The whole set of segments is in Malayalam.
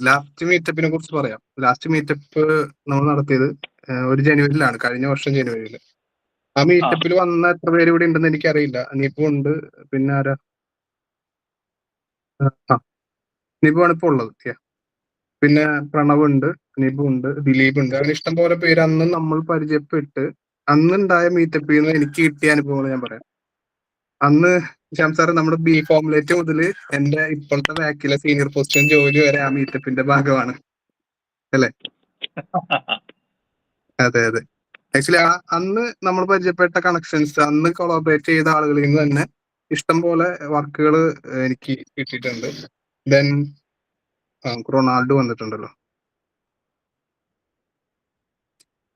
ലാസ്റ്റ് മീറ്റപ്പിനെ കുറിച്ച് പറയാം. ലാസ്റ്റ് മീറ്റപ്പ് നമ്മൾ നടത്തിയത് ഒരു ജനുവരിയിലാണ്, കഴിഞ്ഞ വർഷം ജനുവരിയിൽ. ആ മീറ്റപ്പിൽ വന്ന എത്ര പേര് ഇവിടെ ഉണ്ടെന്ന് എനിക്കറിയില്ല. അനീപ്പും ഉണ്ട്, പിന്നെ ആരാ, അനീപ്പാണ് ഇപ്പൊ ഉള്ളത്. പിന്നെ പ്രണവ് ഉണ്ട്, അനീപ് ഉണ്ട്, ദിലീപ് ഉണ്ട്. അങ്ങനെ ഇഷ്ടം പോലെ പേര് അന്ന് നമ്മൾ പരിചയപ്പെട്ട് അന്നുണ്ടായ മീറ്റപ്പിൽ നിന്ന് എനിക്ക് കിട്ടിയ അനുഭവങ്ങൾ ഞാൻ പറയാം. അന്ന് ശ്യാം സാറ് നമ്മുടെ ബി ഫോമുലേറ്റ് മുതൽ എന്റെ ഇപ്പോഴത്തെ ബാക്കിലെ സീനിയർ പൊസിഷൻ ജോലി വരെ ആ മീറ്റപ്പിന്റെ ഭാഗമാണ്, അല്ലെ? അതെ അതെ. ആക്ച്വലി അന്ന് നമ്മൾ പരിചയപ്പെട്ട കണക്ഷൻസ്, അന്ന് കൊളാബറേറ്റ് ചെയ്ത ആളുകളിൽ നിന്ന് തന്നെ ഇഷ്ടം പോലെ വർക്കുകൾ എനിക്ക് കിട്ടിയിട്ടുണ്ട്. ദെൻ റൊണാൾഡോ വന്നിട്ടുണ്ടല്ലോ.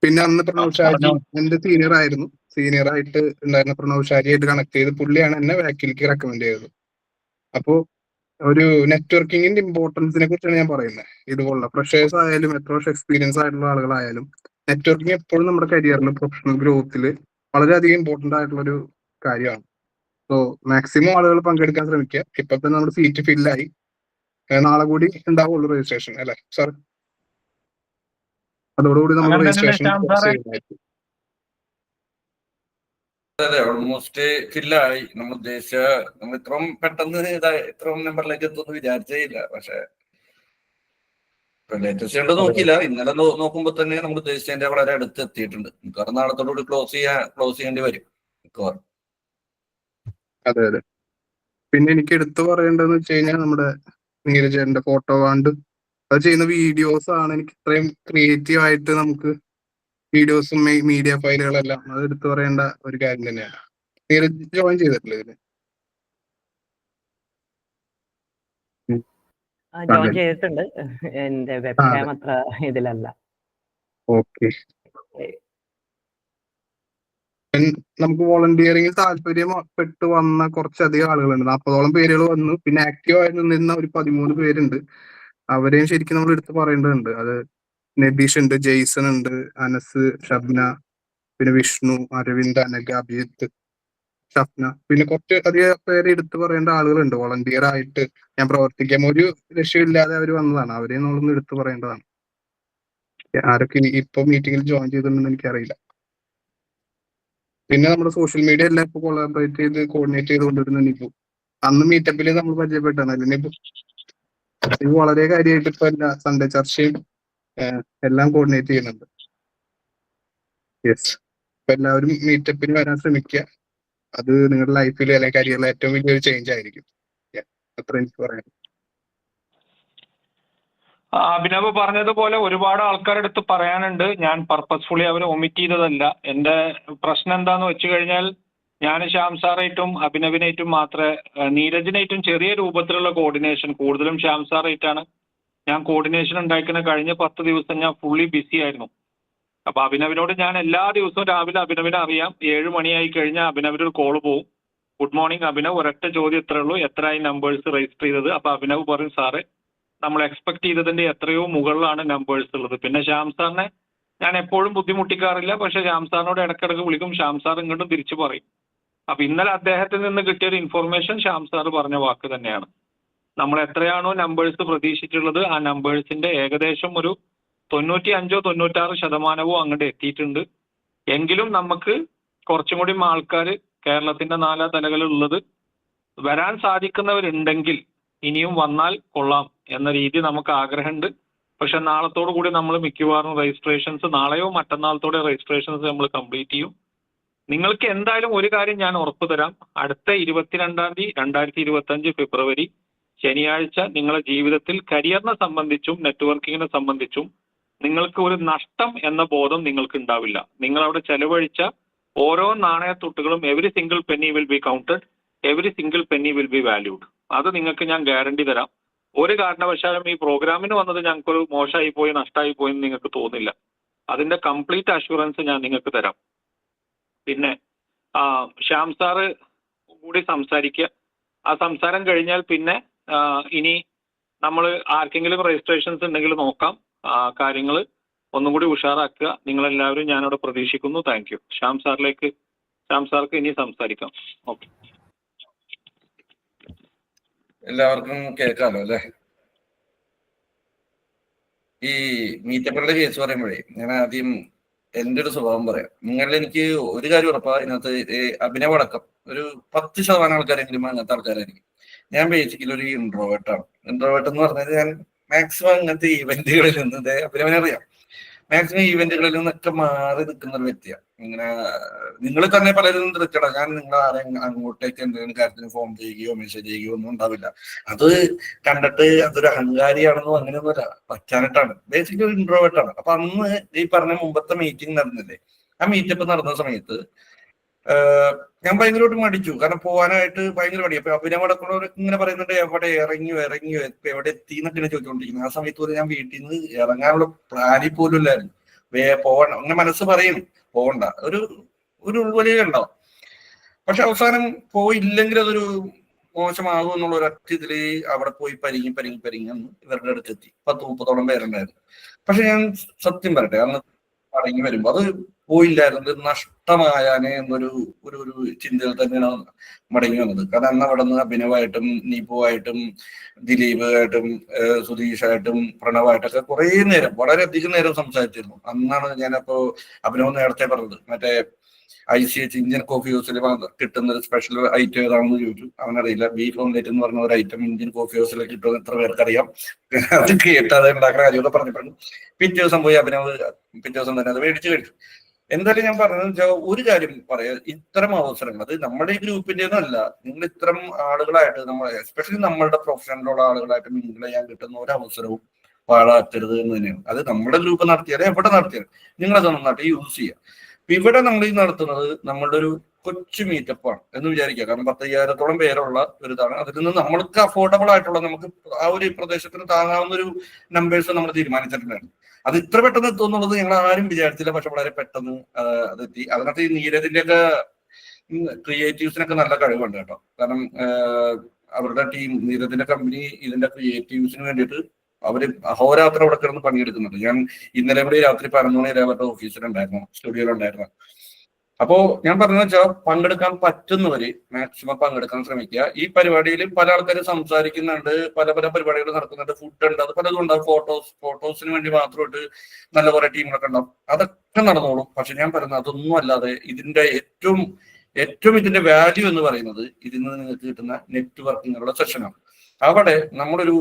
പിന്നെ അന്ന് പ്രണവ് ഷാജി എന്റെ സീനിയർ ആയിരുന്നു. സീനിയർ ആയിട്ട് ഉണ്ടായിരുന്ന പ്രണവ് ഷാജിയായിട്ട് കണക്ട് ചെയ്ത് പുള്ളിയാണ് എന്നെ വാക്കിലേക്ക് റെക്കമെൻഡ് ചെയ്തത്. അപ്പോ ഒരു നെറ്റ്വർക്കിങ്ങിന്റെ ഇമ്പോർട്ടൻസിനെ കുറിച്ചാണ് ഞാൻ പറയുന്നത്. ഇതുപോലുള്ള ഫ്രഷേഴ്സ് ആയാലും എത്ര വർഷം എക്സ്പീരിയൻസ് ആയിട്ടുള്ള ആളുകളായാലും നെറ്റ്വർക്കിംഗ് എപ്പോഴും നമ്മുടെ കരിയറിൽ പ്രൊഫഷണൽ ഗ്രോത്തിൽ വളരെയധികം ഇമ്പോർട്ടന്റ് ആയിട്ടുള്ള ഒരു കാര്യമാണ്. സോ മാക്സിമം ആളുകൾ പങ്കെടുക്കാൻ ശ്രമിക്കുക. ഇപ്പൊ തന്നെ നമ്മുടെ സീറ്റ് ഫില്ലായി, നാളെ കൂടി ഉണ്ടാവുള്ളൂ രജിസ്ട്രേഷൻ, അല്ലെ സാർ? അതോടുകൂടി നമ്മൾ രജിസ്ട്രേഷൻ അതെ, ഓൾമോസ്റ്റ് ഫില്ലായി. നമ്മൾ ഉദ്ദേശിച്ച നമ്മൾ ഇത്രയും പെട്ടെന്ന് ഇത്രയും നമ്പറിലേക്ക് എത്തുമെന്ന് വിചാരിച്ചേയില്ല. പക്ഷെ ലേറ്റസ്റ്റ് നോക്കിയില്ല, ഇന്നലെ നോക്കുമ്പോ തന്നെ നമ്മൾ ഉദ്ദേശിച്ചതിന്റെ വളരെ അടുത്ത് എത്തിയിട്ടുണ്ട്. മിക്കവാറും നാളത്തോടുകൂടി ക്ലോസ് ചെയ്യേണ്ടി വരും മിക്കവാറും. അതെ അതെ. പിന്നെ എനിക്ക് എടുത്തു പറയേണ്ടതെന്ന് വെച്ച് കഴിഞ്ഞാൽ നമ്മുടെ നീരജന്റെ ഫോട്ടോ വാണ്ട് അത് ചെയ്യുന്ന വീഡിയോസ് ആണ് എനിക്ക് ഇത്രയും ക്രിയേറ്റീവ് ആയിട്ട് നമുക്ക് വീഡിയോസും മീഡിയ ഫയലുകളെല്ലാം അത് എടുത്തു പറയേണ്ട ഒരു കാര്യം തന്നെയാണ്. നീരജ് ജോയിൻ ചെയ്തിട്ടില്ല ഇതിന്? ജോയിൻ ചെയ്തിട്ടുണ്ട്. എന്റെ വെബ്കാം അത്ര ഇതിലല്ല. ഓക്കെ. നമുക്ക് വോളണ്ടിയറിംഗിൽ താല്പര്യപ്പെട്ട് വന്ന കുറച്ചധികം ആളുകളുണ്ട്. 40ഓളം പേരുകൾ വന്നു. പിന്നെ ആക്റ്റീവ് ആയി നിന്ന ഒരു 13 പേരുണ്ട്. അവരെയും ശരിക്കും നമ്മൾ എടുത്ത് പറയേണ്ടതുണ്ട്. അത് നബീഷ് ഉണ്ട്, ജെയ്സൺ ഉണ്ട്, അനസ്, ഷബ്ന, പിന്നെ വിഷ്ണു, അരവിന്ദ്, അനഘ, അഭിജിത്ത്, ഷഫ്ന, പിന്നെ കുറച്ച് അധികം പേര് എടുത്തു പറയേണ്ട ആളുകളുണ്ട്. വോളണ്ടിയർ ആയിട്ട് ഞാൻ പ്രവർത്തിക്കാം, ഒരു ലക്ഷ്യമില്ലാതെ അവർ വന്നതാണ്. അവരെയും നമ്മളൊന്ന് എടുത്തു പറയേണ്ടതാണ്. ആരൊക്കെ ഇപ്പൊ മീറ്റിംഗിൽ ജോയിൻ ചെയ്തിട്ടുണ്ടെന്ന് എനിക്കറിയില്ല. പിന്നെ നമ്മുടെ സോഷ്യൽ മീഡിയ എല്ലാം ഇപ്പൊ കൊളാബറേറ്റ് ചെയ്ത് കോർഡിനേറ്റ് ചെയ്തുകൊണ്ടിരുന്ന നിപു, അന്ന് മീറ്റപ്പിൽ നമ്മൾ പരിചയപ്പെട്ടാണ് നിപു. ഇത് വളരെ കാര്യമായിട്ട് ഇപ്പൊ എല്ലാ സൺഡേ ചർച്ചയും എല്ലാം കോർഡിനേറ്റ് ചെയ്യുന്നുണ്ട്. യെസ്, ഇപ്പൊ എല്ലാവരും മീറ്റപ്പിന് വരാൻ ശ്രമിക്കുക. അത് നിങ്ങളുടെ ലൈഫിൽ അല്ലെങ്കിൽ കരിയറിലെ ഏറ്റവും വലിയൊരു ചേഞ്ച് ആയിരിക്കും. അത്ര എനിക്ക് പറയാം. അഭിനവ് പറഞ്ഞതുപോലെ ഒരുപാട് ആൾക്കാരുടെ അടുത്ത് പറയാനുണ്ട്. ഞാൻ പർപ്പസ്ഫുള്ളി അവരെ ഒമിറ്റ് ചെയ്തതല്ല. എന്റെ പ്രശ്നം എന്താന്ന് വെച്ച് കഴിഞ്ഞാൽ ഞാൻ ശ്യാം സാറായിട്ടും അഭിനവിനായിട്ടും മാത്രമേ, നീരജിനായിട്ടും ചെറിയ രൂപത്തിലുള്ള കോർഡിനേഷൻ, കൂടുതലും ശ്യാം സാറായിട്ടാണ് ഞാൻ കോർഡിനേഷൻ ഉണ്ടായിരിക്കുന്ന. കഴിഞ്ഞ 10 ദിവസം ഞാൻ ഫുള്ളി ബിസി ആയിരുന്നു. അപ്പൊ അഭിനവിനോട് ഞാൻ എല്ലാ ദിവസവും രാവിലെ അഭിനവിനെ അറിയാം, 7 മണിയായി കഴിഞ്ഞാൽ അഭിനവിനൊരു കോള് പോകും. ഗുഡ് മോർണിംഗ് അഭിനവ്, ഒരൊറ്റ ചോദ്യം ഇത്രേ ഉള്ളൂ, എത്രയായി നമ്പേഴ്സ് രജിസ്റ്റർ ചെയ്തത്? അപ്പൊ അഭിനവ് പറയും, സാറ് നമ്മൾ എക്സ്പെക്ട് ചെയ്തതിന്റെ എത്രയോ മുകളിലാണ് നമ്പേഴ്സ് ഉള്ളത്. പിന്നെ ശ്യാം സാറിനെ ഞാൻ എപ്പോഴും ബുദ്ധിമുട്ടിക്കാറില്ല, പക്ഷെ ശ്യാം സാറിനോട് ഇടയ്ക്കിടയ്ക്ക് വിളിക്കും, ശ്യാം സാർ ഇങ്ങോട്ടും തിരിച്ചു പറയും. അപ്പൊ ഇന്നലെ അദ്ദേഹത്തിൽ നിന്ന് കിട്ടിയൊരു ഇൻഫർമേഷൻ ശ്യാം സാർ പറഞ്ഞ വാക്ക് തന്നെയാണ്. നമ്മൾ എത്രയാണോ നമ്പേഴ്സ് പ്രതീക്ഷിച്ചിട്ടുള്ളത് ആ നമ്പേഴ്സിന്റെ ഏകദേശം ഒരു 95-96% അങ്ങോട്ട് എത്തിയിട്ടുണ്ട്. എങ്കിലും നമുക്ക് കുറച്ചും കൂടി ആൾക്കാർ കേരളത്തിന്റെ 4 തലകളിലുള്ളത് വരാൻ സാധിക്കുന്നവരുണ്ടെങ്കിൽ ഇനിയും വന്നാൽ കൊള്ളാം എന്ന രീതി നമുക്ക് ആഗ്രഹമുണ്ട്. പക്ഷെ നാളത്തോടു കൂടി നമ്മൾ മിക്കവാറും രജിസ്ട്രേഷൻസ്, നാളെയോ മറ്റന്നാളത്തോടെ രജിസ്ട്രേഷൻസ് നമ്മൾ കംപ്ലീറ്റ് ചെയ്യും. നിങ്ങൾക്ക് എന്തായാലും ഒരു കാര്യം ഞാൻ ഉറപ്പു തരാം, അടുത്ത 22-ാം തീയതി 2025 ഫെബ്രുവരി ശനിയാഴ്ച നിങ്ങളുടെ ജീവിതത്തിൽ കരിയറിനെ സംബന്ധിച്ചും നെറ്റ്വർക്കിങ്ങിനെ സംബന്ധിച്ചും നിങ്ങൾക്ക് ഒരു നഷ്ടം എന്ന ബോധം നിങ്ങൾക്ക് ഉണ്ടാവില്ല. നിങ്ങൾ അവിടെ ചെലവഴിച്ച ഓരോ നാണയത്തുട്ടുകളും every single penny will be counted, every single penny will be valued. അത് നിങ്ങൾക്ക് ഞാൻ ഗ്യാരണ്ടി തരാം. ഒരു കാരണവശാലും ഈ പ്രോഗ്രാമിന് വന്നത് ഞങ്ങൾക്കൊരു മോശമായി പോയി, നഷ്ടമായി പോയി എന്ന് നിങ്ങൾക്ക് തോന്നില്ല. അതിന്റെ കംപ്ലീറ്റ് അഷുറൻസ് ഞാൻ നിങ്ങൾക്ക് തരാം. പിന്നെ ശ്യാം സാറ് കൂടി സംസാരിക്കുക. ആ സംസാരം കഴിഞ്ഞാൽ പിന്നെ ഇനി നമ്മൾ ആർക്കെങ്കിലും രജിസ്ട്രേഷൻസ് ഉണ്ടെങ്കിൽ നോക്കാം. കാര്യങ്ങൾ ഒന്നും കൂടി ഉഷാറാക്കുക. നിങ്ങളെല്ലാവരും ഞാനവിടെ പ്രതീക്ഷിക്കുന്നു. Thank you. ശ്യാം സാർക്ക് ഇനി സംസാരിക്കാം. ഓക്കെ, എല്ലാവർക്കും കേൾക്കാമല്ലോ അല്ലേ? ഈ മീറ്റപ്പുകളുടെ കേസ് പറയുമ്പോഴേ ഞാൻ ആദ്യം എൻ്റെ ഒരു സ്വഭാവം പറയാം. നിങ്ങളിൽ എനിക്ക് ഒരു കാര്യം ഉറപ്പാ, ഇതിനകത്ത് അഭിനവടക്കം ഒരു 10% ആൾക്കാരെങ്കിലും അങ്ങനത്തെ ആൾക്കാരായിരിക്കും. ഞാൻ ബേസിക്കലി ഒരു ഇൻട്രോവേർട്ടാണ്. ഇൻട്രോവേർട്ട് എന്ന് പറഞ്ഞാൽ ഞാൻ മാക്സിമം അങ്ങനത്തെ ഈവന്റുകളിൽ നിന്ന് അഭിനവനറിയാം, മാക്സിമം ഈവന്റുകളിൽ നിന്നൊക്കെ മാറി നിൽക്കുന്ന ഒരു വ്യക്തിയാണ്. ഇങ്ങനെ നിങ്ങൾ തന്നെ പലരും തിരക്കട, ഞാൻ നിങ്ങൾ ആരെയും അങ്ങോട്ടേക്ക് എന്തെങ്കിലും കാര്യത്തിന് ഫോൺ ചെയ്യുകയോ മെസ്സേജ് ചെയ്യുകയോ ഒന്നും ഉണ്ടാവില്ല. അത് കണ്ടിട്ട് അതൊരു അഹങ്കാരിയാണെന്നോ അങ്ങനെയൊന്നുമല്ല, പറ്റാനായിട്ടാണ്. ബേസിക്കലി ഒരു ഇൻട്രോവേർട്ടാണ്. അപ്പൊ അന്ന് ഈ പറഞ്ഞ മുമ്പത്തെ മീറ്റിംഗ് നടന്നില്ലേ, ആ മീറ്റപ്പ് നടന്ന സമയത്ത് ഞാൻ ഭയങ്കരമായിട്ട് മടിച്ചു. കാരണം പോകാനായിട്ട് ഭയങ്കര മടി. അപ്പൊ അഭിനവടക്കുന്നവരൊക്കെ ഇങ്ങനെ പറയുന്നുണ്ട് എവിടെ ഇറങ്ങിയോ എവിടെ എത്തി എന്നൊക്കെയാണ് ചോദിച്ചുകൊണ്ടിരിക്കുന്നത്. ആ സമയത്ത് പോലും ഞാൻ വീട്ടിൽ നിന്ന് ഇറങ്ങാനുള്ള പ്ലാനിൽ പോലും ഇല്ലായിരുന്നു. പോകണ്ട അങ്ങനെ മനസ്സ് പറയുന്നു, പോകണ്ട, ഒരു ഉൾവലിയ ഉണ്ടാവും. പക്ഷെ അവസാനം പോയില്ലെങ്കിൽ അതൊരു മോശമാകും എന്നുള്ള ഒരൊറ്റ ഇതില് അവിടെ പോയി പരിങ്ങി ഇവരുടെ അടുത്തെത്തി. 10-30 പേരുണ്ടായിരുന്നു. പക്ഷെ ഞാൻ സത്യം പറയട്ടെ, അന്ന് മടങ്ങി വരുമ്പോ അത് പോയില്ലായിരുന്നു, നഷ്ടമായാനെ എന്നൊരു ഒരു ചിന്തയിൽ തന്നെയാണ് മടങ്ങി വന്നത്. കാരണം അന്ന് അവിടെ നിന്ന് അഭിനവായിട്ടും നീപുവായിട്ടും ദിലീപായിട്ടും സുധീഷായിട്ടും പ്രണവായിട്ടൊക്കെ കുറെ നേരം, വളരെയധികം നേരം സംസാരിച്ചിരുന്നു. അന്നാണ് ഞാനപ്പോ അഭിനവ് നേരത്തെ പറഞ്ഞത്, മറ്റേ ICH ഇന്ത്യൻ കോഫി ഹൗസിൽ കിട്ടുന്ന ഒരു സ്പെഷ്യൽ ഐറ്റം ഏതാണെന്ന് ചോദിച്ചു. അവനറിയില്ല. ബീഫ് ഓംലെറ്റ് എന്ന് പറഞ്ഞ ഒരു ഐറ്റം ഇന്ത്യൻ കോഫി ഹൗസിൽ കിട്ടുമെന്ന് എത്ര പേർക്കറിയാം. അത് കേട്ട് അത് ഉണ്ടാക്കുന്ന കാര്യമൊക്കെ പറഞ്ഞപ്പോഴും പിറ്റേ ദിവസം പോയി അഭിനവ് പിറ്റേ ദിവസം തന്നെ അത് മേടിച്ചു കഴിച്ചു. എന്തായാലും ഞാൻ പറഞ്ഞത് ഒരു കാര്യം പറയാം, ഇത്തരം അവസരങ്ങൾ അത് നമ്മുടെ ഈ ഗ്രൂപ്പിന്റെ ഒന്നും അല്ല, നിങ്ങൾ ഇത്തരം ആളുകളായിട്ട് നമ്മൾ എസ്പെഷ്യലി നമ്മളുടെ പ്രൊഫഷനിലുള്ള ആളുകളായിട്ട് മിങ്കിൾ ചെയ്യാൻ കിട്ടുന്ന ഒരു അവസരവും പാഴാക്കരുത് എന്ന് തന്നെയാണ്. അത് നമ്മുടെ ഗ്രൂപ്പ് നടത്തിയാലും എവിടെ നടത്തിയാലും നിങ്ങളത് നന്നായിട്ട് യൂസ് ചെയ്യുക. ഇവിടെ നമ്മൾ ഈ നടത്തുന്നത് നമ്മളുടെ ഒരു കൊച്ചു മീറ്റപ്പാണ് എന്ന് വിചാരിക്കുക. കാരണം 10,000-ഓളം പേരുള്ള ഒരു ഇതാണ്. അതിൽ നിന്ന് നമ്മൾക്ക് അഫോർഡബിൾ ആയിട്ടുള്ള, നമുക്ക് ആ ഒരു പ്രദേശത്തിന് താങ്ങാവുന്ന ഒരു നമ്പേഴ്സ് നമ്മൾ തീരുമാനിച്ചിട്ടുണ്ടായിരുന്നു. അത് ഇത്ര പെട്ടെന്ന് എത്തും എന്നുള്ളത് ഞങ്ങൾ ആരും വിചാരിച്ചില്ല. പക്ഷെ വളരെ പെട്ടെന്ന് അതെത്തി. അതിനകത്ത് ഈ നീരജിന്റെ ഒക്കെ ക്രിയേറ്റീവ്സിനൊക്കെ നല്ല കഴിവുണ്ട് കേട്ടോ. കാരണം അവരുടെ ടീം, നീരജിന്റെ കമ്പനി ഇതിന്റെ ക്രിയേറ്റീവ്സിന് വേണ്ടിയിട്ട് അവര് അഹോരാത്രം അവിടെ കിടന്ന് പണിയെടുക്കുന്നുണ്ട്. ഞാൻ ഇന്നലെ കൂടി രാത്രി 11 മണി വരെ അവരുടെ ഓഫീസിലുണ്ടായിരുന്നു, സ്റ്റുഡിയോയിലുണ്ടായിരുന്നു. അപ്പോ ഞാൻ പറഞ്ഞതെന്ന് വെച്ചാൽ പങ്കെടുക്കാൻ പറ്റുന്നവര് മാക്സിമം പങ്കെടുക്കാൻ ശ്രമിക്കുക. ഈ പരിപാടിയിൽ പല ആൾക്കാരും സംസാരിക്കുന്നുണ്ട്, പല പരിപാടികൾ നടക്കുന്നുണ്ട്, ഫുഡ് ഉണ്ട്, അത് പലതും ഉണ്ടാവും. ഫോട്ടോസിന് വേണ്ടി മാത്രമായിട്ട് നല്ല കുറെ ടീമുകളൊക്കെ ഉണ്ടാവും. അതൊക്കെ നടന്നോളും. പക്ഷെ ഞാൻ പറയുന്നത് അതൊന്നും അല്ലാതെ ഇതിന്റെ ഏറ്റവും ഇതിന്റെ വാല്യൂ എന്ന് പറയുന്നത് ഇതിൽ നിന്ന് നിങ്ങൾക്ക് കിട്ടുന്ന നെറ്റ്വർക്കിങ്ങുള്ള സെഷനാണ്. അവിടെ നമ്മളൊരു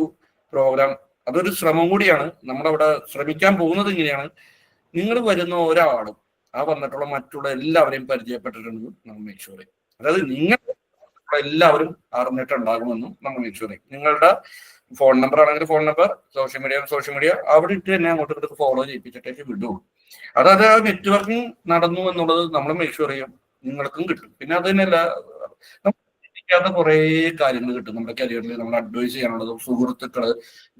പ്രോഗ്രാം, അതൊരു ശ്രമം കൂടിയാണ്. നമ്മളവിടെ ശ്രമിക്കാൻ പോകുന്നത് ഇങ്ങനെയാണ്, നിങ്ങൾ വരുന്ന ഒരാളും ആ വന്നിട്ടുള്ള മറ്റുള്ള എല്ലാവരെയും പരിചയപ്പെട്ടിട്ടുണ്ടെന്നും നമ്മൾ മേക്ക് ഷുവർ ചെയ്യും. അതായത് നിങ്ങൾ എല്ലാവരും അറിഞ്ഞിട്ടുണ്ടാകുമെന്നും നമ്മൾ മേക്ക് ഷുവർ ചെയ്യും. നിങ്ങളുടെ ഫോൺ നമ്പർ ആണെങ്കിൽ ഫോൺ നമ്പർ, സോഷ്യൽ മീഡിയ അവിടെ ഇട്ട് തന്നെ അങ്ങോട്ട് ഫോളോ ചെയ്യിപ്പിച്ചിട്ടേക്ക് വിടുള്ളൂ. അതായത് ആ നെറ്റ്വർക്കിംഗ് നടന്നു എന്നുള്ളത് നമ്മൾ മേക്ക് ഷുവർ ചെയ്യും, നിങ്ങൾക്കും കിട്ടും. പിന്നെ അത് തന്നെയല്ല, കുറെ കാര്യങ്ങൾ കിട്ടും നമ്മുടെ കരിയറിൽ. നമ്മൾ അഡ്വൈസ് ചെയ്യാനുള്ളത്, സുഹൃത്തുക്കള്,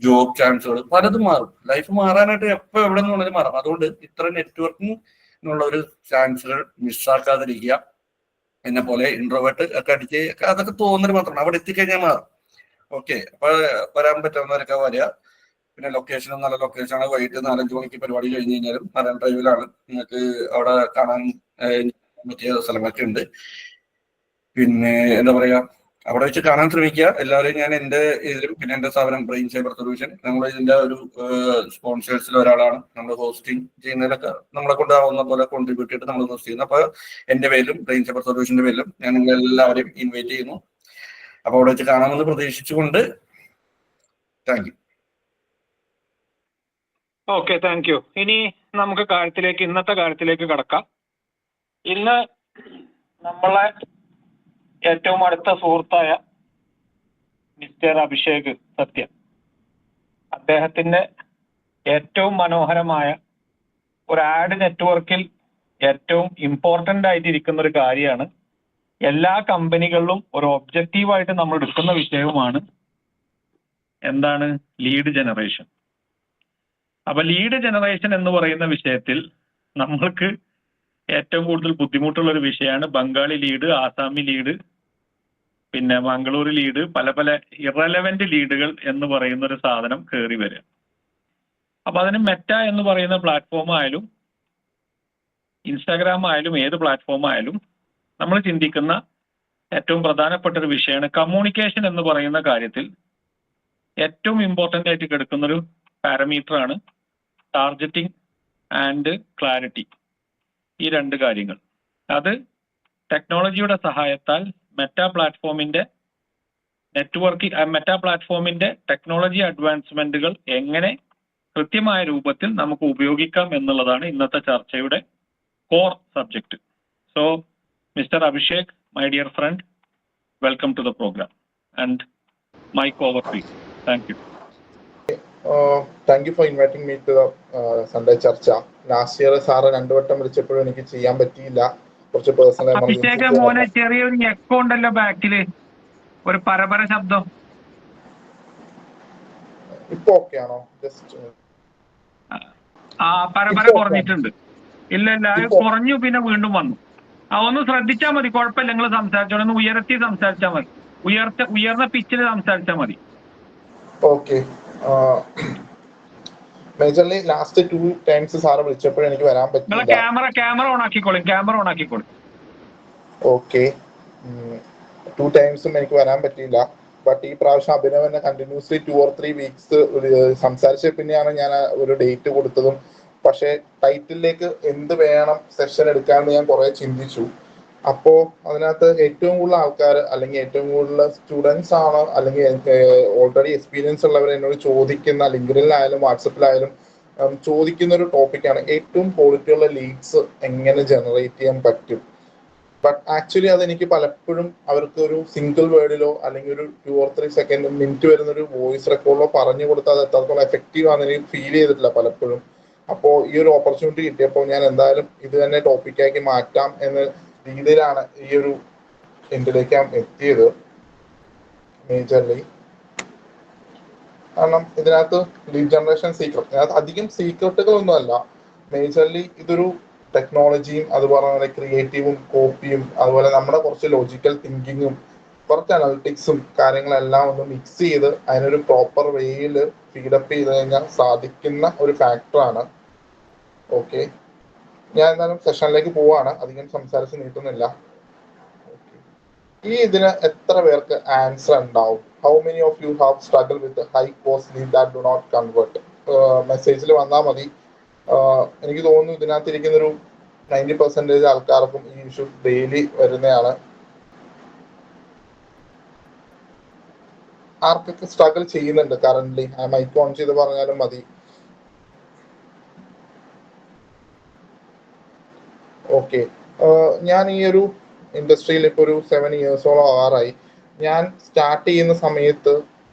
ജോബ് ചാൻസുകൾ, പലതും മാറും. ലൈഫ് മാറാനായിട്ട് എപ്പോ എവിടെ നിന്ന് വേണമെങ്കിലും മാറാം. അതുകൊണ്ട് ഇത്ര നെറ്റ്വർക്കിംഗ് എന്നുള്ള ഒരു ചാൻസുകൾ മിസ്സാക്കാതിരിക്കുക. എന്നെ പോലെ ഇൻട്രോവേർട്ട് ഒക്കെ അടിച്ച് അതൊക്കെ തോന്നൽ മാത്രമാണ്, അവിടെ എത്തിക്കഴിഞ്ഞാൽ മാറും. ഓക്കെ, അപ്പൊ വരാൻ പറ്റുന്നവരൊക്കെ വരിക. പിന്നെ ലൊക്കേഷനും നല്ല ലൊക്കേഷനാണ്. വൈകിട്ട് 4-5 മണിക്ക് പരിപാടി കഴിഞ്ഞ് കഴിഞ്ഞാലും മറൈൻ ഡ്രൈവിലാണ്. നിങ്ങൾക്ക് അവിടെ കാണാൻ പറ്റിയ സ്ഥലങ്ങളൊക്കെ ഉണ്ട്. പിന്നെ എന്താ പറയാ, അവിടെ വെച്ച് കാണാൻ ശ്രമിക്കുക എല്ലാവരെയും. ഞാൻ എന്റെ ഇതിലും പിന്നെ എന്റെ സ്ഥാപനം ബ്രെയിൻ സൈബർ സൊല്യൂഷൻ, നമ്മൾ ഇതിന്റെ ഒരു സ്പോൺസേഴ്സിൽ ഒരാളാണ്. നമ്മൾ ഹോസ്റ്റിംഗ് ചെയ്യുന്നതിലൊക്കെ നമ്മളെ കൊണ്ടാവുന്ന പോലെ കോൺട്രിബ്യൂട്ട് ചെയ്തിട്ട് നമ്മൾ ഹോസ്റ്റ് ചെയ്യുന്നത്. അപ്പൊ എന്റെ പേരിലും ബ്രെയിൻ സൈബർ സൊല്യൂഷന്റെ പേരിലും ഞാൻ നിങ്ങളെല്ലാവരെയും ഇൻവൈറ്റ് ചെയ്യുന്നു. അപ്പൊ അവിടെ വെച്ച് കാണാമെന്ന് പ്രതീക്ഷിച്ചുകൊണ്ട് thank you. Okay, thank U. ഇനി നമുക്ക് ഇന്നത്തെ കാര്യത്തിലേക്ക് കടക്കാം. ഇന്ന് നമ്മളെ ഏറ്റവും അടുത്ത സുഹൃത്തായ മിസ്റ്റർ അഭിഷേക് സത്യ, അദ്ദേഹത്തിന്റെ ഏറ്റവും മനോഹരമായ ഒരു ആഡ് നെറ്റ്വർക്കിൽ ഏറ്റവും ഇമ്പോർട്ടന്റ് ആയിട്ടിരിക്കുന്ന ഒരു കാര്യമാണ്. എല്ലാ കമ്പനികളിലും ഒരു ഒബ്ജക്റ്റീവായിട്ട് നമ്മൾ എടുക്കുന്ന വിഷയവുമാണ് എന്താണ്, ലീഡ് ജനറേഷൻ. അപ്പൊ ലീഡ് ജനറേഷൻ എന്ന് പറയുന്ന വിഷയത്തിൽ നമ്മൾക്ക് ഏറ്റവും കൂടുതൽ ബുദ്ധിമുട്ടുള്ള ഒരു വിഷയമാണ് ബംഗാളി ലീഡ്, ആസാമി ലീഡ്, പിന്നെ മംഗളൂർ ലീഡ്, പല ഇറലവന്റ് ലീഡുകൾ എന്ന് പറയുന്ന ഒരു സാധനം കയറി വരിക. അപ്പൊ അതിന് മെറ്റ എന്ന് പറയുന്ന പ്ലാറ്റ്ഫോം ആയാലും ഇൻസ്റ്റാഗ്രാം ആയാലും ഏത് പ്ലാറ്റ്ഫോം ആയാലും നമ്മൾ ചിന്തിക്കുന്ന ഏറ്റവും പ്രധാനപ്പെട്ട ഒരു വിഷയമാണ് കമ്മ്യൂണിക്കേഷൻ എന്ന് പറയുന്ന കാര്യത്തിൽ ഏറ്റവും ഇമ്പോർട്ടൻ്റ് ആയിട്ട് കിടക്കുന്ന ഒരു പാരമീറ്റർ ആണ് ടാർഗറ്റിംഗ് ആൻഡ് ക്ലാരിറ്റി. ഈ 2 കാര്യങ്ങൾ അത് ടെക്നോളജിയുടെ സഹായത്താൽ മെറ്റാ പ്ലാറ്റ്ഫോമിന്റെ ടെക്നോളജി അഡ്വാൻസ്മെന്റുകൾ എങ്ങനെ കൃത്യമായ രൂപത്തിൽ നമുക്ക് ഉപയോഗിക്കാം എന്നുള്ളതാണ് ഇന്നത്തെ ചർച്ചയുടെ core subject. So mister Abhishek, my dear friend, welcome to the programme and mike over please. Thank you. Thank you for inviting me to Sunday ചർച്ച. ലാസ്റ്റ് ഇയർ സാറ് 2 വട്ടം വിളിച്ചപ്പോഴും എനിക്ക് ചെയ്യാൻ പറ്റിയില്ല, കുറച്ച് പേഴ്സണൽ അഭിഷേക് മോനെ ചെറിയൊരു എക്കോ ഉണ്ടല്ലോ ബാക്കില്, ഒരു പരപര ശബ്ദം. ഇപ്പൊ ഓക്കെ ആണോ? ജസ്റ്റ് പരപര കുറഞ്ഞിട്ടുണ്ട്. ഇല്ല അത് കുറഞ്ഞു, പിന്നെ വീണ്ടും വന്നു. ഒന്ന് ശ്രദ്ധിച്ചാൽ മതി, കുഴപ്പമില്ല. നിങ്ങൾ സംസാരിച്ചോളൂ, ഒന്ന് ഉയർത്തി സംസാരിച്ചാൽ മതി, ഉയർന്ന പിച്ചിൽ സംസാരിച്ചാൽ മതി. Okay. Majorly last 2 times sir വിളിച്ചപ്പോഴും എനിക്ക് വരാൻ പറ്റില്ല. ക്യാമറ ഓൺ ആക്കിക്കോളും. ഓക്കെ, 2 ടൈംസും എനിക്ക് വരാൻ പറ്റിയില്ല. ബട്ട് ഈ പ്രാവശ്യം അഭിനവനെ കണ്ടിന്യൂസ്ലി 2 or 3 വീക്സ് സംസാരിച്ച പിന്നെയാണ് ഞാൻ ഒരു ഡേറ്റ് കൊടുത്തതും. പക്ഷെ ടൈറ്റിലേക്ക് എന്ത് വേണം സെഷൻ എടുക്കാമെന്ന് ഞാൻ കുറെ ചിന്തിച്ചു. അപ്പോ അതിനകത്ത് ഏറ്റവും കൂടുതൽ ആൾക്കാർ അല്ലെങ്കിൽ ഏറ്റവും കൂടുതൽ സ്റ്റുഡൻസ് ആണ് അല്ലെങ്കിൽ ഓൾറെഡി എക്സ്പീരിയൻസ് ഉള്ളവർ എന്നോട് ചോദിക്കുന്ന, ലിങ്ക്ഡിനിലായാലും വാട്സപ്പിലായാലും ചോദിക്കുന്ന ഒരു ടോപ്പിക്കാണ് ഏറ്റവും ക്വാളിറ്റിയുള്ള ലീഡ്സ് എങ്ങനെ ജനറേറ്റ് ചെയ്യാൻ പറ്റും. ബട്ട് ആക്ച്വലി അതെനിക്ക് പലപ്പോഴും അവർക്ക് ഒരു സിംഗിൾ വേർഡിലോ അല്ലെങ്കിൽ ഒരു 2 or 3 സെക്കൻഡ് മിനിറ്റ് വരുന്ന ഒരു വോയിസ് റെക്കോർഡിലോ പറഞ്ഞു കൊടുത്താൽ അത് എത്രത്തോളം എഫക്റ്റീവ് ആണെന്ന് എനിക്ക് ഫീൽ ചെയ്തിട്ടില്ല പലപ്പോഴും. അപ്പോൾ ഈ ഒരു ഓപ്പർച്യൂണിറ്റി കിട്ടിയപ്പോൾ ഞാൻ എന്തായാലും ഇത് തന്നെ ടോപ്പിക്കാക്കി മാറ്റാം എന്ന രീതിയിലാണ് ഈ ഒരു എൻഡിലേക്ക് എത്തിയത്. മേജർലി കാരണം ഇതിനകത്ത് ലീഡ് ജനറേഷൻ സീക്രട്ട്, ഇതിനകത്ത് അധികം സീക്രട്ടുകളൊന്നും അല്ല. മേജർലി ഇതൊരു ടെക്നോളജിയും അതുപോലെ തന്നെ ക്രിയേറ്റീവും കോപ്പിയും അതുപോലെ നമ്മുടെ കുറച്ച് ലോജിക്കൽ തിങ്കിങ്ങും കുറച്ച് അനലിറ്റിക്സും കാര്യങ്ങളെല്ലാം ഒന്ന് മിക്സ് ചെയ്ത് അതിനൊരു പ്രോപ്പർ വേയിൽ ഫീഡപ്പ് ചെയ്ത് കഴിഞ്ഞാൽ സാധിക്കുന്ന ഒരു ഫാക്ടറാണ്. ഓക്കെ, ഞാൻ എന്തായാലും സെഷനിലേക്ക് പോവാണ്, അധികം സംസാരിച്ച് നീട്ടുന്നില്ല. ഇതിന് എത്ര പേർക്ക് ആൻസർ ഉണ്ടാവും? How many of you have struggle with high cost lead that do not convert? മെസ്സേജിൽ വന്നാൽ മതി. എനിക്ക് തോന്നുന്നു ഇതിനകത്തിരിക്കുന്ന ഒരു 90% ആൾക്കാർക്കും ഈ ഇഷ്യൂ ഡെയിലി വരുന്നതാണ്. ആർക്കൊക്കെ സ്ട്രഗിൾ ചെയ്യുന്നുണ്ട് കറന്റ്ലി? മൈക്ക് ഓൺ ചെയ്ത് പറഞ്ഞാലും മതി. ഓക്കെ, ഞാൻ ഈ ഒരു ഇൻഡസ്ട്രിയിൽ ഇപ്പോൾ ഒരു 7 ഇയേഴ്സോളം ആറായി. ഞാൻ സ്റ്റാർട്ട് ചെയ്യുന്ന സമയത്ത്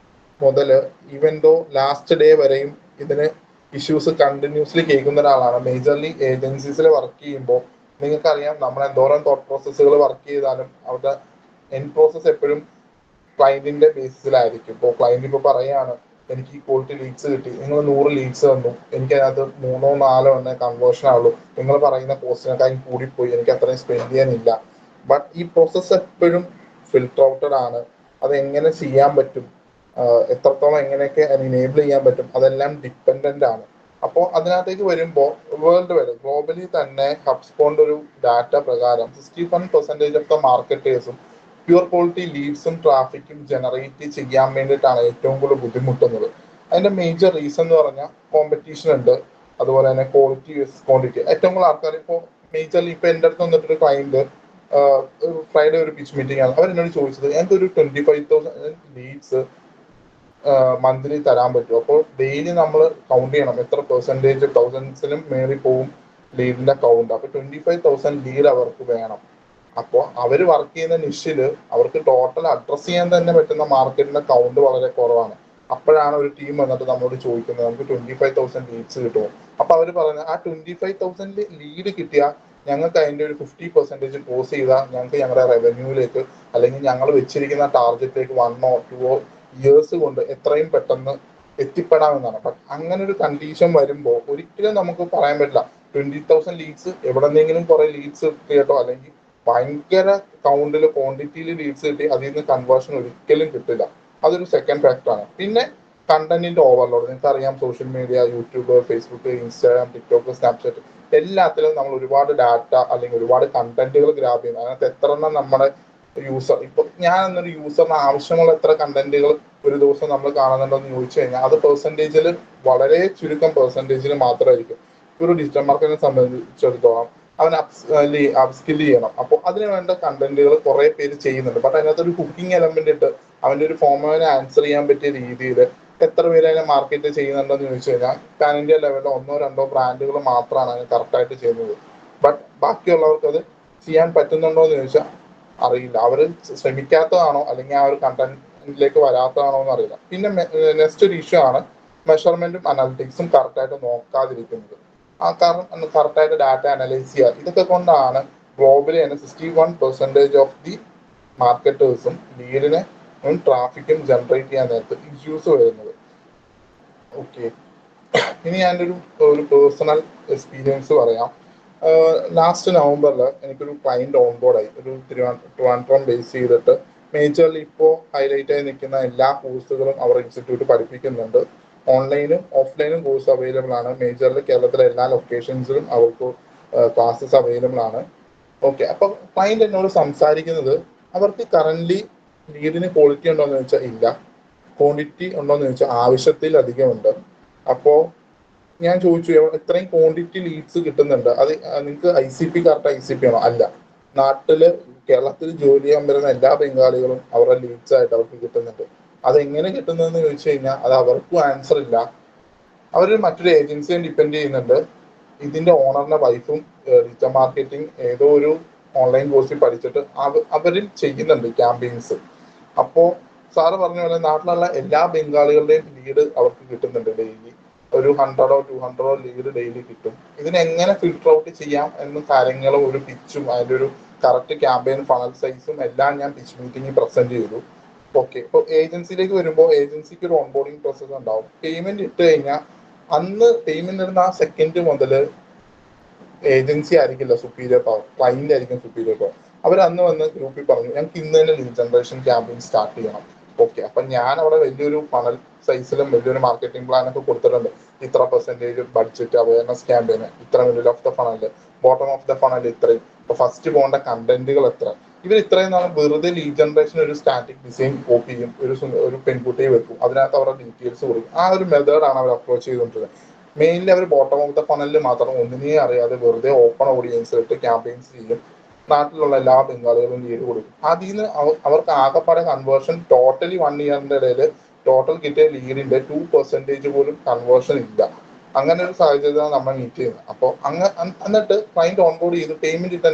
മുതൽ ഈവൻ ദോ ലാസ്റ്റ് ഡേ വരെയും ഇതിന് ഇഷ്യൂസ് കണ്ടിന്യൂസ്ലി കേൾക്കുന്ന ഒരാളാണ്. മേജർലി ഏജൻസീസിൽ വർക്ക് ചെയ്യുമ്പോൾ നിങ്ങൾക്കറിയാം, നമ്മൾ എന്തോരം തോട്ട് പ്രോസസ്സുകൾ വർക്ക് ചെയ്താലും അവരുടെ എൻഡ് പ്രോസസ്സ് എപ്പോഴും ക്ലയന്റിന്റെ ബേസിസിലായിരിക്കും. ഇപ്പോൾ ക്ലയന്റ് ഇപ്പോൾ പറയാണ് എനിക്ക് ഈ ക്വാളിറ്റി ലീഡ്സ് കിട്ടി, നിങ്ങൾ 100 ലീഡ്സ് തന്നു, എനിക്ക് അതിനകത്ത് 3 or 4 എണ്ണേ കൺവേർഷൻ ആവുള്ളൂ, നിങ്ങൾ പറയുന്ന കോസ്റ്റിനേക്കാൾ കൂടിപ്പോയി, എനിക്ക് അത്രയും സ്പെൻഡ് ചെയ്യാനില്ല. ബട്ട് ഈ പ്രോസസ്സ് എപ്പോഴും ഫിൽട്ടർ ഔട്ടഡ് ആണ്. അത് എങ്ങനെ ചെയ്യാൻ പറ്റും, എത്രത്തോളം എങ്ങനെയൊക്കെ എനേബിൾ ചെയ്യാൻ പറ്റും, അതെല്ലാം ഡിപ്പെൻഡന്റ് ആണ്. അപ്പോൾ അതിനകത്തേക്ക് വരുമ്പോൾ വേൾഡ് വൈഡ് ഗ്ലോബലി തന്നെ ഹബ്സ്പോണിന്റെ ഒരു ഡാറ്റ പ്രകാരം 61% ഓഫ് ദ മാർക്കറ്റേഴ്സും പ്യൂർ ക്വാളിറ്റി ലീഡ്സും ട്രാഫിക്കും ജനറേറ്റ് ചെയ്യാൻ വേണ്ടിയിട്ടാണ് ഏറ്റവും കൂടുതൽ ബുദ്ധിമുട്ടുന്നത്. അതിന്റെ മേജർ റീസൺ എന്ന് പറഞ്ഞാൽ കോമ്പറ്റീഷൻ ഉണ്ട്, അതുപോലെ തന്നെ ക്വാളിറ്റി ക്വാണ്ടിറ്റി. ഏറ്റവും കൂടുതൽ ആൾക്കാർ ഇപ്പോൾ മേജർലി ഇപ്പൊ എൻ്റെ അടുത്ത് വന്നിട്ടൊരു ക്ലയന്റ് ഫ്രൈഡേ ഒരു പിച്ച് മീറ്റിംഗ് ആണ്, അവർ എന്നോട് ചോദിച്ചത് എനിക്കൊരു 25,000 ലീഡ്സ് മന്ത്ലി തരാൻ പറ്റും. അപ്പോൾ ഡെയിലി നമ്മൾ കൗണ്ട് ചെയ്യണം എത്ര പെർസെൻറ്റേജ്, തൗസൻഡ്സിനും മേറി പോവും ലീഡിന്റെ കൗണ്ട്. അപ്പൊ 25,000 ലീഡ് അവർക്ക് വേണം. അപ്പോൾ അവർ വർക്ക് ചെയ്യുന്ന നിഷില് അവർക്ക് ടോട്ടൽ അഡ്രസ് ചെയ്യാൻ തന്നെ പറ്റുന്ന മാർക്കറ്റിന്റെ കൗണ്ട് വളരെ കുറവാണ്. അപ്പോഴാണ് ഒരു ടീം വന്നിട്ട് നമ്മളോട് ചോദിക്കുന്നത് നമുക്ക് 25,000 ലീഡ്സ് കിട്ടുമോ? അപ്പൊ അവർ പറയുന്നത് ആ 25,000 ലീഡ് കിട്ടിയാൽ ഞങ്ങൾക്ക് അതിന്റെ ഒരു 50% ക്ലോസ് ചെയ്താൽ ഞങ്ങൾക്ക് ഞങ്ങളുടെ റവന്യൂയിലേക്ക് അല്ലെങ്കിൽ ഞങ്ങൾ വെച്ചിരിക്കുന്ന ടാർഗറ്റിലേക്ക് 1 or 2 years കൊണ്ട് എത്രയും പെട്ടെന്ന് എത്തിപ്പെടാമെന്നാണ്. ബട്ട് അങ്ങനെ ഒരു കണ്ടീഷൻ വരുമ്പോൾ ഒരിക്കലും നമുക്ക് പറയാൻ പറ്റില്ല 20,000 ലീഡ്സ് എവിടെന്നെങ്കിലും കുറെ ലീഡ്സ് കേട്ടോ അല്ലെങ്കിൽ ഭയങ്കര കൗണ്ടിൽ ക്വാണ്ടിറ്റിയിൽ ലീഡ്സ് കിട്ടി അതിൽ നിന്ന് കൺവേർഷൻ ഒരിക്കലും കിട്ടില്ല. അതൊരു സെക്കൻഡ് ഫാക്ടറാണ്. പിന്നെ കണ്ടന്റിന്റെ ഓവർലോഡ്. നിങ്ങൾക്ക് അറിയാം, social media, YouTube, Facebook, Instagram, TikTok, Snapchat എല്ലാത്തിലും നമ്മൾ ഒരുപാട് ഡാറ്റ അല്ലെങ്കിൽ ഒരുപാട് കണ്ടന്റുകൾ ഗ്രാബ് ചെയ്യുന്നു. അതിനകത്ത് എത്ര എണ്ണം നമ്മുടെ യൂസർ. ഇപ്പൊ ഞാൻ എന്നൊരു യൂസറിന് ആവശ്യമുള്ള എത്ര കണ്ടന്റുകൾ ഒരു ദിവസം നമ്മൾ കാണുന്നുണ്ടോ എന്ന് ചോദിച്ചു കഴിഞ്ഞാൽ അത് പെർസെന്റേജിൽ വളരെ ചുരുക്കം പെർസെന്റേജിൽ മാത്രമായിരിക്കും. ഒരു ഡിജിറ്റൽ മാർക്കറ്റിനെ സംബന്ധിച്ചിടത്തോളം അവൻ അപ്സ്കിൽ ചെയ്യണം. അപ്പോൾ അതിന് വേണ്ട കണ്ടന്റുകൾ കുറെ പേര് ചെയ്യുന്നുണ്ട്. ബട്ട് അതിനകത്ത് ഒരു കുക്കിംഗ് എലമെന്റ് ഇട്ട് അവന്റെ ഒരു ഫോമിനെ ആൻസർ ചെയ്യാൻ പറ്റിയ രീതിയിൽ എത്ര പേര് അതിനെ മാർക്കറ്റ് ചെയ്യുന്നുണ്ടെന്ന് ചോദിച്ചു കഴിഞ്ഞാൽ പാൻ ഇന്ത്യ ലെവലിൽ 1-2 ബ്രാൻഡുകൾ മാത്രമാണ് അതിന് കറക്റ്റായിട്ട് ചെയ്യുന്നത്. ബട്ട് ബാക്കിയുള്ളവർക്ക് അത് ചെയ്യാൻ പറ്റുന്നുണ്ടോ എന്ന് ചോദിച്ചാൽ അറിയില്ല. അവർ ശ്രമിക്കാത്തതാണോ അല്ലെങ്കിൽ ആ ഒരു കണ്ടന്റിലേക്ക് വരാത്തതാണോ എന്ന് അറിയില്ല. പിന്നെ നെക്സ്റ്റ് ഒരു ഇഷ്യൂ ആണ് മെഷർമെന്റും അനാലിറ്റിക്സും കറക്റ്റായിട്ട് നോക്കാതിരിക്കുന്നത്. ആ കാരണം കറക്റ്റായിട്ട് ഡാറ്റ അനലൈസ് ചെയ്യുക. ഇതൊക്കെ കൊണ്ടാണ് ഗ്ലോബലി തന്നെ 61% ഓഫ് ദി മാർക്കറ്റേഴ്സും ലീഡിനെ ട്രാഫിക്കും ജനറേറ്റ് ചെയ്യാൻ നേരത്ത് ഇഷ്യൂസ് വരുന്നത്. ഓക്കെ, ഇനി ഞാനൊരു പേഴ്സണൽ എക്സ്പീരിയൻസ് പറയാം. ലാസ്റ്റ് നവംബറിൽ എനിക്കൊരു ക്ലയന്റ് ഓൺബോർഡായി. ഒരു ട്രിവാൻഡ്രം ബേസ് ചെയ്തിട്ട് മേജർലി ഇപ്പോൾ ഹൈലൈറ്റ് ആയി നിൽക്കുന്ന എല്ലാ കോഴ്സുകളും അവർ ഇൻസ്റ്റിറ്റ്യൂട്ട് പഠിപ്പിക്കുന്നുണ്ട്. ഓൺലൈനും ഓഫ്ലൈനും കോഴ്സ് അവൈലബിൾ ആണ്. മേജർലി കേരളത്തിലെ എല്ലാ ലൊക്കേഷൻസിലും അവർക്ക് ക്ലാസ്സസ് അവൈലബിൾ ആണ്. ഓക്കെ, അപ്പൊ ക്ലയന്റ് എന്നോട് സംസാരിക്കുന്നത് അവർക്ക് കറന്റ് ലീഡിന് ക്വാളിറ്റി ഉണ്ടോ എന്ന് ചോദിച്ചാൽ ഇല്ല, ക്വാണ്ടിറ്റി ഉണ്ടോ എന്ന് ചോദിച്ചാൽ ആവശ്യത്തിലധികം ഉണ്ട്. അപ്പോ ഞാൻ ചോദിച്ചു ഇത്രയും ക്വാണ്ടിറ്റി ലീഡ്സ് കിട്ടുന്നുണ്ട്, അത് നിങ്ങൾക്ക് ICP കറക്റ്റ് ICP ആണോ? അല്ല. നാട്ടില് കേരളത്തിൽ ജോലി ചെയ്യാൻ വരുന്ന എല്ലാ ബംഗാളികളും അവരുടെ ലീഡ്സ് ആയിട്ട് അവർക്ക് കിട്ടുന്നുണ്ട്. അതെങ്ങനെ കിട്ടുന്നതെന്ന് ചോദിച്ചു കഴിഞ്ഞാൽ അത് അവർക്കും ആൻസർ ഇല്ല. അവർ മറ്റൊരു ഏജൻസിയെ ഡിപ്പെൻഡ് ചെയ്യുന്നുണ്ട്. ഇതിന്റെ ഓണറിന്റെ വൈഫും ഡിജിറ്റൽ മാർക്കറ്റിംഗ് ഏതോ ഒരു ഓൺലൈൻ കോഴ്സിൽ പഠിച്ചിട്ട് അവരും ചെയ്യുന്നുണ്ട് ക്യാമ്പയിൻസ്. അപ്പോ സാറ് പറഞ്ഞ പോലെ നാട്ടിലുള്ള എല്ലാ ബംഗാളികളുടെയും ലീഡ് അവർക്ക് കിട്ടുന്നുണ്ട്. ഡെയിലി ഒരു 100-200 ലീഡ് ഡെയിലി കിട്ടും. ഇതിനെങ്ങനെ ഫിൽട്ടർ ഔട്ട് ചെയ്യാം എന്ന കാര്യങ്ങളും ഒരു പിച്ചും അതിന്റെ ഒരു കറക്റ്റ് ക്യാമ്പയിൻ ഫണൽ സൈസും എല്ലാം ഞാൻ പിച്ച് മീറ്റിംഗിൽ പ്രസന്റ് ചെയ്തു. ഓക്കെ, ഇപ്പോൾ ഏജൻസിയിലേക്ക് വരുമ്പോൾ ഏജൻസിക്ക് ഒരു ഓൺബോർഡിംഗ് പ്രോസസ് ഉണ്ടാവും. പേയ്മെന്റ് ഇട്ട് കഴിഞ്ഞാൽ അന്ന് പേയ്മെന്റ് ഇടുന്ന ആ സെക്കൻഡ് മുതൽ ഏജൻസി ആയിരിക്കില്ല സുപ്പീരിയർ പവർ, ക്ലൈന്റ് ആയിരിക്കും സുപ്പീരിയർ പവർ. അവർ അന്ന് വന്ന് ഗ്രൂപ്പിൽ പറഞ്ഞു ഞങ്ങൾക്ക് ഇന്ന് തന്നെ ലീഡ് ജനറേഷൻ ക്യാമ്പയിൻ സ്റ്റാർട്ട് ചെയ്യണം. ഓക്കെ, അപ്പൊ ഞാൻ അവിടെ വലിയൊരു ഫണൽ സൈസിലും വലിയൊരു മാർക്കറ്റിംഗ് പ്ലാൻ ഒക്കെ കൊടുത്തിട്ടുണ്ട്. ഇത്ര പെർസെന്റേജ് ബഡ്ജറ്റ് അവയർനെസ് ക്യാമ്പയിന്, ഇത്ര middle of the funnel, bottom of the funnel ഇത്രയും, ഇപ്പൊ ഫസ്റ്റ് പോകേണ്ട കണ്ടന്റുകൾ എത്ര. ഇവർ ഇത്രയും നാളെ വെറുതെ ലീഡ് ജനറേഷൻ ഒരു സ്റ്റാറ്റിക് ഡിസൈൻ കോപ്പി ചെയ്യും, ഒരു പെൺകുട്ടിയെ വെക്കും, അതിനകത്ത് അവരുടെ ഡീറ്റെയിൽസ് കൊടുക്കും. ആ ഒരു മെത്തേഡാണ് അവർ അപ്രോച്ച് ചെയ്തുകൊണ്ടിരുന്നത്. മെയിൻലി അവർ ബോട്ടം ഓഫ് ദ ഫണലിൽ മാത്രം ഒന്നിനെ അറിയാതെ വെറുതെ ഓപ്പൺ ഓഡിയൻസ് ഇട്ട് ക്യാമ്പയിൻസ് ചെയ്യും. നാട്ടിലുള്ള എല്ലാ ബംഗാളികളും ലീഡ് കൊടുക്കും. അതിൽ നിന്ന് അവർക്ക് ആകെപ്പാടെ കൺവേർഷൻ ടോട്ടലി 1 ഇയറിന്റെ ഇടയിൽ ടോട്ടൽ കിട്ടിയ ലീഡിന്റെ 2% പോലും കൺവേർഷൻ ഇല്ല. അങ്ങനെ ഒരു സാഹചര്യമാണ് നമ്മൾ മീറ്റ് ചെയ്യുന്നത്. അപ്പോൾ എന്നിട്ട് ക്ലയന്റ് ഓൺബോർഡ് ചെയ്ത് പേയ്മെന്റ് ഇട്ട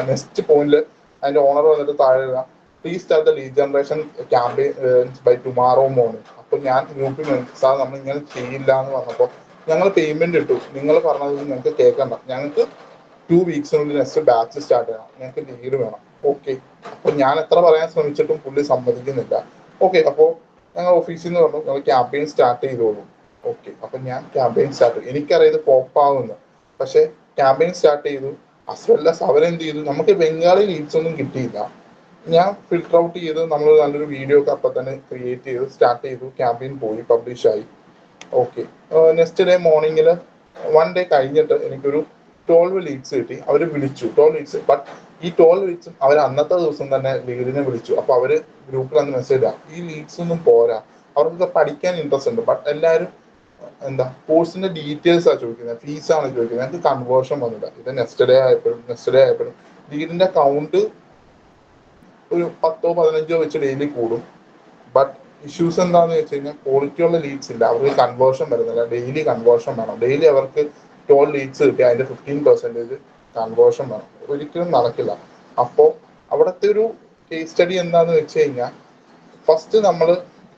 നെക്സ്റ്റ് പോയിന്റിൽ അതിന്റെ ഓണർ വന്നിട്ട് താഴെ please start the lead generation campaign by tomorrow morning. അപ്പൊ ഞാൻ ഗ്രൂപ്പിൽ സാർ നമ്മൾ ഇങ്ങനെ ചെയ്യില്ല എന്ന് പറഞ്ഞപ്പോൾ ഞങ്ങൾ പേയ്മെന്റ് ഇട്ടു, നിങ്ങൾ പറഞ്ഞത് ഞങ്ങൾക്ക് കേൾക്കണ്ട, ഞങ്ങൾക്ക് 2 വീക്സിനുള്ളിൽ നെക്സ്റ്റ് ബാച്ച് സ്റ്റാർട്ട് ചെയ്യണം, ഞങ്ങൾക്ക് ലീഡ് വേണം. ഓക്കെ, അപ്പൊ ഞാൻ എത്ര പറയാൻ ശ്രമിച്ചിട്ടും പുള്ളി സമ്മതിക്കുന്നില്ല. ഓക്കെ, അപ്പോൾ ഞങ്ങൾ ഓഫീസിൽ നിന്ന് പറഞ്ഞു ഞങ്ങൾ ക്യാമ്പയിൻ സ്റ്റാർട്ട് ചെയ്തോളൂ. ഓക്കെ, അപ്പൊ ഞാൻ ക്യാമ്പയിൻ സ്റ്റാർട്ട് ചെയ്തു. എനിക്കറിയാം ഇത് പോപ്പ് ആവുമെന്ന്. പക്ഷെ ക്യാമ്പയിൻ സ്റ്റാർട്ട് ചെയ്തു. അസ്വല്ലസ് അവരെന്ത് ചെയ്തു, നമുക്ക് ബംഗാളി ലീഡ്സ് ഒന്നും കിട്ടിയില്ല. ഞാൻ ഫിൽട്ടർ ഔട്ട് ചെയ്ത് നമ്മൾ നല്ലൊരു വീഡിയോ ഒക്കെ അപ്പൊ തന്നെ ക്രിയേറ്റ് ചെയ്ത് സ്റ്റാർട്ട് ചെയ്തു. ക്യാമ്പയിൻ പോയി, പബ്ലിഷ് ആയി. ഓക്കെ, നെക്സ്റ്റ് ഡേ മോർണിംഗിൽ 1 ഡേ കഴിഞ്ഞിട്ട് എനിക്കൊരു 12 ലീഡ്സ് കിട്ടി. അവർ വിളിച്ചു 12 ലീഡ്സ്. ബട്ട് ഈ 12 ലീഡ്സും അവർ അന്നത്തെ ദിവസം തന്നെ ലീഡിനെ വിളിച്ചു. അപ്പൊ അവര് ഗ്രൂപ്പിൽ അന്ന് മെസ്സേജ് ഇടാം, ഈ ലീഡ്സ് ഒന്നും പോരാ, അവർക്ക് പഠിക്കാൻ ഇൻട്രസ്റ്റ് ഉണ്ട്, ബട്ട് എല്ലാവരും കോഴ്സിന്റെ ഡീറ്റെയിൽസ് ആണ് ചോദിക്കുന്നത്, ഫീസാണ് ചോദിക്കുന്നത്, ഞങ്ങൾക്ക് കൺവേർഷൻ വന്നില്ല. ഇത് നെക്സ്റ്റ് ഡേ ആയപ്പോഴും ലീഡിന്റെ കൗണ്ട് ഒരു 10-15 വെച്ച് ഡെയിലി കൂടും. ബട്ട് ഇഷ്യൂസ് എന്താന്ന് വെച്ച് കഴിഞ്ഞാൽ ക്വാളിറ്റിയുള്ള ലീഡ്സ് ഇല്ല, അവർക്ക് കൺവേർഷൻ വരുന്നില്ല. ഡെയിലി കൺവേർഷൻ വേണം. ഡെയിലി അവർക്ക് 12 ലീഡ്സ് കിട്ടി, അതിന്റെ 15% കൺവേർഷൻ വേണം. ഒരിക്കലും നടക്കില്ല. അപ്പോ അവിടുത്തെ ഒരു കേസ് സ്റ്റഡി എന്താന്ന് വെച്ച് കഴിഞ്ഞാൽ ഫസ്റ്റ് നമ്മൾ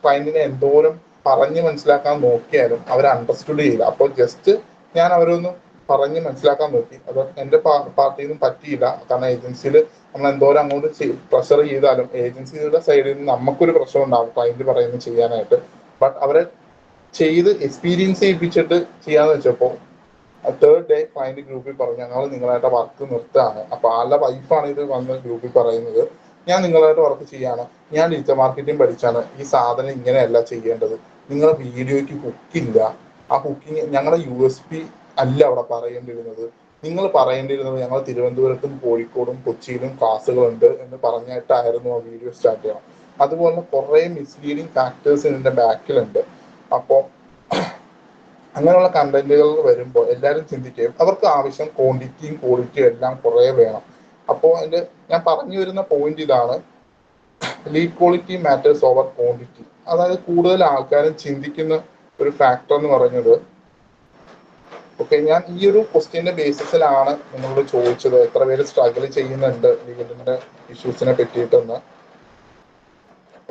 ക്ലയന്റിനെ എന്തോരം പറഞ്ഞ് മനസ്സിലാക്കാൻ നോക്കിയാലും അവർ അണ്ടർസ്റ്റുഡ് ചെയ്യില്ല. അപ്പോൾ ജസ്റ്റ് ഞാൻ അവരൊന്ന് പറഞ്ഞ് മനസ്സിലാക്കാൻ നോക്കി, അത് എന്റെ പാർട്ടിയിൽ നിന്നും പറ്റിയില്ല. കാരണം ഏജൻസിയിൽ നമ്മൾ എന്തോരം അങ്ങോട്ട് പ്രഷർ ചെയ്താലും ഏജൻസിയുടെ സൈഡിൽ നിന്ന് നമുക്കൊരു പ്രശ്നം ഉണ്ടാവും ക്ലയന്റ് പറയുന്നത് ചെയ്യാനായിട്ട്. ബട്ട് അവരെ ചെയ്ത് എക്സ്പീരിയൻസ് ചെയ്യിപ്പിച്ചിട്ട് ചെയ്യാന്ന് വെച്ചപ്പോൾ 3rd ഡേ ക്ലയന്റ് ഗ്രൂപ്പിൽ പറഞ്ഞു ഞങ്ങൾ നിങ്ങളായിട്ട് വർക്ക് നിർത്തുകയാണ്. അപ്പൊ ആളുടെ വൈഫാണ് ഇത് വന്ന് ഗ്രൂപ്പിൽ പറയുന്നത്, ഞാൻ നിങ്ങളായിട്ട് വർക്ക് ചെയ്യാണ്, ഞാൻ ഡിജിറ്റൽ മാർക്കറ്റിംഗ് പഠിച്ചാണ്, ഈ സാധനം ഇങ്ങനെയല്ല ചെയ്യേണ്ടത്, നിങ്ങളുടെ വീഡിയോയ്ക്ക് ഹുക്കില്ല, ആ ഹുക്കിങ് ഞങ്ങളുടെ USP അല്ല അവിടെ പറയേണ്ടിരുന്നത്, നിങ്ങൾ പറയേണ്ടിയിരുന്നത് ഞങ്ങൾ തിരുവനന്തപുരത്തും കോഴിക്കോടും കൊച്ചിയിലും ക്ലാസ്സുകളുണ്ട് എന്ന് പറഞ്ഞിട്ടായിരുന്നു ആ വീഡിയോ സ്റ്റാർട്ട് ചെയ്യണം. അതുപോലെ കുറെ മിസ്ലീഡിങ് ഫാക്ടേഴ്സ് ഇതിന്റെ ബാക്കിലുണ്ട്. അപ്പോൾ അങ്ങനെയുള്ള കണ്ടന്റുകൾ വരുമ്പോൾ എല്ലാവരും ചിന്തിക്കുകയും അവർക്ക് ആവശ്യം ക്വാണ്ടിറ്റിയും ക്വാളിറ്റിയും എല്ലാം കുറെ വേണം. അപ്പോൾ ഞാൻ പറഞ്ഞു വരുന്ന പോയിന്റ് ഇതാണ്, lead quality matters over quantity. അതായത് കൂടുതൽ ആൾക്കാരും ചിന്തിക്കുന്ന ഒരു ഫാക്ടർ എന്ന് പറയുന്നത്, ഓക്കെ, ഞാൻ ഈ ഒരു ക്വസ്റ്റ്യന്റെ ബേസിസിലാണ് നിങ്ങളോട് ചോദിച്ചത് എത്ര പേര് സ്ട്രഗിൾ ചെയ്യുന്നുണ്ട് ലീഡിന്റെ ഇഷ്യൂസിനെ പറ്റിയിട്ടെന്ന്.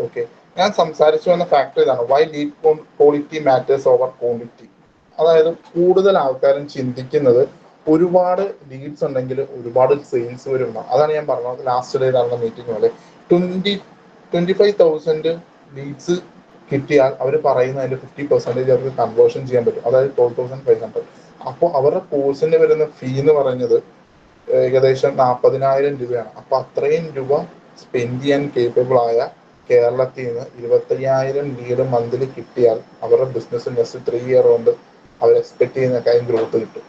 ഓക്കെ, ഞാൻ സംസാരിച്ചു വന്ന ഫാക്ടർ ഇതാണ്, why lead quality matters over quantity. അതായത് കൂടുതൽ ആൾക്കാരും ചിന്തിക്കുന്നത് ഒരുപാട് ലീഡ്സ് ഉണ്ടെങ്കിൽ ഒരുപാട് സെയിൽസ് വരും. അതാണ് ഞാൻ പറഞ്ഞത് ലാസ്റ്റ് ഡേ നടന്ന മീറ്റിംഗ് പോലെ 25,000 ലീഡ്സ് കിട്ടിയാൽ അവർ പറയുന്ന അതിന്റെ 50% അവർക്ക് കൺവേർഷൻ ചെയ്യാൻ പറ്റും, അതായത് 12,500. അപ്പോൾ അവരുടെ കോഴ്സിന് വരുന്ന ഫീ എന്ന് പറയുന്നത് ഏകദേശം 40,000 രൂപയാണ്. അപ്പൊ അത്രയും രൂപ സ്പെൻഡ് ചെയ്യാൻ കേപ്പബിൾ ആയ കേരളത്തിൽ നിന്ന് 25,000 ലീഡ് മന്ത്ലി കിട്ടിയാൽ അവരുടെ ബിസിനസ് നെക്സ്റ്റ് 3 ഇയർ കൊണ്ട് അവർ എക്സ്പെക്ട് ചെയ്യുന്നതിനേക്കാളും ഗ്രോത്ത് കിട്ടും.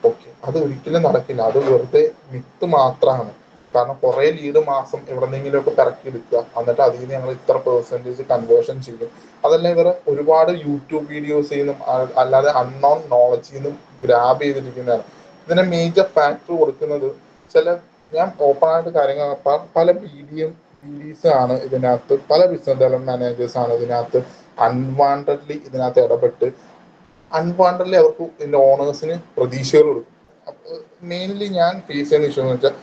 ഓക്കെ, അത് ഒരിക്കലും നടക്കില്ല, അത് വെറുതെ മിത്ത് മാത്രമാണ്. കാരണം കുറെ ലീഡ് മാസം എവിടെന്നെങ്കിലും ഒക്കെ പിറക്കിയെടുക്കുക, എന്നിട്ട് അതിൽ നിന്ന് ഞങ്ങൾ ഇത്ര പെർസെന്റേജ് കൺവേർഷൻ ചെയ്യും. അതല്ല, ഇവർ ഒരുപാട് യൂട്യൂബ് വീഡിയോസിൽ നിന്നും അല്ലാതെ അൺനോൺ നോളജിൽ നിന്നും ഗ്രാബ് ചെയ്തിരിക്കുന്നതാണ്. ഇതിനെ മേജർ ഫാക്ടർ കൊടുക്കുന്നത് ഞാൻ ഓപ്പൺ ആയിട്ട് കാര്യങ്ങൾ പല BDs ആണ് ഇതിനകത്ത്, പല ബിസിനസ് ഡെവലപ്മെന്റ് മാനേജേഴ്സ് ആണ് ഇതിനകത്ത് അൺവാണ്ടഡ്ലി ഇതിനകത്ത് ഇടപെട്ട് അൺവാണ്ടഡ്ലി അവർക്ക് ഇതിന്റെ ഓണേഴ്സിന് പ്രതീക്ഷകൾ കൊടുക്കും. മെയിൻലി ഞാൻ ഫേസ് ചെയ്യുന്ന ഇഷ്യൂ എന്ന് വെച്ചാൽ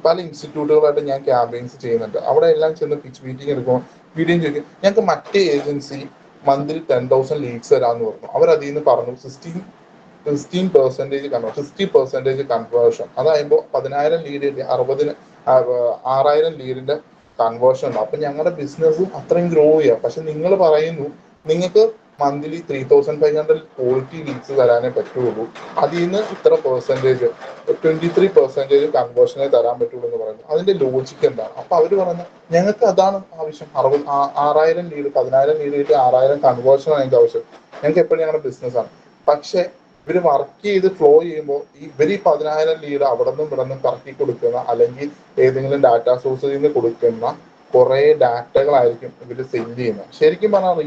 പല ഇൻസ്റ്റിറ്റ്യൂട്ടുകളായിട്ട് ഞാൻ ക്യാമ്പയിൻസ് ചെയ്യുന്നുണ്ട്. അവിടെ എല്ലാം ചെന്ന് പിച്ച് മീറ്റിംഗ് എടുക്കുമ്പോൾ വീഡിയോ ചോദിക്കും, ഞങ്ങൾക്ക് മറ്റേ ഏജൻസി മന്ത്ലി 10,000 ലീഡ്സ് തരാമെന്ന് പറഞ്ഞു. അവരതിൽ നിന്ന് പറഞ്ഞു 60% കൺവേർഷൻ. അതാകുമ്പോൾ 10,000 ലീഡ് 6,000 ലീഡിന്റെ കൺവേർഷൻ ഉണ്ട്. അപ്പൊ ഞങ്ങളുടെ ബിസിനസ്സും അത്രയും ഗ്രോ ചെയ്യുക. പക്ഷെ നിങ്ങൾ പറയുന്നു നിങ്ങൾക്ക് മന്ത്ലി 3,500 ക്വാളിറ്റി ലീഡ്സ് തരാനേ പറ്റുള്ളൂ, അതിൽ നിന്ന് ഇത്ര പെർസെന്റേജ് 23% കൺവേർഷനെ തരാൻ പറ്റുള്ളൂ എന്ന് പറയുന്നു. അതിന്റെ ലോജിക്ക് എന്താണ്? അപ്പൊ അവര് പറയുന്നത് ഞങ്ങൾക്ക് അതാണ് ആവശ്യം, 6,000 ലീഡ് 10,000 ലീഡ് കിട്ടി 6,000 കൺവേർഷൻ ആണ് എനിക്ക് ആവശ്യം, ഞങ്ങൾക്ക് എപ്പോഴും ഞങ്ങളുടെ ബിസിനസ്സാണ്. പക്ഷെ ഇവര് വർക്ക് ചെയ്ത് ഫ്ലോ ചെയ്യുമ്പോൾ ഇവര് 10,000 ലീഡ് അവിടെ നിന്നും ഇവിടെ നിന്നും കറക്കി കൊടുക്കുന്ന അല്ലെങ്കിൽ ഏതെങ്കിലും ഡാറ്റാ സോഴ്സിൽ നിന്ന് കൊടുക്കുന്ന കുറെ ഡാറ്റകളായിരിക്കും ഇവര് സെൻഡ് ചെയ്യുന്നത്. ശരിക്കും പറഞ്ഞാൽ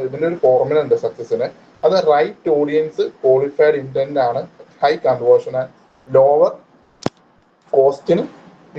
ഇതിന്റെ ഒരു ഫോർമുല ഉണ്ട് സക്സസിന്. അത് റൈറ്റ് ഓഡിയൻസ്, ക്വാളിഫൈഡ് ഇന്റന്റ് ആണ് ഹൈ കൺവേർഷൻ ആൻഡ് ലോവർ കോസ്റ്റിന്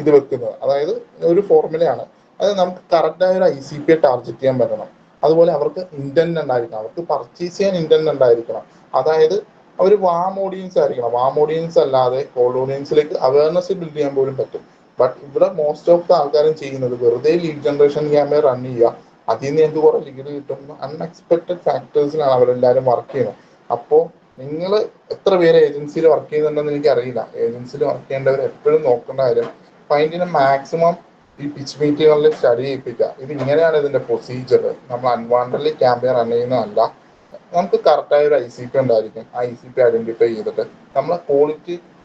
ഇത് വെക്കുന്നത്. അതായത് ഒരു ഫോർമുലയാണ്. അത് നമുക്ക് കറക്റ്റായ ഒരു ICP ടാർഗറ്റ് ചെയ്യാൻ പറ്റണം. അതുപോലെ അവർക്ക് ഇന്റന്റ് ഉണ്ടായിരിക്കണം, അവർക്ക് പർച്ചേസ് ചെയ്യാൻ ഇന്റന്റ് ഉണ്ടായിരിക്കണം. അതായത് അവർ വാം ഓഡിയൻസ് ആയിരിക്കണം. വാം ഓഡിയൻസ് അല്ലാതെ കോൾഡ് ഓഡിയൻസിലേക്ക് അവയർനെസ് ബിൽഡ് ചെയ്യാൻ പോലും പറ്റും. ബട്ട് ഇവിടെ മോസ്റ്റ് ഓഫ് ദ ആൾക്കാരും ചെയ്യുന്നത് വെറുതെ ലീഡ് ജനറേഷൻ ക്യാമ്പയിൻ റൺ ചെയ്യുക, അതിൽ നിന്ന് ഞങ്ങൾക്ക് കുറെ ലീഡ് കിട്ടുന്ന അൺഎക്സ്പെക്ടഡ് ഫാക്ടേഴ്സിലാണ് അവരെല്ലാവരും വർക്ക് ചെയ്യുന്നത്. അപ്പോൾ നിങ്ങൾ എത്ര പേര് ഏജൻസിയിൽ വർക്ക് ചെയ്യുന്നുണ്ടെന്ന് എനിക്ക് അറിയില്ല. ഏജൻസിയിൽ വർക്ക് ചെയ്യേണ്ടവർ എപ്പോഴും നോക്കേണ്ട കാര്യം ഫൈൻഡിന് മാക്സിമം ഈ പിച്ച് മീറ്റിങ്ങുകളിൽ സ്റ്റഡി ചെയ്യിപ്പിക്കുക. ഇത് ഇങ്ങനെയാണ് ഇതിന്റെ പ്രൊസീജിയർ. നമ്മൾ അൺവാണ്ടഡ്ലി ക്യാമ്പയിൻ റൺ ചെയ്യുന്നതല്ല. നമുക്ക് കറക്റ്റായ ഒരു ICP ഉണ്ടായിരിക്കും. ആ ICP ഐഡന്റിഫൈ ചെയ്തിട്ട് നമ്മളെ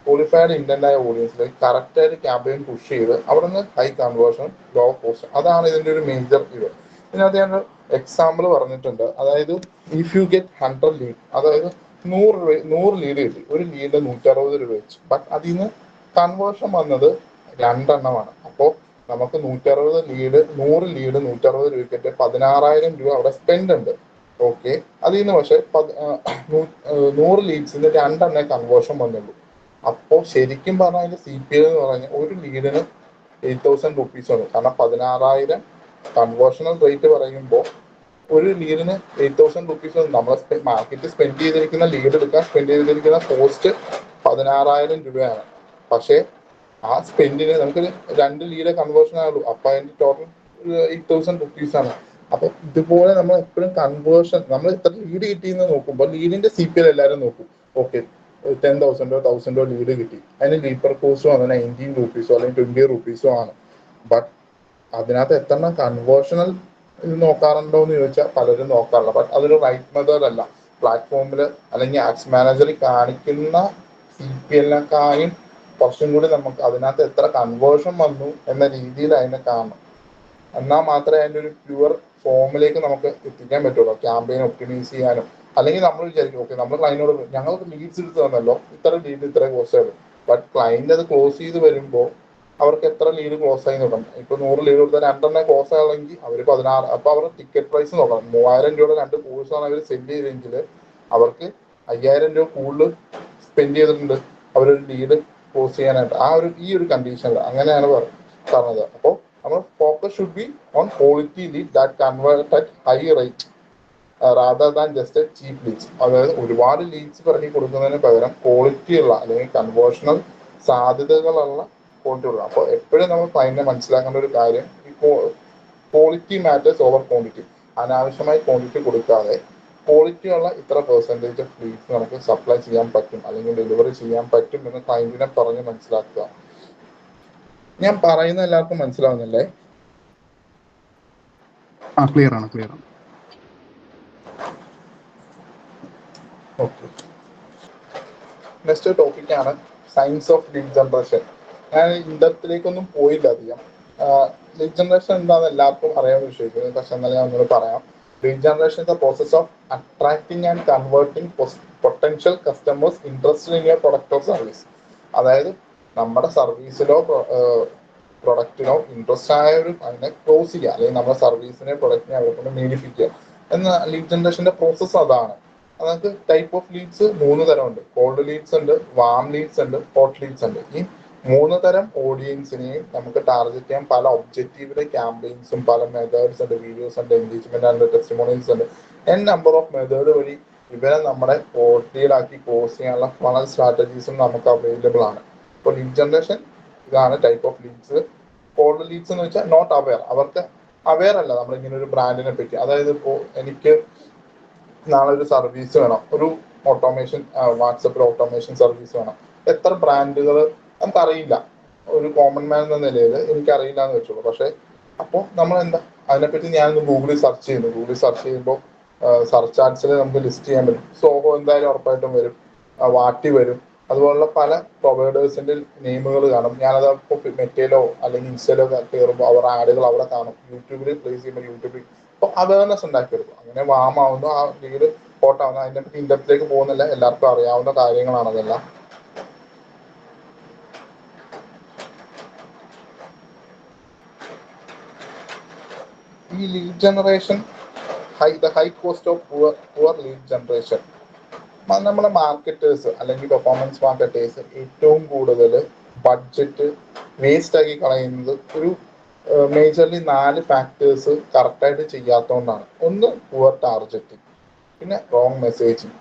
ക്വാളിഫൈഡ് ഇന്റന്റ് ആയ ഓഡിയൻസിലേക്ക് കറക്റ്റായിട്ട് ക്യാമ്പയിൻ പുഷ് ചെയ്ത് അവിടെ നിന്ന് ഹൈ കൺവേർഷൻ ലോ കോസ്റ്റ്, അതാണ് ഇതിന്റെ ഒരു മേജർ ഇത്. ഇതിനകത്ത് ഞാൻ എക്സാമ്പിൾ പറഞ്ഞിട്ടുണ്ട്. അതായത് ഇഫ് യു ഗെറ്റ് 100 ലീഡ്, അതായത് 100 ലീഡ് കിട്ടി, ഒരു ലീഡ് 160 രൂപ വെച്ച്, ബട്ട് അതിൽ നിന്ന് കൺവേർഷൻ വന്നത് 2 എണ്ണമാണ്. അപ്പോൾ നമുക്ക് 160 ലീഡ് 100 ലീഡ് 160 രൂപയ്ക്ക് 16,000 രൂപ അവിടെ സ്പെൻഡ് ഉണ്ട്. ഓക്കെ, അതിൽ നിന്ന് പക്ഷെ 100 ലീഡ്സിന് 2 എണ്ണേ കൺവേർഷൻ വന്നുള്ളൂ. അപ്പോൾ ശരിക്കും പറഞ്ഞാൽ അതിന്റെ CPL എന്ന് പറഞ്ഞാൽ ഒരു ലീഡിന് 8,000 rupees ആണ്. കാരണം 16,000 കൺവേർഷണൽ റേറ്റ് പറയുമ്പോൾ ഒരു ലീഡിന് 8,000 rupees നമ്മളെ മാർക്കറ്റ് സ്പെൻഡ് ചെയ്തിരിക്കുന്ന ലീഡ് എടുക്കാൻ സ്പെൻഡ് ചെയ്തിരിക്കുന്ന കോസ്റ്റ് 16,000 രൂപയാണ്. പക്ഷെ ആ സ്പെൻഡിന് നമുക്ക് 2 ലീഡ് കൺവേർഷൻ ആയുള്ളൂ. അപ്പൊ അതിന്റെ ടോട്ടൽ 8,000 rupees ആണ്. അപ്പൊ ഇതുപോലെ നമ്മൾ എപ്പോഴും കൺവേർഷൻ, നമ്മൾ എത്ര ലീഡ് കിട്ടിയെന്ന് നോക്കുമ്പോൾ ലീഡിന്റെ CPL എല്ലാവരും നോക്കും. ഓക്കെ, 10,000 1,000 ലീഡ് കിട്ടി, അതിന് ലീപ്പർ കോസ്റ്റോ അങ്ങനെ 19 rupees അല്ലെങ്കിൽ 20 rupees ആണ്. ബട്ട് അതിനകത്ത് എത്ര കൺവേർഷണൽ ഇത് നോക്കാറുണ്ടോ എന്ന് ചോദിച്ചാൽ പലരും നോക്കാറില്ല. ബട്ട് അതൊരു റൈറ്റ് മെത്തേഡ് അല്ല. പ്ലാറ്റ്ഫോമിൽ അല്ലെങ്കിൽ ആഡ്സ് മാനേജറിൽ കാണിക്കുന്ന CPLനെക്കാളും കുറച്ചും കൂടി നമുക്ക് അതിനകത്ത് എത്ര കൺവേർഷൻ വന്നു എന്ന രീതിയിൽ അതിനെ കാണണം. എന്നാൽ മാത്രമേ അതിൻ്റെ ഒരു പ്യുവർ ഫോമിലേക്ക് നമുക്ക് എത്തിക്കാൻ പറ്റുള്ളൂ. ക്യാമ്പയിൻ ഒപ്റ്റിമൈസ് ചെയ്യാനും അല്ലെങ്കിൽ നമ്മൾ വിചാരിക്കും ഓക്കെ നമ്മൾ ക്ലൈന്റിനോട് ഞങ്ങൾക്ക് ലീഡ്സ് എടുത്ത് തന്നല്ലോ, ഇത്ര ലീഡ് ഇത്ര ക്ലോസ് ആയിരുന്നു. ബട്ട് ക്ലൈന്റ് അത് ക്ലോസ് ചെയ്ത് വരുമ്പോൾ അവർക്ക് എത്ര ലീഡ് ക്ലോസ് ആയി നോക്കണം. ഇപ്പൊ 100 ലീഡ് കൊടുത്താൽ 2 ക്ലോസ് ആണെങ്കിൽ അവർ 16, അപ്പൊ അവർ ടിക്കറ്റ് പ്രൈസ് നോക്കണം. 3000 രൂപയുടെ 2 കോഴ്സാണ് അവർ സെൻഡ് ചെയ്തെങ്കിൽ അവർക്ക് 5000 രൂപ കൂടുതൽ സ്പെൻഡ് ചെയ്തിട്ടുണ്ട് അവരൊരു ലീഡ് ക്ലോസ് ചെയ്യാനായിട്ട്. ഈ ഒരു കണ്ടീഷനിൽ അങ്ങനെയാണ് പറഞ്ഞത്. അപ്പോൾ നമ്മൾ focus should be on quality lead that convert at high rate rather than just cheap leads. അതായത് ഒരുപാട് ലീഡ്സ് പറഞ്ഞ് കൊടുക്കുന്നതിന് പകരം ക്വാളിറ്റി ഉള്ള അല്ലെങ്കിൽ കൺവേർഷണൽ സാധ്യതകളുള്ള ക്വാളിറ്റി ഉള്ള. അപ്പോൾ എപ്പോഴും നമ്മൾ ക്ലയന്റിനെ മനസ്സിലാക്കേണ്ട ഒരു കാര്യം, ഈ ക്വാളിറ്റി മാറ്റേഴ്സ് ഓവർ ക്വാണ്ടിറ്റി. അനാവശ്യമായി ക്വാണ്ടിറ്റി കൊടുക്കാതെ ക്വാളിറ്റി ഉള്ള ഇത്ര പെർസെൻറ്റേജ് ഓഫ് ലീഡ്സ് നമുക്ക് സപ്ലൈ ചെയ്യാൻ പറ്റും അല്ലെങ്കിൽ ഡെലിവറി ചെയ്യാൻ പറ്റും എന്ന് ക്ലയന്റിനെ പറഞ്ഞ് മനസ്സിലാക്കുക. ഞാൻ പറയുന്ന എല്ലാവർക്കും മനസ്സിലാവുന്നില്ലേ? ക്ലിയർ ആണ്. ഓക്കെ, നെക്സ്റ്റ് ടോപ്പിക്കാണ് സയൻസ് ഓഫ് ലീഡ് ജനറേഷൻ. ഞാൻ ഇൻഡെപ്തിലേക്കൊന്നും പോയില്ല അധികം. ലീഡ് ജനറേഷൻ എന്താണെന്ന് എല്ലാവർക്കും അറിയാമെന്ന് വിശ്വസിക്കുന്നു, പക്ഷെ എന്നാലും ഞാൻ ഒന്നുകൂടെ പറയാം. Lead generation is the process of attracting and converting potential customers interested in your product or service. അതായത് നമ്മുടെ സർവീസിലോ പ്രൊഡക്റ്റിനോ ഇൻട്രസ്റ്റ് ആയവർ അതിനെ ക്ലോസ് ചെയ്യുക, അല്ലെങ്കിൽ നമ്മുടെ സർവീസിനെ പ്രൊഡക്റ്റിനെ അവരെ കൊണ്ട് മേടിപ്പിക്കുക എന്ന ലീഡ് ജനറേഷന്റെ പ്രോസസ്സ് അതാണ്. അതായത് ടൈപ്പ് ഓഫ് ലീഡ്സ് 3 തരമുണ്ട്. കോൾഡ് ലീഡ്സ് ഉണ്ട്, വാം ലീഡ്സ് ഉണ്ട്, ഹോട്ട് ലീഡ്സ് ഉണ്ട്. ഈ 3 തരം ഓഡിയൻസിനെയും നമുക്ക് ടാർഗറ്റ് ചെയ്യാൻ പല ഒബ്ജക്റ്റീവിലെ ക്യാമ്പയിൻസും പല മെത്തേഡ്സ് ഉണ്ട്, വീഡിയോസ് ഉണ്ട്, എൻഗേജ്മെന്റ് ഉണ്ട്, ടെസ്റ്റിമോണിയൽസ് ഉണ്ട്, നമ്പർ ഓഫ് മെത്തേഡ് വഴി ഇവരെ നമ്മുടെ ഓർഡീലാക്കി ക്ലോസ് ചെയ്യാനുള്ള പല സ്ട്രാറ്റജീസും നമുക്ക് അവൈലബിൾ ആണ്. അപ്പോൾ ലീഡ് ജനറേഷൻ ഇതാണ് type of leads. Cold leads എന്ന് വെച്ചാൽ നോട്ട് അവെയർ, അവർക്ക് അവെയർ അല്ല നമ്മൾ ഇങ്ങനെ ഒരു ബ്രാൻഡിനെ പറ്റി. അതായത് ഇപ്പോൾ എനിക്ക് നാളെ ഒരു സർവീസ് വേണം, ഒരു ഓട്ടോമേഷൻ വാട്സപ്പിൽ ഓട്ടോമേഷൻ സർവീസ് വേണം. എത്ര ബ്രാൻഡുകൾ നമുക്കറിയില്ല, ഒരു കോമൺ മാൻ എന്ന നിലയിൽ എനിക്കറിയില്ല എന്ന് വെച്ചോളൂ. പക്ഷെ അപ്പോൾ നമ്മൾ എന്താ അതിനെപ്പറ്റി ഞാനൊന്ന് ഗൂഗിളിൽ സെർച്ച് ചെയ്യുന്നു. ഗൂഗിളിൽ സെർച്ച് ചെയ്യുമ്പോൾ സെർച്ച് ആഡ്സിൽ നമുക്ക് ലിസ്റ്റ് ചെയ്യാൻ പറ്റും. സോഹോ എന്തായാലും ഉറപ്പായിട്ടും വരും, വാട്ടി വരും, അതുപോലുള്ള പല പ്രൊവൈഡേഴ്സിന്റെ നെയിമുകൾ കാണും. ഞാനത് ഇപ്പോൾ മെറ്റയിലോ അല്ലെങ്കിൽ ഇൻസ്റ്റയിലോ കയറുമ്പോൾ അവർ ആഡുകൾ അവിടെ കാണും. യൂട്യൂബിൽ പ്ലേസ് ചെയ്യുമ്പോൾ യൂട്യൂബിൽ അപ്പോൾ അവയർനെസ് ഉണ്ടാക്കിയെടുക്കും. അങ്ങനെ വാമാവുന്നു, ആ ലീഡ് ഹോട്ടാവുന്നു. അതിനെ പറ്റി ഇൻഡെപ്തിലേക്ക് പോകുന്നില്ല, എല്ലാവർക്കും അറിയാവുന്ന കാര്യങ്ങളാണ് അതെല്ലാം. ഈ lead generation high cost of poor lead generation. നമ്മുടെ മാർക്കറ്റേഴ്സ് അല്ലെങ്കിൽ പെർഫോമൻസ് മാർക്കറ്റേഴ്സ് ഏറ്റവും കൂടുതൽ ബഡ്ജറ്റ് വേസ്റ്റ് ആക്കി കളയുന്നത് ഒരു മേജർലി 4 ഫാക്ടേഴ്സ് കറക്റ്റായിട്ട് ചെയ്യാത്തതുകൊണ്ടാണ്. ഒന്ന് പുവർ ടാർഗറ്റിംഗ്, പിന്നെ wrong messaging,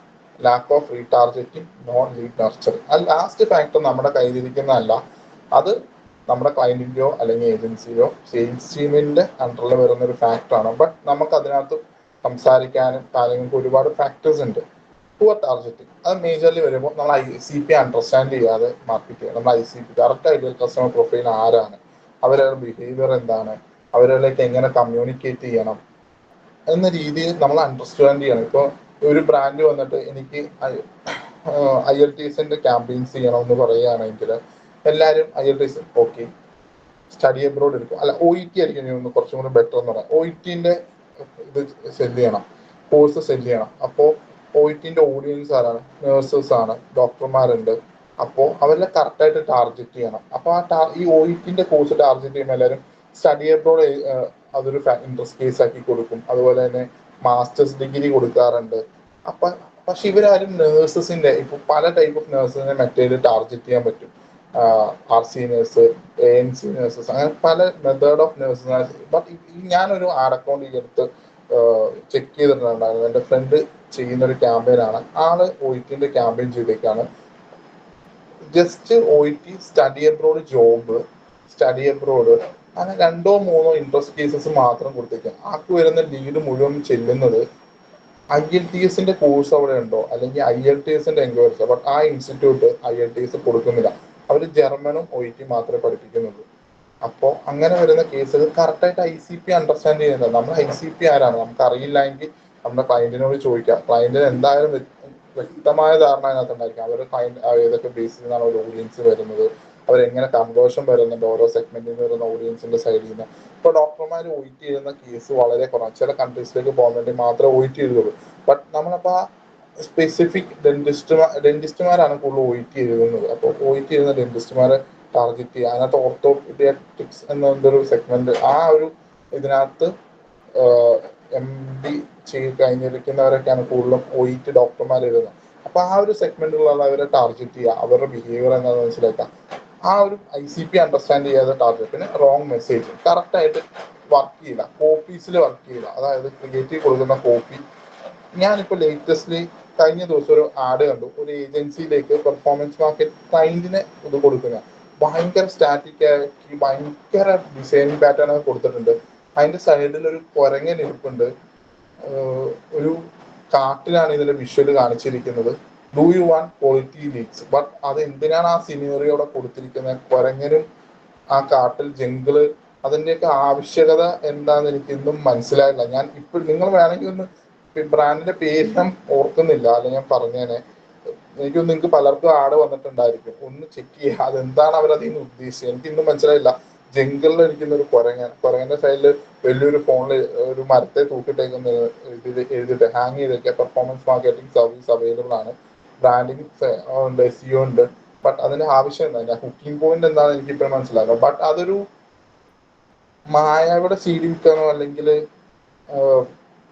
lack of retargeting, non lead nurturing. ആ ലാസ്റ്റ് ഫാക്ടർ നമ്മുടെ കയ്യിലിരിക്കുന്നതല്ല, അത് നമ്മുടെ ക്ലയന്റിന്റെയോ അല്ലെങ്കിൽ ഏജൻസിയോ സെയിൽസ് ടീമിന്റെ അണ്ടറിൽ വരുന്ന ഒരു ഫാക്ടറാണ്. ബട്ട് നമുക്ക് അതിനകത്ത് സംസാരിക്കാനും കാര്യങ്ങൾക്ക് ഒരുപാട് ഫാക്ടേഴ്സ് ഉണ്ട്. പുവർ ടാർഗറ്റിംഗ് അത് മേജർലി വരുമ്പോൾ നമ്മൾ ICP അണ്ടർസ്റ്റാൻഡ് ചെയ്യാതെ മാർക്കറ്റ് ചെയ്യുക. നമ്മൾ ICP correct ideal customer profile ആരാണ്, അവരുടെ ബിഹേവിയർ എന്താണ്, അവരിലേക്ക് എങ്ങനെ കമ്മ്യൂണിക്കേറ്റ് ചെയ്യണം എന്ന രീതിയിൽ നമ്മൾ അണ്ടർസ്റ്റാൻഡ് ചെയ്യണം. ഇപ്പോൾ ഒരു ബ്രാൻഡ് വന്നിട്ട് എനിക്ക് ILTSന്റെ ക്യാമ്പയിൻസ് ചെയ്യണമെന്ന് പറയുകയാണെങ്കിൽ എല്ലാവരും ILTS ഓക്കെ സ്റ്റഡി അബ്രോഡ് എടുക്കും, അല്ല OET ആയിരിക്കും കുറച്ചും കൂടി ബെറ്റർ എന്ന് പറയാം. OETന്റെ ഇത് സെല് ചെയ്യണം, കോഴ്സ് സെല് ചെയ്യണം. അപ്പോൾ OETന്റെ ഓഡിയൻസ് ആരാണ്? നേഴ്സസ് ആണ്, ഡോക്ടർമാരുണ്ട്. അപ്പോൾ അവരെ കറക്റ്റായിട്ട് ടാർഗറ്റ് ചെയ്യണം. അപ്പോൾ ഈ OETന്റെ കോഴ്സ് ടാർഗറ്റ് ചെയ്യുമ്പോൾ എല്ലാവരും സ്റ്റഡി അബ്രോഡ് അതൊരു ഇൻട്രസ്റ്റ് കേസ് ആക്കി കൊടുക്കും. അതുപോലെ തന്നെ മാസ്റ്റേഴ്സ് ഡിഗ്രി കൊടുക്കാറുണ്ട്. പക്ഷെ ഇവരാരും നേഴ്സസിന്റെ ഇപ്പൊ പല ടൈപ്പ് ഓഫ് നേഴ്സസിനെ മെത്തേഡ് ടാർഗറ്റ് ചെയ്യാൻ പറ്റും. RC നേഴ്സ്, ANC നേഴ്സസ്, അങ്ങനെ പല മെത്തേഡ് ഓഫ് നേഴ്സസ്. ബട്ട് ഞാനൊരു ആഡ് അക്കൗണ്ട് ഈ അടുത്ത് ചെക്ക് ചെയ്തിട്ടുണ്ടായിരുന്നു. എൻ്റെ ഫ്രണ്ട് ചെയ്യുന്ന ഒരു ക്യാമ്പയിനാണ്. ആള് OETന്റെ ക്യാമ്പയിൻ ചെയ്തേക്കാണ്. Just OET study abroad job, study abroad അങ്ങനെ 2 or 3 ഇൻട്രസ്റ്റ് കേസസ് മാത്രം കൊടുത്തേക്കാം. ആർക്ക് വരുന്ന ലീഡ് മുഴുവൻ ചെല്ലുന്നത് ILTSന്റെ കോഴ്സ് അവിടെ ഉണ്ടോ അല്ലെങ്കിൽ ILTSന്റെ എൻക്വയറീസ്. ബട്ട് ആ ഇൻസ്റ്റിറ്റ്യൂട്ട് ILTS കൊടുക്കുന്നില്ല, അവർ ജർമ്മനും OET മാത്രമേ പഠിപ്പിക്കുന്നുള്ളൂ. അപ്പോൾ അങ്ങനെ വരുന്ന കേസുകൾ കറക്റ്റായിട്ട് ICP അണ്ടർസ്റ്റാൻഡ് ചെയ്യുന്നത്. നമ്മൾ ICP ആരാണ് നമുക്ക് അറിയില്ല എങ്കിൽ നമ്മുടെ ക്ലയന്റിനോട് ചോദിക്കാം. ക്ലയന്റിന് എന്തായാലും വ്യക്തമായ ധാരണ അതിനകത്ത് ഉണ്ടായിരിക്കും. അവർ ക്ലയന്റ് ഏതൊക്കെ ബേസിൽ നിന്നാണ് ഒരു ഓഡിയൻസ് വരുന്നത്, അവരെങ്ങനെ കൺവേർഷൻ വരുന്നുണ്ട് ഓരോ സെഗ്മെന്റിൽ നിന്ന് വരുന്ന ഓഡിയൻസിന്റെ സൈഡിൽ നിന്ന്. ഇപ്പോൾ ഡോക്ടർമാർ OET ചെയ്യുന്ന കേസ് വളരെ കുറവാണ്. ചില കൺട്രീസിലേക്ക് പോകാൻ വേണ്ടി മാത്രമേ OET എഴുതുള്ളൂ. ബട്ട് നമ്മളപ്പോൾ ആ സ്പെസിഫിക് ഡെന്റിസ്റ്റുമാരാണ് കൂടുതൽ OET എഴുതുന്നത്. അപ്പോൾ OET എഴുതുന്ന ഡെന്റിസ്റ്റുമാരെ ടാർഗറ്റ് ചെയ്യുക. അതിനകത്ത് ഓർത്തോപീഡിയാട്രിക്സ് എന്ന എന്തൊരു സെഗ്മെന്റ്, ആ ഒരു ഇതിനകത്ത് MD കഴിഞ്ഞിരിക്കുന്നവരൊക്കെയാണ് കൂടുതലും OET ഡോക്ടർമാർ എഴുതുന്നത്. അപ്പൊ ആ ഒരു സെഗ്മെന്റിലുള്ളവരെ ടാർഗറ്റ് ചെയ്യുക, അവരുടെ ബിഹേവിയർ എന്താണെന്ന് മനസ്സിലാക്കുക. ആ ഒരു ICP അണ്ടർസ്റ്റാൻഡ് ചെയ്യാതെ ടാർഗറ്റ്. പിന്നെ റോങ് മെസ്സേജ് കറക്റ്റ് ആയിട്ട് വർക്ക് ചെയ്യില്ല, കോപ്പീസിൽ വർക്ക് ചെയ്യില്ല. അതായത് ക്രിയേറ്റീവ് കൊടുക്കുന്ന കോപ്പി. ഞാനിപ്പോൾ ലേറ്റസ്റ്റ്ലി കഴിഞ്ഞ ദിവസം ഒരു ആഡ് കണ്ടു, ഒരു ഏജൻസിയിലേക്ക് പെർഫോമൻസ് മാർക്കറ്റ് ക്ലൈന്റിനെ ഇത് കൊടുക്കുന്ന ഭയങ്കര സ്റ്റാറ്റിക് ആക്കി ഭയങ്കര ഡിസൈനിങ് പാറ്റേൺ ഒക്കെ കൊടുത്തിട്ടുണ്ട്. അതിന്റെ സൈഡിൽ ഒരു കുരങ്ങൻ ഇരിപ്പുണ്ട്. ഒരു കാട്ടിലാണ് ഇതിന്റെ വിഷ്വൽ കാണിച്ചിരിക്കുന്നത്. Do you want quality leads? But അത് എന്തിനാണ് ആ സിനിമയോടെ കൊടുത്തിരിക്കുന്നത്? കുരങ്ങനും ആ കാട്ടിൽ ജംഗിള്, അതിന്റെയൊക്കെ ആവശ്യകത എന്താന്ന് എനിക്ക് ഇന്നും മനസ്സിലായില്ല. ഞാൻ ഇപ്പോൾ നിങ്ങൾ വേണമെങ്കിൽ ഒന്ന് ബ്രാൻഡിന്റെ പേര് ഞാൻ ഓർക്കുന്നില്ല, അല്ലെങ്കിൽ ഞാൻ പറഞ്ഞേനെ. എനിക്കൊന്ന് നിങ്ങൾക്ക് പലർക്കും ആഡ് വന്നിട്ടുണ്ടായിരിക്കും, ഒന്ന് ചെക്ക് ചെയ്യുക അതെന്താണ് അവരതിൽ നിന്ന് ഉദ്ദേശിച്ചത്. എനിക്ക് ഇന്നും മനസ്സിലായില്ല. ജംഗിളിൽ ഇരിക്കുന്ന ഒരു കുരങ്ങന്റെ സൈഡിൽ വലിയൊരു ഫോണിൽ ഒരു മരത്തെ തൂക്കിട്ടേക്കുന്ന ഇതിൽ എഴുതിയിട്ട് ഹാങ് ചെയ്തൊക്കെ പെർഫോമൻസ് മാർക്കറ്റിംഗ് സർവീസ് അവൈലബിൾ ആണ്, ബ്രാൻഡിങ് ഉണ്ട്, SEO ഉണ്ട്. ബട്ട് അതിന്റെ ആവശ്യം എന്താ, അതിന്റെ ഹുക്കിംഗ് പോയിന്റ് എന്താണെന്ന് എനിക്കിപ്പോൾ മനസ്സിലാക്കാം. ബട്ട് അതൊരു മായയുടെ CD വിൽക്കാനോ അല്ലെങ്കിൽ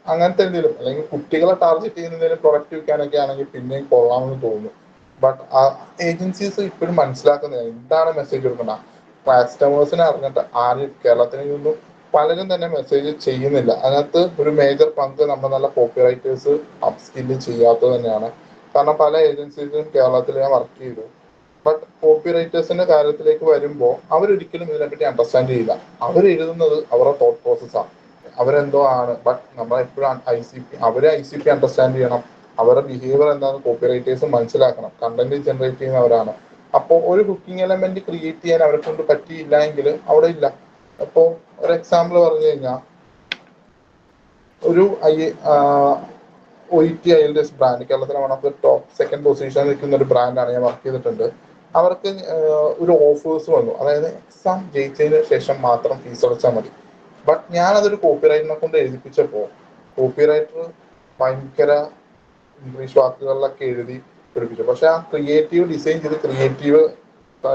അങ്ങനത്തെ എന്തെങ്കിലും, അല്ലെങ്കിൽ കുട്ടികളെ ടാർഗറ്റ് ചെയ്യുന്ന എന്തെങ്കിലും പ്രൊഡക്റ്റ് വിൽക്കാനൊക്കെ ആണെങ്കിൽ പിന്നെയും കൊള്ളാമെന്ന് തോന്നുന്നു. ബട്ട് ഏജൻസീസ് ഇപ്പോഴും മനസ്സിലാക്കുന്നില്ല എന്താണ് മെസ്സേജ് കൊടുക്കേണ്ട. കസ്റ്റമേഴ്സിനെ അറിഞ്ഞിട്ട് ആരും കേരളത്തിൽ നിന്നും പലരും തന്നെ മെസ്സേജ് ചെയ്യുന്നില്ല. അതിനകത്ത് ഒരു മേജർ പങ്ക് നമ്മൾ നല്ല കോപ്പി റൈറ്റേഴ്സ് അപ്സ്കില്ല് ചെയ്യാത്തത് തന്നെയാണ്. കാരണം പല ഏജൻസീസും കേരളത്തിൽ ഞാൻ വർക്ക് ചെയ്തു. ബട്ട് കോപ്പി റൈറ്റേഴ്സിന്റെ കാര്യത്തിലേക്ക് വരുമ്പോൾ അവരൊരിക്കലും ഇതിനെപ്പറ്റി അണ്ടർസ്റ്റാൻഡ് ചെയ്യില്ല. അവരെഴുതുന്നത് അവരുടെ തോട്ട് പ്രോസസ്സാണ്, അവരെന്തോ ആണ്. ബട്ട് നമ്മളെപ്പോഴും അവരെ ICP അണ്ടർസ്റ്റാൻഡ് ചെയ്യണം, അവരുടെ ബിഹേവിയർ എന്താണെന്ന് കോപ്പി റൈറ്റേഴ്സ് മനസ്സിലാക്കണം. കണ്ടന്റ് ജനറേറ്റ് ചെയ്യുന്നവരാണ്. അപ്പോൾ ഒരു കുക്കിംഗ് എലമെന്റ് ക്രിയേറ്റ് ചെയ്യാൻ അവരെ കൊണ്ട് പറ്റിയില്ല എങ്കിൽ അവിടെ ഇല്ല. അപ്പോൾ ഒരു എക്സാമ്പിൾ പറഞ്ഞു കഴിഞ്ഞാൽ, ഒരു OET ILS ബ്രാൻഡ് കേരളത്തിലെ one of the top second പൊസിഷനിൽ നിൽക്കുന്ന ഒരു ബ്രാൻഡാണ്, ഞാൻ വർക്ക് ചെയ്തിട്ടുണ്ട്. അവർക്ക് ഒരു ഓഫേഴ്സ് വന്നു, അതായത് എക്സാം ജയിച്ചതിന് ശേഷം മാത്രം ഫീസ് അടച്ചാൽ മതി. ബട്ട് ഞാനതൊരു കോപ്പി റൈറ്ററിനെ കൊണ്ട് എഴുതിപ്പിച്ചപ്പോൾ കോപ്പി റൈറ്റർ ഭയങ്കര ഇംഗ്ലീഷ് വാക്കുകളിലൊക്കെ എഴുതി പിടിപ്പിച്ചു. പക്ഷെ ആ ക്രിയേറ്റീവ് ഡിസൈൻ ചെയ്ത് ക്രിയേറ്റീവ്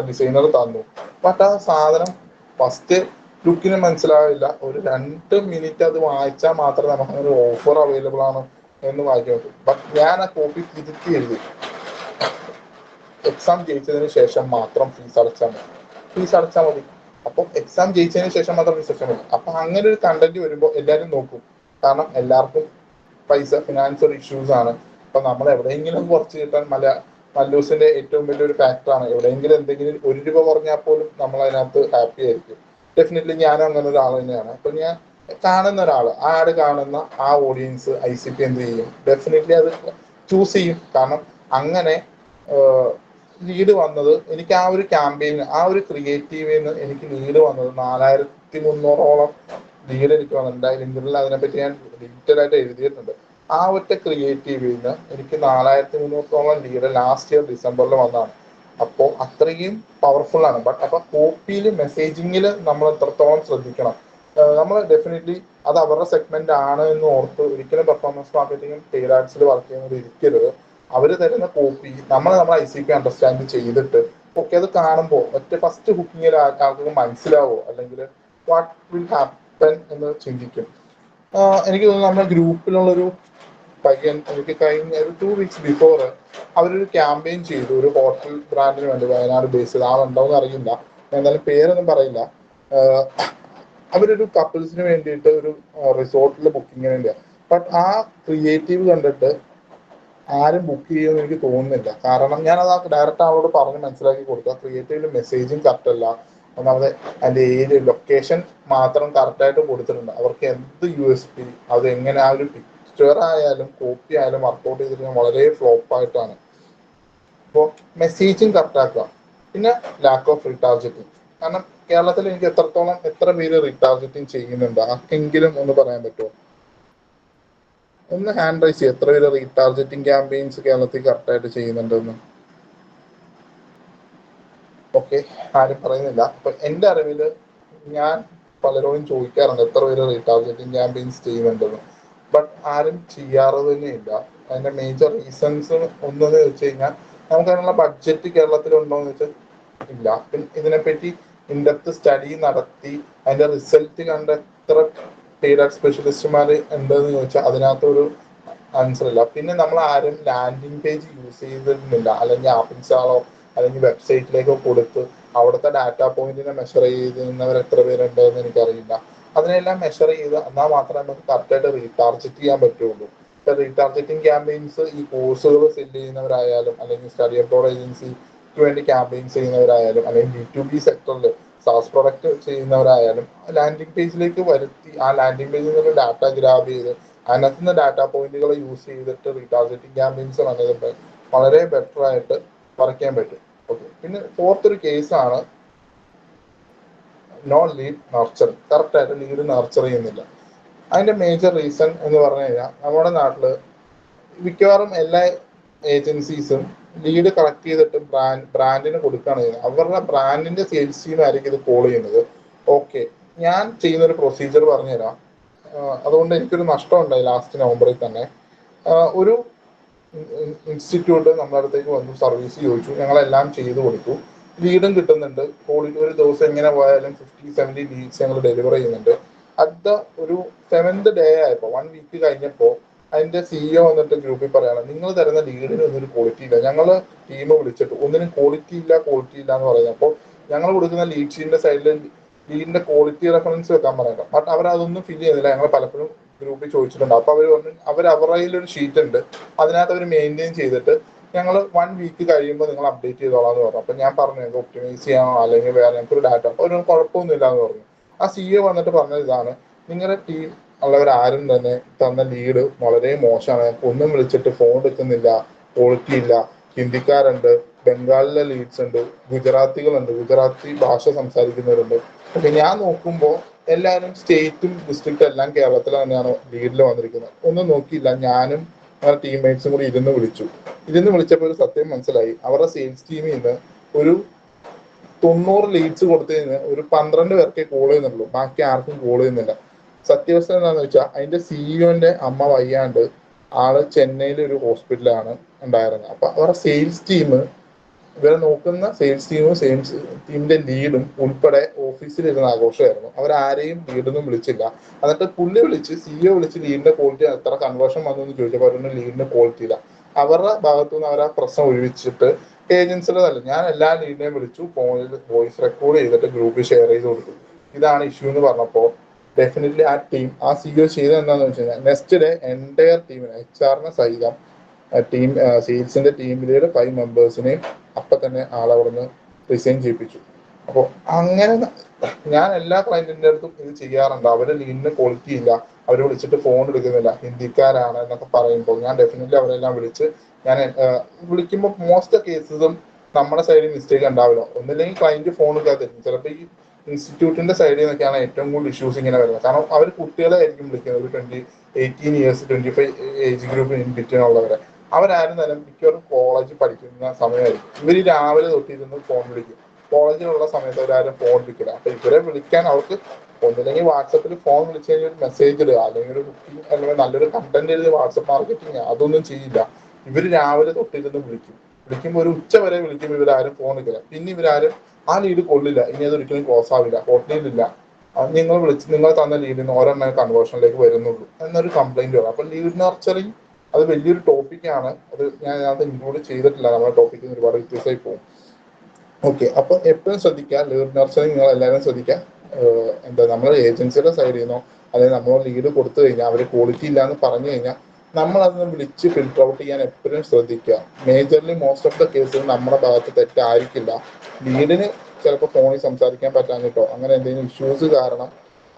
ഡിസൈനർ തന്നു. ബട്ട് ആ സാധനം ഫസ്റ്റ് ലുക്കിന് മനസ്സിലാവില്ല. ഒരു 2 മിനിറ്റ് അത് വായിച്ചാൽ മാത്രമേ നമുക്ക് ഒരു ഓഫർ അവൈലബിൾ ആണ് എന്ന് വായിക്കാൻ പറ്റും. ബട്ട് ഞാൻ ആ കോപ്പി തിരുത്തി എഴുതി, എക്സാം ജയിച്ചതിന് ശേഷം മാത്രം ഫീസ് അടച്ചാൽ മതി. അപ്പൊ എക്സാം ജയിച്ചതിന് ശേഷം മാത്രം ഫീസ് അടച്ചാൽ മതി. അപ്പൊ അങ്ങനെ ഒരു കണ്ടന്റ് വരുമ്പോൾ എല്ലാവരും നോക്കും. കാരണം എല്ലാവർക്കും പൈസ, ഫിനാൻഷ്യൽ ഇഷ്യൂസ് ആണ്. അപ്പൊ നമ്മൾ എവിടെയെങ്കിലും കുറച്ച് കിട്ടാൻ മല്ലൂസിന്റെ ഏറ്റവും വലിയൊരു ഫാക്ടറാണ്. എവിടെയെങ്കിലും എന്തെങ്കിലും 1 രൂപ കുറഞ്ഞാൽ പോലും നമ്മൾ അതിനകത്ത് ഹാപ്പി ആയിരിക്കും. ഡെഫിനറ്റ്ലി ഞാനും അങ്ങനെ ഒരാൾ തന്നെയാണ്. അപ്പൊ ഞാൻ കാണുന്ന ഒരാൾ, ആഡ് കാണുന്ന ആ ഓഡിയൻസ് ICP എന്ത് ചെയ്യും, ഡെഫിനറ്റ്ലി അത് ചൂസ് ചെയ്യും. കാരണം അങ്ങനെ ലീഡ് വന്നത് എനിക്ക് ആ ഒരു ക്യാമ്പയിന്, ആ ഒരു ക്രിയേറ്റീവിൽ നിന്ന് എനിക്ക് ലീഡ് വന്നത് 4300ഓളം ലീഡ് എനിക്ക് വന്നിട്ടുണ്ട്. ലിങ്ക്ഡിനിൽ അതിനെപ്പറ്റി ഞാൻ ഡീറ്റെയിൽ ആയിട്ട് എഴുതിയിട്ടുണ്ട്. ആ ഒറ്റ ക്രിയേറ്റീവിൽ നിന്ന് എനിക്ക് 4300ഓളം ലീഡ് ലാസ്റ്റ് ഇയർ ഡിസംബറിൽ വന്നതാണ്. അപ്പോൾ അത്രയും പവർഫുൾ ആണ്. ബട്ട് അപ്പൊ കോപ്പിയിൽ മെസ്സേജിങ്ങിൽ നമ്മൾ എത്രത്തോളം ശ്രദ്ധിക്കണം. നമ്മൾ ഡെഫിനറ്റ്ലി അത് അവരുടെ സെഗ്മെന്റ് ആണ് എന്ന് ഓർത്ത് ഒരിക്കലും പെർഫോമൻസ് മാർക്കറ്റിംഗും പെയ്ഡ് ആഡ്സിൽ വർക്ക് ചെയ്യുന്നത് ഇരിക്കരുത്. അവർ തരുന്ന കോപ്പി നമ്മൾ ICP അണ്ടർസ്റ്റാൻഡ് ചെയ്തിട്ട് ഓക്കെ അത് കാണുമ്പോൾ ഒറ്റ ഫസ്റ്റ് കുക്കിങ്ങിൽ ആൾക്ക് മനസ്സിലാവോ, അല്ലെങ്കിൽ വാട്ട് വിൽ ഹാപ്പൻ എന്ന് ചിന്തിക്കും. എനിക്ക് തോന്നുന്നു നമ്മുടെ ഗ്രൂപ്പിലുള്ളൊരു പയ്യൻ എനിക്ക് കഴിഞ്ഞ ഒരു 2 വീക്സ് ബിഫോർ അവരൊരു ക്യാമ്പയിൻ ചെയ്തു, ഒരു ഹോട്ടൽ ബ്രാൻഡിന് വേണ്ടി, വയനാട് ബേസ്ഡ്. ഉണ്ടോന്ന് അറിയില്ല, എന്തായാലും പേരൊന്നും പറയില്ല. അവരൊരു കപ്പിൾസിന് വേണ്ടിയിട്ട് ഒരു റിസോർട്ടിൽ ബുക്കിങ്ങിന് വേണ്ടിയാണ്. ബട്ട് ആ ക്രിയേറ്റീവ് കണ്ടിട്ട് ആരും ബുക്ക് ചെയ്യുമെന്ന് എനിക്ക് തോന്നുന്നില്ല. കാരണം ഞാനത് ഡയറക്റ്റ് അവരോട് പറഞ്ഞ് മനസ്സിലാക്കി കൊടുക്കുക, ക്രിയേറ്റീവിൽ മെസ്സേജിങ് കറക്റ്റ് അല്ല. ഒന്നാമത് അതിന്റെ ഏരിയ ലൊക്കേഷൻ മാത്രം കറക്റ്റായിട്ട് കൊടുത്തിട്ടുണ്ട്. അവർക്ക് എന്ത് USP, അത് എങ്ങനെ ആ ഒരു പിക്ചർ ആയാലും കോപ്പി ആയാലും വർക്കൗട്ട് ചെയ്തിട്ട് വളരെ ഫ്ലോപ്പ് ആയിട്ടാണ്. അപ്പോൾ മെസ്സേജിങ് കറക്റ്റ് ആക്കുക. പിന്നെ ലാക്ക് ഓഫ് റീടാർഗറ്റിംഗ്. കാരണം കേരളത്തിൽ എനിക്ക് എത്ര പേര് റീടാർഗറ്റിംഗ് ചെയ്യുന്നുണ്ട്, ആർക്കെങ്കിലും ഒന്ന് പറയാൻ പറ്റുമോ? ഒന്ന് ഹാൻഡ് റൈസ് ചെയ്യുക, എത്ര പേര് റീടാർഗറ്റിംഗ് ക്യാമ്പയിൻസ് കേരളത്തിൽ കറക്റ്റായിട്ട് ചെയ്യുന്നുണ്ടെന്ന്. ഓക്കെ, ആരും പറയുന്നില്ല. അപ്പൊ എന്റെ അറിവില് ഞാൻ പലരോടും ചോദിക്കാറുണ്ട് എത്ര പേര് റീടാർഗറ്റിംഗ് ക്യാമ്പയിൻസ് ചെയ്യുന്നുണ്ടെന്ന്. ബട്ട് ആരും ചെയ്യാറ് തന്നെയില്ല. അതിന്റെ മേജർ റീസൺസ് ഒന്നെന്ന് വെച്ച് കഴിഞ്ഞാൽ നമുക്ക് അതിനുള്ള ബഡ്ജറ്റ് കേരളത്തിലുണ്ടോ എന്ന് വെച്ചാൽ ഇല്ല. ഇതിനെപ്പറ്റി ഇൻഡെപ്ത് സ്റ്റഡി നടത്തി അതിന്റെ റിസൾട്ട് കണ്ട എത്ര പെയ്ഡ് സ്പെഷ്യലിസ്റ്റുമാർ ഉണ്ടെന്ന് ചോദിച്ചാൽ അതിനകത്തൊരു ആൻസർ ഇല്ല. പിന്നെ നമ്മൾ ആരും ലാൻഡിംഗ് പേജ് യൂസ് ചെയ്തിരുന്നില്ല, അല്ലെങ്കിൽ ആപ്പ് ഇൻസ്റ്റാളോ അല്ലെങ്കിൽ വെബ്സൈറ്റിലേക്കോ കൊടുത്ത് അവിടുത്തെ ഡാറ്റാ പോയിന്റിനെ മെഷർ ചെയ്യുന്നവർ എത്ര പേരുണ്ട് എന്ന് എനിക്കറിയില്ല. അതിനെല്ലാം മെഷർ ചെയ്ത് എന്നാൽ മാത്രമേ നമുക്ക് കറക്റ്റായിട്ട് റീടാർജറ്റ് ചെയ്യാൻ പറ്റുള്ളൂ. ഇപ്പൊ റീടാർജറ്റിംഗ് ക്യാമ്പയിൻസ് ഈ കോഴ്സുകൾ സെല് ചെയ്യുന്നവരായാലും അല്ലെങ്കിൽ സ്റ്റഡി അബ്രോഡ് ഏജൻസിക്ക് വേണ്ടി ക്യാമ്പയിൻസ് ചെയ്യുന്നവരായാലും അല്ലെങ്കിൽ B2B സെക്ടറിൽ സാസ് പ്രൊഡക്റ്റ് ചെയ്യുന്നവരായാലും ലാൻഡിംഗ് പേജിലേക്ക് വരുത്തി ആ ലാൻഡിംഗ് പേജിൽ നിന്ന് ഡാറ്റ ഗ്രാബ് ചെയ്ത് അതിനകത്ത് നിന്ന് ഡാറ്റാ പോയിന്റുകൾ യൂസ് ചെയ്തിട്ട് റീടാർജറ്റിംഗ് ക്യാമ്പയിൻസ് വന്നത് വളരെ ബെറ്റർ ആയിട്ട് വർക്ക് ചെയ്യാൻ പറ്റും. ഓക്കെ, പിന്നെ ഫോർത്ത് ഒരു കേസാണ് നോ ലീഡ് നർച്ചറിങ്. കറക്റ്റ് ആയിട്ട് ലീഡ് നർച്ചർ ചെയ്യുന്നില്ല. അതിന്റെ മേജർ റീസൺ എന്ന് പറഞ്ഞു കഴിഞ്ഞാൽ നമ്മുടെ നാട്ടില് മിക്കവാറും എല്ലാ ഏജൻസീസും ലീഡ് കളക്ട് ചെയ്തിട്ട് ബ്രാൻഡിന് കൊടുക്കുകയാണ് ചെയ്യുന്നത്. അവരുടെ ബ്രാൻഡിന്റെ സെയിൽസ് ടീം ആയിരിക്കും ഇത് കോൾ ചെയ്യുന്നത്. ഓക്കെ, ഞാൻ ചെയ്യുന്ന ഒരു പ്രൊസീജിയർ പറഞ്ഞുതരാം. അതുകൊണ്ട് എനിക്കൊരു നഷ്ടം ഉണ്ടായി ലാസ്റ്റ് നവംബറിൽ തന്നെ. ഒരു ഇൻസ്റ്റിറ്റ്യൂട്ട് നമ്മുടെ അടുത്തേക്ക് വന്നു, സർവീസ് ചോദിച്ചു, ഞങ്ങളെല്ലാം ചെയ്തു കൊടുത്തു, ലീഡും കിട്ടുന്നുണ്ട്. ക്വാളിറ്റി ഒരു ദിവസം എങ്ങനെ പോയാലും 50-70 ലീഡ്സ് ഞങ്ങൾ ഡെലിവർ ചെയ്യുന്നുണ്ട്. അടുത്ത ഒരു 7th ഡേ ആയപ്പോൾ 1 വീക്ക് കഴിഞ്ഞപ്പോൾ അതിന്റെ CEO വന്നിട്ട് ഗ്രൂപ്പിൽ പറയാണ്, നിങ്ങൾ തരുന്ന ലീഡിന് ഒന്നും ക്വാളിറ്റി ഇല്ല. ഞങ്ങൾ ടീം വിളിച്ചിട്ട് ഒന്നിനും ക്വാളിറ്റി ഇല്ല എന്ന് പറയുന്നപ്പോൾ ഞങ്ങൾ കൊടുക്കുന്ന ലീഡ് ഷീറ്റിന്റെ സൈഡിൽ ലീഡിന്റെ ക്വാളിറ്റി റെഫറൻസ് വെക്കാൻ പറയണം. ബട്ട് അവർ അതൊന്നും ഫില്ല് ചെയ്യുന്നില്ല. ഞങ്ങൾ പലപ്പോഴും ഗ്രൂപ്പിൽ ചോദിച്ചിട്ടുണ്ട്. അപ്പൊ അവർ പറഞ്ഞു അവരുടെ കയ്യിലൊരു ഷീറ്റ് ഉണ്ട്, അതിനകത്ത് അവർ മെയിൻറ്റെയിൻ ചെയ്തിട്ട് ഞങ്ങൾ 1 വീക്ക് കഴിയുമ്പോൾ നിങ്ങൾ അപ്ഡേറ്റ് ചെയ്തോളാന്ന് പറഞ്ഞു. അപ്പൊ ഞാൻ പറഞ്ഞു ഞങ്ങൾക്ക് ഒപ്റ്റിമൈസ് ചെയ്യാനോ അല്ലെങ്കിൽ വേറെ ഞങ്ങൾക്ക് ഒരു ഡാറ്റ ഒരു കുഴപ്പമൊന്നുമില്ല എന്ന് പറഞ്ഞു. ആ CEO വന്നിട്ട് പറഞ്ഞത് ഇതാണ്, നിങ്ങളുടെ ടീം ഉള്ളവരാരും തന്നെ തന്ന ലീഡ് വളരെ മോശമാണ്, ഒന്നും വിളിച്ചിട്ട് ഫോൺ എടുക്കുന്നില്ല, ക്വാളിറ്റി ഇല്ല, ഹിന്ദിക്കാരുണ്ട്, ബംഗാളിലെ ലീഡ്സ് ഉണ്ട്, ഗുജറാത്തികളുണ്ട്, ഗുജറാത്തി ഭാഷ സംസാരിക്കുന്നവരുണ്ട്. പക്ഷെ ഞാൻ നോക്കുമ്പോൾ എല്ലാവരും സ്റ്റേറ്റും ഡിസ്ട്രിക്റ്റും എല്ലാം കേരളത്തിൽ തന്നെയാണ് ലീഡിൽ വന്നിരിക്കുന്നത്. ഒന്നും നോക്കിയില്ല. ഞാനും ടീംമേറ്റ്സും കൂടി ഇരുന്ന് വിളിച്ചപ്പോൾ ഒരു സത്യം മനസ്സിലായി. അവരുടെ സെയിൽസ് ടീമിൽ നിന്ന് ഒരു 90 ലീഡ്സ് കൊടുത്തതിന് ഒരു 12 പേർക്കേ കോൾ ചെയ്യുന്നുള്ളൂ, ബാക്കി ആർക്കും കോൾ ചെയ്യുന്നില്ല. സത്യാവസ്ഥ എന്താണെന്ന് വെച്ചാൽ അതിന്റെ CEOന്റെ അമ്മ വയ്യാണ്ട് ആള് ചെന്നൈയിലെ ഒരു ഹോസ്പിറ്റലാണ് ഉണ്ടായിരുന്നത്. അപ്പൊ അവരുടെ സെയിൽസ് ടീം, ഇവരെ നോക്കുന്ന സെയിൽസ് ടീമിന്റെ ലീഡും ഉൾപ്പെടെ ഓഫീസിലിരുന്ന ആഘോഷമായിരുന്നു. അവരാരെയും ലീഡൊന്നും വിളിച്ചില്ല. എന്നിട്ട് പുള്ളി CEO വിളിച്ച് ലീഡിന്റെ ക്വാളിറ്റി എത്ര കൺവേർഷൻ വന്നു എന്ന് ചോദിച്ചപ്പോൾ അവരുടെ ലീഡിന്റെ ക്വാളിറ്റി ഇല്ല. അവരുടെ ഭാഗത്തുനിന്ന് അവർ ആ പ്രശ്നം ഒഴിവിച്ചിട്ട് ഏജൻസിയുടെ തന്നെ ഞാൻ എല്ലാ ലീഡിനെയും വിളിച്ചു, ഫോണിൽ വോയിസ് റെക്കോർഡ് ചെയ്തിട്ട് ഗ്രൂപ്പിൽ ഷെയർ ചെയ്ത് കൊടുത്തു. ഇതാണ് ഇഷ്യൂ എന്ന് പറഞ്ഞപ്പോൾ ഡെഫിനറ്റ്ലി ആ CEO ചെയ്തത് എന്താണെന്ന് വെച്ച് കഴിഞ്ഞാൽ നെക്സ്റ്റ് ഡേ എൻറ്റയർ ടീമിനെ HR സഹിതം ടീം സെയിൽസിന്റെ ടീമിലെ 5 മെമ്പേഴ്സിനെയും അപ്പൊ തന്നെ ആളവിടുന്ന് റിസൈൻ ചെയ്യിപ്പിച്ചു. അപ്പോൾ അങ്ങനെ ഞാൻ എല്ലാ ക്ലയന്റിന്റെ അടുത്തും ഇത് ചെയ്യാറുണ്ട്. അവര് ലീഡിന് ക്വാളിറ്റി ഇല്ല, അവർ വിളിച്ചിട്ട് ഫോൺ എടുക്കുന്നില്ല, ഹിന്ദിക്കാരാണ് എന്നൊക്കെ പറയുമ്പോൾ ഞാൻ ഡെഫിനറ്റ്ലി അവരെല്ലാം ഞാൻ വിളിക്കുമ്പോൾ മോസ്റ്റ് കേസസും നമ്മുടെ സൈഡിൽ മിസ്റ്റേക്ക് ഉണ്ടാവില്ല. ഒന്നില്ലെങ്കിൽ ക്ലയന്റ് ഫോൺ എടുക്കാതിരിക്കും. ചിലപ്പോൾ ഈ ഇൻസ്റ്റിറ്റ്യൂട്ടിന്റെ സൈഡിൽ നിന്നൊക്കെയാണ് ഏറ്റവും കൂടുതൽ ഇഷ്യൂസ് ഇങ്ങനെ വരുന്നത്. കാരണം അവർ കുട്ടികളെ ആയിരിക്കും വിളിക്കുന്നത്, ഒരു 18 years 25 age group in between ഉള്ളവരെ. അവരാരും തന്നെ മിക്കവാറും കോളേജ് പഠിക്കുന്ന സമയമായിരിക്കും. ഇവർ രാവിലെ തൊട്ടിരുന്ന് ഫോൺ വിളിക്കും. കോളേജിലുള്ള സമയത്ത് അവരാരും ഫോൺ വിളിക്കില്ല. അപ്പൊ ഇവരെ വിളിക്കാൻ അവർക്ക് ഒന്നില്ലെങ്കിൽ വാട്സപ്പിൽ ഫോൺ വിളിച്ചു കഴിഞ്ഞാൽ ഒരു മെസ്സേജ് ഇടുക, അല്ലെങ്കിൽ ഒരു ബുക്കിംഗ് അല്ലെങ്കിൽ നല്ലൊരു കണ്ടന്റ് എഴുതി വാട്സപ്പ് മാർക്കറ്റിംഗ്, അതൊന്നും ചെയ്യില്ല. ഇവര് രാവിലെ തൊട്ടിരുന്ന് വിളിക്കുമ്പോൾ ഒരു ഉച്ച വരെ വിളിക്കുമ്പോൾ ഇവരാരും ഫോൺ എടുക്കില്ല. പിന്നെ ഇവരാരും ആ ലീഡ് കൊള്ളില്ല, ഇനി അത് ഒരിക്കലും ക്ലോസ് ആവില്ല, ഹോട്ടലിലില്ല, നിങ്ങൾ തന്ന ലീഡിന് ഒരെണ്ണം കൺവേർഷനിലേക്ക് വരുന്നുള്ളൂ എന്നൊരു കംപ്ലൈന്റ് വരും. അപ്പൊ ലീഡ് നർച്ചറിങ് അത് വലിയൊരു ടോപ്പിക്കാണ്. അത് ഞാൻ അതിനകത്ത് ഇൻക്ലൂഡ് ചെയ്തിട്ടില്ല, നമ്മുടെ ടോപ്പിക്കിന് ഒരുപാട് വ്യത്യസ്തമായി പോകും. ഓക്കെ, അപ്പൊ എപ്പോഴും ശ്രദ്ധിക്കുക, ലീഡ് നർച്ചറിങ് നിങ്ങൾ എല്ലാവരും ശ്രദ്ധിക്കുക. നമ്മൾ ഏജൻസിയുടെ സൈഡിൽ നിന്നോ അല്ലെങ്കിൽ നമ്മൾ ലീഡ് കൊടുത്തു കഴിഞ്ഞാൽ അവർ ക്വാളിറ്റി ഇല്ല എന്ന് പറഞ്ഞു കഴിഞ്ഞാൽ നമ്മൾ അതിനെ വിളിച്ച് ഫിൽട്ടർ ഔട്ട് ചെയ്യാൻ എപ്പോഴും ശ്രദ്ധിക്കുക. മേജർലി മോസ്റ്റ് ഓഫ് ദ കേസിൽ നമ്മുടെ ഭാഗത്ത് തെറ്റായിരിക്കില്ല. ലീഡിന് ചിലപ്പോൾ ഫോണിൽ സംസാരിക്കാൻ പറ്റാഞ്ഞിട്ടോ അങ്ങനെ എന്തെങ്കിലും ഇഷ്യൂസ് കാരണം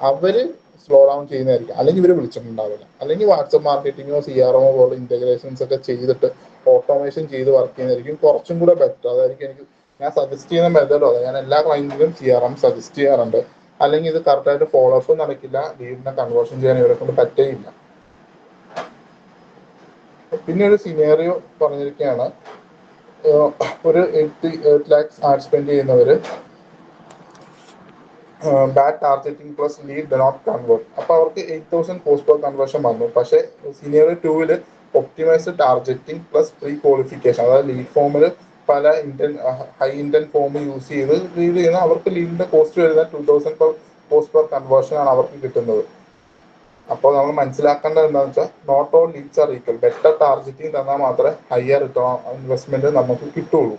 അവര് സ്ലോ ഡൗൺ ചെയ്യുന്നതായിരിക്കും, അല്ലെങ്കിൽ ഇവർ വിളിച്ചിട്ടുണ്ടാവില്ല. അല്ലെങ്കിൽ വാട്സപ്പ് മാർക്കറ്റിങ്ങോ CRMO പോലുള്ള ഇന്റഗ്രേഷൻസ് ഒക്കെ ചെയ്തിട്ട് ഓട്ടോമേഷൻ ചെയ്ത് വർക്ക് ചെയ്യുന്നതായിരിക്കും കുറച്ചും കൂടെ ബെറ്റർ. അതായിരിക്കും ഞാൻ സജസ്റ്റ് ചെയ്യുന്ന മെത്തേഡോ അതെ, ഞാൻ എല്ലാ ക്ലയന്റിനും CRM സജസ്റ്റ് ചെയ്യാറുണ്ട്. അല്ലെങ്കിൽ ഇത് കറക്റ്റായിട്ട് ഫോളോ അപ്പ് നടക്കില്ല, ലീഡിനെ കൺവേർഷൻ ചെയ്യാൻ ഇവരെ കൊണ്ട് പറ്റേയില്ല. പിന്നെ ഒരു സിനാരിയോ പറഞ്ഞിരിക്കുകയാണ്, ഒരു 8 lakhs ആഡ് സ്പെൻഡ് ചെയ്യുന്നവര് bad targeting plus lead do not convert. അപ്പോൾ അവർക്ക് 8000 കോസ്റ്റ് പെർ കൺവേർഷൻ വന്നു. പക്ഷേ സീനിയർ 2-ൽ optimized targeting plus pre qualification, അതായത് ലീഡ് ഫോമിൽ പല ഹൈ ഇന്റന്റ് ഫോം യൂസ് ചെയ്ത് ലീഡ് ചെയ്യുന്ന അവർക്ക് ലീഡിന്റെ കോസ്റ്റ് വരുന്ന 2000 കോസ്റ്റ് പെർ കൺവേർഷൻ ആണ് അവർക്ക് കിട്ടുന്നത്. അപ്പോൾ നമ്മൾ മനസ്സിലാക്കേണ്ടത് എന്താണെന്ന് വെച്ചാൽ not all leads are equal. Better targeting തന്നാൽ മാത്രമേ ഹയർ റിട്ടേൺ ഇൻവെസ്റ്റ്മെന്റ് നമുക്ക് കിട്ടുള്ളൂ.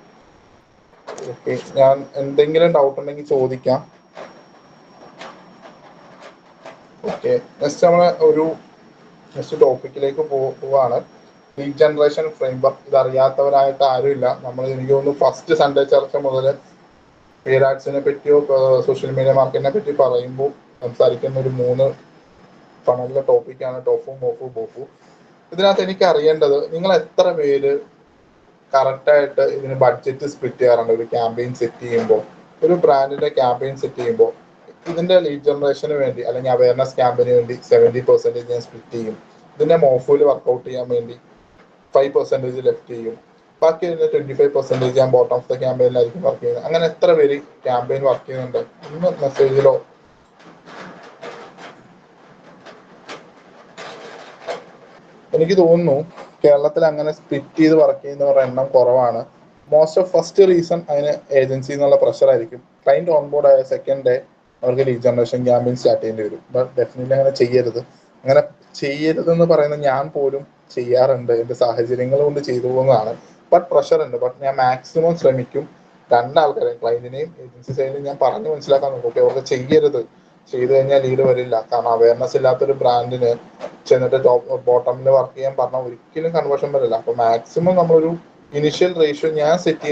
ഓക്കെ, ഞാൻ എന്തെങ്കിലും ഡൗട്ട് ഉണ്ടെങ്കിൽ ചോദിക്കാം. ഓക്കെ, നെക്സ്റ്റ് നമ്മൾ നെക്സ്റ്റ് ടോപ്പിക്കിലേക്ക് പോവാണ്. Lead generation framework. ഇത് അറിയാത്തവരായിട്ട് ആരുമില്ല. നമ്മൾ എനിക്ക് തോന്നുന്നു ഫസ്റ്റ് സൺഡേ ചർച്ച മുതൽ പെയ്ഡ് ആഡ്സിനെ പറ്റിയോ സോഷ്യൽ മീഡിയ മാർക്കറ്റിനെ പറ്റി പറയുമ്പോൾ സംസാരിക്കുന്ന ഒരു 3 ഫണലിലെ ടോപ്പിക്കാണ് ടോഫു, മോഫു, ബോഫു. ഇതിനകത്ത് എനിക്ക് അറിയേണ്ടത്, നിങ്ങൾ എത്ര പേര് കറക്റ്റായിട്ട് ഇതിന് ബഡ്ജറ്റ് സ്പ്ലിറ്റ് ചെയ്യാറുണ്ട്? ഒരു ക്യാമ്പയിൻ സെറ്റ് ചെയ്യുമ്പോൾ, ഒരു ബ്രാൻഡിന്റെ ക്യാമ്പയിൻ സെറ്റ് ചെയ്യുമ്പോൾ ഇതിന്റെ ലീഡ് ജനറേഷന് വേണ്ടി അല്ലെങ്കിൽ അവയർനെസ് ക്യാമ്പയിന് വേണ്ടി 70% ഞാൻ സ്പ്ലിറ്റ് ചെയ്യും. ഇതിന്റെ മോഫുവിൽ വർക്കൗട്ട് ചെയ്യാൻ വേണ്ടി 5% ലെഫ്റ്റ് ചെയ്യും. ബാക്കി ഇതിന്റെ 25% ഞാൻ ബോട്ടം ഓഫ് ദ ക്യാമ്പയിനിലായിരിക്കും വർക്ക് ചെയ്യുന്നത്. അങ്ങനെ എത്ര പേര് ക്യാമ്പയിൻ വർക്ക് ചെയ്യുന്നുണ്ട്? ഒന്ന് മെസ്സേജിലോ എനിക്ക് തോന്നുന്നു കേരളത്തിൽ അങ്ങനെ സ്പ്ലിറ്റ് ചെയ്ത് വർക്ക് ചെയ്യുന്നവരുടെ എണ്ണം കുറവാണ്. മോസ്റ്റ് ഓഫ് ഫസ്റ്റ് റീസൺ അതിന് ഏജൻസി എന്നുള്ള പ്രഷർ ആയിരിക്കും. ക്ലൈന്റ് ഓൺ ബോർഡ് ആയ സെക്കൻഡ് ഡേ അവർക്ക് ലീഡ് ജനറേഷൻ ക്യാമ്പയിൻ സ്റ്റാർട്ട് ചെയ്യേണ്ടി വരും. ബട്ട് ഡെഫിനറ്റ്ലി അങ്ങനെ ചെയ്യരുത്. അങ്ങനെ ചെയ്യരുതെന്ന് പറയുന്നത് ഞാൻ പോലും ചെയ്യാറുണ്ട്. എൻ്റെ സാഹചര്യങ്ങൾ കൊണ്ട് ചെയ്തു പോകുന്നതാണ്. ബട്ട് പ്രഷർ ഉണ്ട്. ബട്ട് ഞാൻ മാക്സിമം ശ്രമിക്കും രണ്ടാൾക്കാരെയും, ക്ലൈന്റിനെയും ഏജൻസി സൈഡിലും ഞാൻ പറഞ്ഞു മനസ്സിലാക്കാൻ നോക്കും. ഓക്കെ, അവർക്ക് ചെയ്യരുത്, ചെയ്തു കഴിഞ്ഞാൽ ലീഡ് വരില്ല. കാരണം അവയർനെസ് ഇല്ലാത്തൊരു ബ്രാൻഡിന് ചെന്നിട്ട് ബോട്ടമിൽ വർക്ക് ചെയ്യാൻ പറഞ്ഞാൽ ഒരിക്കലും കൺവേർഷൻ വരില്ല. അപ്പൊ മാക്സിമം നമ്മളൊരു ഇനിഷ്യൽ റേഷ്യോ ഞാൻ സെറ്റ്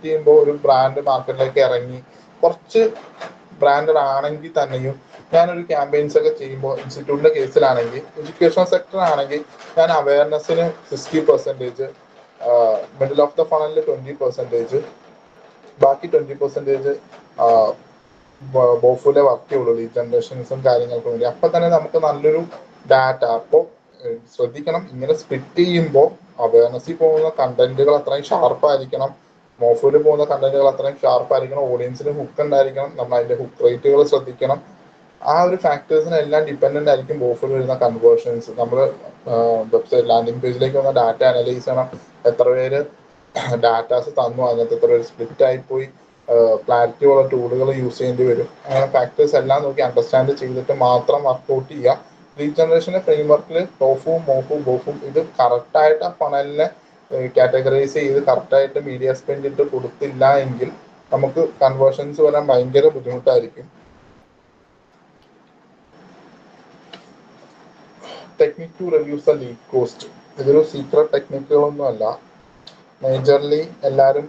ചെയ്യുമ്പോൾ ഒരു ബ്രാൻഡ് മാർക്കറ്റിലേക്ക് ഇറങ്ങി കുറച്ച് ബ്രാൻഡഡ് ആണെങ്കിൽ തന്നെയും ഞാനൊരു ക്യാമ്പയിൻസ് ഒക്കെ ചെയ്യുമ്പോൾ ഇൻസ്റ്റിറ്റ്യൂട്ടിന്റെ കേസിലാണെങ്കിൽ, എഡ്യൂക്കേഷൻ സെക്ടർ ആണെങ്കിൽ ഞാൻ അവയർനെസ്സിന് 60%, മിഡിൽ ഓഫ് ദ ഫണലിൽ 20%, ബാക്കി 20% ബോഫുലെ വർക്ക് ചെയ്യുള്ളൂ ലീഡ് ജനറേഷൻസും കാര്യങ്ങൾക്കും വേണ്ടി. അപ്പൊ തന്നെ നമുക്ക് നല്ലൊരു ഡാറ്റ. അപ്പോൾ ശ്രദ്ധിക്കണം, ഇങ്ങനെ സ്പ്ലിറ്റ് ചെയ്യുമ്പോൾ അവയർനെസ്സിൽ പോകുന്ന കണ്ടന്റുകൾ അത്രയും ഷാർപ്പായിരിക്കണം, മോഫുവിൽ പോകുന്ന കണ്ടന്റുകൾ അത്രയും ഷാർപ്പായിരിക്കണം, ഓഡിയൻസിന് ഹുക്ക് ഉണ്ടായിരിക്കണം, നമ്മൾ അതിന്റെ ഹുക്ക് റേറ്റുകൾ ശ്രദ്ധിക്കണം. ആ ഒരു ഫാക്ടേഴ്സിനെല്ലാം ഡിപ്പെൻഡന്റ് ആയിരിക്കും ബോഫിൽ വരുന്ന കൺവേർഷൻസ്. നമ്മൾ വെബ്സൈറ്റ് ലാൻഡിംഗ് പേജിലേക്ക് വന്ന ഡാറ്റ അനലൈസ് ചെയ്യണം. എത്ര പേര് ഡാറ്റാസ് തന്നു, അതിനകത്ത് എത്ര പേര് സ്പ്ലിറ്റ് ആയിപ്പോയി, ക്ലാരിറ്റി ഉള്ള ടൂളുകൾ യൂസ് ചെയ്യേണ്ടി വരും. അങ്ങനെ ഫാക്ടേഴ്സ് എല്ലാം നോക്കി അണ്ടർസ്റ്റാൻഡ് ചെയ്തിട്ട് മാത്രം വർക്ക്ഔട്ട് ചെയ്യുക. ലീഡ് ജനറേഷന്റെ ഫ്രെയിംവർക്കിൽ ടോഫും, മോഫും, ബോഫും ഇത് കറക്റ്റായിട്ട് ആ ഫണലിനെ കാറ്റഗറൈസ് ചെയ്ത് കറക്റ്റായിട്ട് മീഡിയ സ്പെൻഡ് ഇട്ട് കൊടുത്തില്ല എങ്കിൽ നമുക്ക് കൺവേർഷൻസ് വരാൻ ഭയങ്കര ബുദ്ധിമുട്ടായിരിക്കും. Technique to reduce the lead cost. ഇതൊരു സീക്രട്ട് ടെക്നിക്കുകളൊന്നും അല്ല, മേജർലി എല്ലാവരും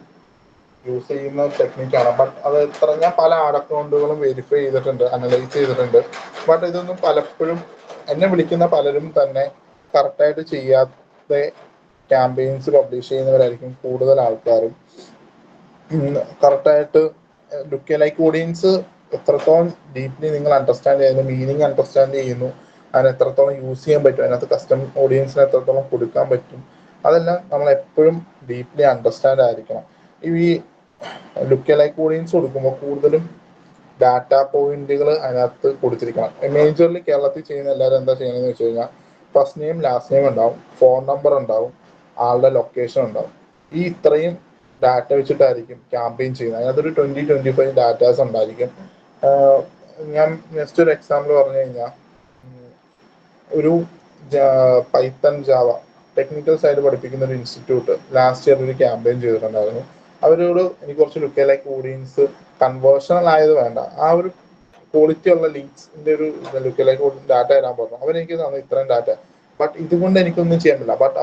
യൂസ് ചെയ്യുന്ന ടെക്നിക്കാണ്. ബട്ട് അത് ഞാൻ പല ആഡ് അക്കൗണ്ടുകളും വെരിഫൈ ചെയ്തിട്ടുണ്ട്, അനലൈസ് ചെയ്തിട്ടുണ്ട്. ബട്ട് ഇതൊന്നും പലപ്പോഴും എന്നെ വിളിക്കുന്ന പലരും തന്നെ കറക്റ്റായിട്ട് ചെയ്യാത്ത ക്യാമ്പയിൻസ് പബ്ലിഷ് ചെയ്യുന്നവരായിരിക്കും കൂടുതൽ ആൾക്കാരും. കറക്റ്റായിട്ട് ലുക്ക് ലൈക്ക് ഓഡിയൻസ് എത്രത്തോളം ഡീപ്ലി നിങ്ങൾ അണ്ടർസ്റ്റാൻഡ് ചെയ്യുന്നു, മീനിങ് അണ്ടർസ്റ്റാൻഡ് ചെയ്യുന്നു, അതിന് എത്രത്തോളം യൂസ് ചെയ്യാൻ പറ്റും, അതിനകത്ത് കസ്റ്റം ഓഡിയൻസിന് എത്രത്തോളം കൊടുക്കാൻ പറ്റും, അതെല്ലാം നമ്മൾ എപ്പോഴും ഡീപ്ലി അണ്ടർസ്റ്റാൻഡ് ആയിരിക്കണം. ഈ ലുക്ക് ലൈക്ക് ഓഡിയൻസ് കൊടുക്കുമ്പോൾ കൂടുതലും ഡാറ്റ പോയിന്റുകൾ അതിനകത്ത് കൊടുത്തിരിക്കണം. മേജർലി കേരളത്തിൽ ചെയ്യുന്ന എല്ലാവരും എന്താ ചെയ്യണമെന്ന് വെച്ച് കഴിഞ്ഞാൽ ഫസ്റ്റ് നെയിം, ലാസ്റ്റ് നെയിം ഉണ്ടാവും, ഫോൺ നമ്പർ ഉണ്ടാവും, ആളുടെ ലൊക്കേഷൻ ഉണ്ടാവും. ഈ ഇത്രയും ഡാറ്റ വെച്ചിട്ടായിരിക്കും ക്യാമ്പയിൻ ചെയ്യുന്നത്. അതിനകത്തൊരു 20-25 ഡാറ്റാസ് ഉണ്ടായിരിക്കും. ഞാൻ നെക്സ്റ്റ് ഒരു എക്സാമ്പിൾ പറഞ്ഞു കഴിഞ്ഞാൽ, ഒരു പൈത്തൺ ജാവ ടെക്നിക്കൽ സൈഡ് പഠിപ്പിക്കുന്ന ഒരു ഇൻസ്റ്റിറ്റ്യൂട്ട് ലാസ്റ്റ് ഇയർ ഒരു ക്യാമ്പയിൻ ചെയ്തിട്ടുണ്ടായിരുന്നു. അവരോട് എനിക്ക് കുറച്ച് ലുക്ക് ലൈക്ക് ഓഡിയൻസ് കൺവേർഷണൽ ആയത് വേണ്ട, ആ ഒരു ക്വാളിറ്റി ഉള്ള ലീഡ്സിന്റെ ഒരു ലുക്ക് ലൈക്ക് ഡാറ്റ തരാൻ പറഞ്ഞു. അവരെനിക്ക് തന്നു ഇത്രയും ഡാറ്റ. ബട്ട് ഇതുകൊണ്ട് എനിക്കൊന്നും ചെയ്യാൻ പറ്റില്ല. ബട്ട്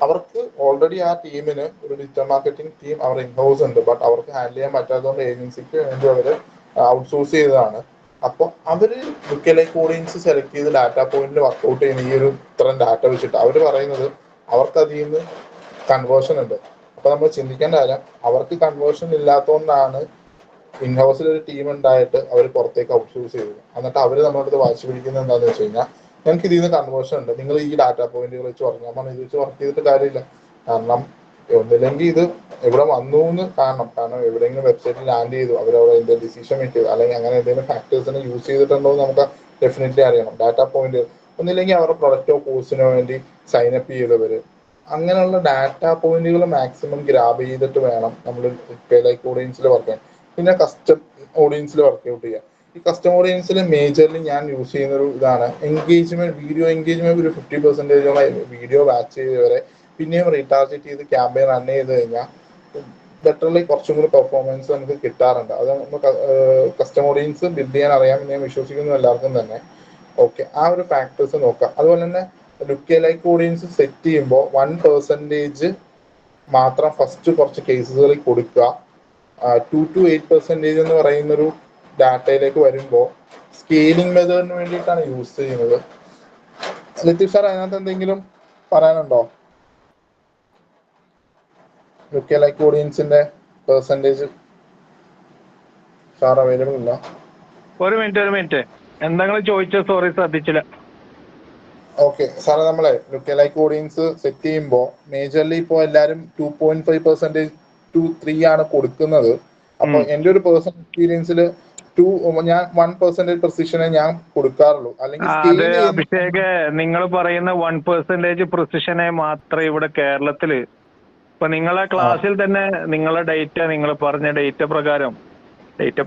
അവർക്ക് ഓൾറെഡി ആ ടീമിന് ഒരു ഡിജിറ്റൽ മാർക്കറ്റിംഗ് ടീം അവർ ഇൻഹൗസ് ഉണ്ട്. ബട്ട് അവർക്ക് ഹാൻഡിൽ ചെയ്യാൻ പറ്റാത്തതുകൊണ്ട് ഏജൻസിക്ക് വേണ്ടി അവർ ഔട്ട്സോഴ്സ് ചെയ്തതാണ്. അപ്പോൾ അവര് ലുക്ക് ലൈക്ക് ഓഡിയൻസ് സെലക്ട് ചെയ്ത് ഡാറ്റ പോയിന്റിൽ വർക്ക്ഔട്ട് ചെയ്യുന്ന ഈ ഒരു ഇത്രയും ഡാറ്റ വെച്ചിട്ട് അവർ പറയുന്നത് അവർക്ക് അതിൽ നിന്ന് കൺവേർഷൻ ഉണ്ട്. അപ്പൊ നമ്മൾ ചിന്തിക്കേണ്ട കാര്യം, അവർക്ക് കൺവേർഷൻ ഇല്ലാത്തതുകൊണ്ടാണ് ഇൻഹൗസിൽ ഒരു ടീം ഉണ്ടായിട്ട് അവർ പുറത്തേക്ക് ഔട്ട്സോഴ്സ് ചെയ്തത്. എന്നിട്ട് അവർ നമ്മളടുത്ത് വാശി പിടിക്കുന്നത് എന്താണെന്ന് വെച്ച് കഴിഞ്ഞാൽ, ഞങ്ങൾക്ക് ഇതിൽ നിന്ന് കൺവേർഷൻ ഉണ്ട്, നിങ്ങൾ ഈ ഡാറ്റ പോയിന്റുകൾ വെച്ച് പറഞ്ഞാൽ ഇത് വെച്ച് വർക്ക് ചെയ്തിട്ട് കാര്യമില്ല. കാരണം ഒന്നില്ലെങ്കിൽ ഇത് ഇവിടെ വന്നു എന്ന് കാരണം എവിടെയെങ്കിലും വെബ്സൈറ്റിൽ ലാൻഡ് ചെയ്തു അവരവിടെ അതിന്റെ ഡിസിഷൻ മേക്ക് ചെയ്തു, അല്ലെങ്കിൽ അങ്ങനെ എന്തെങ്കിലും ഫാക്ടേഴ്സിനെ യൂസ് ചെയ്തിട്ടുണ്ടോ എന്ന് നമുക്ക് ഡെഫിനറ്റ്ലി അറിയണം. ഡാറ്റ പോയിന്റ് ഒന്നില്ലെങ്കിൽ അവരുടെ പ്രൊഡക്റ്റോ കോഴ്സിനോ വേണ്ടി സൈനപ്പ് ചെയ്തവര്, അങ്ങനെയുള്ള ഡാറ്റ പോയിന്റുകൾ മാക്സിമം ഗ്രാബ് ചെയ്തിട്ട് വേണം നമ്മൾ ലൈക്ക് ഓഡിയൻസിൽ വർക്ക് ചെയ്യാൻ. പിന്നെ കസ്റ്റം ഓഡിയൻസിൽ വർക്ക്ഔട്ട് ചെയ്യാം. ഈ കസ്റ്റം ഓഡിയൻസിൽ മേജർലി ഞാൻ യൂസ് ചെയ്യുന്ന ഒരു ഇതാണ് എൻഗേജ്മെന്റ്, വീഡിയോ എൻഗേജ്മെന്റ് ഒരു 50% വീഡിയോ വാച്ച് ചെയ്തവരെ പിന്നെയും റീടാർഗറ്റ് ചെയ്ത് ക്യാമ്പയിൻ റൺ ചെയ്ത് കഴിഞ്ഞാൽ ബെറ്റർലി കുറച്ചും കൂടി പെർഫോമൻസ് നമുക്ക് കിട്ടാറുണ്ട്. അത് നമുക്ക് കസ്റ്റം ഓഡിയൻസ് ബിൽഡ് ചെയ്യാൻ അറിയാമെന്ന് ഞാൻ വിശ്വസിക്കുന്നു എല്ലാവർക്കും തന്നെ. ഓക്കെ, ആ ഒരു ഫാക്ടേഴ്സ് നോക്കാം. അതുപോലെ തന്നെ ലുക്ക് ലൈക്ക് ഓഡിയൻസ് സെറ്റ് ചെയ്യുമ്പോൾ 1% മാത്രം ഫസ്റ്റ് കുറച്ച് കേസുകളിൽ കൊടുക്കുക. 2 to 8% എന്ന് പറയുന്നൊരു ഡാറ്റയിലേക്ക് വരുമ്പോൾ സ്കെയിലിംഗ് മെത്തേഡിന് വേണ്ടിയിട്ടാണ് യൂസ് ചെയ്യുന്നത്. ലത്തീഫ് സാർ അതിനകത്ത് എന്തെങ്കിലും പറയാനുണ്ടോ? ലുക്ക് ലൈക്ക് ഓഡിയൻസിന്റെ പെർസെന്റേജ് സാർ അവൈലബിൾ ഇല്ല. ഒരു മിനിറ്റ് എന്തെങ്കിലും ചോദിച്ചോ? സോറി, ശ്രദ്ധിച്ചില്ല. ഓക്കെ സാറേ, നമ്മളെ ലുക്ക് ലൈക്ക് ഓഡിയൻസ് സെറ്റ് ചെയ്യുമ്പോൾ മേജർലി ഇപ്പോൾ എല്ലാവരും 2.5% to 3 ആണ് കൊടുക്കുന്നത്. അപ്പൊ എന്റെ ഒരു പേഴ്സണൽ എക്സ്പീരിയൻസിൽ ഞാൻ 1% പ്രിസിഷനെ ഞാൻ കൊടുക്കാറുള്ളൂ. അല്ലെങ്കിൽ അഭിഷേക്, നിങ്ങൾ പറയുന്ന 1% പ്രിസിഷനെ മാത്രമേ ഇവിടെ കേരളത്തില് ഇപ്പൊ നിങ്ങളെ ക്ലാസ്സിൽ തന്നെ നിങ്ങളെ ഡേറ്റ, നിങ്ങൾ പറഞ്ഞ ഡേറ്റ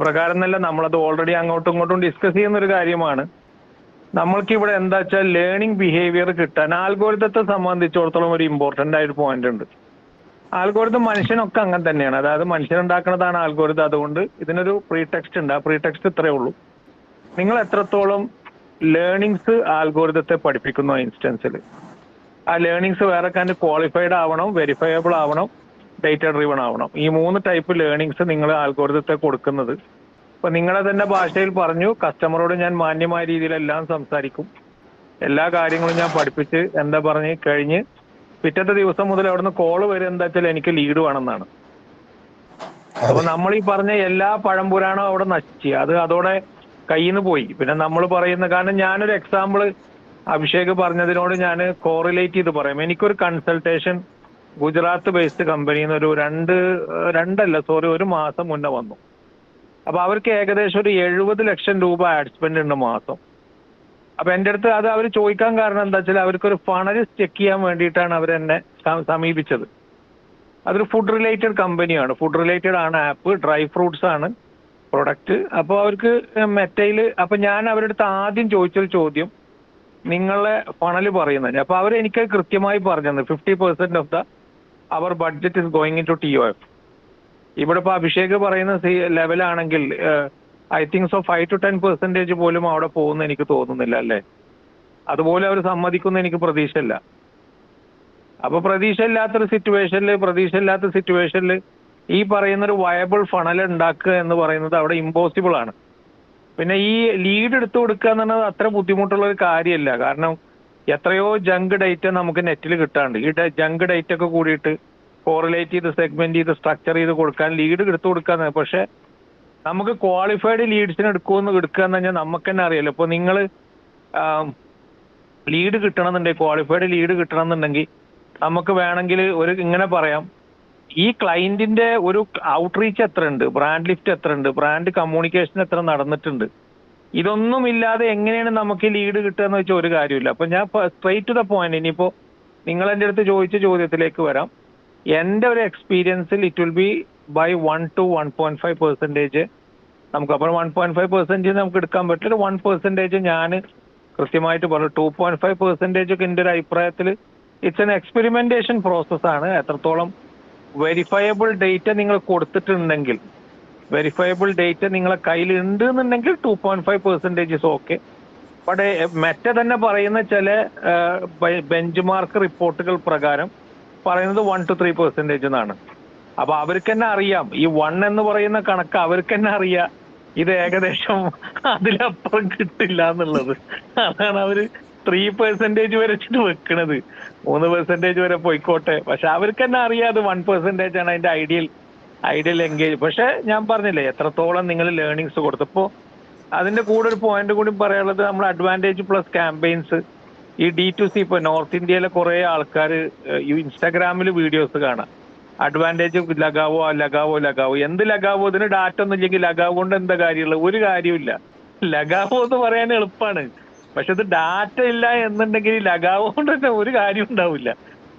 പ്രകാരം എന്നല്ല, നമ്മളത് ഓൾറെഡി അങ്ങോട്ടും ഇങ്ങോട്ടും ഡിസ്കസ് ചെയ്യുന്ന ഒരു കാര്യമാണ്. നമ്മൾക്ക് ഇവിടെ എന്താ വെച്ചാൽ ലേണിംഗ് ബിഹേവിയർ കിട്ടാൻ ആൽഗോരിതത്തെ സംബന്ധിച്ചിടത്തോളം ഒരു ഇമ്പോർട്ടന്റ് ആയിട്ട് പോയിന്റ് ഉണ്ട്. ആൽഗോരിതം മനുഷ്യനൊക്കെ അങ്ങനെ തന്നെയാണ്, അതായത് മനുഷ്യനുണ്ടാക്കുന്നതാണ് ആൽഗോരിതം. അതുകൊണ്ട് ഇതിനൊരു പ്രീടെക്സ്റ്റ് ഉണ്ട്. ആ പ്രീടെക്സ്റ്റ് ഇത്രയേ ഉള്ളൂ: നിങ്ങൾ എത്രത്തോളം ലേണിങ്സ് ആൽഗോരിതത്തെ പഠിപ്പിക്കുന്നു ആ ഇൻസ്റ്റൻസിൽ, ആ ലേണിങ്സ് വേറെ കാര്യം ക്വാളിഫൈഡ് ആവണം, വെരിഫയബിൾ ആവണം, ഡേറ്റ ഡ്രീവൺ ആവണം. ഈ 3 ടൈപ്പ് ലേണിങ്സ് നിങ്ങൾ ആൽഗോരിതത്തെ കൊടുക്കുന്നത്. ഇപ്പൊ നിങ്ങളെ തന്നെ ഭാഷയിൽ പറഞ്ഞു, കസ്റ്റമറോട് ഞാൻ മാന്യമായ രീതിയിലെല്ലാം സംസാരിക്കും, എല്ലാ കാര്യങ്ങളും ഞാൻ പഠിപ്പിച്ച് എന്താ പറഞ്ഞ് കഴിഞ്ഞ് പിറ്റത്തെ ദിവസം മുതൽ അവിടുന്ന് കോള് വരും, എന്താ വെച്ചാൽ എനിക്ക് ലീഡ് വേണമെന്നാണ്. അപ്പൊ നമ്മൾ ഈ പറഞ്ഞ എല്ലാ പഴംപുരാണവും അവിടെ നശിച്ചു, അത് അതോടെ കയ്യിൽ നിന്ന് പോയി. പിന്നെ നമ്മൾ പറയുന്ന, കാരണം ഞാനൊരു എക്സാമ്പിൾ അഭിഷേക് പറഞ്ഞതിനോട് ഞാൻ കോറിലേറ്റ് ചെയ്ത് പറയാം. എനിക്കൊരു കൺസൾട്ടേഷൻ ഗുജറാത്ത് ബേസ്ഡ് കമ്പനിയിൽ നിന്ന് ഒരു മാസം മുന്നേ വന്നു. അപ്പൊ അവർക്ക് ഏകദേശം ഒരു 70 ലക്ഷം രൂപ ആഡ് സ്പെൻഡ് ഉണ്ട് മാസം. അപ്പൊ എൻ്റെ അടുത്ത് അത് അവർ ചോദിക്കാൻ കാരണം എന്താ വെച്ചാൽ അവർക്കൊരു ഫണൽ ചെക്ക് ചെയ്യാൻ വേണ്ടിയിട്ടാണ് അവർ എന്നെ സമീപിച്ചത്. അതൊരു ഫുഡ് റിലേറ്റഡ് കമ്പനിയാണ്, ഫുഡ് റിലേറ്റഡ് ആണ് ആപ്പ്, ഡ്രൈ ഫ്രൂട്ട്സ് ആണ് പ്രൊഡക്റ്റ്. അപ്പോൾ അവർക്ക് മെറ്റയില്, അപ്പൊ ഞാൻ അവരുടെ അടുത്ത് ആദ്യം ചോദിച്ചൊരു ചോദ്യം, നിങ്ങളെ ഫണൽ പറയുന്നത്. അപ്പൊ അവർ എനിക്ക് കൃത്യമായി പറഞ്ഞത് 50% of our budget is going into TOF. ഇവിടെ ഇപ്പൊ അഭിഷേക് പറയുന്ന ലെവലാണെങ്കിൽ ഐ തിങ്ക് സോ 5 to 10% പോലും അവിടെ പോകുന്ന എനിക്ക് തോന്നുന്നില്ല, അല്ലേ? അതുപോലെ അവർ സമ്മതിക്കുന്ന എനിക്ക് പ്രതീക്ഷയില്ല. അപ്പൊ പ്രതീക്ഷയില്ലാത്ത സിറ്റുവേഷനിൽ ഈ പറയുന്നൊരു വയബിൾ ഫണൽ ഉണ്ടാക്കുക എന്ന് പറയുന്നത് അവിടെ ഇമ്പോസിബിൾ ആണ്. പിന്നെ ഈ ലീഡ് എടുത്തു കൊടുക്കുക എന്ന് പറഞ്ഞത് അത്ര ബുദ്ധിമുട്ടുള്ള ഒരു കാര്യമല്ല. കാരണം എത്രയോ ജങ്ക് ഡേറ്റ നമുക്ക് നെറ്റിൽ കിട്ടാണ്ട്. ഈ ജങ്ക് ഡേറ്റ ഒക്കെ കൂടിയിട്ട് കോറിലേറ്റ് ചെയ്ത് സെഗ്മെന്റ് ചെയ്ത് സ്ട്രക്ചർ ചെയ്ത് കൊടുക്കാൻ ലീഡ് എടുത്തു കൊടുക്കാന്ന്. പക്ഷെ നമുക്ക് ക്വാളിഫൈഡ് ലീഡ്സിന് എടുക്കുക എന്ന് പറഞ്ഞാൽ നമുക്ക് തന്നെ അറിയാലോ. ഇപ്പൊ നിങ്ങൾ ലീഡ് കിട്ടണമെന്നുണ്ടെങ്കിൽ, ക്വാളിഫൈഡ് ലീഡ് കിട്ടണമെന്നുണ്ടെങ്കിൽ നമുക്ക് വേണമെങ്കിൽ ഒരു ഇങ്ങനെ പറയാം, ഈ ക്ലയന്റിന്റെ ഒരു ഔട്ട്റീച്ച് എത്ര ഉണ്ട്, ബ്രാൻഡ് ലിഫ്റ്റ് എത്ര ഉണ്ട്, ബ്രാൻഡ് കമ്മ്യൂണിക്കേഷൻ എത്ര നടന്നിട്ടുണ്ട്, ഇതൊന്നും ഇല്ലാതെ എങ്ങനെയാണ് നമുക്ക് ലീഡ് കിട്ടുക എന്ന് വെച്ചാൽ ഒരു കാര്യമില്ല. അപ്പൊ ഞാൻ സ്ട്രൈറ്റ് ടു ദ പോയിന്റ്, ഇനിയിപ്പോ നിങ്ങൾ എൻ്റെ അടുത്ത് ചോദിച്ച ചോദ്യത്തിലേക്ക് വരാം. എൻ്റെ ഒരു എക്സ്പീരിയൻസിൽ it will be by 1 to 1.5% നമുക്ക്. അപ്പോൾ 1.5% നമുക്ക് എടുക്കാൻ പറ്റില്ല. 1% ഞാൻ കൃത്യമായിട്ട് പറഞ്ഞു. 2.5% ഒക്കെ എൻ്റെ ഒരു അഭിപ്രായത്തിൽ ഇറ്റ്സ് എൻ എക്സ്പെരിമെന്റേഷൻ പ്രോസസ്സാണ്. എത്രത്തോളം വെരിഫയബിൾ ഡേറ്റ നിങ്ങൾ കൊടുത്തിട്ടുണ്ടെങ്കിൽ, വെരിഫയബിൾ ഡേറ്റ നിങ്ങളെ കയ്യിൽ ഉണ്ട് എന്നുണ്ടെങ്കിൽ 2.5% ഇസ് ഓക്കെ. ബട്ട് മെറ്റ തന്നെ പറയുന്ന ചില ബെഞ്ച് മാർക്ക് റിപ്പോർട്ടുകൾ പ്രകാരം പറയുന്നത് 1 to 3% എന്നാണ്. അപ്പൊ അവർക്ക് തന്നെ അറിയാം, ഈ 1 എന്ന് പറയുന്ന കണക്ക് അവർക്ക് തന്നെ അറിയാം ഇത് ഏകദേശം അതിലപ്പുറം കിട്ടില്ല എന്നുള്ളത്. അതാണ് അവര് 3% വരെ വെക്കണത്. 3% വരെ പോയിക്കോട്ടെ, പക്ഷെ അവർക്ക് തന്നെ അറിയാം അത് 1% ആണ് അതിന്റെ ഐഡിയൽ എൻഗേജ്. പക്ഷെ ഞാൻ പറഞ്ഞില്ലേ എത്രത്തോളം നിങ്ങൾ ലേണിങ്സ് കൊടുത്തപ്പോ. അതിന്റെ കൂടെ ഒരു പോയിന്റ് കൂടി പറയാനുള്ളത്, നമ്മൾ അഡ്വാൻറ്റേജ് പ്ലസ് ക്യാമ്പയിൻസ്, ഈ D2C, ഇപ്പൊ നോർത്ത് ഇന്ത്യയിലെ കുറെ ആൾക്കാർ ഇൻസ്റ്റാഗ്രാമിൽ വീഡിയോസ് കാണാം. അഡ്വാൻറ്റേജ് ലഗാവോ എന്ത് ലഗാവോ, ഇതിന് ഡാറ്റ ഒന്നും ഇല്ലെങ്കിൽ ലഗാവോ കൊണ്ട് എന്താ കാര്യമുള്ളത്? ഒരു കാര്യമില്ല. ലഗാവോ എന്ന് പറയാൻ എളുപ്പമാണ്, പക്ഷെ ഇത് ഡാറ്റ ഇല്ല എന്നുണ്ടെങ്കിൽ ലഗാവോ കൊണ്ട് തന്നെ ഒരു കാര്യം ഉണ്ടാവില്ല.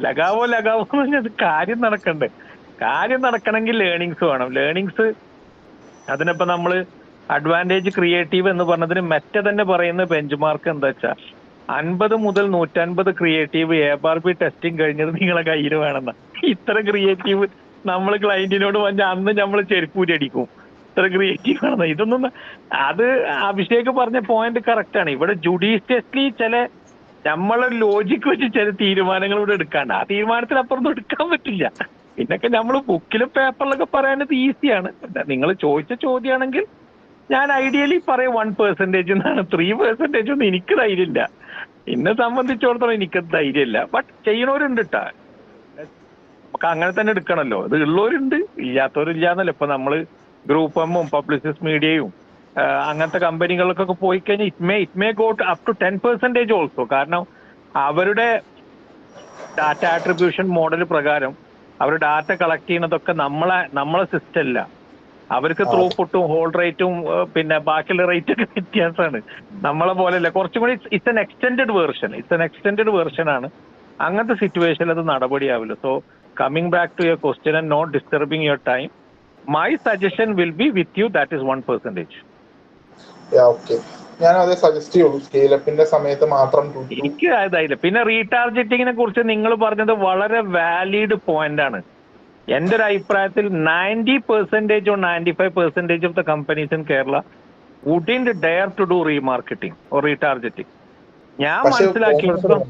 ലഗാവോ എന്ന് പറഞ്ഞാൽ കാര്യം നടക്കണ്ടേ? കാര്യം നടക്കണമെങ്കിൽ ലേണിങ്സ് വേണം. ലേണിങ്സ് അതിനിപ്പോ നമ്മള് അഡ്വാൻറ്റേജ് ക്രിയേറ്റീവ് എന്ന് പറഞ്ഞതിന് മെറ്റ തന്നെ പറയുന്ന ബെഞ്ച് മാർക്ക് എന്താ വെച്ചാൽ 50 മുതൽ 150 ക്രിയേറ്റീവ് ABAP ടെസ്റ്റിംഗ് കഴിഞ്ഞത് നിങ്ങളെ കയ്യിൽ വേണമെന്ന. ഇത്ര ക്രിയേറ്റീവ് നമ്മൾ ക്ലയന്റിനോട് പറഞ്ഞാൽ അന്ന് നമ്മൾ ചെരുപ്പൂരി അടിക്കും. ഇത്ര ക്രിയേറ്റീവ് ആണെന്ന്. ഇതൊന്നും അത് അഭിഷേക് പറഞ്ഞ പോയിന്റ് കറക്റ്റ് ആണ്. ഇവിടെ ജുഡീഷ്യസ്ലി ചില നമ്മളെ ലോജിക്ക് വെച്ച് ചില തീരുമാനങ്ങൾ ഇവിടെ എടുക്കാണ്ട്, ആ തീരുമാനത്തിനപ്പുറം എടുക്കാൻ പറ്റില്ല. പിന്നൊക്കെ നമ്മൾ ബുക്കിലും പേപ്പറിലൊക്കെ പറയാനത് ഈസിയാണ്. നിങ്ങൾ ചോദിച്ച ചോദ്യമാണെങ്കിൽ ഞാൻ ഐഡിയലി പറയും 1% എന്നാണ്. 3% ഒന്നും എനിക്ക് ധൈര്യമില്ല. എന്നെ സംബന്ധിച്ചിടത്തോളം എനിക്കത് ധൈര്യമില്ല. ബട്ട് ചെയ്യണവരുണ്ട് കേട്ടാ. നമുക്ക് അങ്ങനെ തന്നെ എടുക്കണമല്ലോ. ഇത് ഉള്ളവരുണ്ട്, ഇല്ലാത്തവരില്ലാന്നല്ലോ. ഇപ്പൊ നമ്മള് ഗ്രൂപ്പ് എമ്മും പബ്ലിസിസ്റ്റ് മീഡിയയും അങ്ങനത്തെ കമ്പനികൾക്കൊക്കെ പോയി കഴിഞ്ഞാൽ it may go up to 10% also. കാരണം അവരുടെ ഡാറ്റ ആട്രിബ്യൂഷൻ മോഡൽ പ്രകാരം അവർ ഡാറ്റ കളക്ട് ചെയ്യുന്നതൊക്കെ നമ്മളെ സിസ്റ്റം അല്ല. അവർക്ക് ത്രൂപുട്ടും ഹോൾഡ് റേറ്റും പിന്നെ ബാക്കിയുള്ള റേറ്റ് ഒക്കെ വ്യത്യാസമാണ്. നമ്മളെ പോലെയല്ല, കുറച്ചും കൂടി ഇറ്റ്സ് എൻ എക്സ്റ്റെൻഡഡ് വേർഷൻ ആണ്. അങ്ങനത്തെ സിറ്റുവേഷനിൽ അത് നടപടിയാവില്ല. So coming back to your question and not disturbing your time, my suggestion will be with you, that is 1%. ഞാൻ അത് സജസ്റ്റ് ചെയ്യുള്ളൂ. സ്കെയിലപ്പിന്റെ സമയത്ത് മാത്രം എനിക്ക് അതായില്ല. പിന്നെ റീടാർജറ്റിങ്ങിനെ കുറിച്ച് നിങ്ങൾ പറഞ്ഞത് വളരെ വാലിഡ് പോയിന്റ് ആണ്. എന്റെ ഒരു അഭിപ്രായത്തിൽ 90% or 95% of the companies in Kerala wouldn't dare to do remarketing or retargeting. ഞാൻ മനസ്സിലാക്കിയെടുത്തോളം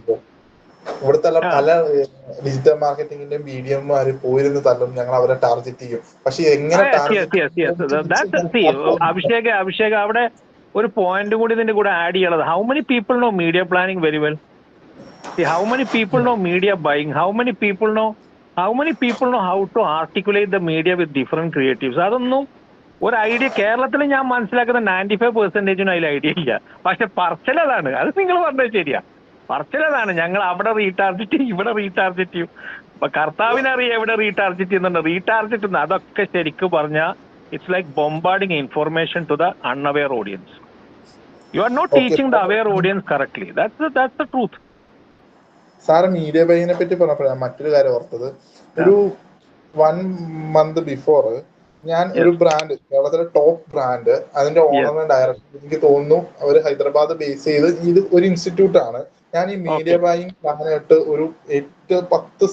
ഇവിടുത്തെ പല ഡിജിറ്റൽ മാർക്കറ്റിംഗിന്റെ മീഡിയന്മാര് പോയിരുന്ന് തല്ലും, ഞങ്ങൾ അവരെ ടാർഗറ്റ് ചെയ്യും. പക്ഷെ എങ്ങനെ അഭിഷേക് അവിടെ ഒരു പോയിന്റ് കൂടി ഇതിന്റെ കൂടെ ആഡ് ചെയ്യണത്, how many people know media planning very well? How many people know media buying? How many people know how to articulate the media with different creatives? അതൊന്നും ഒരു ഐഡിയ കേരളത്തിൽ ഞാൻ മനസ്സിലാക്കുന്ന 95% അതിൽ ഐഡിയ ഇല്ല. പക്ഷെ പറച്ചിലതാണ്, അത് നിങ്ങൾ പറഞ്ഞത് ശരിയാ. പറച്ചിലതാണ്, ഞങ്ങൾ അവിടെ റീടാർജറ്റ് ചെയ്യും, ഇവിടെ റീടാർജറ്റ് ചെയ്യും. അപ്പൊ കർത്താവിനറിയാം എവിടെ റീടാർജറ്റ് ചെയ്യുന്നുണ്ട്, റീടാർജറ്റ് ചെയ്യുന്നത്. അതൊക്കെ ശരിക്കും പറഞ്ഞാൽ it's like bombarding information to the unaware audience. You are not teaching the aware audience correctly. That's the truth. Sir media ബൈനെ പറ്റി പറഞ്ഞപ്പോഴാണ് മറ്റൊരു കാര്യം ഓർത്തത്. ഒരു 1 month ബിഫോർ ഞാൻ ഒരു ബ്രാൻഡ്, കേരളത്തിലെ ടോപ്പ് ബ്രാൻഡ്, അതിന്റെ ഓണറിന്റെ ഡയറക്ടർ, എനിക്ക് തോന്നുന്നു അവർ ഹൈദരാബാദ് ബേസ് ചെയ്ത് ഇത് ഒരു ഇൻസ്റ്റിറ്റ്യൂട്ട് ആണ്. ഞാൻ ഈ മീഡിയ ബൈയിങ് പ്ലാനായിട്ട് ഒരു 8-10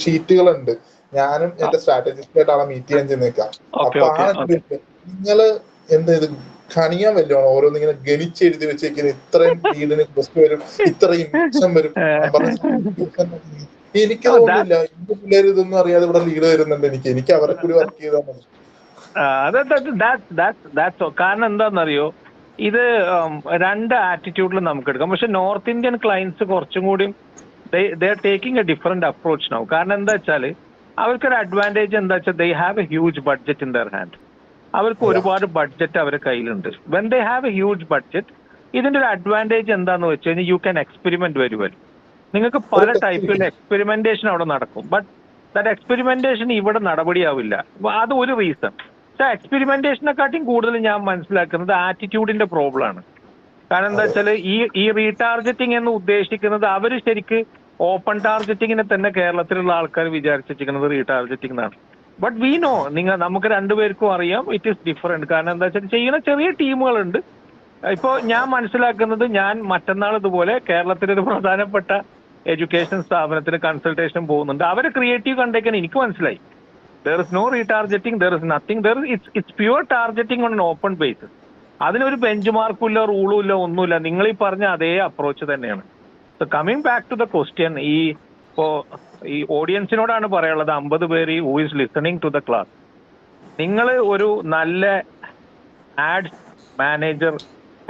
ഷീറ്റുകളുണ്ട്. ഞാനും എന്റെ സ്ട്രാറ്റജിസ്റ്റായിട്ടാണ് മീറ്റ് ചെയ്യാൻ ചെന്നേക്കാം. അപ്പൊ നിങ്ങള് എന്താ ഇത് ഖണിയാൻ വല്ലോണോ ഓരോന്നിങ്ങനെ ഗണിച്ചെഴുതി വെച്ചേക്കുന്നത്? ഇത്രയും ലീഡിന് ക്വസ്റ്റ് വരും, ഇത്രയും മിച്ചം വരും. എനിക്ക് തോന്നുന്നില്ല എന്റെ പിള്ളേർ ഇതൊന്നും അറിയാതെ ഇവിടെ ലീഡ് വരുന്നുണ്ട്. എനിക്ക് അവരെ കൂടി വർക്ക് ചെയ്താൽ മതി. കാരണം എന്താണെന്നറിയോ, ഇത് 2 ആറ്റിറ്റ്യൂഡിൽ നമുക്ക് എടുക്കാം. പക്ഷെ നോർത്ത് ഇന്ത്യൻ ക്ലയൻസ് കുറച്ചും കൂടി they are taking A different approach now. കാരണം എന്താ വെച്ചാൽ അവർക്കൊരു അഡ്വാൻറ്റേജ് എന്താ വെച്ചാൽ they have A huge budget in there hand. അവർക്ക് ഒരുപാട് ബഡ്ജറ്റ് അവരുടെ കയ്യിലുണ്ട്. When they have A huge budget, ഇതിന്റെ ഒരു അഡ്വാൻറ്റേജ് എന്താന്ന് വെച്ച് കഴിഞ്ഞാൽ you can experiment very well. നിങ്ങൾക്ക് പല ടൈപ്പിലുള്ള എക്സ്പെരിമെന്റേഷൻ അവിടെ നടക്കും. ബട്ട് ദാറ്റ് എക്സ്പെരിമെന്റേഷൻ ഇവിടെ നടപടിയാവില്ല. അത് ഒരു റീസൺ. പക്ഷെ എക്സ്പെരിമെന്റേഷനെക്കാട്ടിയും കൂടുതൽ ഞാൻ മനസ്സിലാക്കുന്നത് ആറ്റിറ്റ്യൂഡിന്റെ പ്രോബ്ലം ആണ്. കാരണം എന്താ വെച്ചാൽ ഈ റീടാർജറ്റിംഗ് എന്ന് ഉദ്ദേശിക്കുന്നത് അവർ ശരിക്ക് ഓപ്പൺ ടാർജറ്റിങ്ങിനെ തന്നെ കേരളത്തിലുള്ള ആൾക്കാർ വിചാരിച്ചിരിക്കുന്നത് റീടാർജറ്റിംഗ് എന്നാണ്. ബട്ട് വി നോ, നമുക്ക് രണ്ടുപേർക്കും അറിയാം ഇറ്റ് ഈസ് ഡിഫറെന്റ്. കാരണം എന്താ വെച്ചാൽ ചെയ്യുന്ന ചെറിയ ടീമുകളുണ്ട്. ഇപ്പോൾ ഞാൻ മനസ്സിലാക്കുന്നത്, ഞാൻ മറ്റന്നാൾ ഇതുപോലെ കേരളത്തിലൊരു പ്രധാനപ്പെട്ട എഡ്യൂക്കേഷൻ സ്ഥാപനത്തിന് കൺസൾട്ടേഷൻ പോകുന്നുണ്ട്. അവരെ ക്രിയേറ്റീവ് കണ്ടേക്കാൻ എനിക്ക് മനസ്സിലായി. There is no retargeting, there is nothing, it's pure targeting on open basis. അതിനൊരു ബെഞ്ച് മാർക്കും ഇല്ല, റൂളും ഇല്ല, ഒന്നുമില്ല. നിങ്ങൾ ഈ പറഞ്ഞ അതേ അപ്രോച്ച് തന്നെയാണ്. So coming back to the question, ഈ ഓഡിയൻസിനോടാണ് പറയാനുള്ളത്, 50 പേര് who is listening to the class. നിങ്ങൾ ഒരു നല്ല ആഡ്സ് മാനേജർ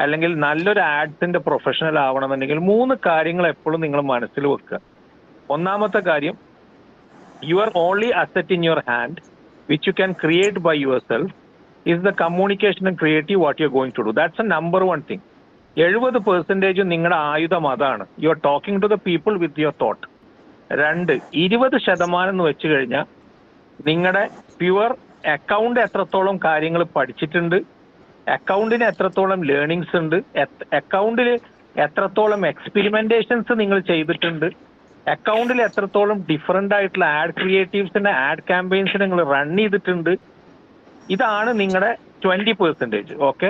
അല്ലെങ്കിൽ നല്ലൊരു ആഡ്സിന്റെ പ്രൊഫഷണൽ ആവണമെന്നുണ്ടെങ്കിൽ 3 കാര്യങ്ങൾ എപ്പോഴും നിങ്ങൾ മനസ്സിൽ വെക്കുക. ഒന്നാമത്തെ കാര്യം, your only asset in your hand which you can create by yourself is the communication and creative what you are going to do. That's the number one thing. 70% നിങ്ങളുടെ ആയുധം അതാണ്. You are talking to the people with your thought. 20% എന്ന് വെച്ച് കഴിഞ്ഞാൽ നിങ്ങളുടെ പ്യുവർ അക്കൗണ്ട് എത്രത്തോളം കാര്യങ്ങൾ പഠിച്ചിട്ടുണ്ട്, അക്കൗണ്ടിന് എത്രത്തോളം ലേണിങ്സ് ഉണ്ട്, അക്കൗണ്ടിൽ എത്രത്തോളം എക്സ്പെരിമെന്റേഷൻസ് നിങ്ങൾ ചെയ്തിട്ടുണ്ട്, അക്കൗണ്ടിൽ എത്രത്തോളം ഡിഫറെന്റ് ആയിട്ടുള്ള ആഡ് ക്രിയേറ്റീവ്സിന്റെ ആഡ് ക്യാമ്പയിൻസ് നിങ്ങൾ റൺ ചെയ്തിട്ടുണ്ട്. ഇതാണ് നിങ്ങളുടെ 20%. ഓക്കെ,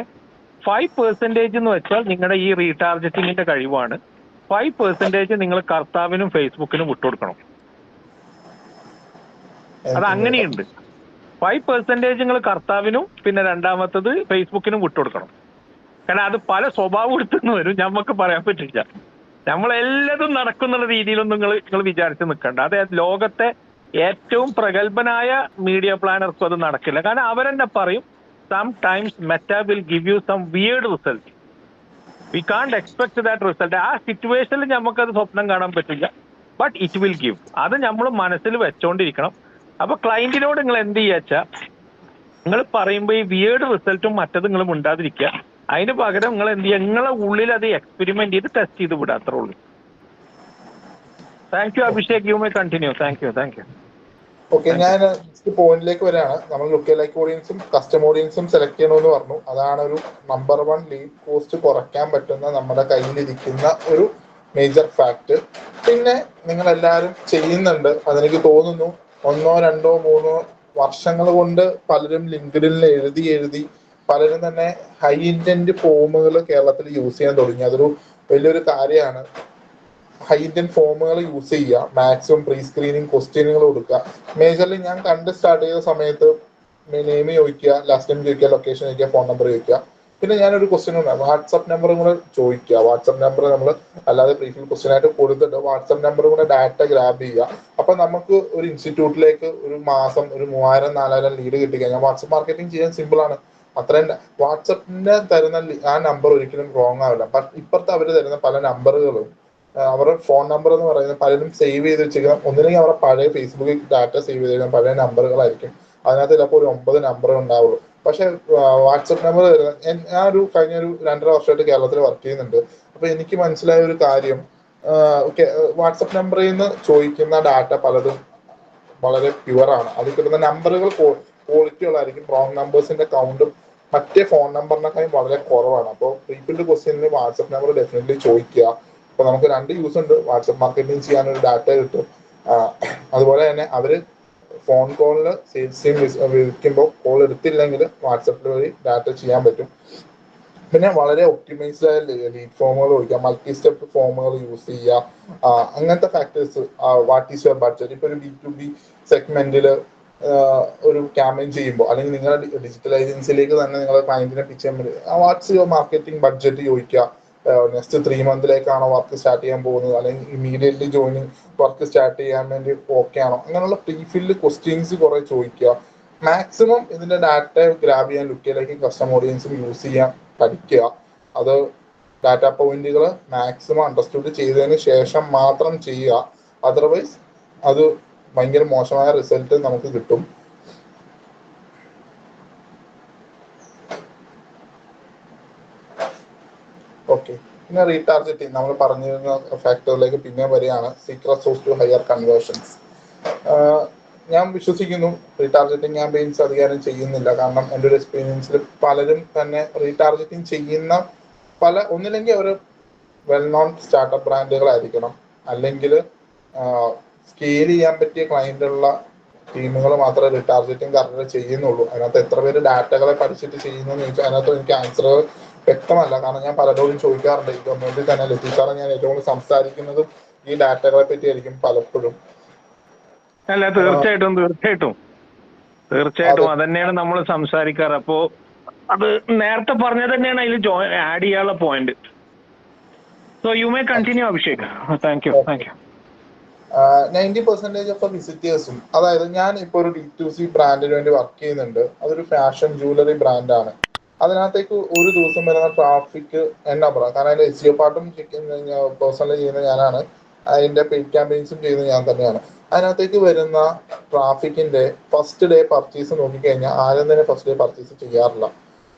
5% എന്ന് വെച്ചാൽ നിങ്ങളുടെ ഈ റീടാർഗറ്റിങ്ങിന്റെ കഴിവാണ്. 5% നിങ്ങൾ കർത്താവിനും ഫേസ്ബുക്കിനും വിട്ടുകൊടുക്കണം. അത് അങ്ങനെയുണ്ട്. 5% നിങ്ങൾ കർത്താവിനും പിന്നെ രണ്ടാമത്തത് ഫേസ്ബുക്കിനും വിട്ടുകൊടുക്കണം. കാരണം അത് പല സ്വഭാവം എടുത്തുനിന്ന് വരും, നമുക്ക് പറയാൻ പറ്റില്ല. നമ്മളെല്ലതും നടക്കുന്നുള്ള രീതിയിലൊന്നും നിങ്ങൾ വിചാരിച്ച് നിൽക്കണ്ട. അത് ലോകത്തെ ഏറ്റവും പ്രഗത്ഭനായ മീഡിയ പ്ലാനർക്കും അത് നടക്കില്ല. കാരണം അവരെന്നെ പറയും sometimes Meta will give you some weird result. We can't expect that result. ആ സിറ്റുവേഷനിൽ നമുക്കത് സ്വപ്നം കാണാൻ പറ്റില്ല, ബട്ട് ഇറ്റ് വിൽ ഗിവ്. അത് നമ്മൾ മനസ്സിൽ വെച്ചോണ്ടിരിക്കണം. അപ്പൊ ക്ലയന്റിനോട് നിങ്ങൾ എന്ത് ചെയ്യാച്ചാ, നിങ്ങൾ പറയുമ്പോൾ ഈ വിയേർഡ് റിസൾട്ടും മറ്റത് നിങ്ങൾ ഉണ്ടാതിരിക്കുക. അതിന് പകരം നിങ്ങൾ എന്ത് ചെയ്യുക, നിങ്ങളെ ഉള്ളിൽ അത് എക്സ്പെരിമെന്റ് ചെയ്ത് ടെസ്റ്റ് ചെയ്ത് വിടുക, അത്രേ ഉള്ളൂ. Thank you Abhishek, U may continue. Thank you. Okay, ഞാൻ പോയിന്റിലേക്ക് വരികയാണ്. നമ്മൾ ലുക്കലൈക്ക് ഓഡിയൻസും കസ്റ്റം ഓഡിയൻസും സെലക്ട് ചെയ്യണമെന്ന് പറഞ്ഞു. അതാണ് ഒരു നമ്പർ 1 ലീഡ് കോസ്റ്റ് കുറയ്ക്കാൻ പറ്റുന്ന നമ്മുടെ കയ്യിലിരിക്കുന്ന ഒരു മേജർ ഫാക്ട്. പിന്നെ നിങ്ങൾ എല്ലാവരും ചെയ്യുന്നുണ്ട്, അതെനിക്ക് തോന്നുന്നു 1, 2, 3 വർഷങ്ങൾ കൊണ്ട് പലരും ലിങ്ക്ഡിനിൽ എഴുതി പലരും തന്നെ ഹൈ ഇന്റന്റ് ഫോമുകൾ കേരളത്തിൽ യൂസ് ചെയ്യാൻ തുടങ്ങി. അതൊരു വലിയൊരു കാര്യമാണ്. ഹൈ ഇന്റന്റ് ഫോമുകൾ യൂസ് ചെയ്യുക, മാക്സിമം പ്രീ സ്ക്രീനിങ് ക്വസ്റ്റ്യനുകൾ കൊടുക്കുക. മേജർലി ഞാൻ സ്റ്റാർട്ട് ചെയ്ത സമയത്ത് നെയിം ചോദിക്കുക, ലാസ്റ്റ് നെയിം ചോദിക്കുക, ലൊക്കേഷൻ ചോദിക്കുക, ഫോൺ നമ്പർ ചോദിക്കുക. പിന്നെ ഞാനൊരു ക്വസ്റ്റ്യൻ ഉണ്ടായിരുന്നു, വാട്സ്ആപ്പ് നമ്പറും കൂടെ ചോദിക്കുക. വാട്സ്ആപ്പ് നമ്പർ നമ്മൾ അല്ലാതെ പ്രീഫിൽ ക്വസ്റ്റ്യൻ ആയിട്ട് കൊടുത്തിട്ട് വാട്സ്ആപ്പ് നമ്പറും കൂടെ ഡാറ്റ ഗ്രാബ് ചെയ്യുക. അപ്പൊ നമുക്ക് ഒരു ഇൻസ്റ്റിറ്റ്യൂട്ടിലേക്ക് ഒരു മാസം ഒരു 3000-4000 ലീഡ് കിട്ടിക്കഴിഞ്ഞാൽ വാട്സ്ആപ്പ് മാർക്കറ്റിംഗ് ചെയ്യാൻ സിമ്പിൾ ആണ്. അത്രയും വാട്സപ്പിന് തരുന്ന ആ നമ്പർ ഒരിക്കലും റോങ് ആവില്ല. ഇപ്പുറത്ത് അവർ തരുന്ന പല നമ്പറുകളും അവരുടെ ഫോൺ നമ്പർ എന്ന് പറയുന്നത് പലരും സേവ് ചെയ്ത് വെച്ചിരിക്കണം. ഒന്നില്ലെങ്കിൽ അവരുടെ പഴയ ഫേസ്ബുക്കിൽ ഡാറ്റ സേവ് ചെയ്തിരിക്കുന്ന പഴയ നമ്പറുകളായിരിക്കും. അതിനകത്ത് ചിലപ്പോൾ ഒരു 9 നമ്പർ ഉണ്ടാവുള്ളൂ. പക്ഷെ വാട്സപ്പ് നമ്പർ തരുന്ന, ഞാൻ കഴിഞ്ഞ ഒരു 2.5 വർഷമായിട്ട് കേരളത്തിൽ വർക്ക് ചെയ്യുന്നുണ്ട്. അപ്പൊ എനിക്ക് മനസ്സിലായ ഒരു കാര്യം, വാട്സപ്പ് നമ്പറിൽ നിന്ന് ചോദിക്കുന്ന ഡാറ്റ പലതും വളരെ പ്യുവറാണ്. അതിൽ കിട്ടുന്ന നമ്പറുകൾ ക്വാളിറ്റി ഉള്ളതായിരിക്കും. റോങ് നമ്പേഴ്സിന്റെ കൗണ്ടും മറ്റേ ഫോൺ നമ്പറിനേക്കാളും വളരെ കുറവാണ്. അപ്പോൾ പ്രീഫിൽഡ് ക്വസ്റ്റ്യനിൽ വാട്സപ്പ് നമ്പർ ഡെഫിനറ്റ്ലി ചോദിക്കുക. അപ്പൊ നമുക്ക് 2 യൂസ് ഉണ്ട്. വാട്സപ്പ് മാർക്കറ്റിംഗ് ചെയ്യാനൊരു ഡാറ്റ കിട്ടും. അതുപോലെ തന്നെ അവര് ഫോൺ കോളിൽ സെയിൽസ് ടീം വിളിക്കുമ്പോൾ കോൾ എടുത്തില്ലെങ്കിൽ വാട്സപ്പിൽ വഴി ഡാറ്റ ചെയ്യാൻ പറ്റും. പിന്നെ വളരെ ഒപ്റ്റിമൈസ്ഡ് ആയ ലീഡ് ഫോമുകൾ ഒഴിക്കുക, മൾട്ടി സ്റ്റെപ്പ് ഫോമുകൾ യൂസ് ചെയ്യുക. അങ്ങനത്തെ factors. What is your budget? ഇപ്പൊ ഒരു B2B സെഗ്മെന്റിൽ ഒരു ക്യാമ്പയിൻ ചെയ്യുമ്പോൾ, അല്ലെങ്കിൽ നിങ്ങളുടെ ഡിജിറ്റൽ ഏജൻസിയിലേക്ക് തന്നെ നിങ്ങളുടെ ക്ലയന്റിനെ പിച്ച് ചെയ്യാൻ വേണ്ടി വാട്ട്സ് യുവർ മാർക്കറ്റിംഗ് ബഡ്ജറ്റ് ചോദിക്കുക. നെക്സ്റ്റ് 3 മന്തിലേക്കാണോ വർക്ക് സ്റ്റാർട്ട് ചെയ്യാൻ പോകുന്നത്, അല്ലെങ്കിൽ ഇമീഡിയറ്റ്ലി ജോയിനിങ് വർക്ക് സ്റ്റാർട്ട് ചെയ്യാൻ വേണ്ടി ഓക്കെ ആണോ? അങ്ങനെയുള്ള പ്രീഫിൽഡ് ക്വസ്റ്റ്യൻസ് കുറെ ചോദിക്കുക. മാക്സിമം ഇതിന്റെ ഡാറ്റ ഗ്രാബ് ചെയ്യാൻ ലുക്കയിലേക്ക് കസ്റ്റം ഓഡിയൻസും യൂസ് ചെയ്യാൻ പഠിക്കുക. അത് ഡാറ്റ പോയിന്റുകൾ മാക്സിമം അണ്ടർസ്റ്റുഡ് ചെയ്തതിന് ശേഷം മാത്രം ചെയ്യുക. അതർവൈസ് അത് ഭയങ്കര മോശമായ റിസൾട്ട് നമുക്ക് കിട്ടും. ഓക്കെ, പിന്നെ റീടാർഗറ്റിംഗ് നമ്മൾ പറഞ്ഞിരുന്ന ഫാക്ടറിലേക്ക് പിന്നെ വരികയാണ്. Secret source to higher conversions. ഞാൻ വിശ്വസിക്കുന്നു റീടാർഗറ്റിംഗ് ക്യാമ്പയിൻസ് അധികാരം ചെയ്യുന്നില്ല. കാരണം എൻ്റെ ഒരു എക്സ്പീരിയൻസിൽ പലരും തന്നെ റീടാർഗറ്റിംഗ് ചെയ്യുന്ന ഒന്നില്ലെങ്കിൽ അവർ വെൽ നോൺ സ്റ്റാർട്ടപ്പ് ബ്രാൻഡുകളായിരിക്കണം, അല്ലെങ്കിൽ സ്കെയിൽ ചെയ്യാൻ പറ്റിയ ക്ലയന്റുള്ള ടീമുകൾ മാത്രമേ റീടാർഗറ്റിംഗ് കറക്റ്റ് ചെയ്യുന്നുള്ളൂ. അതിനകത്ത് എത്ര പേര് ഡാറ്റകളെ പഠിച്ചിട്ട് ചെയ്യുന്നതെന്ന് ചോദിച്ചാൽ അതിനകത്ത് എനിക്ക് ആൻസറുകൾ വ്യക്തമല്ല. കാരണം ഞാൻ പലരോടും ചോദിക്കാറുണ്ട്. ഈ കമ്മ്യൂണിറ്റി തന്നെ ലത്തീഫാണ് ഞാൻ ഏറ്റവും കൂടുതൽ സംസാരിക്കുന്നതും ഈ ഡാറ്റകളെ പറ്റിയായിരിക്കും പലപ്പോഴും. അല്ല, തീർച്ചയായിട്ടും അത് തന്നെയാണ് നമ്മൾ സംസാരിക്കാറ്. അപ്പോ അത് നേരത്തെ പറഞ്ഞത് തന്നെയാണ് അതിൽ ആഡ് ചെയ്യാനുള്ള point. So you may continue Abhishek. Thank you. 90% of വിസിറ്റേഴ്സും, അതായത് ഞാൻ ഇപ്പോൾ ഒരു D2C ബ്രാൻഡിന് വേണ്ടി വർക്ക് ചെയ്യുന്നുണ്ട്. അതൊരു ഫാഷൻ ജുവലറി ബ്രാൻഡാണ്. അതിനകത്തേക്ക് ഒരു ദിവസം വരുന്ന ട്രാഫിക് എന്നാ പറയാം, കാരണം അതിന്റെ SEO പാർട്ടും പേഴ്സണലി ചെയ്യുന്ന ഞാനാണ്, അതിന്റെ പെയ്ഡ് ക്യാമ്പയിൻസും ചെയ്യുന്നത് ഞാൻ തന്നെയാണ്. അതിനകത്തേക്ക് വരുന്ന ട്രാഫിക്കിന്റെ ഫസ്റ്റ് ഡേ പർച്ചേസ് നോക്കിക്കഴിഞ്ഞാൽ ആരും തന്നെ ഫസ്റ്റ് ഡേ പർച്ചേസ് ചെയ്യാറില്ല.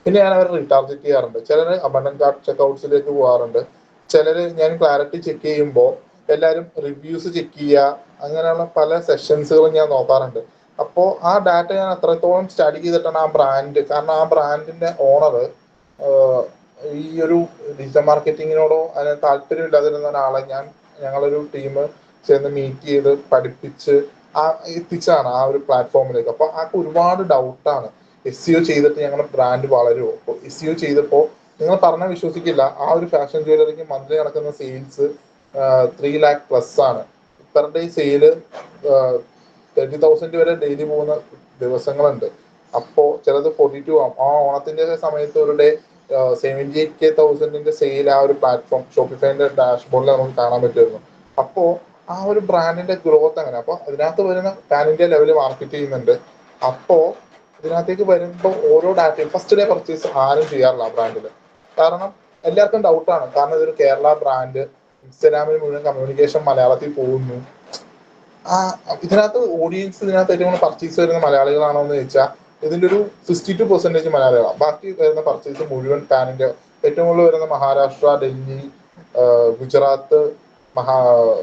പിന്നെ ഞാൻ അവരെ റീടാർഗറ്റ് ചെയ്യാറുണ്ട്. ചിലർ അബണ്ടന്റ് കാർട്ട് ചെക്ക്ഔട്ട്സിലേക്ക് പോകാറുണ്ട്. ചിലർ ഞാൻ ക്ലാരിറ്റി ചെക്ക് ചെയ്യുമ്പോൾ എല്ലാവരും റിവ്യൂസ് ചെക്ക് ചെയ്യുക, അങ്ങനെയുള്ള പല സെഷൻസുകളും ഞാൻ നോക്കാറുണ്ട്. അപ്പോൾ ആ ഡാറ്റ ഞാൻ അത്രത്തോളം സ്റ്റഡി ചെയ്തിട്ടാണ് ആ ബ്രാൻഡ്, കാരണം ആ ബ്രാൻഡിന്റെ ഓണർ ഈ ഒരു ഡിജിറ്റൽ മാർക്കറ്റിങ്ങിനോടോ അതിന് താല്പര്യമില്ലാതിരുന്ന ഒരാളെ ഞങ്ങളൊരു ടീം ചേർന്ന് മീറ്റ് ചെയ്ത് പഠിപ്പിച്ച് എത്തിച്ചാണ് ആ ഒരു പ്ലാറ്റ്ഫോമിലേക്ക്. അപ്പൊ ആൾക്ക് ഒരുപാട് ഡൗട്ടാണ്, SEO ചെയ്തിട്ട് ഞങ്ങളുടെ ബ്രാൻഡ് വളരുമോ? അപ്പോൾ SEO ചെയ്തപ്പോൾ നിങ്ങൾ പറഞ്ഞാൽ വിശ്വസിക്കില്ല, ആ ഒരു ഫാഷൻ ജ്വല്ലറിക്ക് മന്ത്ലി നടക്കുന്ന സെയിൽസ് 3 lakh പ്ലസ് ആണ്. പെർ ഡേ സെയില് 30,000 വരെ ഡെയിലി പോകുന്ന ദിവസങ്ങളുണ്ട്. അപ്പോ ചിലത് 42 ആവും. ആ ഓണത്തിന്റെ സമയത്ത് ഒരു ഡേ 78,000 സെയിൽ ആ ഒരു പ്ലാറ്റ്ഫോം ഷോപ്പിഫൈന്റെ ഡാഷ്ബോർഡിൽ നമുക്ക് കാണാൻ പറ്റുമായിരുന്നു. അപ്പോ ആ ഒരു ബ്രാൻഡിന്റെ ഗ്രോത്ത് അങ്ങനെ. അപ്പൊ അതിനകത്ത് വരുന്ന പാൻ ഇന്ത്യ ലെവല് മാർക്കറ്റ് ചെയ്യുന്നുണ്ട്. അപ്പോ ഇതിനകത്തേക്ക് വരുമ്പോൾ ഓരോ ഡാറ്റയും ഫസ്റ്റ് ഡേ പർച്ചേസ് ആരും ചെയ്യാറില്ല ബ്രാൻഡിൽ. കാരണം എല്ലാവർക്കും ഡൗട്ടാണ്, കാരണം ഇതൊരു കേരള ബ്രാൻഡ്, ഇൻസ്റ്റാഗ്രാമിൽ മുഴുവൻ കമ്മ്യൂണിക്കേഷൻ മലയാളത്തിൽ പോകുന്നു. ഇതിനകത്ത് ഓഡിയൻസ് ഇതിനകത്ത് ഏറ്റവും കൂടുതൽ പർച്ചേസ് വരുന്ന മലയാളികളാണോ എന്ന് ചോദിച്ചാൽ ഇതിന്റെ ഒരു 62% മലയാളികളാണ്. ബാക്കി വരുന്ന പർച്ചേസ് മുഴുവൻ പാൻ ഇന്ത്യ. ഏറ്റവും കൂടുതൽ വരുന്ന മഹാരാഷ്ട്ര, ഡൽഹി, ഗുജറാത്ത്,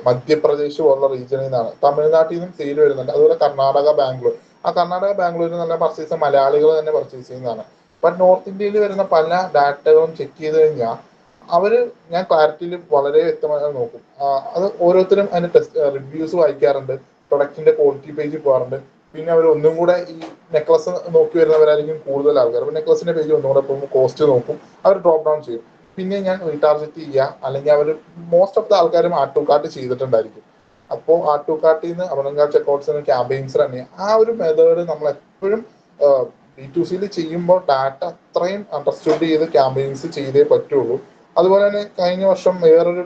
മധ്യപ്രദേശ് പോലുള്ള റീജിയനിൽ നിന്നാണ്. തമിഴ്നാട്ടിൽ നിന്നും സെയിൽ വരുന്നുണ്ട്. അതുപോലെ കർണാടക, ബാംഗ്ലൂർ. ആ കർണാടക, ബാംഗ്ലൂരിൽ നല്ല പർച്ചേസ് മലയാളികൾ തന്നെ പർച്ചേസ് ചെയ്യുന്നതാണ്. ബട്ട് നോർത്ത് ഇന്ത്യയിൽ വരുന്ന പല ഡാറ്റകളും ചെക്ക് ചെയ്ത് കഴിഞ്ഞാൽ ഞാൻ ക്ലാരിറ്റിയിൽ വളരെ വ്യക്തമായി നോക്കും. അത് ഓരോരുത്തരും അതിന്റെ ടെസ്റ്റ് റിവ്യൂസ് വായിക്കാറുണ്ട്, പ്രൊഡക്റ്റിന്റെ ക്വാളിറ്റി പേജിൽ പോകാറുണ്ട്. പിന്നെ അവർ ഒന്നും കൂടെ ഈ നെക്ലസ് നോക്കി വരുന്നവരായിരിക്കും കൂടുതൽ ആൾക്കാർ. അപ്പൊ നെക്ലസിന്റെ പേജ് ഒന്നും കൂടെ പോകുമ്പോൾ കോസ്റ്റ് നോക്കും, അവർ ഡ്രോപ്പ് ഡൗൺ ചെയ്യും. പിന്നെ ഞാൻ റീടാർജറ്റ് ചെയ്യുക, അല്ലെങ്കിൽ അവർ മോസ്റ്റ് ഓഫ് ദ ആൾക്കാരും ആഡ് ടു കാർട്ട് ചെയ്തിട്ടുണ്ടായിരിക്കും. അപ്പോൾ ആഡ് ടു കാർട്ടിൽ നിന്ന് അവനങ്കാർ ചെക്കൗട്ട്സിന് ക്യാമ്പയിൻസ് തന്നെ ആ ഒരു മെത്തേഡ് നമ്മൾ എപ്പോഴും B2Cയിൽ ചെയ്യുമ്പോൾ ഡാറ്റ അത്രയും അണ്ടർസ്റ്റുഡ് ചെയ്ത് ക്യാമ്പയിൻസ് ചെയ്തേ പറ്റുള്ളൂ. അതുപോലെ തന്നെ കഴിഞ്ഞ വർഷം വേറൊരു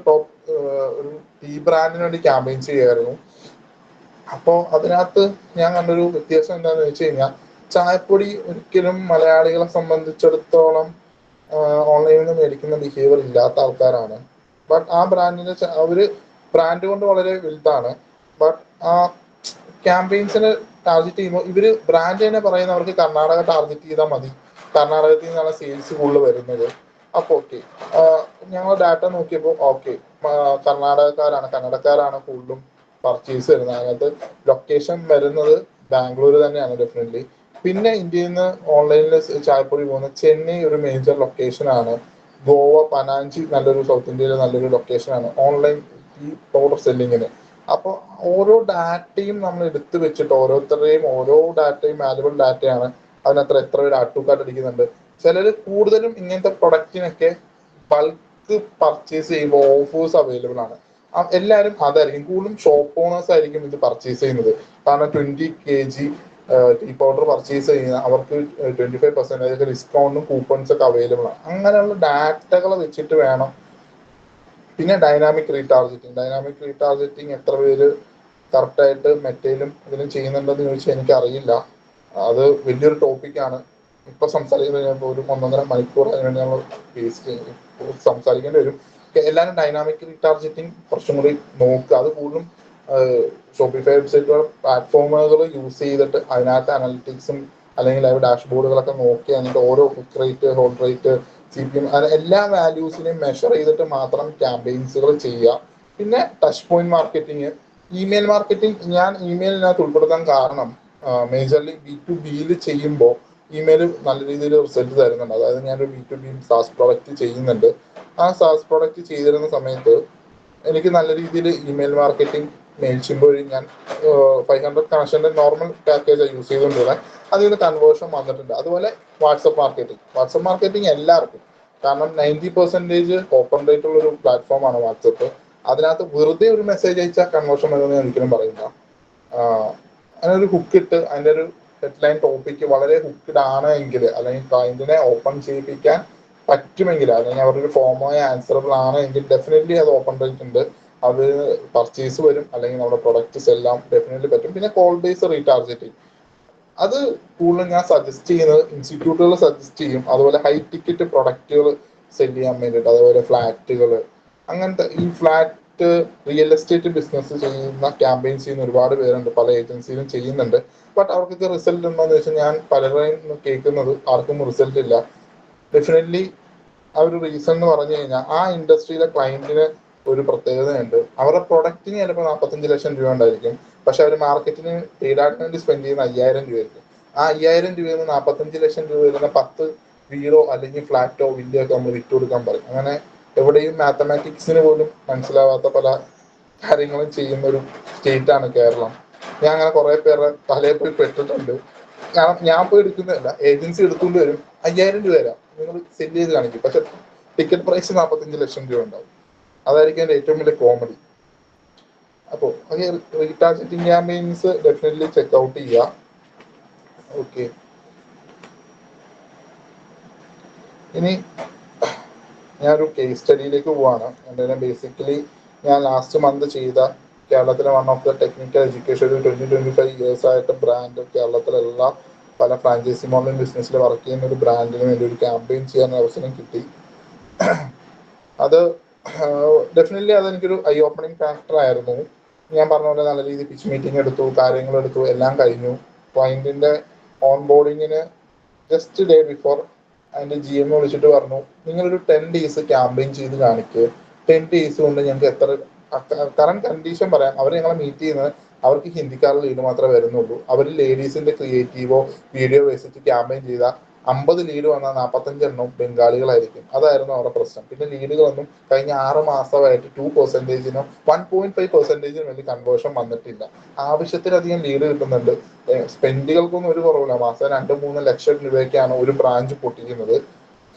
ഒരു ടീ ബ്രാൻഡിന് വേണ്ടി ക്യാമ്പയിൻസ് ചെയ്യായിരുന്നു. അപ്പോൾ അതിനകത്ത് ഞാൻ കണ്ടൊരു വ്യത്യാസം എന്താണെന്ന് വെച്ച് കഴിഞ്ഞാൽ, ചായപ്പൊടി ഒരിക്കലും മലയാളികളെ സംബന്ധിച്ചിടത്തോളം ഓൺലൈനിൽ നിന്ന് മേടിക്കുന്ന ബിഹേവിയർ ഇല്ലാത്ത ആൾക്കാരാണ്. ബട്ട് ആ ബ്രാൻഡിന്റെ ബ്രാൻഡ് കൊണ്ട് വളരെ വലുതാണ്. ബട്ട് ആ ക്യാമ്പയിൻസിന് ടാർഗറ്റ് ചെയ്യുമ്പോൾ ഇവര് ബ്രാൻഡ് തന്നെ പറയുന്നവർക്ക് കർണാടക ടാർഗറ്റ് ചെയ്താൽ മതി, കർണാടകത്തിൽ നിന്നാണ് സെയിൽസ് കൂടുതൽ വരുന്നത്. അപ്പൊ ഓക്കെ, ഞങ്ങൾ ഡാറ്റ നോക്കിയപ്പോൾ ഓക്കെ, കന്നഡക്കാരാണ് കൂടുതലും പർച്ചേസ് വരുന്നത്. അതിനകത്ത് ലൊക്കേഷൻ വരുന്നത് ബാംഗ്ലൂർ തന്നെയാണ് ഡെഫിനറ്റ്ലി. പിന്നെ ഇന്ത്യയിൽ നിന്ന് ഓൺലൈനിൽ ചായപ്പൊടി പോകുന്ന ചെന്നൈ ഒരു മേജർ ലൊക്കേഷൻ ആണ്. ഗോവ, പനാജി നല്ലൊരു സൗത്ത് ഇന്ത്യയിലെ നല്ലൊരു ലൊക്കേഷൻ ആണ് ഓൺലൈൻ ഈ പൗഡർ സെല്ലിങ്ങിന്. അപ്പോൾ ഓരോ ഡാറ്റയും നമ്മൾ എടുത്തു വെച്ചിട്ട് ഓരോരുത്തരുടെയും ഓരോ ഡാറ്റയും വാല്യുബിൾ ഡാറ്റയാണ്. അതിനകത്ത് എത്ര പേര് ആഡ് ടു കാർട്ട് അടിക്കുന്നുണ്ട്. ചിലർ കൂടുതലും ഇങ്ങനത്തെ പ്രൊഡക്റ്റിനൊക്കെ ബൾക്ക് പർച്ചേസ് ചെയ്യുമ്പോൾ ഓഫേഴ്സ് അവൈലബിൾ ആണ്. എല്ലാവരും അതായിരിക്കും കൂടുതലും ഷോപ്പ് ഓണേഴ്സ് ആയിരിക്കും ഇത് പർച്ചേസ് ചെയ്യുന്നത്. കാരണം 20 kg ടീ പൗഡർ പർച്ചേസ് ചെയ്യുന്ന അവർക്ക് 25% ഡിസ്കൗണ്ടും കൂപ്പൺസ് ഒക്കെ അവൈലബിൾ ആണ്. അങ്ങനെയുള്ള ഡാറ്റകൾ വെച്ചിട്ട് വേണം. പിന്നെ ഡൈനാമിക് റീടാർഗറ്റിംഗ് എത്ര പേര് കറക്റ്റായിട്ട് മെറ്റയിലും ഇതിലും ചെയ്യുന്നുണ്ടെന്ന് ചോദിച്ചാൽ എനിക്കറിയില്ല. അത് വലിയൊരു ടോപ്പിക്കാണ്. ഇപ്പൊ സംസാരിക്കുന്നത് ഒരു 1.5 മണിക്കൂർ അതിനുവേണ്ടി നമ്മൾ സംസാരിക്കേണ്ടി വരും. എല്ലാവരും ഡൈനാമിക് റീടാർഗറ്റിംഗ് കുറച്ചും കൂടി നോക്കുക. അത് കൂടുതലും ഷോപ്പിഫൈ വെബ്സൈറ്റുകൾ പ്ലാറ്റ്ഫോമുകൾ യൂസ് ചെയ്തിട്ട് അതിനകത്ത് അനലിറ്റിക്സും അല്ലെങ്കിൽ ലൈവ് ഡാഷ്ബോർഡുകളൊക്കെ നോക്കി എന്നിട്ട് ഓരോ click rate, hold rate, CPM എല്ലാ വാല്യൂസിനെയും മെഷർ ചെയ്തിട്ട് മാത്രം ക്യാമ്പയിൻസുകൾ ചെയ്യുക. പിന്നെ touch point marketing, email marketing ഞാൻ ഇമെയിലിനകത്ത് ഉൾപ്പെടുത്താൻ കാരണം മേജർലി B2Bയിൽ ചെയ്യുമ്പോൾ ഇമെയിൽ നല്ല രീതിയിൽ റിസൾട്ട് തരുന്നുണ്ട്. അതായത് ഞാനൊരു B2B SaaS പ്രോഡക്റ്റ് ചെയ്യുന്നുണ്ട്. ആ SaaS പ്രോഡക്റ്റ് ചെയ്തിരുന്ന സമയത്ത് എനിക്ക് നല്ല രീതിയിൽ ഇമെയിൽ മാർക്കറ്റിംഗ് മെയിൽചിമ്പ് വഴി ഞാൻ 500 കണക്ഷന്റെ നോർമൽ പാക്കേജ് യൂസ് ചെയ്തുകൊണ്ടിരുന്നത്. അതിൽ നിന്ന് കൺവേർഷൻ വന്നിട്ടുണ്ട്. അതുപോലെ വാട്സപ്പ് മാർക്കറ്റിംഗ് എല്ലാവർക്കും, കാരണം 90% ഓപ്പൺ റേറ്റ് ഉള്ള ഒരു പ്ലാറ്റ്ഫോമാണ് വാട്സപ്പ്. അതിനകത്ത് വെറുതെ ഒരു മെസ്സേജ് അയച്ചാൽ കൺവേർഷൻ വരുമെന്ന് ഞാൻ ഒരിക്കലും പറയില്ല. അതിനൊരു ഹുക്ക് ഇട്ട് അതിൻ്റെ ഒരു ഹെഡ്ലൈൻ ടോപ്പിക്ക് വളരെ ഹുക്ക്ഡ് ആണ് എങ്കിൽ, അല്ലെങ്കിൽ ക്ലയന്റിനെ ഓപ്പൺ ചെയ്യിപ്പിക്കാൻ പറ്റുമെങ്കിൽ, അല്ലെങ്കിൽ അവരുടെ ഫോമോ ആൻസറബിൾ ആണ് എങ്കിൽ ഡെഫിനറ്റ്ലി അത് ഓപ്പൺ റേറ്റ് ഉണ്ട്. അത് പർച്ചേസ് വരും, അല്ലെങ്കിൽ നമ്മുടെ പ്രൊഡക്റ്റ്സ് എല്ലാം ഡെഫിനറ്റ്ലി പറ്റും. പിന്നെ കോൾ ബേസ് റീടാർഗറ്റിംഗ് അത് കൂടുതലും ഞാൻ സജസ്റ്റ് ചെയ്യുന്നത് ഇൻസ്റ്റിറ്റ്യൂട്ടുകൾ സജസ്റ്റ് ചെയ്യും. അതുപോലെ ഹൈ ടിക്കറ്റ് പ്രൊഡക്റ്റുകൾ സെല് ചെയ്യാൻ വേണ്ടിയിട്ട്, അതുപോലെ ഫ്ലാറ്റുകൾ, അങ്ങനത്തെ ഈ ഫ്ലാറ്റ് റിയൽ എസ്റ്റേറ്റ് ബിസിനസ് ചെയ്യുന്ന ക്യാമ്പയിൻസ് ചെയ്യുന്ന ഒരുപാട് പേരുണ്ട്, പല ഏജൻസിയിലും ചെയ്യുന്നുണ്ട്. ബട്ട് അവർക്ക് റിസൾട്ട് ഉണ്ടോ എന്ന് വെച്ചാൽ ഞാൻ പലരെയും കേൾക്കുന്നത് ആർക്കും റിസൾട്ട് ഇല്ല. ഡെഫിനറ്റ്ലി ആ ഒരു റീസൺ എന്ന് പറഞ്ഞു കഴിഞ്ഞാൽ ആ ഇൻഡസ്ട്രിയിലെ ക്ലയന്റിന് ഒരു പ്രത്യേകതയുണ്ട്. അവരുടെ പ്രൊഡക്റ്റിന് ചിലപ്പോൾ 45 ലക്ഷം രൂപ ഉണ്ടായിരിക്കും, പക്ഷെ അവർ മാർക്കറ്റിന് പെയ്ഡാഡിന് വേണ്ടി സ്പെൻഡ് ചെയ്യുന്ന 5000 രൂപയായിരിക്കും. ആ 5000 രൂപയിൽ നിന്ന് 45 ലക്ഷം രൂപ വരുന്ന 10 വീടോ അല്ലെങ്കിൽ ഫ്ലാറ്റോ വില്ലയോ ഒക്കെ നമ്മൾ വിറ്റുകൊടുക്കാൻ പറയും. അങ്ങനെ എവിടെയും മാത്തമാറ്റിക്സിന് പോലും മനസ്സിലാവാത്ത പല കാര്യങ്ങളും ചെയ്യുന്ന ഒരു സ്റ്റേറ്റ് ആണ് കേരളം. ഞാൻ അങ്ങനെ കുറെ പേരുടെ തലയിൽ പോയി പെട്ടിട്ടുണ്ട്. കാരണം ഞാൻ പോയി എടുക്കുന്നതല്ല, ഏജൻസി എടുത്തുകൊണ്ട് വരും, 5000 രൂപ തരാം, നിങ്ങൾ സെല് ചെയ്ത് കാണിക്കും, പക്ഷെ ടിക്കറ്റ് പ്രൈസ് 45 ലക്ഷം രൂപ ഉണ്ടാവും. അതായിരിക്കും എൻ്റെ ഏറ്റവും വലിയ കോമഡി. അപ്പോൾ റീടാർഗറ്റിംഗ് ക്യാമ്പയിൻസ് ഡെഫിനറ്റ്ലി ചെക്ക്ഔട്ട് ചെയ്യുക. ഓക്കെ, ഇനി ഞാനൊരു കേസ് സ്റ്റഡിയിലേക്ക് പോവാണ്. എൻ്റെ ബേസിക്കലി ഞാൻ ലാസ്റ്റ് മന്ത് ചെയ്ത കേരളത്തിലെ one of the technical education 20-25 years ആയിട്ട് ബ്രാൻഡ് കേരളത്തിലെല്ലാം പല ഫ്രാഞ്ചൈസി മോഡലും ബിസിനസ്സിൽ വർക്ക് ചെയ്യുന്ന ഒരു ബ്രാൻഡിന് വേണ്ടി ഒരു ക്യാമ്പയിൻ ചെയ്യാൻ അവസരം കിട്ടി. അത് ഡെഫിനറ്റ്ലി അതെനിക്കൊരു ഐ ഓപ്പണിംഗ് ഫാക്ടർ ആയിരുന്നു. ഞാൻ പറഞ്ഞ പോലെ നല്ല രീതിയിൽ പിച്ച് മീറ്റിംഗ് എടുത്തു, കാര്യങ്ങളെടുത്തു, എല്ലാം കഴിഞ്ഞു. ക്ലയന്റിന്റെ ഓൺ ബോർഡിങ്ങിന് ജസ്റ്റ് ഡേ ബിഫോർ അതിന്റെ GM വിളിച്ചിട്ട് പറഞ്ഞു, നിങ്ങളൊരു 10 days ക്യാമ്പയിൻ ചെയ്ത് കാണിക്കുക. 10 days കൊണ്ട് ഞങ്ങൾക്ക് എത്ര കറന്റ് കണ്ടീഷൻ പറയാം. അവർ ഞങ്ങളെ മീറ്റ് ചെയ്യുന്നത് അവർക്ക് ഹിന്ദിക്കാരുടെ ലീഡ് മാത്രമേ വരുന്നുള്ളൂ. അവർ ലേഡീസിന്റെ ക്രിയേറ്റീവോ വീഡിയോ വെച്ചിട്ട് ക്യാമ്പയിൻ ചെയ്താൽ 50 ലീഡ് വന്നാൽ 45 എണ്ണവും ബംഗാളികളായിരിക്കും. അതായിരുന്നു അവരുടെ പ്രശ്നം. പിന്നെ ലീഡുകളൊന്നും കഴിഞ്ഞ 6 മാസമായിട്ട് 2%-നോ 1.5%-നും വലിയ കൺവേർഷൻ വന്നിട്ടില്ല. ആവശ്യത്തിലധികം ലീഡ് കിട്ടുന്നുണ്ട്. സ്പെൻഡുകൾക്കൊന്നും ഒരു കുറവില്ല. മാസം 2-3 ലക്ഷം രൂപയ്ക്കാണ് ഒരു ബ്രാഞ്ച് പൊട്ടിക്കുന്നത്.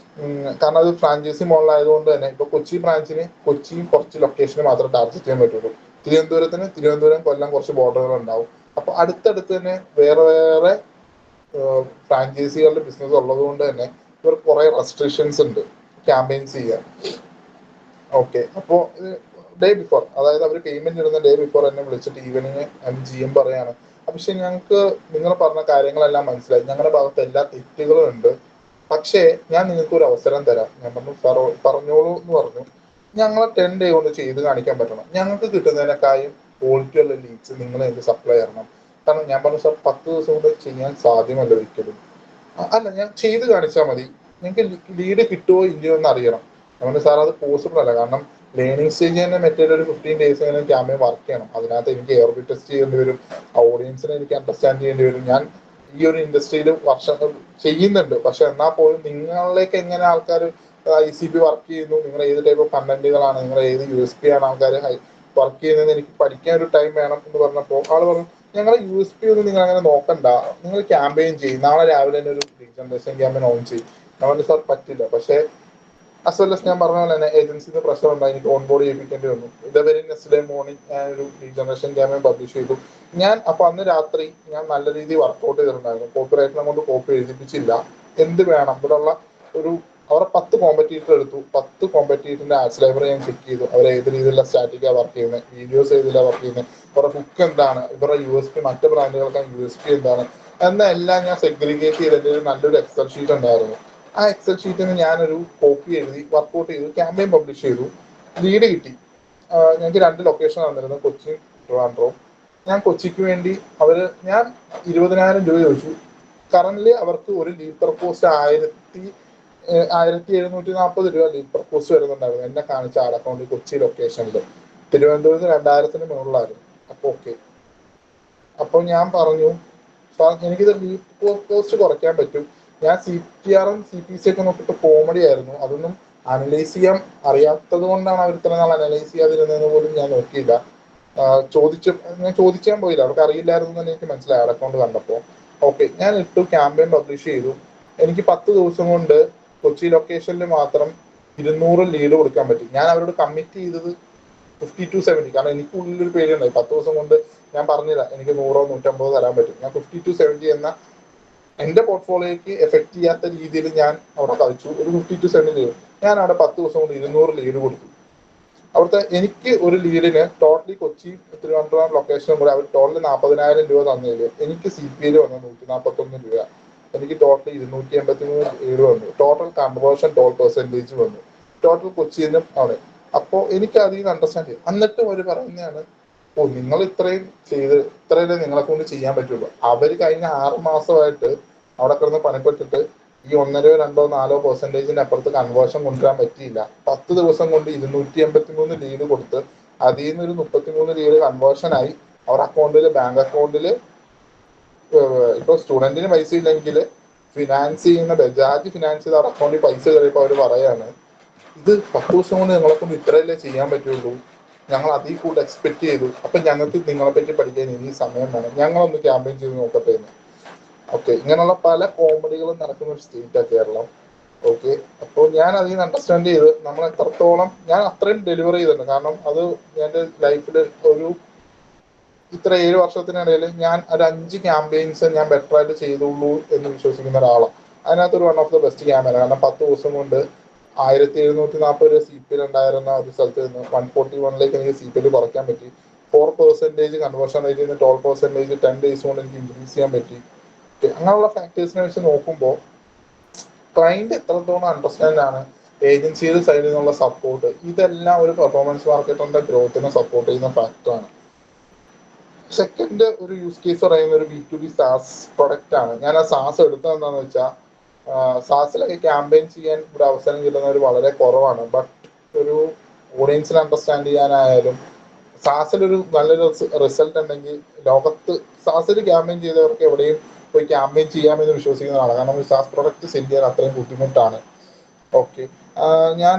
കാരണം അത് ഫ്രാഞ്ചൈസി മോഡലായതുകൊണ്ട് തന്നെ ഇപ്പൊ കൊച്ചി ബ്രാഞ്ചിന് കൊച്ചിയും കുറച്ച് ലൊക്കേഷന് മാത്രമേ ടാർഗറ്റ് ചെയ്യാൻ പറ്റുള്ളൂ. തിരുവനന്തപുരം, കൊല്ലം കുറച്ച് ബോർഡറുകൾ ഉണ്ടാവും. അപ്പൊ അടുത്തടുത്ത് തന്നെ വേറെ വേറെ ഫ്രാഞ്ചൈസികളുടെ ബിസിനസ് ഉള്ളത് കൊണ്ട് തന്നെ ഇവർക്ക് കുറെ റെസ്ട്രിക്ഷൻസ് ഉണ്ട് ക്യാമ്പയിൻസ് ചെയ്യാൻ. ഓക്കെ, അപ്പോ ഡേ ബിഫോർ, അതായത് അവർ പേയ്മെന്റ് ഇടുന്ന ഡേ ബിഫോർ എന്നെ വിളിച്ചിട്ട് ഈവനിങ് GM പറയാണ്, പക്ഷെ ഞങ്ങൾക്ക് നിങ്ങൾ പറഞ്ഞ കാര്യങ്ങളെല്ലാം മനസ്സിലായി, ഞങ്ങളുടെ ഭാഗത്ത് എല്ലാ തെറ്റുകളും ഉണ്ട്, പക്ഷേ ഞാൻ നിങ്ങൾക്ക് ഒരു അവസരം തരാം. ഞാൻ പറഞ്ഞു സാർ പറഞ്ഞോളൂ എന്ന് പറഞ്ഞു. ഞങ്ങൾ 10 day കൊണ്ട് ചെയ്ത് കാണിക്കാൻ പറ്റണം. ഞങ്ങൾക്ക് കിട്ടുന്നതിനേക്കാളും ക്വാളിറ്റി ഉള്ള ലീഡ്സ് നിങ്ങൾ എനിക്ക് സപ്ലൈ ചെയ്യണം. കാരണം ഞാൻ പറഞ്ഞു സാർ 10 ദിവസം കൊണ്ട് ചെയ്യാൻ സാധ്യമല്ല ഒരിക്കലും. അല്ല, ഞാൻ ചെയ്ത് കാണിച്ചാൽ മതി, നിങ്ങൾക്ക് ലീഡ് കിട്ടുമോ ഇല്ലയോ എന്ന് അറിയണം. ഞാൻ പറഞ്ഞു സാർ അത് പോസിബിൾ അല്ല, കാരണം ലേണിംഗ് സ്റ്റേജ് തന്നെ മെറ്റീരിയൽ ഒരു 15 days ക്യാമ്പയിൻ വർക്ക് ചെയ്യണം. അതിനകത്ത് എനിക്ക് എയർബി ടെസ്റ്റ് ചെയ്യേണ്ടി വരും, ഓഡിയൻസിനെ എനിക്ക് അണ്ടർസ്റ്റാൻഡ് ചെയ്യേണ്ടി വരും. ഞാൻ ഈ ഒരു ഇൻഡസ്ട്രിയിൽ വർഷം ചെയ്യുന്നുണ്ട്, പക്ഷെ എന്നാൽ പോലും നിങ്ങളിലേക്ക് എങ്ങനെ ആൾക്കാർ ICP വർക്ക് ചെയ്യുന്നു, നിങ്ങൾ ഏത് ടൈപ്പ് ഓഫ് കണ്ടന്റുകളാണ്, നിങ്ങൾ ഏത് USP ആണ് ആൾക്കാർ വർക്ക് ചെയ്യുന്നതെന്ന് എനിക്ക് പഠിക്കാൻ ഒരു ടൈം വേണം എന്ന് പറഞ്ഞപ്പോൾ ആൾ പറഞ്ഞു, ഞങ്ങൾ USP ഒന്നും നിങ്ങൾ അങ്ങനെ നോക്കണ്ട, നിങ്ങൾ ക്യാമ്പയിൻ ചെയ്യും, നാളെ രാവിലെ തന്നെ ഒരു ജനറേഷൻ ക്യാമ്പയിൻ ഓൺ ചെയ്യും. നമ്മൾ സാർ പറ്റില്ല. പക്ഷേ as well as ഞാൻ പറഞ്ഞ പോലെ തന്നെ ഏജൻസിന്ന് പ്രഷർ ഉണ്ടായി, എനിക്ക് ഓൺ ബോർഡ് ചെയ്യിപ്പിക്കേണ്ടി വന്നു. ഇതേവരെ നെക്സ്റ്റ് ഡേ മോർണിംഗ് ഞാൻ ഒരു ജനറേഷൻ ക്യാമ്പയിൻ പബ്ലിഷ് ചെയ്തു. ഞാൻ അപ്പൊ അന്ന് രാത്രി ഞാൻ നല്ല രീതിയിൽ വർക്ക്ഔട്ട് ചെയ്തിട്ടുണ്ടായിരുന്നു. കോപ്പി റൈറ്ററിനെ കൊണ്ട് കോപ്പി എഴുതിപ്പിച്ചില്ല. എന്ത് വേണം ഇവിടെയുള്ള ഒരു അവരെ 10 കോമ്പറ്റീറ്റർ എടുത്തു. 10 കോമ്പറ്റീറ്ററിന്റെ ആഡ്സ് ലൈബ്രറി ഞാൻ ചെക്ക് ചെയ്തു. അവർ ഏത് രീതിയിലുള്ള സ്ട്രാറ്റജിയാണ് വർക്ക് ചെയ്യുന്നത്, വീഡിയോസ് ഏതിലാണ് വർക്ക് ചെയ്യുന്നത്, ഇവരുടെ ഹുക്ക് എന്താണ്, ഇവരുടെ USP മറ്റ് ബ്രാൻഡുകൾക്ക് USP എന്താണ് എന്നെല്ലാം ഞാൻ സെഗ്രിഗേറ്റ് ചെയ്തിട്ട് നല്ലൊരു എക്സൽ ഷീറ്റ് ഉണ്ടായിരുന്നു. ആ എക്സൽ ഷീറ്റിന് ഞാനൊരു കോപ്പി എഴുതി വർക്ക്ഔട്ട് ചെയ്തു, ക്യാമ്പയിൻ പബ്ലിഷ് ചെയ്തു, ലീഡ് കിട്ടി. ഞങ്ങൾക്ക് 2 ലൊക്കേഷൻ വന്നിരുന്നു, കൊച്ചിയും ട്രിവാൻഡ്രവും. ഞാൻ കൊച്ചിക്ക് വേണ്ടി ഞാൻ 20,000 രൂപ ചോദിച്ചു. കറന്റ് അവർക്ക് ഒരു ലീഡ് പെർ പോസ്റ്റ് 1740 രൂപ ലീഡ് പെർ പോസ്റ്റ് വരുന്നുണ്ടായിരുന്നു എന്നെ കാണിച്ച ആഡ് അക്കൗണ്ട് കൊച്ചി ലൊക്കേഷനിൽ. തിരുവനന്തപുരത്ത് 2000-ന് മുകളിലായിരുന്നു. അപ്പൊ ഓക്കെ, അപ്പൊ ഞാൻ പറഞ്ഞു സാർ എനിക്കിത് ലീഡ് പോസ്റ്റ് കുറയ്ക്കാൻ പറ്റും. ഞാൻ CPR-ഉം CPC ഒക്കെ നോക്കിയിട്ട് കോമഡി ആയിരുന്നു. അതൊന്നും അനലൈസ് ചെയ്യാൻ അറിയാത്തത് കൊണ്ടാണ് അവർ ഇത്ര നാൾ അനലൈസ് ചെയ്യാതിരുന്നതെന്ന് പോലും ഞാൻ നോക്കിയില്ല. ഞാൻ ചോദിക്കാൻ പോയില്ല, അവർക്ക് അറിയില്ലായിരുന്നു എന്ന് എനിക്ക് മനസ്സിലായി അക്കൗണ്ട് കണ്ടപ്പോൾ. ഓക്കെ, ഞാൻ ഇട്ടു, ക്യാമ്പയിൻ പബ്ലിഷ് ചെയ്തു. എനിക്ക് 10 ദിവസം കൊണ്ട് കൊച്ചി ലൊക്കേഷനിൽ മാത്രം 200 ലീഡ് കൊടുക്കാൻ പറ്റി. ഞാൻ അവരോട് കമ്മിറ്റ് ചെയ്തത് 50-70, കാരണം എനിക്ക് ഉള്ളിലൊരു പേടിയുണ്ടായി 10 ദിവസം കൊണ്ട്. ഞാൻ പറഞ്ഞില്ല എനിക്ക് 100-150 തരാൻ പറ്റും. ഞാൻ 50-70 എന്ന എന്റെ പോർട്ട്ഫോളിയോക്ക് എഫക്ട് ചെയ്യാത്ത രീതിയിൽ ഞാൻ അവിടെ കളിച്ചു. ഒരു 50-70 ലീഡ് ഞാൻ അവിടെ 10 ദിവസം കൊണ്ട് 200 ലീഡ് കൊടുത്തു. അവിടുത്തെ എനിക്ക് ഒരു ലീഡിന് ടോട്ടലി കൊച്ചി തിരുവനന്തപുരം ലൊക്കേഷനും കൂടെ അവർ ടോട്ടൽ 40,000 രൂപ തന്നില്ല. എനിക്ക് CPL വന്നു 141 രൂപ. എനിക്ക് ടോട്ടൽ 283 ലീഡ് വന്നു. ടോട്ടൽ കൺവേർഷൻ 12% വന്നു. ടോട്ടൽ കൊച്ചിയിലും അവിടെ. അപ്പോ എനിക്ക് അതിൽ നിന്ന് അണ്ടർസ്റ്റാൻഡ് ചെയ്യും. എന്നിട്ടും അവർ പറയുന്നതാണ്, നിങ്ങൾ ഇത്രയും ഇത്രയല്ലേ നിങ്ങളെ കൊണ്ട് ചെയ്യാൻ പറ്റുള്ളൂ. അവർ കഴിഞ്ഞ 6 മാസമായിട്ട് അവിടെ കിടന്ന് പണിപ്പെട്ടിട്ട് ഈ 1-2-4% അപ്പുറത്ത് കൺവേർഷൻ കൊണ്ടുവരാൻ പറ്റിയില്ല. 10 ദിവസം കൊണ്ട് 283 ലീഡ് കൊടുത്ത് അതിൽ നിന്ന് ഒരു 33 ലീഡ് കൺവേർഷൻ ആയി അവരുടെ അക്കൗണ്ടിൽ, ബാങ്ക് അക്കൗണ്ടിൽ. ഇപ്പൊ സ്റ്റുഡന്റിന് പൈസ ഇല്ലെങ്കിൽ ഫിനാൻസ് ചെയ്യുന്ന ബജാജ് ഫിനാൻസ് ചെയ്ത അവരുടെ അക്കൗണ്ടിൽ പൈസ കയറിയപ്പോൾ അവർ പറയാണ്, ഇത് 10 ദിവസം കൊണ്ട് നിങ്ങളെ കൊണ്ട് ഇത്രയല്ലേ ചെയ്യാൻ പറ്റുള്ളൂ, ഞങ്ങൾ അതിൽ കൂടുതൽ എക്സ്പെക്ട് ചെയ്തു, അപ്പൊ ഞങ്ങൾക്ക് നിങ്ങളെ പറ്റി പഠിക്കാൻ ഇനി സമയം വേണം, ഞങ്ങളൊന്ന് ക്യാമ്പയിൻ ചെയ്ത് നോക്കട്ടെ എന്ന്. ഓക്കെ, ഇങ്ങനെയുള്ള പല കോമഡികളും നടക്കുന്ന ഒരു സ്റ്റേറ്റാണ് കേരളം. ഓക്കെ, അപ്പോൾ ഞാൻ അതിൽ നിന്ന് അണ്ടർസ്റ്റാൻഡ് ചെയ്ത് നമ്മൾ എത്രത്തോളം ഞാൻ അത്രയും ഡെലിവർ ചെയ്തിട്ടുണ്ട്. കാരണം അത് എൻ്റെ ലൈഫിൽ ഒരു ഇത്ര 7 വർഷത്തിനിടയിൽ ഞാൻ ഒരു 5 ക്യാമ്പയിൻസ് ഞാൻ ബെറ്റർ ആയിട്ട് ചെയ്തുള്ളൂ എന്ന് വിശ്വസിക്കുന്ന ഒരാളാണ്. അതിനകത്തൊരു one of the best campaign. കാരണം 10 ദിവസം കൊണ്ട് 1740 രൂപ CPL ഉണ്ടായിരുന്ന ഒരു സ്ഥലത്ത് നിന്ന് 141 എനിക്ക് CPL കുറയ്ക്കാൻ പറ്റി. 4% കൺവേർഷൻ റേറ്റിൽ നിന്ന് 12% 10 ഡേയ്സ് കൊണ്ട് എനിക്ക് ഇൻക്രീസ് ചെയ്യാൻ പറ്റി. അങ്ങനെയുള്ള ഫാക്ടേഴ്സിനെ വെച്ച് നോക്കുമ്പോൾ ക്ലയന്റ് എത്രത്തോളം അണ്ടർസ്റ്റാൻഡ് ആണ്, ഏജൻസിയുടെ സൈഡിൽ നിന്നുള്ള സപ്പോർട്ട്, ഇതെല്ലാം ഒരു പെർഫോമൻസ് മാർക്കറ്ററിന്റെ ഗ്രോത്തിനെ സപ്പോർട്ട് ചെയ്യുന്ന ഫാക്ടറാണ്. സെക്കൻഡ് ഒരു യൂസ് കേസ് പറയുന്ന ഒരു B2B SaaS പ്രൊഡക്റ്റ് ആണ്. ഞാൻ ആ SaaS എടുത്തത് എന്താണെന്ന് വെച്ചാൽ, SaaSിലൊക്കെ ക്യാമ്പയിൻ ചെയ്യാൻ ഒരു അവസരം കിട്ടുന്നവർ വളരെ കുറവാണ്. ബട്ട് ഒരു ഓഡിയൻസിനെ അണ്ടർസ്റ്റാൻഡ് ചെയ്യാനായാലും SaaSിലൊരു നല്ലൊരു റിസൾട്ട് ഉണ്ടെങ്കിൽ ലോകത്ത് SaaSിൽ ക്യാമ്പയിൻ ചെയ്തവർക്ക് എവിടെയും പോയി ക്യാമ്പയിൻ ചെയ്യാമെന്ന് വിശ്വസിക്കുന്നതാണ്. കാരണം ഒരു SaaS പ്രൊഡക്റ്റ് സെല് ചെയ്യാൻ അത്രയും ബുദ്ധിമുട്ടാണ്. ഓക്കെ, ഞാൻ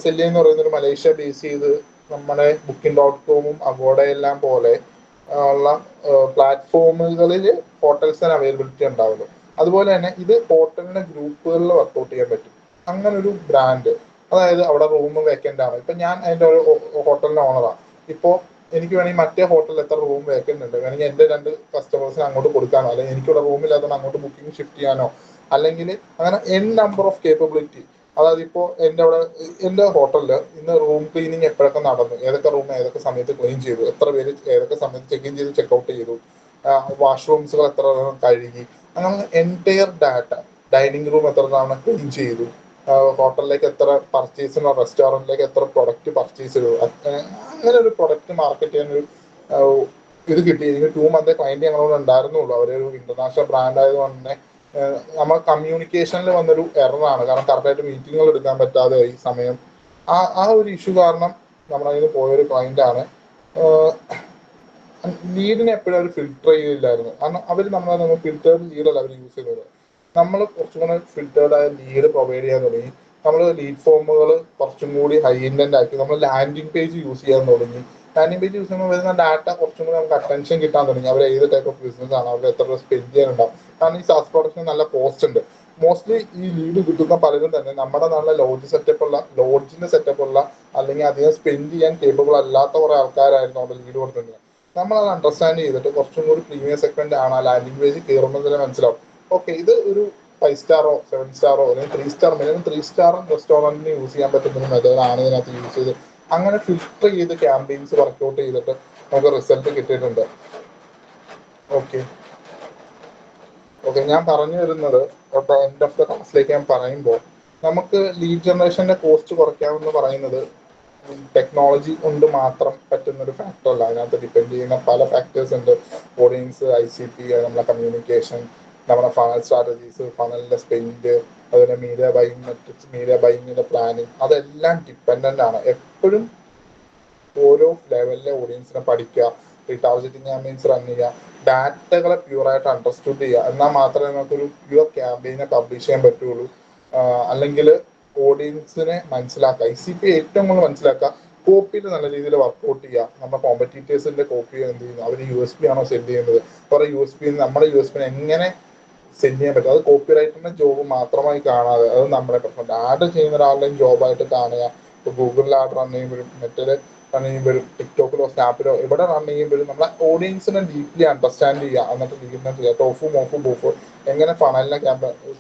സെല് എന്ന് പറയുന്ന ഒരു മലേഷ്യ ബേസ് ചെയ്ത് നമ്മുടെ Booking.com അഗോഡയെല്ലാം പോലെ ഉള്ള പ്ലാറ്റ്ഫോമുകളിൽ ഹോട്ടൽസിന് അവൈലബിലിറ്റി ഉണ്ടാവുമല്ലോ. അതുപോലെ തന്നെ ഇത് ഹോട്ടലിന്റെ ഗ്രൂപ്പുകളിൽ വർക്ക്ഔട്ട് ചെയ്യാൻ പറ്റും. അങ്ങനെ ഒരു ബ്രാൻഡ്, അതായത് അവിടെ റൂം വേക്കന്റ് ആണ്. ഇപ്പൊ ഞാൻ അതിന്റെ ഒരു ഹോട്ടലിന്റെ ഓണറാണ്. ഇപ്പോൾ എനിക്ക് വേണമെങ്കിൽ മറ്റേ ഹോട്ടലിൽ എത്ര റൂം വേക്കന്റ് ഉണ്ട്, വേണമെങ്കിൽ എന്റെ 2 കസ്റ്റമേഴ്സിന് അങ്ങോട്ട് കൊടുക്കാനോ, അല്ലെങ്കിൽ എനിക്കിവിടെ റൂമില്ലാത്തതുകൊണ്ട് അങ്ങോട്ട് ബുക്കിംഗ് ഷിഫ്റ്റ് ചെയ്യാനോ, അല്ലെങ്കിൽ അങ്ങനെ നമ്പർ ഓഫ് കേപ്പബിലിറ്റി. അതായത് ഇപ്പോൾ എന്റെ ഹോട്ടലിൽ ഇന്ന് റൂം ക്ലീനിങ് എപ്പോഴൊക്കെ നടന്നു, ഏതൊക്കെ റൂം ഏതൊക്കെ സമയത്ത് ക്ലീൻ ചെയ്തു, എത്ര പേര് ഏതൊക്കെ സമയത്ത് ചെക്ക് ഇൻ ചെയ്ത് ചെക്ക് ഔട്ട് ചെയ്തു, വാഷ്റൂംസുകൾ എത്ര കഴുകി, അങ്ങനെ എൻറ്റയർ ഡാറ്റ. ഡൈനിങ് റൂം എത്ര തവണ ക്ലീൻ ചെയ്തു, ഹോട്ടലിലേക്ക് എത്ര പർച്ചേസ്, റെസ്റ്റോറൻറ്റിലേക്ക് എത്ര പ്രൊഡക്റ്റ് പർച്ചേസ് ചെയ്തു, അങ്ങനെ ഒരു പ്രൊഡക്റ്റ് മാർക്കറ്റ് ചെയ്യാൻ ഒരു ഇത് കിട്ടി. എനിക്ക് 2 മന്ത് ക്ലയന്റ് ഞങ്ങളോട് ഉണ്ടായിരുന്നുള്ളൂ. അവരൊരു ഇന്റർനാഷണൽ ബ്രാൻഡ് ആയതുകൊണ്ട് തന്നെ നമ്മൾ കമ്മ്യൂണിക്കേഷനിൽ വന്നൊരു എററാണ്. കാരണം കറക്റ്റായിട്ട് മീറ്റിങ്ങുകൾ എടുക്കാൻ പറ്റാതെ ഈ സമയം ആ ഒരു ഇഷ്യൂ കാരണം നമ്മളതിൽ നിന്ന് പോയൊരു ക്ലയന്റ് ആണ്. ലീഡിനെ എപ്പോഴും അവർ ഫിൽട്ടർ ചെയ്തില്ലായിരുന്നു. കാരണം അവർ നമ്മൾ ഫിൽറ്റേർഡ് ലീഡല്ല അവർ യൂസ് ചെയ്തത്. നമ്മൾ കുറച്ചും കൂടെ ഫിൽറ്റേർഡ് ആയ ലീഡ് പ്രൊവൈഡ് ചെയ്യാൻ തുടങ്ങി. നമ്മൾ ലീഡ് ഫോമുകൾ കുറച്ചും കൂടി ഹൈ ഇൻഡന്റ് ആക്കി നമ്മൾ ലാൻഡിംഗ് പേജ് യൂസ് ചെയ്യാൻ തുടങ്ങി. ലാൻഡിംഗ് പേജ് യൂസ് ചെയ്യുമ്പോൾ വരുന്ന ഡാറ്റ കുറച്ചും കൂടി നമുക്ക് അറ്റൻഷൻ കിട്ടാൻ തുടങ്ങി. അവർ ഏത് ടൈപ്പ് ഓഫ് ബിസിനസ് ആണ്, അവർ എത്ര രൂപ സ്പെൻഡ് ചെയ്യാനുണ്ടാവും. കാരണം ഈ SaaS പ്രോഡക്റ്റിന് നല്ല കോസ്റ്റ് ഉണ്ട്. മോസ്റ്റ്ലി ഈ ലീഡ് കിട്ടുന്ന പലരും തന്നെ നമ്മുടെ നല്ല ലോഡ്ജിന്റെ സെറ്റപ്പ് ഉള്ള അല്ലെങ്കിൽ അധികം സ്പെൻഡ് ചെയ്യാൻ കേപ്പബിൾ അല്ലാത്ത കുറെ ആൾക്കാരായിരുന്നു അവിടെ ലീഡ് കൊടുക്കുന്നത്. നമ്മളത് അണ്ടർസ്റ്റാൻഡ് ചെയ്തിട്ട് കുറച്ചും കൂടി പ്രീമിയം സെഗ്മെന്റ് ആണ്. ആ ലാൻഡിംഗ് പേജ് കയറുമ്പോൾ തന്നെ മനസ്സിലാവും, ഓക്കെ ഇത് ഒരു 5 സ്റ്റാറോ 7 സ്റ്റാറോ അല്ലെങ്കിൽ 3 സ്റ്റാർ, മിനിമം 3 സ്റ്റാർ റെസ്റ്റോറന്റിന് യൂസ് ചെയ്യാൻ പറ്റുന്ന മെത്തേഡാണ് ഇതിനകത്ത് യൂസ് ചെയ്ത് അങ്ങനെ ഫിൽട്ടർ ചെയ്ത് ക്യാമ്പയിൻസ് വർക്ക്ഔട്ട് ചെയ്തിട്ട് നമുക്ക് റിസൾട്ട് കിട്ടിയിട്ടുണ്ട്. ഓക്കെ, ഞാൻ പറഞ്ഞു വരുന്നത് എൻഡ് ഓഫ് ദ ക്ലാസ്സിലേക്ക് ഞാൻ പറയുമ്പോൾ, നമുക്ക് ലീഡ് ജനറേഷന്റെ കോസ്റ്റ് കുറയ്ക്കാമെന്ന് പറയുന്നത് ടെക്നോളജി കൊണ്ട് മാത്രം പറ്റുന്ന ഒരു ഫാക്ടർ അല്ല. അതിനകത്ത് ഡിപ്പെൻഡ് ചെയ്യുന്ന പല ഫാക്ടേഴ്സ് ഉണ്ട്. ഓഡിയൻസ്, ICP, നമ്മുടെ കമ്മ്യൂണിക്കേഷൻ, നമ്മുടെ ഫണൽ സ്ട്രാറ്റജീസ്, ഫണലിന്റെ സ്പെൻഡ്, അതുപോലെ മീഡിയ ബൈയിങ് മെട്രിക്സ്, മീഡിയ ബൈയിങ്ങിന്റെ പ്ലാനിങ്, അതെല്ലാം ഡിപ്പെൻഡന്റ് ആണ്. എപ്പോഴും ഓരോ ലെവലിലെ ഓഡിയൻസിനെ പഠിക്കുക, റീടാർഗറ്റിംഗ് ക്യാമ്പയിൻസ് റൺ ചെയ്യുക, ഡാറ്റകളെ പ്യൂറായിട്ട് അണ്ടർസ്റ്റുഡ് ചെയ്യുക. എന്നാൽ മാത്രമേ നമുക്കൊരു പ്യൂർ ക്യാമ്പയിനെ പബ്ലിഷ് ചെയ്യാൻ പറ്റുള്ളൂ. അല്ലെങ്കിൽ ഓഡിയൻസിനെ മനസ്സിലാക്കുക, ICP ഏറ്റവും കൂടുതൽ മനസ്സിലാക്കുക, കോപ്പിയിൽ നല്ല രീതിയിൽ വർക്ക്ഔട്ട് ചെയ്യുക. നമ്മുടെ കോമ്പറ്റീറ്റേഴ്സിന്റെ കോപ്പി എന്ത് ചെയ്യുന്നു, അവർ USP ആണോ സെൻഡ് ചെയ്യുന്നത്, കുറെ USP നമ്മുടെ USP എങ്ങനെ സെൻഡ് ചെയ്യാൻ പറ്റും. അത് കോപ്പി റൈറ്ററിന്റെ ജോബ് മാത്രമായി കാണാതെ അത് നമ്മുടെ പ്രശ്നം ആഡ് ചെയ്യുന്ന ഒരാളുടെയും ജോബായിട്ട് കാണുക. ഇപ്പോൾ ഗൂഗിളിൽ ആഡ് റൺ ചെയ്യുമ്പോഴും, നെറ്റില് റൺ ചെയ്യുമ്പോഴും, ടിക്ടോക്കിലോ സ്നാപ്പിലോ എവിടെ റൺ ചെയ്യുമ്പോഴും നമ്മളെ ഓഡിയൻസിനെ ഡീപ്ലി അണ്ടർസ്റ്റാൻഡ് ചെയ്യുക. എന്നിട്ട് ലീഡിനെ ചെയ്യുക. ടോഫും ഓഫും ബൂഫ് എങ്ങനെ ഫണലിനെ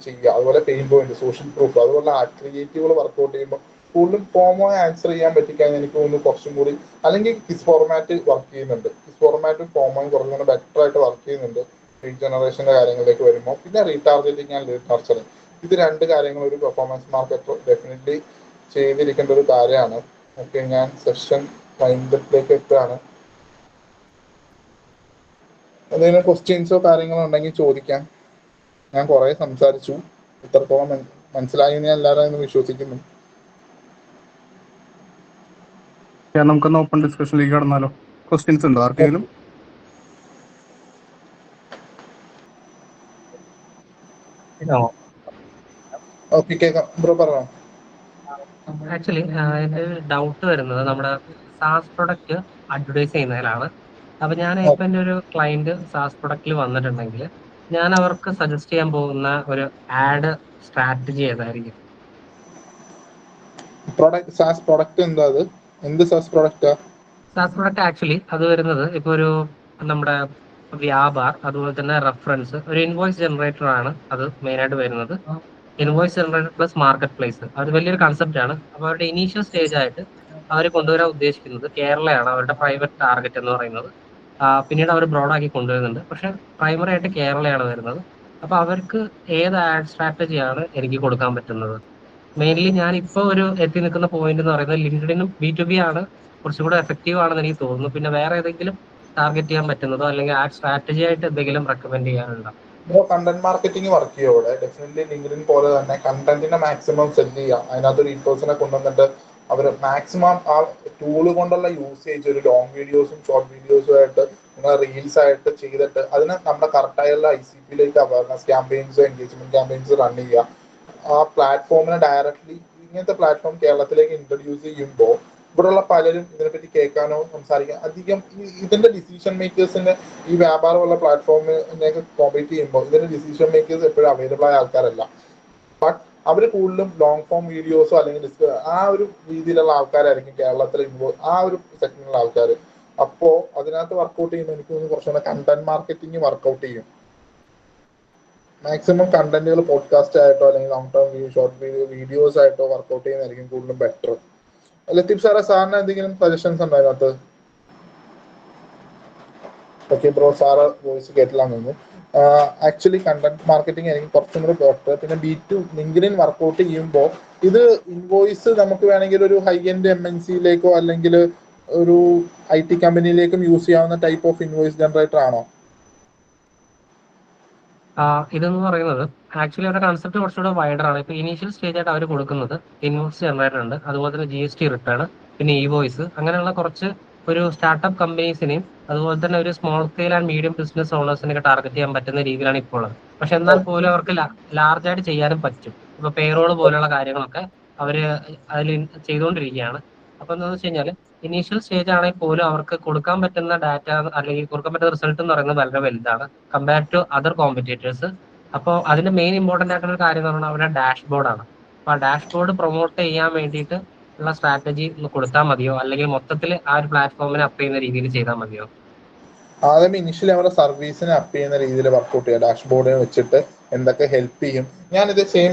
ചെയ്യുക, അതുപോലെ പെയിൻ പോയിന്റ്, സോഷ്യൽ പ്രൂഫ്, അതുപോലെ ക്രിയേറ്റീവുകൾ വർക്ക്ഔട്ട് ചെയ്യുമ്പോൾ കൂടുതലും ഫോമോയെ ആൻസർ ചെയ്യാൻ പറ്റിക്കഴിഞ്ഞാൽ എനിക്ക് തോന്നുന്നു കുറച്ചും കൂടി, അല്ലെങ്കിൽ കിസ് ഫോർമാറ്റ് വർക്ക് ചെയ്യുന്നുണ്ട്. കിസ് ഫോർമാറ്റും ഫോമോയും കുറച്ചും കൂടെ ബെറ്റർ ആയിട്ട് വർക്ക് ചെയ്യുന്നുണ്ട് ലീഡ് ജനറേഷന്റെ കാര്യങ്ങളിലേക്ക് വരുമ്പോൾ. പിന്നെ റീടാർഗറ്റിംഗ് ആൻഡ് ലീഡ് നർച്ചറിങ്, ഇത് 2 കാര്യങ്ങൾ ഒരു പെർഫോമൻസ് മാർക്കറ്റർ ഡെഫിനറ്റ്ലി ചെയ്തിരിക്കേണ്ട ഒരു കാര്യമാണ്. ഓക്കെ, ഞാൻ സെഷൻ വൈൻഡപ്പിലേക്ക് എത്തുകയാണ്. എന്തെങ്കിലും ക്വസ്റ്റ്യൻസോ കാര്യങ്ങളോ ഉണ്ടെങ്കിൽ ചോദിക്കാം. ഞാൻ കുറെ സംസാരിച്ചു. ഇത്രത്തോളം മനസ്സിലായി ഞാൻ എല്ലാവരും വിശ്വസിക്കുന്നു. നമുക്കൊന്ന് ഓപ്പൺ ഡിസ്കഷനിലേക്ക് കടന്നാലോ? ക്വസ്റ്റ്യൻസ് ഉണ്ടോ ആർക്കെങ്കിലും? ഓക്കെ, കേൾക്കാം ബ്രോ, പറഞ്ഞോ. ആക്ച്വലി എന്റെ ഡൗട്ട് വരുന്നത് നമ്മുടെ സാസ് പ്രൊഡക്റ്റ് അഡ്വർടൈസ് ചെയ്യുന്നതിലാണ്. അപ്പൊ ഞാൻ ഇപ്പൊ എന്റെ ഒരു ക്ലയന്റ് സാസ് പ്രൊഡക്റ്റിൽ വന്നിട്ടുണ്ടെങ്കിൽ ഞാൻ അവർക്ക് സജസ്റ്റ് ചെയ്യാൻ പോകുന്ന ഒരു ആഡ് സ്ട്രാറ്റജി ഏതായിരിക്കും? പ്രോഡക്റ്റ് സാസ് പ്രോഡക്റ്റ് എന്താ അത്? എന്ത് സാസ് പ്രോഡക്റ്റാ? സാസ് പ്രൊഡക്റ്റ് ആക്ച്വലി അത് വരുന്നത് ഇപ്പൊ ഒരു നമ്മുടെ വ്യാപാർ, അതുപോലെ തന്നെ റെഫറൻസ്, ഒരു ഇൻവോയ്സ് ജനറേറ്റർ ആണ് അത് മെയിൻ ആയിട്ട് വരുന്നത്. Invoice generator plus market place, അത് വലിയൊരു കൺസെപ്റ്റ് ആണ്. അപ്പൊ അവരുടെ ഇനീഷ്യൽ സ്റ്റേജ് ആയിട്ട് അവർ കൊണ്ടുവരാൻ ഉദ്ദേശിക്കുന്നത് കേരളയാണ് അവരുടെ പ്രൈവറ്റ് ടാർഗറ്റ് എന്ന് പറയുന്നത്. പിന്നീട് അവർ ബ്രോഡാക്കി കൊണ്ടുവരുന്നുണ്ട്, പക്ഷെ പ്രൈമറി ആയിട്ട് കേരളയാണ് വരുന്നത്. അപ്പൊ അവർക്ക് ഏത് ആഡ് സ്ട്രാറ്റജിയാണ് എനിക്ക് കൊടുക്കാൻ പറ്റുന്നത്? മെയിൻലി ഞാൻ ഇപ്പോൾ ഒരു എത്തി നിൽക്കുന്ന പോയിന്റ് എന്ന് പറയുന്നത് ലിങ്ക്ഡിനും B2B ആണ് കുറച്ചും കൂടെ എഫക്റ്റീവ് ആണെന്ന് എനിക്ക് തോന്നുന്നു. പിന്നെ വേറെ ഏതെങ്കിലും ടാർഗറ്റ് ചെയ്യാൻ പറ്റുന്നതോ അല്ലെങ്കിൽ ആഡ് സ്ട്രാറ്റജി ആയിട്ട് എന്തെങ്കിലും റെക്കമെൻഡ് ചെയ്യാനുണ്ടോ? ബ്രോ, കണ്ടന്റ് മാർക്കറ്റിംഗ് വർക്ക് ചെയ്യും അവിടെ. ഡെഫിനറ്റ്ലി ലിങ്ക്ഡിൻ പോലെ തന്നെ കണ്ടന്റിനെ മാക്സിമം സെറ്റ് ചെയ്യുക. അതിനകത്ത് ഒരു ഇൻഫോഴ്സിനെ കൊണ്ടുവന്നിട്ട് അവർ മാക്സിമം ആ ടൂള് കൊണ്ടുള്ള യൂസേജ് ഒരു ലോങ് വീഡിയോസും ഷോർട്ട് വീഡിയോസും ആയിട്ട് നിങ്ങൾ റീൽസ് ആയിട്ട് ചെയ്തിട്ട് അതിന് നമ്മുടെ കറക്റ്റായുള്ള ICP-ലേക്ക് awareness campaigns, engagement campaigns run ചെയ്യുക. ആ പ്ലാറ്റ്ഫോമിനെ ഡയറക്ട്ലി ഇങ്ങനത്തെ പ്ലാറ്റ്ഫോം കേരളത്തിലേക്ക് ഇൻട്രൊഡ്യൂസ് ചെയ്യുമ്പോൾ ഇവിടെയുള്ള പലരും ഇതിനെപ്പറ്റി കേൾക്കാനോ സംസാരിക്കാൻ അധികം ഇതിന്റെ ഡിസിഷൻ മേക്കേഴ്സിന്റെ ഈ വ്യാപാരമുള്ള പ്ലാറ്റ്ഫോമിനെയൊക്കെ കോമ്പീറ്റ് ചെയ്യുമ്പോൾ ഇതിന്റെ ഡിസിഷൻ മേക്കേഴ്സ് എപ്പോഴും അവൈലബിൾ ആയ ആൾക്കാരല്ല. ബട്ട് അവർ കൂടുതലും ലോങ് ഫോം വീഡിയോസോ അല്ലെങ്കിൽ ആ ഒരു രീതിയിലുള്ള ആൾക്കാരായിരിക്കും കേരളത്തിൽ ആ ഒരു സെഗ്മെന്റിലുള്ള ആൾക്കാർ. അപ്പോ അതിനകത്ത് വർക്കൗട്ട് ചെയ്യുമ്പോൾ എനിക്ക് തോന്നുന്നു കുറച്ചുകൂടെ കണ്ടന്റ് മാർക്കറ്റിംഗ് വർക്കൗട്ട് ചെയ്യും. മാക്സിമം കണ്ടന്റുകൾ പോഡ്കാസ്റ്റ് ആയിട്ടോ അല്ലെങ്കിൽ ലോങ് ടേം ഷോർട്ട് വീഡിയോസ് ആയിട്ടോ വർക്കൗട്ട് ചെയ്യുന്നതായിരിക്കും കൂടുതലും ബെറ്റർ. ലത്തീഫ് സാറേ, സാറിന് എന്തെങ്കിലും സജഷൻസ് ഉണ്ടോ അതിനകത്ത്? ഓക്കെ ബ്രോ, സാറ് വോയിസ് കേട്ടില്ലാന്ന് തോന്നുന്നു. ആക്ച്വലി കണ്ടന്റ് മാർക്കറ്റിംഗ് ആയിരിക്കും കുറച്ചും കൂടി ബെറ്റർ. പിന്നെ B2 ലിങ്ക്ഡിൻ വർക്കൗട്ട് ചെയ്യുമ്പോൾ ഇത് ഇൻവോയ്സ് നമുക്ക് വേണമെങ്കിൽ ഒരു ഹൈ എൻഡ് MNC-യിലേക്കോ അല്ലെങ്കിൽ ഒരു IT കമ്പനിയിലേക്കും യൂസ് ചെയ്യാവുന്ന ടൈപ്പ് ഓഫ് ഇൻവോയ്സ് ജനറേറ്റർ ആണോ? ഇതെന്ന് പറയുന്നത് ആക്ച്വലി അവരുടെ കൺസെപ്റ്റ് കുറച്ചുകൂടെ വൈഡർ ആണ്. ഇപ്പൊ ഇനീഷ്യൽ സ്റ്റേജ് ആയിട്ട് അവർ കൊടുക്കുന്നത് ഇൻവോയ്സ് ജനറേറ്റർ ഉണ്ട്, അതുപോലെ തന്നെ GST റിട്ടേൺ, പിന്നെ ഇവോയ്സ്, അങ്ങനെയുള്ള കുറച്ച് ഒരു സ്റ്റാർട്ടപ്പ് കമ്പനീസിനെയും അതുപോലെ തന്നെ ഒരു small scale and medium business ഓണേഴ്സിനൊക്കെ ടാർഗറ്റ് ചെയ്യാൻ പറ്റുന്ന രീതിയിലാണ് ഇപ്പോൾ ഉള്ളത്. പക്ഷെ എന്നാൽ പോലും അവർക്ക് ലാർജ് ആയിട്ട് ചെയ്യാനും പറ്റും. ഇപ്പൊ പേറോൾ പോലുള്ള കാര്യങ്ങളൊക്കെ അവര് അതിൽ ചെയ്തുകൊണ്ടിരിക്കുകയാണ്. അപ്പൊ എന്താണെന്ന് വെച്ച് കഴിഞ്ഞാൽ ഇനീഷ്യൽ സ്റ്റേജ് ആണെങ്കിൽ പോലും അവർക്ക് കൊടുക്കാൻ പറ്റുന്ന ഡാറ്റ അല്ലെങ്കിൽ കൊടുക്കാൻ പറ്റുന്ന റിസൾട്ട് എന്ന് പറയുന്നത് വളരെ വലുതാണ് കമ്പയർഡ് ടു അതർ കോമ്പറ്റേറ്റേഴ്സ്. അപ്പോൾ അതിന്റെ മെയിൻ ഇമ്പോർട്ടന്റ് ആയിട്ടുള്ള ഒരു കാര്യം എന്ന് പറഞ്ഞാൽ അവരുടെ ഡാഷ്ബോർഡാണ്. അപ്പൊ ആ ഡാഷ്ബോർഡ് പ്രൊമോട്ട് ചെയ്യാൻ വേണ്ടിയിട്ട് ഉള്ള സ്ട്രാറ്റജി ഒന്ന് കൊടുത്താൽ മതിയോ, അല്ലെങ്കിൽ മൊത്തത്തിൽ ആ ഒരു പ്ലാറ്റ്ഫോമിനെ അപ്പ് ചെയ്യുന്ന രീതിയിൽ ചെയ്താൽ മതിയോ? ആദ്യം ഇനിഷ്യലി അവരുടെ സർവീസിനെ അപ്പ് ചെയ്യുന്ന രീതിയിൽ വർക്കൗട്ട് ചെയ്യുക. ഡാഷ്ബോർഡിനെ വെച്ചിട്ട് എന്തൊക്കെ ഹെൽപ്പ് ചെയ്യും. ഞാൻ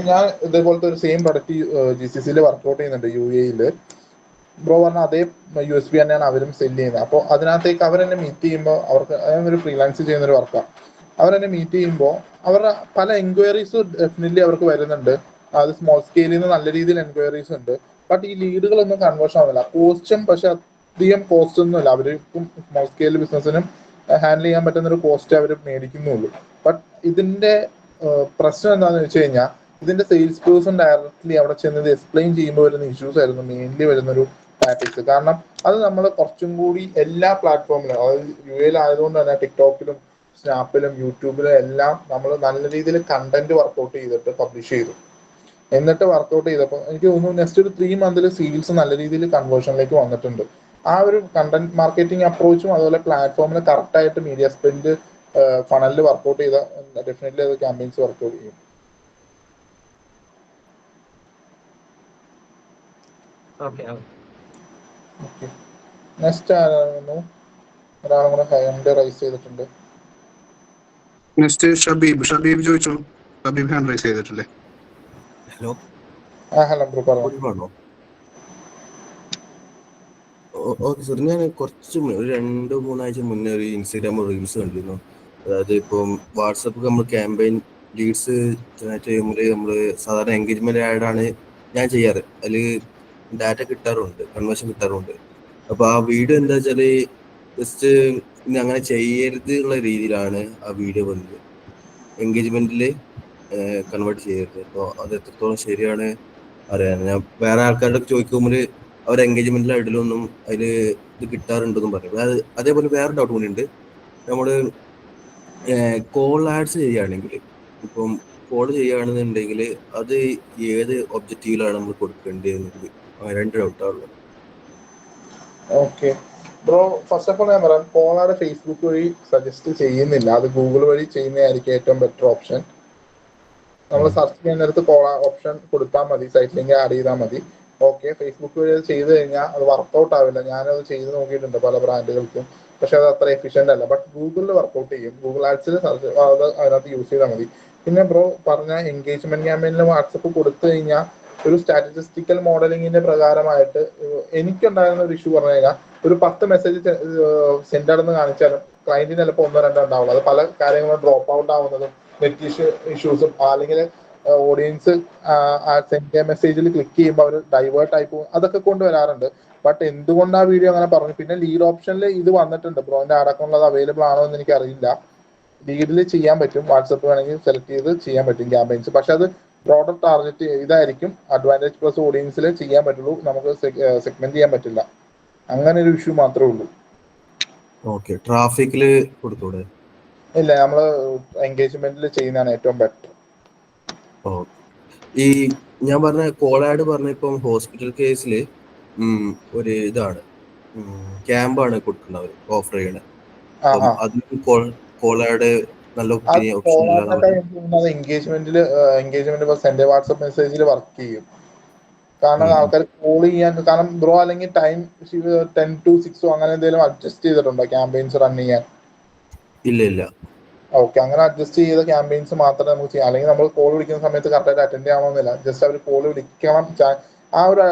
ഇതേപോലത്തെ ഒരു സെയിം പ്രൊഡക്റ്റ് GCC-യിൽ വർക്കൗട്ട് ചെയ്യുന്നുണ്ട് UAE-യിൽ. ബ്രോ പറഞ്ഞ അതേ USB തന്നെയാണ് അവരും സെല് ചെയ്യുന്നത്. അപ്പോൾ അതിനകത്തേക്ക് അവരെന്നെ മീറ്റ് ചെയ്യുമ്പോൾ അവർക്ക് ഒരു ഫ്രീലാൻസ് ചെയ്യുന്നൊരു വർക്കാണ്. അവരെന്നെ മീറ്റ് ചെയ്യുമ്പോൾ അവരുടെ പല എൻക്വയറീസ് ഡെഫിനറ്റ്ലി അവർക്ക് വരുന്നുണ്ട്. അത് സ്മോൾ സ്കെയിലിൽ നിന്ന് നല്ല രീതിയിൽ എൻക്വയറീസ് ഉണ്ട്. ബട്ട് ഈ ലീഡുകളൊന്നും കൺവേർഷൻ ആവുന്നില്ല. കോസ്റ്റും പക്ഷെ അധികം കോസ്റ്റ് ഒന്നുമില്ല. അവർക്കും സ്മോൾ സ്കെയിൽ ബിസിനസ്സിനും ഹാൻഡിൽ ചെയ്യാൻ പറ്റുന്ന ഒരു കോസ്റ്റ് അവർ മേടിക്കുന്നുള്ളൂ. ബട്ട് ഇതിന്റെ പ്രശ്നം എന്താണെന്ന് വെച്ച് കഴിഞ്ഞാൽ ഇതിന്റെ സെയിൽസ് പേഴ്സൺ ഡയറക്ട്ലി അവിടെ ചെന്നത് എക്സ്പ്ലെയിൻ ചെയ്യുമ്പോൾ വരുന്ന ഇഷ്യൂസ് ആയിരുന്നു മെയിൻലി വരുന്നൊരു ടാറ്റിക്സ്. കാരണം അത് നമ്മൾ കുറച്ചും കൂടി എല്ലാ പ്ലാറ്റ്ഫോമിലും, അതായത് UAE ആയതുകൊണ്ട് തന്നെ ടിക്ടോക്കിലും സ്നാപ്പിലും യൂട്യൂബിലും എല്ലാം നമ്മൾ നല്ല രീതിയിൽ കണ്ടന്റ് വർക്കൗട്ട് ചെയ്തിട്ട് പബ്ലിഷ് ചെയ്തു. എന്നിട്ട് വർക്കൗട്ട് ചെയ്തപ്പോൾ എനിക്ക് തോന്നുന്നു നെക്സ്റ്റ് ഒരു 3 മന്തിൽ സെയിൽസ് നല്ല രീതിയിൽ കൺവേർഷനിലേക്ക് വന്നിട്ടുണ്ട്. ആ ഒരു കണ്ടന്റ് മാർക്കറ്റിംഗ് അപ്രോച്ചും അതുപോലെ പ്ലാറ്റ്ഫോമിന് കറക്റ്റ് ആയിട്ട് മീഡിയ സ്പെൻഡ് ഫണലിൽ വർക്കൗട്ട് ചെയ്ത ഡെഫിനറ്റ്ലി അത് ക്യാമ്പയിൻസ് വർക്കൗട്ട് ചെയ്യും. ഓക്കെ. നെക്സ്റ്റ് ആരായിരുന്നു? ഒരാളും കൂടെ ഹാൻഡ് റൈസ് ചെയ്തിട്ടുണ്ട്. നെക്സ്റ്റ് ഷബീബ് ചോദിച്ചോ. ഷബീബ് ഹാൻഡ് റൈസ് ചെയ്തിട്ടില്ലേ? ഹലോ, ഹലോ ബ്രോ, പറഞ്ഞോ. ഓക്കെ സാർ, ഞാൻ കുറച്ച് ഒരു 2-3 ആഴ്ച മുന്നേ ഒരു ഇൻസ്റ്റാഗ്രാം റീൽസ് കണ്ടിരുന്നു. അതായത് ഇപ്പം വാട്സപ്പ് നമ്മൾ ക്യാമ്പയിൻ ലീഡ്സ് ജനറേറ്റ് ചെയ്യുമ്പോൾ നമ്മൾ സാധാരണ എൻഗേജ്മെന്റ് ആഡാണ് ഞാൻ ചെയ്യാറ്. അതിൽ ഡാറ്റ കിട്ടാറുണ്ട്, കൺവേർഷൻ കിട്ടാറുണ്ട്. അപ്പൊ ആ വീഡിയോ എന്താ വെച്ചാല് ജസ്റ്റ് ഇനി അങ്ങനെ ചെയ്യരുത് ഉള്ള രീതിയിലാണ് ആ വീഡിയോ വന്നത്. എൻഗേജ്മെന്റിൽ കൺവേർട്ട് ചെയ്യരുത്. അപ്പോൾ അത് എത്രത്തോളം ശരിയാണ് അറിയാൻ ഞാൻ വേറെ ആൾക്കാരുടെ ചോദിക്കുമ്പോൾ അവർ എൻഗേജ്മെന്റിലെ ഇടലൊന്നും അതിൽ ഇത് കിട്ടാറുണ്ടെന്നും പറയും. അതേപോലെ വേറെ ഡൗട്ട് കൂടി ഉണ്ട്. നമ്മൾ കോൾ ആഡ്സ് ചെയ്യുകയാണെങ്കിൽ ഇപ്പം കോൾ ചെയ്യുകയാണെന്നുണ്ടെങ്കിൽ അത് ഏത് ഒബ്ജക്റ്റീവിലാണ് നമ്മൾ കൊടുക്കേണ്ടത്? രണ്ട് ഡൗട്ടാണുള്ളത്. Okay bro, first of all ഞാൻ പറയാം, കോളാട് ഫേസ്ബുക്ക് വഴി സജസ്റ്റ് ചെയ്യുന്നില്ല. അത് ഗൂഗിൾ വഴി ചെയ്യുന്നതായിരിക്കും ഏറ്റവും ബെറ്റർ ഓപ്ഷൻ. നമ്മൾ സെർച്ച് ചെയ്യുന്ന നേരത്ത് കോൾ ഓപ്ഷൻ കൊടുത്താൽ മതി, സൈറ്റ് ലിങ്ക് ആഡ് ചെയ്താൽ മതി. ഓക്കെ, ഫേസ്ബുക്ക് വഴി അത് ചെയ്ത് കഴിഞ്ഞാൽ അത് വർക്കൗട്ട് ആവില്ല. ഞാനത് ചെയ്ത് നോക്കിയിട്ടുണ്ട് പല ബ്രാൻഡുകൾക്കും, പക്ഷെ അത് അത്ര എഫിഷ്യന്റ് അല്ല. ബട്ട് ഗൂഗിളിൽ വർക്കൗട്ട് ചെയ്യും. ഗൂഗിൾ ആഡ്സിൽ സെർച്ച് അത് അതിനകത്ത് യൂസ് ചെയ്താൽ മതി. പിന്നെ ബ്രോ പറഞ്ഞ എൻഗേജ്മെന്റ് ക്യാമ്പയിനിൽ വാട്സപ്പ് കൊടുത്തു കഴിഞ്ഞാൽ ഒരു സ്റ്റാറ്റിസ്റ്റിക്കൽ മോഡലിംഗിന്റെ പ്രകാരമായിട്ട് എനിക്കുണ്ടായിരുന്ന ഒരു ഇഷ്യൂ പറഞ്ഞു കഴിഞ്ഞാൽ, ഒരു 10 മെസ്സേജ് സെൻഡ് ആണെന്ന് കാണിച്ചാലും ക്ലയന്റിന് ചിലപ്പോൾ 1-2 ഉണ്ടാവുള്ളൂ. അത് പല കാര്യങ്ങളും ഡ്രോപ്പ് ഔട്ട് ആവുന്നതും നെറ്റ് ഇഷ്യൂസും, അല്ലെങ്കിൽ ഓഡിയൻസ് സെൻഡ് മെസ്സേജിൽ ക്ലിക്ക് ചെയ്യുമ്പോൾ അവർ ഡൈവേർട്ട് ആയി പോകും, അതൊക്കെ കൊണ്ടുവരാറുണ്ട്. ബട്ട് എന്തുകൊണ്ട് ആ വീഡിയോ അങ്ങനെ പറഞ്ഞു? പിന്നെ ലീഡ് ഓപ്ഷനിൽ ഇത് വന്നിട്ടുണ്ട്, ബ്രോന്റെ അടക്കമുള്ളത് അവൈലബിൾ ആണോ എന്ന് എനിക്ക് അറിയില്ല. ലീഡിൽ ചെയ്യാൻ പറ്റും, വാട്സപ്പ് വേണമെങ്കിൽ സെലക്ട് ചെയ്ത് ചെയ്യാൻ പറ്റും ക്യാമ്പയിൻസ്. പക്ഷെ അത് ബ്രോഡർ ടാർഗറ്റ് ഇതായിരിക്കും, അഡ്വാൻറ്റേജ് പ്ലസ് ഓഡിയൻസിൽ ചെയ്യാൻ പറ്റുള്ളൂ, നമുക്ക് സെഗ്മെന്റ് ചെയ്യാൻ പറ്റില്ല. അങ്ങനെ ഒരു ഇഷ്യൂ മാത്രമേ ഉള്ളൂ. ഓക്കെ, ട്രാഫിക്കില് കൊടുത്തൂടെ? ഇല്ല, നമ്മള് എൻഗേജ്മെന്റിൽ ചെയ്യുന്നതാണ് ഏറ്റവും ബെറ്റർ. ഈ ഞാൻ പറഞ്ഞ കോൾ ആഡ് പറഞ്ഞ ഇപ്പം ഹോസ്പിറ്റൽ കേസിൽ ഒരു ഇതാണ്, ക്യാമ്പാണ് കൊടുക്കുന്നത്, ഓഫർ ചെയ്യണത്. അതിന് കോൾ ആഡ് നല്ല എൻഗേജ്മെന്റ് സെൻഡ് വാട്സ്ആപ്പ് മെസ്സേജിൽ വർക്ക് ചെയ്യും. കാരണം ആൾക്കാർ കോൾ ചെയ്യാൻ, കാരണം ബ്രോ അല്ലെങ്കിൽ ടൈം 10 to 6 അങ്ങനെ എന്തെങ്കിലും അഡ്ജസ്റ്റ് ചെയ്തിട്ടുണ്ടോ ക്യാമ്പയിൻസ് റൺ ചെയ്യാൻ? ഇല്ല. ഓക്കെ, അങ്ങനെ അഡ്ജസ്റ്റ് ചെയ്ത ക്യാമ്പയിൻസ് മാത്രമേ നമുക്ക് ചെയ്യാം. അല്ലെങ്കിൽ നമ്മൾ കോൾ വിളിക്കുന്ന സമയത്ത് കറക്റ്റായിട്ട് അറ്റൻഡ് ചെയ്യണമെന്നില്ല. ജസ്റ്റ് അവർ കോൾ വിളിക്കണം, ആ ഒരു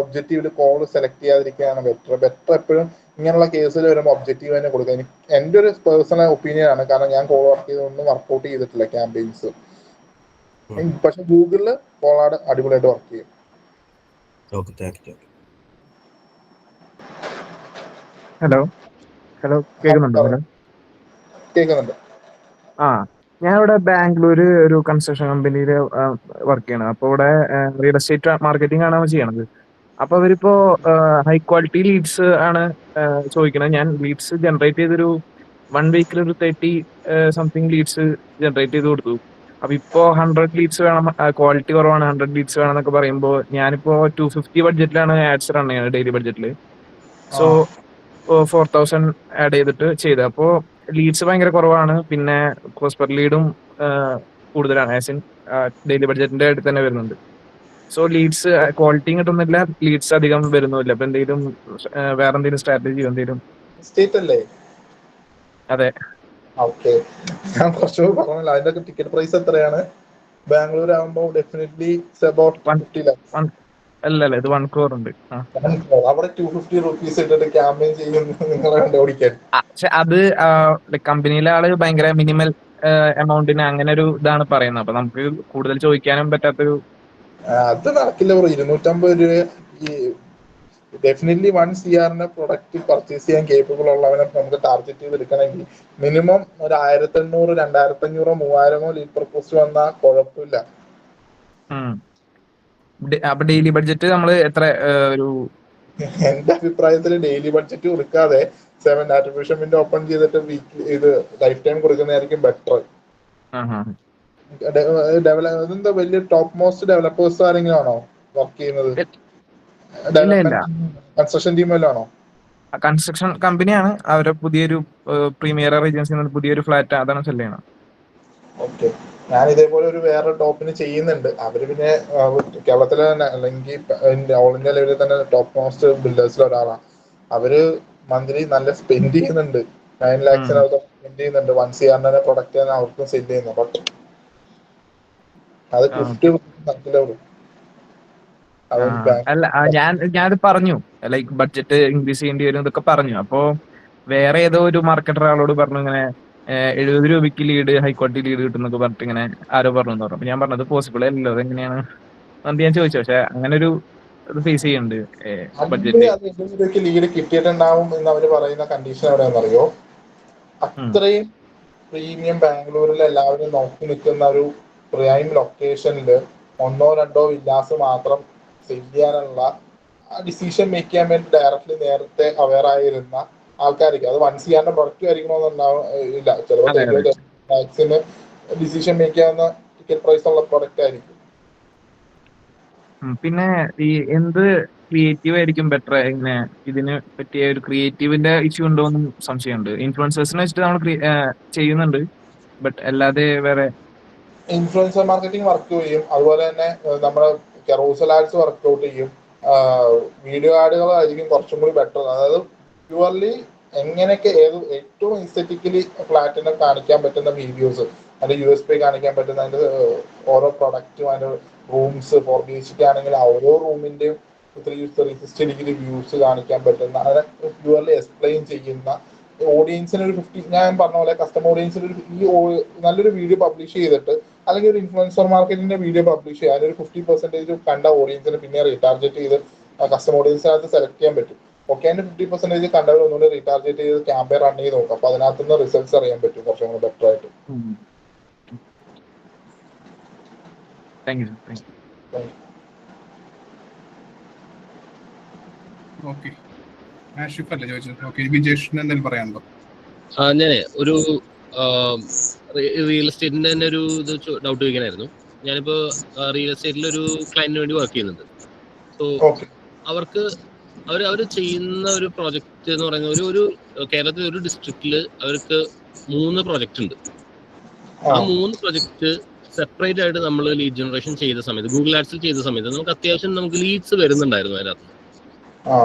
ഒബ്ജക്റ്റീവില് കോൾ സെലക്ട് ചെയ്യാതിരിക്കുകയാണ് ബെറ്റർ. എപ്പോഴും ഇങ്ങനെയുള്ള കേസിൽ വരുമ്പോൾ ഒബ്ജക്റ്റീവ് തന്നെ കൊടുക്കുക. എൻ്റെ ഒരു പേഴ്സണൽ ഒപ്പീനിയൻ ആണ്, കാരണം ഞാൻ കോൾ വർക്ക് ചെയ്തൊന്നും വർക്കൗട്ട് ചെയ്തിട്ടില്ല ക്യാമ്പയിൻസ്. പക്ഷെ ഗൂഗിളിൽ കോളാട് അടിപൊളിയായിട്ട് വർക്ക് ചെയ്യും. ഹലോ കേൾക്കുന്നുണ്ടോ? കേൾക്കുന്നുണ്ട്. ഞാൻ ഇവിടെ ബാംഗ്ലൂര് ഒരു കൺസ്ട്രക്ഷൻ കമ്പനിയിൽ വർക്ക് ചെയ്യണം. അപ്പോൾ ഇവിടെ റിയൽ എസ്റ്റേറ്റ് മാർക്കറ്റിംഗ് ആണ് ചെയ്യണത്. അപ്പൊ അവരിപ്പോ ഹൈ ക്വാളിറ്റി ലീഡ്സ് ആണ് ചോദിക്കണത്. ഞാൻ ലീഡ്സ് ജനറേറ്റ് ചെയ്തൊരു 1 വീക്കിൽ ഒരു 30 സംതിങ് ലീഡ്സ് ജനറേറ്റ് ചെയ്ത് കൊടുത്തു. അപ്പൊ ഇപ്പോ 100 ലീഡ്സ് വേണം, ക്വാളിറ്റി കുറവാണ്, 100 ലീഡ്സ് വേണം എന്നൊക്കെ പറയുമ്പോൾ ഞാനിപ്പോ 250 ബഡ്ജറ്റിലാണ് ആഡ്സ് റൺ ചെയ്യുന്നത്, ഡെയിലി ബഡ്ജറ്റില്. സോ 4000 ആഡ് ചെയ്തിട്ട് ചെയ്ത്. അപ്പോ ലീഡ്സ് ഭയങ്കര കുറവാണ്, പിന്നെ കോസ്റ്റ് പെർ ലീഡും കൂടുതലാണ്, ആസ് ഇൻ ഡെയിലി ബഡ്ജറ്റിന്റെ അടുത്ത് തന്നെ വരുന്നുണ്ട്. സോ ലീഡ്സ് ക്വാളിറ്റി കിട്ടുന്നില്ല, ലീഡ്സ് അധികം വരുന്നില്ല. അപ്പൊ എന്തെങ്കിലും വേറെ എന്തെങ്കിലും സ്ട്രാറ്റജി എന്തെങ്കിലും? സ്റ്റേറ്റ് അല്ലേ? അതെ. ഓക്കെ, ഞാൻ കുറച്ചുകൂടി പറഞ്ഞല്ലോ. അതിന്റെ ടിക്കറ്റ് പ്രൈസ് എത്രയാണ്? ബാംഗ്ലൂർ ആകുമ്പോൾ ഡെഫിനറ്റ്ലി അബൌട്ട് 50 lakhs. അല്ല, ഇത് 1 crore ഉണ്ട്. അവിടെ 250 rupees ഇട്ടിട്ട് ക്യാമ്പയിൻ ചെയ്യുന്നു നിങ്ങളെ കണ്ടുപിടിക്കാൻ. പക്ഷെ അത് കമ്പനിയിലെ ആള് ഭയങ്കര മിനിമൽ എമൗണ്ടിന് അങ്ങനെ ഒരു ഇതാണ് പറയുന്നത്. അപ്പൊ നമുക്ക് കൂടുതൽ ചോദിക്കാനും പറ്റാത്തൊരു. അത് നടക്കില്ല ബ്രോ. 250 രൂപ ഡെഫിനറ്റ്ലി 1 CR പ്രൊഡക്റ്റ് പർച്ചേസ് ചെയ്യാൻ കേപ്പബിൾ ഉള്ളവനെ നമുക്ക് ടാർഗറ്റ് ചെയ്ത് എടുക്കണമെങ്കിൽ മിനിമം ഒരു 1500, 2500, 3000 ലീഡ് പെർ പോസ്റ്റ് വന്നാൽ കുഴപ്പമില്ല. അപ്പൊ ഡെയിലി ബഡ്ജറ്റ് നമ്മൾ എത്ര ഒരു? എന്റെ അഭിപ്രായത്തിൽ ഡെയിലി ബഡ്ജറ്റ് കൊടുക്കാതെ 7 ആർട്ടിഫിഷ്യൽ വിൻഡോ ഓപ്പൺ ചെയ്തിട്ട് വീക്ക്ലി ഇത് ലൈഫ് ടൈം കൊടുക്കുന്നതായിരിക്കും ബെറ്റർ. ഇതെന്താ വലിയ ടോപ്പ് മോസ്റ്റ് ഡെവലപ്പേഴ്സ് ആരെങ്കിലും ആണോ വർക്ക് ചെയ്യുന്നത്? കൺസ്ട്രക്ഷൻ ടീം വല്ലതും ആണോ? കൺസ്ട്രക്ഷൻ കമ്പനിയാണ്. അവരെ പുതിയൊരു പ്രീമിയർ ഏജൻസി പുതിയൊരു ഫ്ലാറ്റ് അതാണ് സെല് ചെയ്യണം. ഓക്കെ, ഞാൻ ഇതേപോലെ ഒരു വേറെ ടോപ്പിന് ചെയ്യുന്നുണ്ട്. അവര് പിന്നെ കേരളത്തിലെ തന്നെ അല്ലെങ്കിൽ ഓൾ ഇന്ത്യ ലെവലിൽ തന്നെ ടോപ്പ് മോസ്റ്റ് ബിൽഡേഴ്സിൽ ഒരാളാണ്. അവര് മന്ത്ലി നല്ല സ്പെൻഡ് ചെയ്യുന്നുണ്ട്, 9 lakhs സ്പെൻഡ് ചെയ്യുന്നുണ്ട്. 1 CR പ്രൊഡക്റ്റ് തന്നെ അവർക്കും സെല് ചെയ്യുന്നു. ബട്ട് അത് 50 നടക്കില്ല. അല്ല, ഞാനത് പറഞ്ഞു, ലൈക്ക് ബഡ്ജറ്റ് ഇൻക്രീസ് ചെയ്യേണ്ടി വരും എന്നൊക്കെ പറഞ്ഞു. അപ്പോ വേറെ ഏതോ ഒരു മാർക്കറ്റർ ആളോട് പറഞ്ഞു ഇങ്ങനെ 70 രൂപയ്ക്ക് ലീഡ്, ഹൈ ക്വാളിറ്റി ലീഡ് കിട്ടുന്നൊക്കെ പറഞ്ഞിട്ട് ഇങ്ങനെ ആരോ പറഞ്ഞു. അപ്പൊ ഞാൻ പറഞ്ഞത് പോസിബിൾ അല്ലല്ലോ, അതെങ്ങനെയാണ് എന്ന് ഞാൻ ചോദിച്ചു. പക്ഷെ അങ്ങനെ ഒരു ഫേസ് ചെയ്യുന്നുണ്ട് ബഡ്ജറ്റ്. 70 രൂപയ്ക്ക് ലീഡ് കിട്ടിയിട്ടുണ്ടാവും എന്ന് അവര് പറയുന്ന കണ്ടീഷൻ എവിടെയാണെന്നറിയോ? അത്രയും പ്രീമിയം ബാംഗ്ലൂരിൽ എല്ലാവരും നോക്കി നിൽക്കുന്ന ഒരു പ്രൈം ലൊക്കേഷനിൽ ഒന്നോ രണ്ടോ വില്ലാസ് മാത്രം ചെയ്യാനുള്ള ഡിസിഷൻ മേക്ക് ചെയ്യാൻ വേണ്ടി ഡയറക്റ്റ്ലി നേരത്തെ അവെയർ ആയിരുന്ന ആൾക്കാർക്ക് അത് വൺസ് ചെയ്യാനുള്ള പ്രൊഡക്റ്റ് ആയിരിക്കണമെന്നുണ്ടാവും ഇല്ല. ചിലപ്പോൾ അതെ, അതെ. മാക്സിമം ഡിസിഷൻ മേക്ക് ചെയ്യാവുന്ന ടിക്കറ്റ് പ്രൈസ് ഉള്ള പ്രൊഡക്റ്റ് ആയിരിക്കും. പിന്നെ ഈ എന്ത് ക്രിയേറ്റീവ് ആയിരിക്കും ബെറ്റർ? ഇങ്ങനെ ഇതിന് പറ്റിയ ഒരു ക്രിയേറ്റീവിന്റെ ഇഷ്യൂ ഉണ്ടോ എന്നും സംശയമുണ്ട്. ഇൻഫ്ലുവൻസേഴ്സിനെ വെച്ചിട്ട് നമ്മൾ ചെയ്യുന്നുണ്ട്, ബട്ട് അല്ലാതെ വേറെ ഇൻഫ്ലുവൻസർ മാർക്കറ്റിംഗ് വർക്ക് ചെയ്യും. അതുപോലെ തന്നെ നമ്മുടെ കെറോസൽ ആഡ്സ് വർക്ക്ഔട്ട് ചെയ്യും. വീഡിയോ ആഡുകളായിരിക്കും കുറച്ചും കൂടി ബെറ്റർ. അതായത് പ്യുവർലി എങ്ങനെയൊക്കെ ഏറ്റവും എസ്തെറ്റിക്കലി ഫ്ലാറ്റിനെ കാണിക്കാൻ പറ്റുന്ന വീഡിയോസ്, അതിന്റെ USP കാണിക്കാൻ പറ്റുന്ന അതിന്റെ ഓരോ പ്രൊഡക്റ്റും അതിന്റെ റൂംസ് 4BHK ആണെങ്കിൽ ഓരോ റൂമിന്റെയും 360 ഡിഗ്രി വ്യൂസ് കാണിക്കാൻ പറ്റുന്ന, അതിനെ പ്യുവർലി എക്സ്പ്ലെയിൻ ചെയ്യുന്ന ഓഡിയൻസിന് ഒരു 50, ഞാൻ പറഞ്ഞ പോലെ കസ്റ്റമർ ഓഡിയൻസിന് നല്ലൊരു വീഡിയോ പബ്ലിഷ് ചെയ്തിട്ട് അല്ലെങ്കിൽ ഒരു ഇൻഫ്ലുവൻസർ മാർക്കറ്റിന്റെ വീഡിയോ പബ്ലിഷ് ചെയ്യാൻ ഒരു 50% കണ്ട ഓഡിയൻസിന് പിന്നെ റീടാർഗറ്റ് ചെയ്ത് കസ്റ്റമർ ഓഡിയൻസിനകത്ത് സെലക്ട് ചെയ്യാൻ പറ്റും. ഓക്കെ, അതിന്റെ 50% കണ്ടവർ ഒന്നുകൂടി റീടാർഗറ്റ് ചെയ്ത് ക്യാമ്പയിൻ റൺ ചെയ്ത് നോക്കാം. അപ്പൊ അതിനകത്ത് നിന്ന് റിസൾട്ട്സ് അറിയാൻ പറ്റും കുറച്ചും കൂടി ബെറ്റർ ആയിട്ട്. Thank you. ഓക്കെ, ആഷിഫ് അല്ലേ ചോദിച്ചത്? ഓക്കെ, വിജേഷിന് എന്തെങ്കിലും പറയാനുണ്ടോ? ഞാനേ ഒരു റിയൽ എസ്റ്റേറ്റിന്റെ തന്നെ ഒരു ഇത് ഡൗട്ട് ചോദിക്കാനായിരുന്നു. ഞാനിപ്പോ റിയൽ എസ്റ്റേറ്റിൽ ഒരു ക്ലയന്റിന് വേണ്ടി വർക്ക് ചെയ്യുന്നുണ്ട്. സോ അവർക്ക് അവർ ചെയ്യുന്ന ഒരു പ്രോജക്റ്റ് എന്ന് പറയുന്ന ഒരു കേരളത്തിലെ ഒരു ഡിസ്ട്രിക്റ്റില് അവർക്ക് 3 പ്രോജക്റ്റ് ഉണ്ട്. ആ 3 പ്രോജക്റ്റ് സെപ്പറേറ്റ് ആയിട്ട് നമ്മൾ ലീഡ് ജനറേഷൻ ചെയ്ത സമയത്ത്, ഗൂഗിൾ ആഡ്സിൽ ചെയ്ത സമയത്ത് നമുക്ക് അത്യാവശ്യം നമുക്ക് ലീഡ്സ് വരുന്നുണ്ടായിരുന്നു അതിനകത്ത്.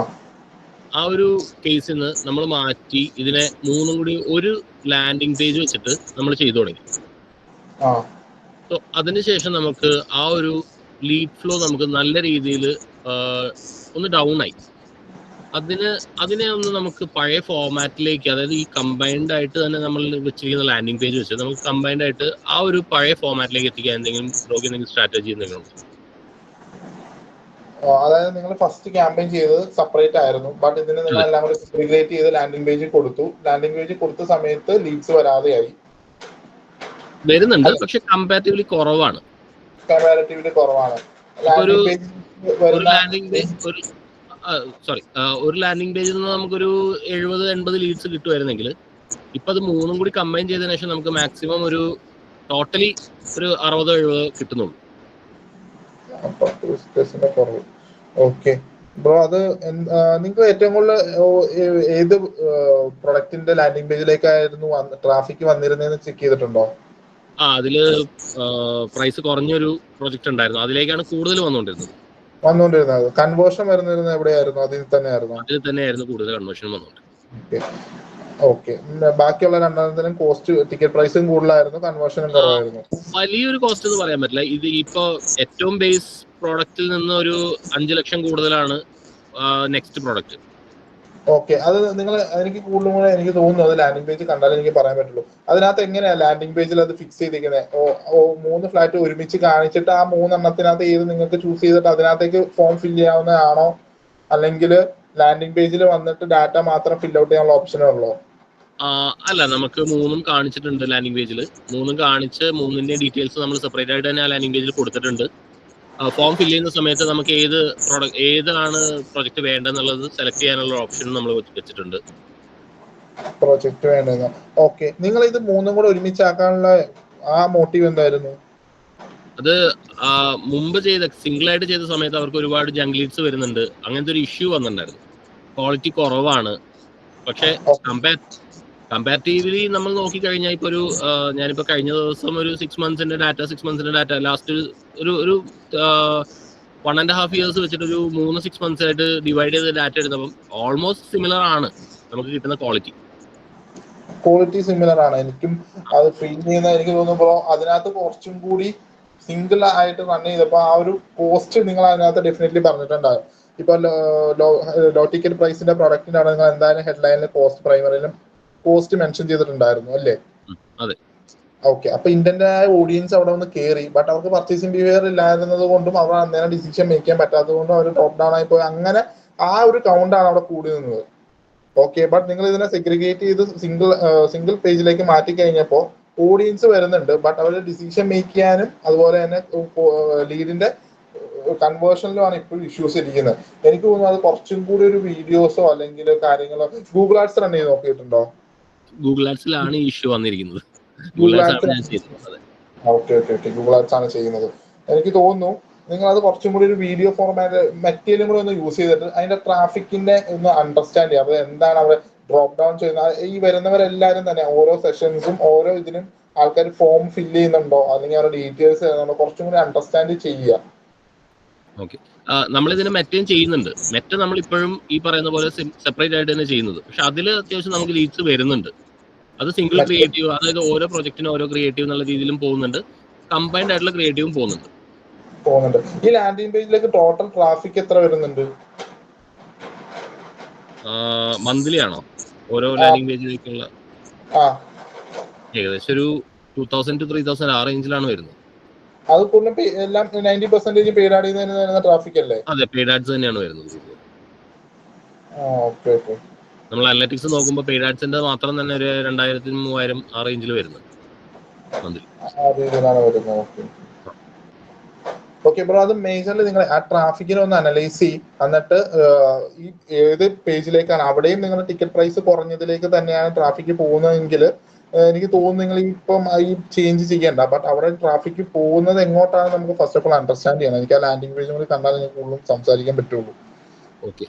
ആ ഒരു കേസിൽ നിന്ന് നമ്മൾ മാറ്റി ഇതിനെ 3 കൂടി ഒരു ലാൻഡിംഗ് പേജ് വെച്ചിട്ട് നമ്മൾ ചെയ്തു തുടങ്ങി. സോ അതിനുശേഷം നമുക്ക് ആ ഒരു ലീഡ് ഫ്ലോ നമുക്ക് നല്ല രീതിയിൽ ഒന്ന് ഡൗൺ ആയി. അതിനെ ഒന്ന് നമുക്ക് പഴയ ഫോർമാറ്റിലേക്ക്, അതായത് ഈ കമ്പൈൻഡ് ആയിട്ട് തന്നെ നമ്മൾ വെച്ചിരിക്കുന്ന ലാൻഡിംഗ് പേജ് വെച്ച് നമുക്ക് കമ്പൈൻഡ് ആയിട്ട് ആ ഒരു പഴയ ഫോർമാറ്റിലേക്ക് എത്തിക്കാൻ എന്തെങ്കിലും സ്ട്രാറ്റജി എന്തെങ്കിലും? അതായത് നിങ്ങൾ ഫസ്റ്റ് ക്യാമ്പയിൻ ചെയ്തത് സെപ്പറേറ്റ് ആയിരുന്നു, ബട്ട് ഇതിന് നിങ്ങൾ എല്ലാം കൂടി ഇന്റഗ്രേറ്റ് ചെയ്ത് ലാൻഡിംഗ് പേജ് കൊടുത്തു. ലാൻഡിംഗ് പേജ് കൊടുത്ത സമയത്ത് ലീഡ്സ് വരാതെയായി. വരുന്നുണ്ട്, പക്ഷെ കമ്പാരിറ്റീവ്ലി കുറവാണ്. ഒരു ലാൻഡിംഗ് പേജിൽ നിന്ന് നമുക്കൊരു 70-80 ലീഡ്സ് കിട്ടുമായിരുന്നെങ്കിൽ ഇപ്പൊ അത് 3 കൂടി കമ്പൈൻ ചെയ്തതിനു ശേഷം നമുക്ക് മാക്സിമം ഒരു ടോട്ടലി ഒരു 60-70 കിട്ടുന്നുള്ളൂ. ഓക്കെ ബ്രോ, അത് നിങ്ങൾക്ക് ഏറ്റവും കൂടുതൽ ഏത് പ്രൊഡക്റ്റിന്റെ ലാൻഡിംഗ് പേജിലേക്കായിരുന്നു ട്രാഫിക് വന്നിരുന്നതെന്ന് ചെക്ക് ചെയ്തിട്ടുണ്ടോ? അതില് പ്രൈസ് കുറഞ്ഞൊരു പ്രൊജക്ട് ഉണ്ടായിരുന്നു, അതിലേക്കാണ് കൂടുതൽ വന്നുകൊണ്ടിരുന്നത്. കൺവേർഷൻ വരുന്നിരുന്നത് എവിടെയായിരുന്നു? അതിൽ തന്നെയായിരുന്നു കൂടുതൽ കൺവേർഷൻ വന്നുകൊണ്ടിരുന്നത്. ഓക്കെ, ബാക്കിയുള്ള രണ്ടെണ്ണത്തിനും കോസ്റ്റ് ടിക്കറ്റ് പ്രൈസും കൂടുതലായിരുന്നു, കൺവേർഷനും കുറവായിരുന്നു. വലിയൊരു കോസ്റ്റ് എന്ന് പറയാൻ പറ്റില്ല. ഇത് ഇപ്പൊ ഏറ്റവും ബേസ് പ്രോഡക്റ്റിൽ നിന്ന് ഒരു 5 ലക്ഷം കൂടുതലാണ് നെക്സ്റ്റ് പ്രോഡക്റ്റ്. ഓക്കെ, അത് നിങ്ങൾ എനിക്ക് കൂടുതലും എനിക്ക് തോന്നുന്നത് ലാൻഡിംഗ് പേജ് കണ്ടാലേ എനിക്ക് പറയാൻ പറ്റുള്ളൂ. അതിനകത്ത് എങ്ങനെയാ ലാൻഡിംഗ് പേജിൽ അത് ഫിക്സ് ചെയ്തിരിക്കുന്നത്? 3 ഫ്ലാറ്റ് ഒരുമിച്ച് കാണിച്ചിട്ട് ആ 3 എണ്ണത്തിനകത്ത് ഏത് നിങ്ങൾക്ക് ചൂസ് ചെയ്തിട്ട് അതിനകത്തേക്ക് ഫോം ഫില്ല് ചെയ്യാവുന്നതാണോ, അല്ലെങ്കിൽ ലാൻഡിംഗ് പേജിൽ വന്നിട്ട് ഡാറ്റ മാത്രം ഫിൽ ഔട്ട് ചെയ്യാനുള്ള ഓപ്ഷനേ ഉള്ളൂ? അല്ല, നമുക്ക് 3 കാണിച്ചിട്ടുണ്ട് ലാൻഡിംഗ് പേജിൽ. 3 കാണിച്ച് 3ന്റെ ഡീറ്റെയിൽസ് നമ്മൾ സെപ്പറേറ്റ് ആയിട്ട് തന്നെ ആ ലാൻഡിംഗ് പേജിൽ കൊടുത്തിട്ടുണ്ട്. ഫോം ഫില്ല് ചെയ്യുന്ന സമയത്ത് നമുക്ക് ഏതാണ് പ്രൊജക്ട് വേണ്ടെന്നുള്ളത് സെലക്ട് ചെയ്യാനുള്ള ഓപ്ഷൻ നമ്മൾ വെച്ചിട്ടുണ്ട്. പ്രൊജക്ട് വേണ്ടത്. ഓക്കെ, നിങ്ങൾ ഇത് 3 കൂടെ ഒരുമിച്ചാക്കാനുള്ള ആ മോട്ടീവ് എന്തായിരുന്നു? അത് മുമ്പ് സിംഗിൾ ആയിട്ട് ചെയ്ത സമയത്ത് അവർക്ക് ഒരുപാട് ജങ്ക് ലീഡ്സ് വരുന്നുണ്ട്, അങ്ങനത്തെ ഒരു ഇഷ്യൂ വന്നിട്ടുണ്ടായിരുന്നു. ക്വാളിറ്റി കുറവാണ്. പക്ഷെ കമ്പാരിറ്റീവ്ലി നമ്മൾ നോക്കിക്കഴിഞ്ഞാൽ ഇപ്പൊ ഞാനിപ്പോ കഴിഞ്ഞ ദിവസം ഒരു 6 മന്ത്സിന്റെ ഡാറ്റ ലാസ്റ്റ് ഒരു 1.5 years വെച്ചിട്ട് ഒരു 3-6 months ആയിട്ട് ഡിവൈഡ് ചെയ്ത ഡാറ്റ എടുത്തപ്പം ഓൾമോസ്റ്റ് സിമിലർ ആണ് നമുക്ക് കിട്ടുന്ന ക്വാളിറ്റി സിമിലർ ആണ്. എനിക്കും അത് ഫീൽ ചെയ്യുന്ന എനിക്ക് തോന്നുമ്പോ അതിനകത്ത് കുറച്ചും കൂടി സിംഗിൾ ആയിട്ട് റൺ ചെയ്തപ്പോ ആ ഒരു കോസ്റ്റ് നിങ്ങൾ അതിനകത്ത് ഡെഫിനറ്റ്ലി പറഞ്ഞിട്ടുണ്ടാകും. ഇപ്പൊ ലോ ടിക്കറ്റ് പ്രൈസിന്റെ പ്രൊഡക്റ്റിന്റെ ആണ് നിങ്ങൾ എന്തായാലും ഹെഡ്ലൈനിൽ പ്രൈമറിയിലും കോസ്റ്റ് മെൻഷൻ ചെയ്തിട്ടുണ്ടായിരുന്നു അല്ലേ? അതെ. ഓക്കെ, അപ്പൊ ഇന്ത്യന്റെ ഓഡിയൻസ് അവിടെ ഒന്ന് കയറി, ബട്ട് അവർക്ക് പർച്ചേസിംഗ് ബിഹേവിയർ ഇല്ലായിരുന്നത് കൊണ്ടും അവർ അന്നേരം ഡിസിഷൻ മേക്ക് ചെയ്യാൻ പറ്റാത്തത് കൊണ്ടും അവർ ടോപ്പ് ഡൗൺ ആയി പോയി. അങ്ങനെ ആ ഒരു കൗണ്ടാണ് അവിടെ കൂടി നിന്നത്. ഓക്കെ, ബട്ട് നിങ്ങൾ ഇതിനെ സെഗ്രിഗേറ്റ് ചെയ്ത് സിംഗിൾ പേജിലേക്ക് മാറ്റി കഴിഞ്ഞപ്പോൾ ഓഡിയൻസ് വരുന്നുണ്ട്, ബട്ട് അവരുടെ ഡിസിഷൻ മേക്ക് ചെയ്യാനും അതുപോലെ തന്നെ ലീഡിന്റെ കൺവേർഷനിലുമാണ് ഇപ്പോഴും ഇഷ്യൂസ് ഇരിക്കുന്നത്. എനിക്ക് തോന്നുന്നു അത് കുറച്ചും കൂടി ഒരു വീഡിയോസോ അല്ലെങ്കിൽ കാര്യങ്ങളോ ഗൂഗിൾ ആഡ്സ് റൺ ചെയ്ത് നോക്കിയിട്ടുണ്ടോ? ഗൂഗിൾ ആഡ്സിലാണ് ഈ ഇഷ്യൂ വന്നിരിക്കുന്നത്. ഗൂഗിൾ ആണ് ആഡ്സ് ഞാൻ ചെയ്യുന്നത്. അതെ. ഓക്കെ ഗൂഗിൾ ആഡ്സ് ആണ് ചെയ്യുന്നത്. എനിക്ക് തോന്നുന്നു നിങ്ങൾ അത് കുറച്ചും കൂടി ഒരു വീഡിയോ ഫോർമാറ്റ് മെറ്റീരിയലും കൂടി ഒന്ന് യൂസ് ചെയ്തിട്ട് അതിന്റെ ട്രാഫിക്കിന്റെ ഒന്ന് അണ്ടർസ്റ്റാൻഡ് ചെയ്യുക. അത് എന്താണ് അവിടെ ഡ്രോപ്പ് ഡൗൺ ചെയ്യുന്നത്, ഈ വരുന്നവരെല്ലാവരും തന്നെ ഓരോ സെഷൻസും ഓരോ ഇതിനും ആൾക്കാർ ഫോം ഫില്ല് ചെയ്യുന്നുണ്ടോ അല്ലെങ്കിൽ അവരുടെ ഡീറ്റെയിൽസ് ചെയ്യുന്നുണ്ടോ, കുറച്ചും കൂടി അണ്ടർസ്റ്റാൻഡ് ചെയ്യുക. ഓക്കെ, നമ്മളിതിന് മെറ്റയും ചെയ്യുന്നുണ്ട്. മെറ്റ നമ്മൾ ഇപ്പോഴും ഈ പറയുന്ന പോലെ സെപ്പറേറ്റ് ആയിട്ട് തന്നെ ചെയ്യുന്നത്. പക്ഷെ അതിൽ അത്യാവശ്യം നമുക്ക് ലീഡ്സ് വരുന്നുണ്ട്. അത് സിംഗിൾ ക്രിയേറ്റീവ്, അതായത് ഓരോ പ്രൊജക്റ്റിനും ഓരോ ക്രിയേറ്റീവ് എന്നുള്ള രീതിയിലും പോകുന്നുണ്ട്, കമ്പൈൻഡ് ആയിട്ടുള്ള ക്രിയേറ്റീവും പോകുന്നുണ്ട്. ഈ ലാൻഡിംഗ് പേജിലേക്ക് ടോട്ടൽ ട്രാഫിക് എത്ര വരുന്നുണ്ട്? മന്ത്ലി ആണോ? ഓരോ ലാൻഡിംഗ് പേജിലേക്കുള്ള ഏകദേശം ഒരു 2000 to 3000 ആ റേഞ്ചിലാണ് വരുന്നത്. അത് എല്ലാം 90% പെയ്ഡ് ആഡ് ചെയ്യുന്ന ട്രാഫിക് അല്ലേ? അതെ, പെയ്ഡ് ആഡ്സ് തന്നെയാണ് വരുന്നത്. നമ്മൾ അനലറ്റിക്സ് നോക്കുമ്പോൾ പെയ്ഡ് ആഡ്സിന്റെ മാത്രം തന്നെ ഒരു 2000-3000 ആ റേഞ്ചിൽ വരുന്നുണ്ട് മന്ത്ലി. ഓക്കെ ബ്രോ, അത് മേജർലി നിങ്ങൾ ആ ട്രാഫിക്കിനെ ഒന്ന് അനലൈസ് ചെയ്യും, എന്നിട്ട് ഈ ഏത് പേജിലേക്കാണ് അവിടെയും നിങ്ങളുടെ ടിക്കറ്റ് പ്രൈസ് കുറഞ്ഞതിലേക്ക് തന്നെയാണ് ട്രാഫിക്ക് പോകുന്നതെങ്കിൽ എനിക്ക് തോന്നുന്നു നിങ്ങൾ ഇപ്പം ഈ ചേഞ്ച് ചെയ്യണ്ട. ബട്ട് അവിടെ ട്രാഫിക്ക് പോകുന്നത് എങ്ങോട്ടാണ് നമുക്ക് ഫസ്റ്റ് ഓഫ് ഓൾ അണ്ടർസ്റ്റാൻഡ് ചെയ്യണം. എനിക്ക് ആ ലാൻഡിംഗ് പേജും കൂടി കണ്ടാൽ നിങ്ങൾക്ക് കൂടുതലും സംസാരിക്കാൻ പറ്റുള്ളൂ. ഓക്കെ,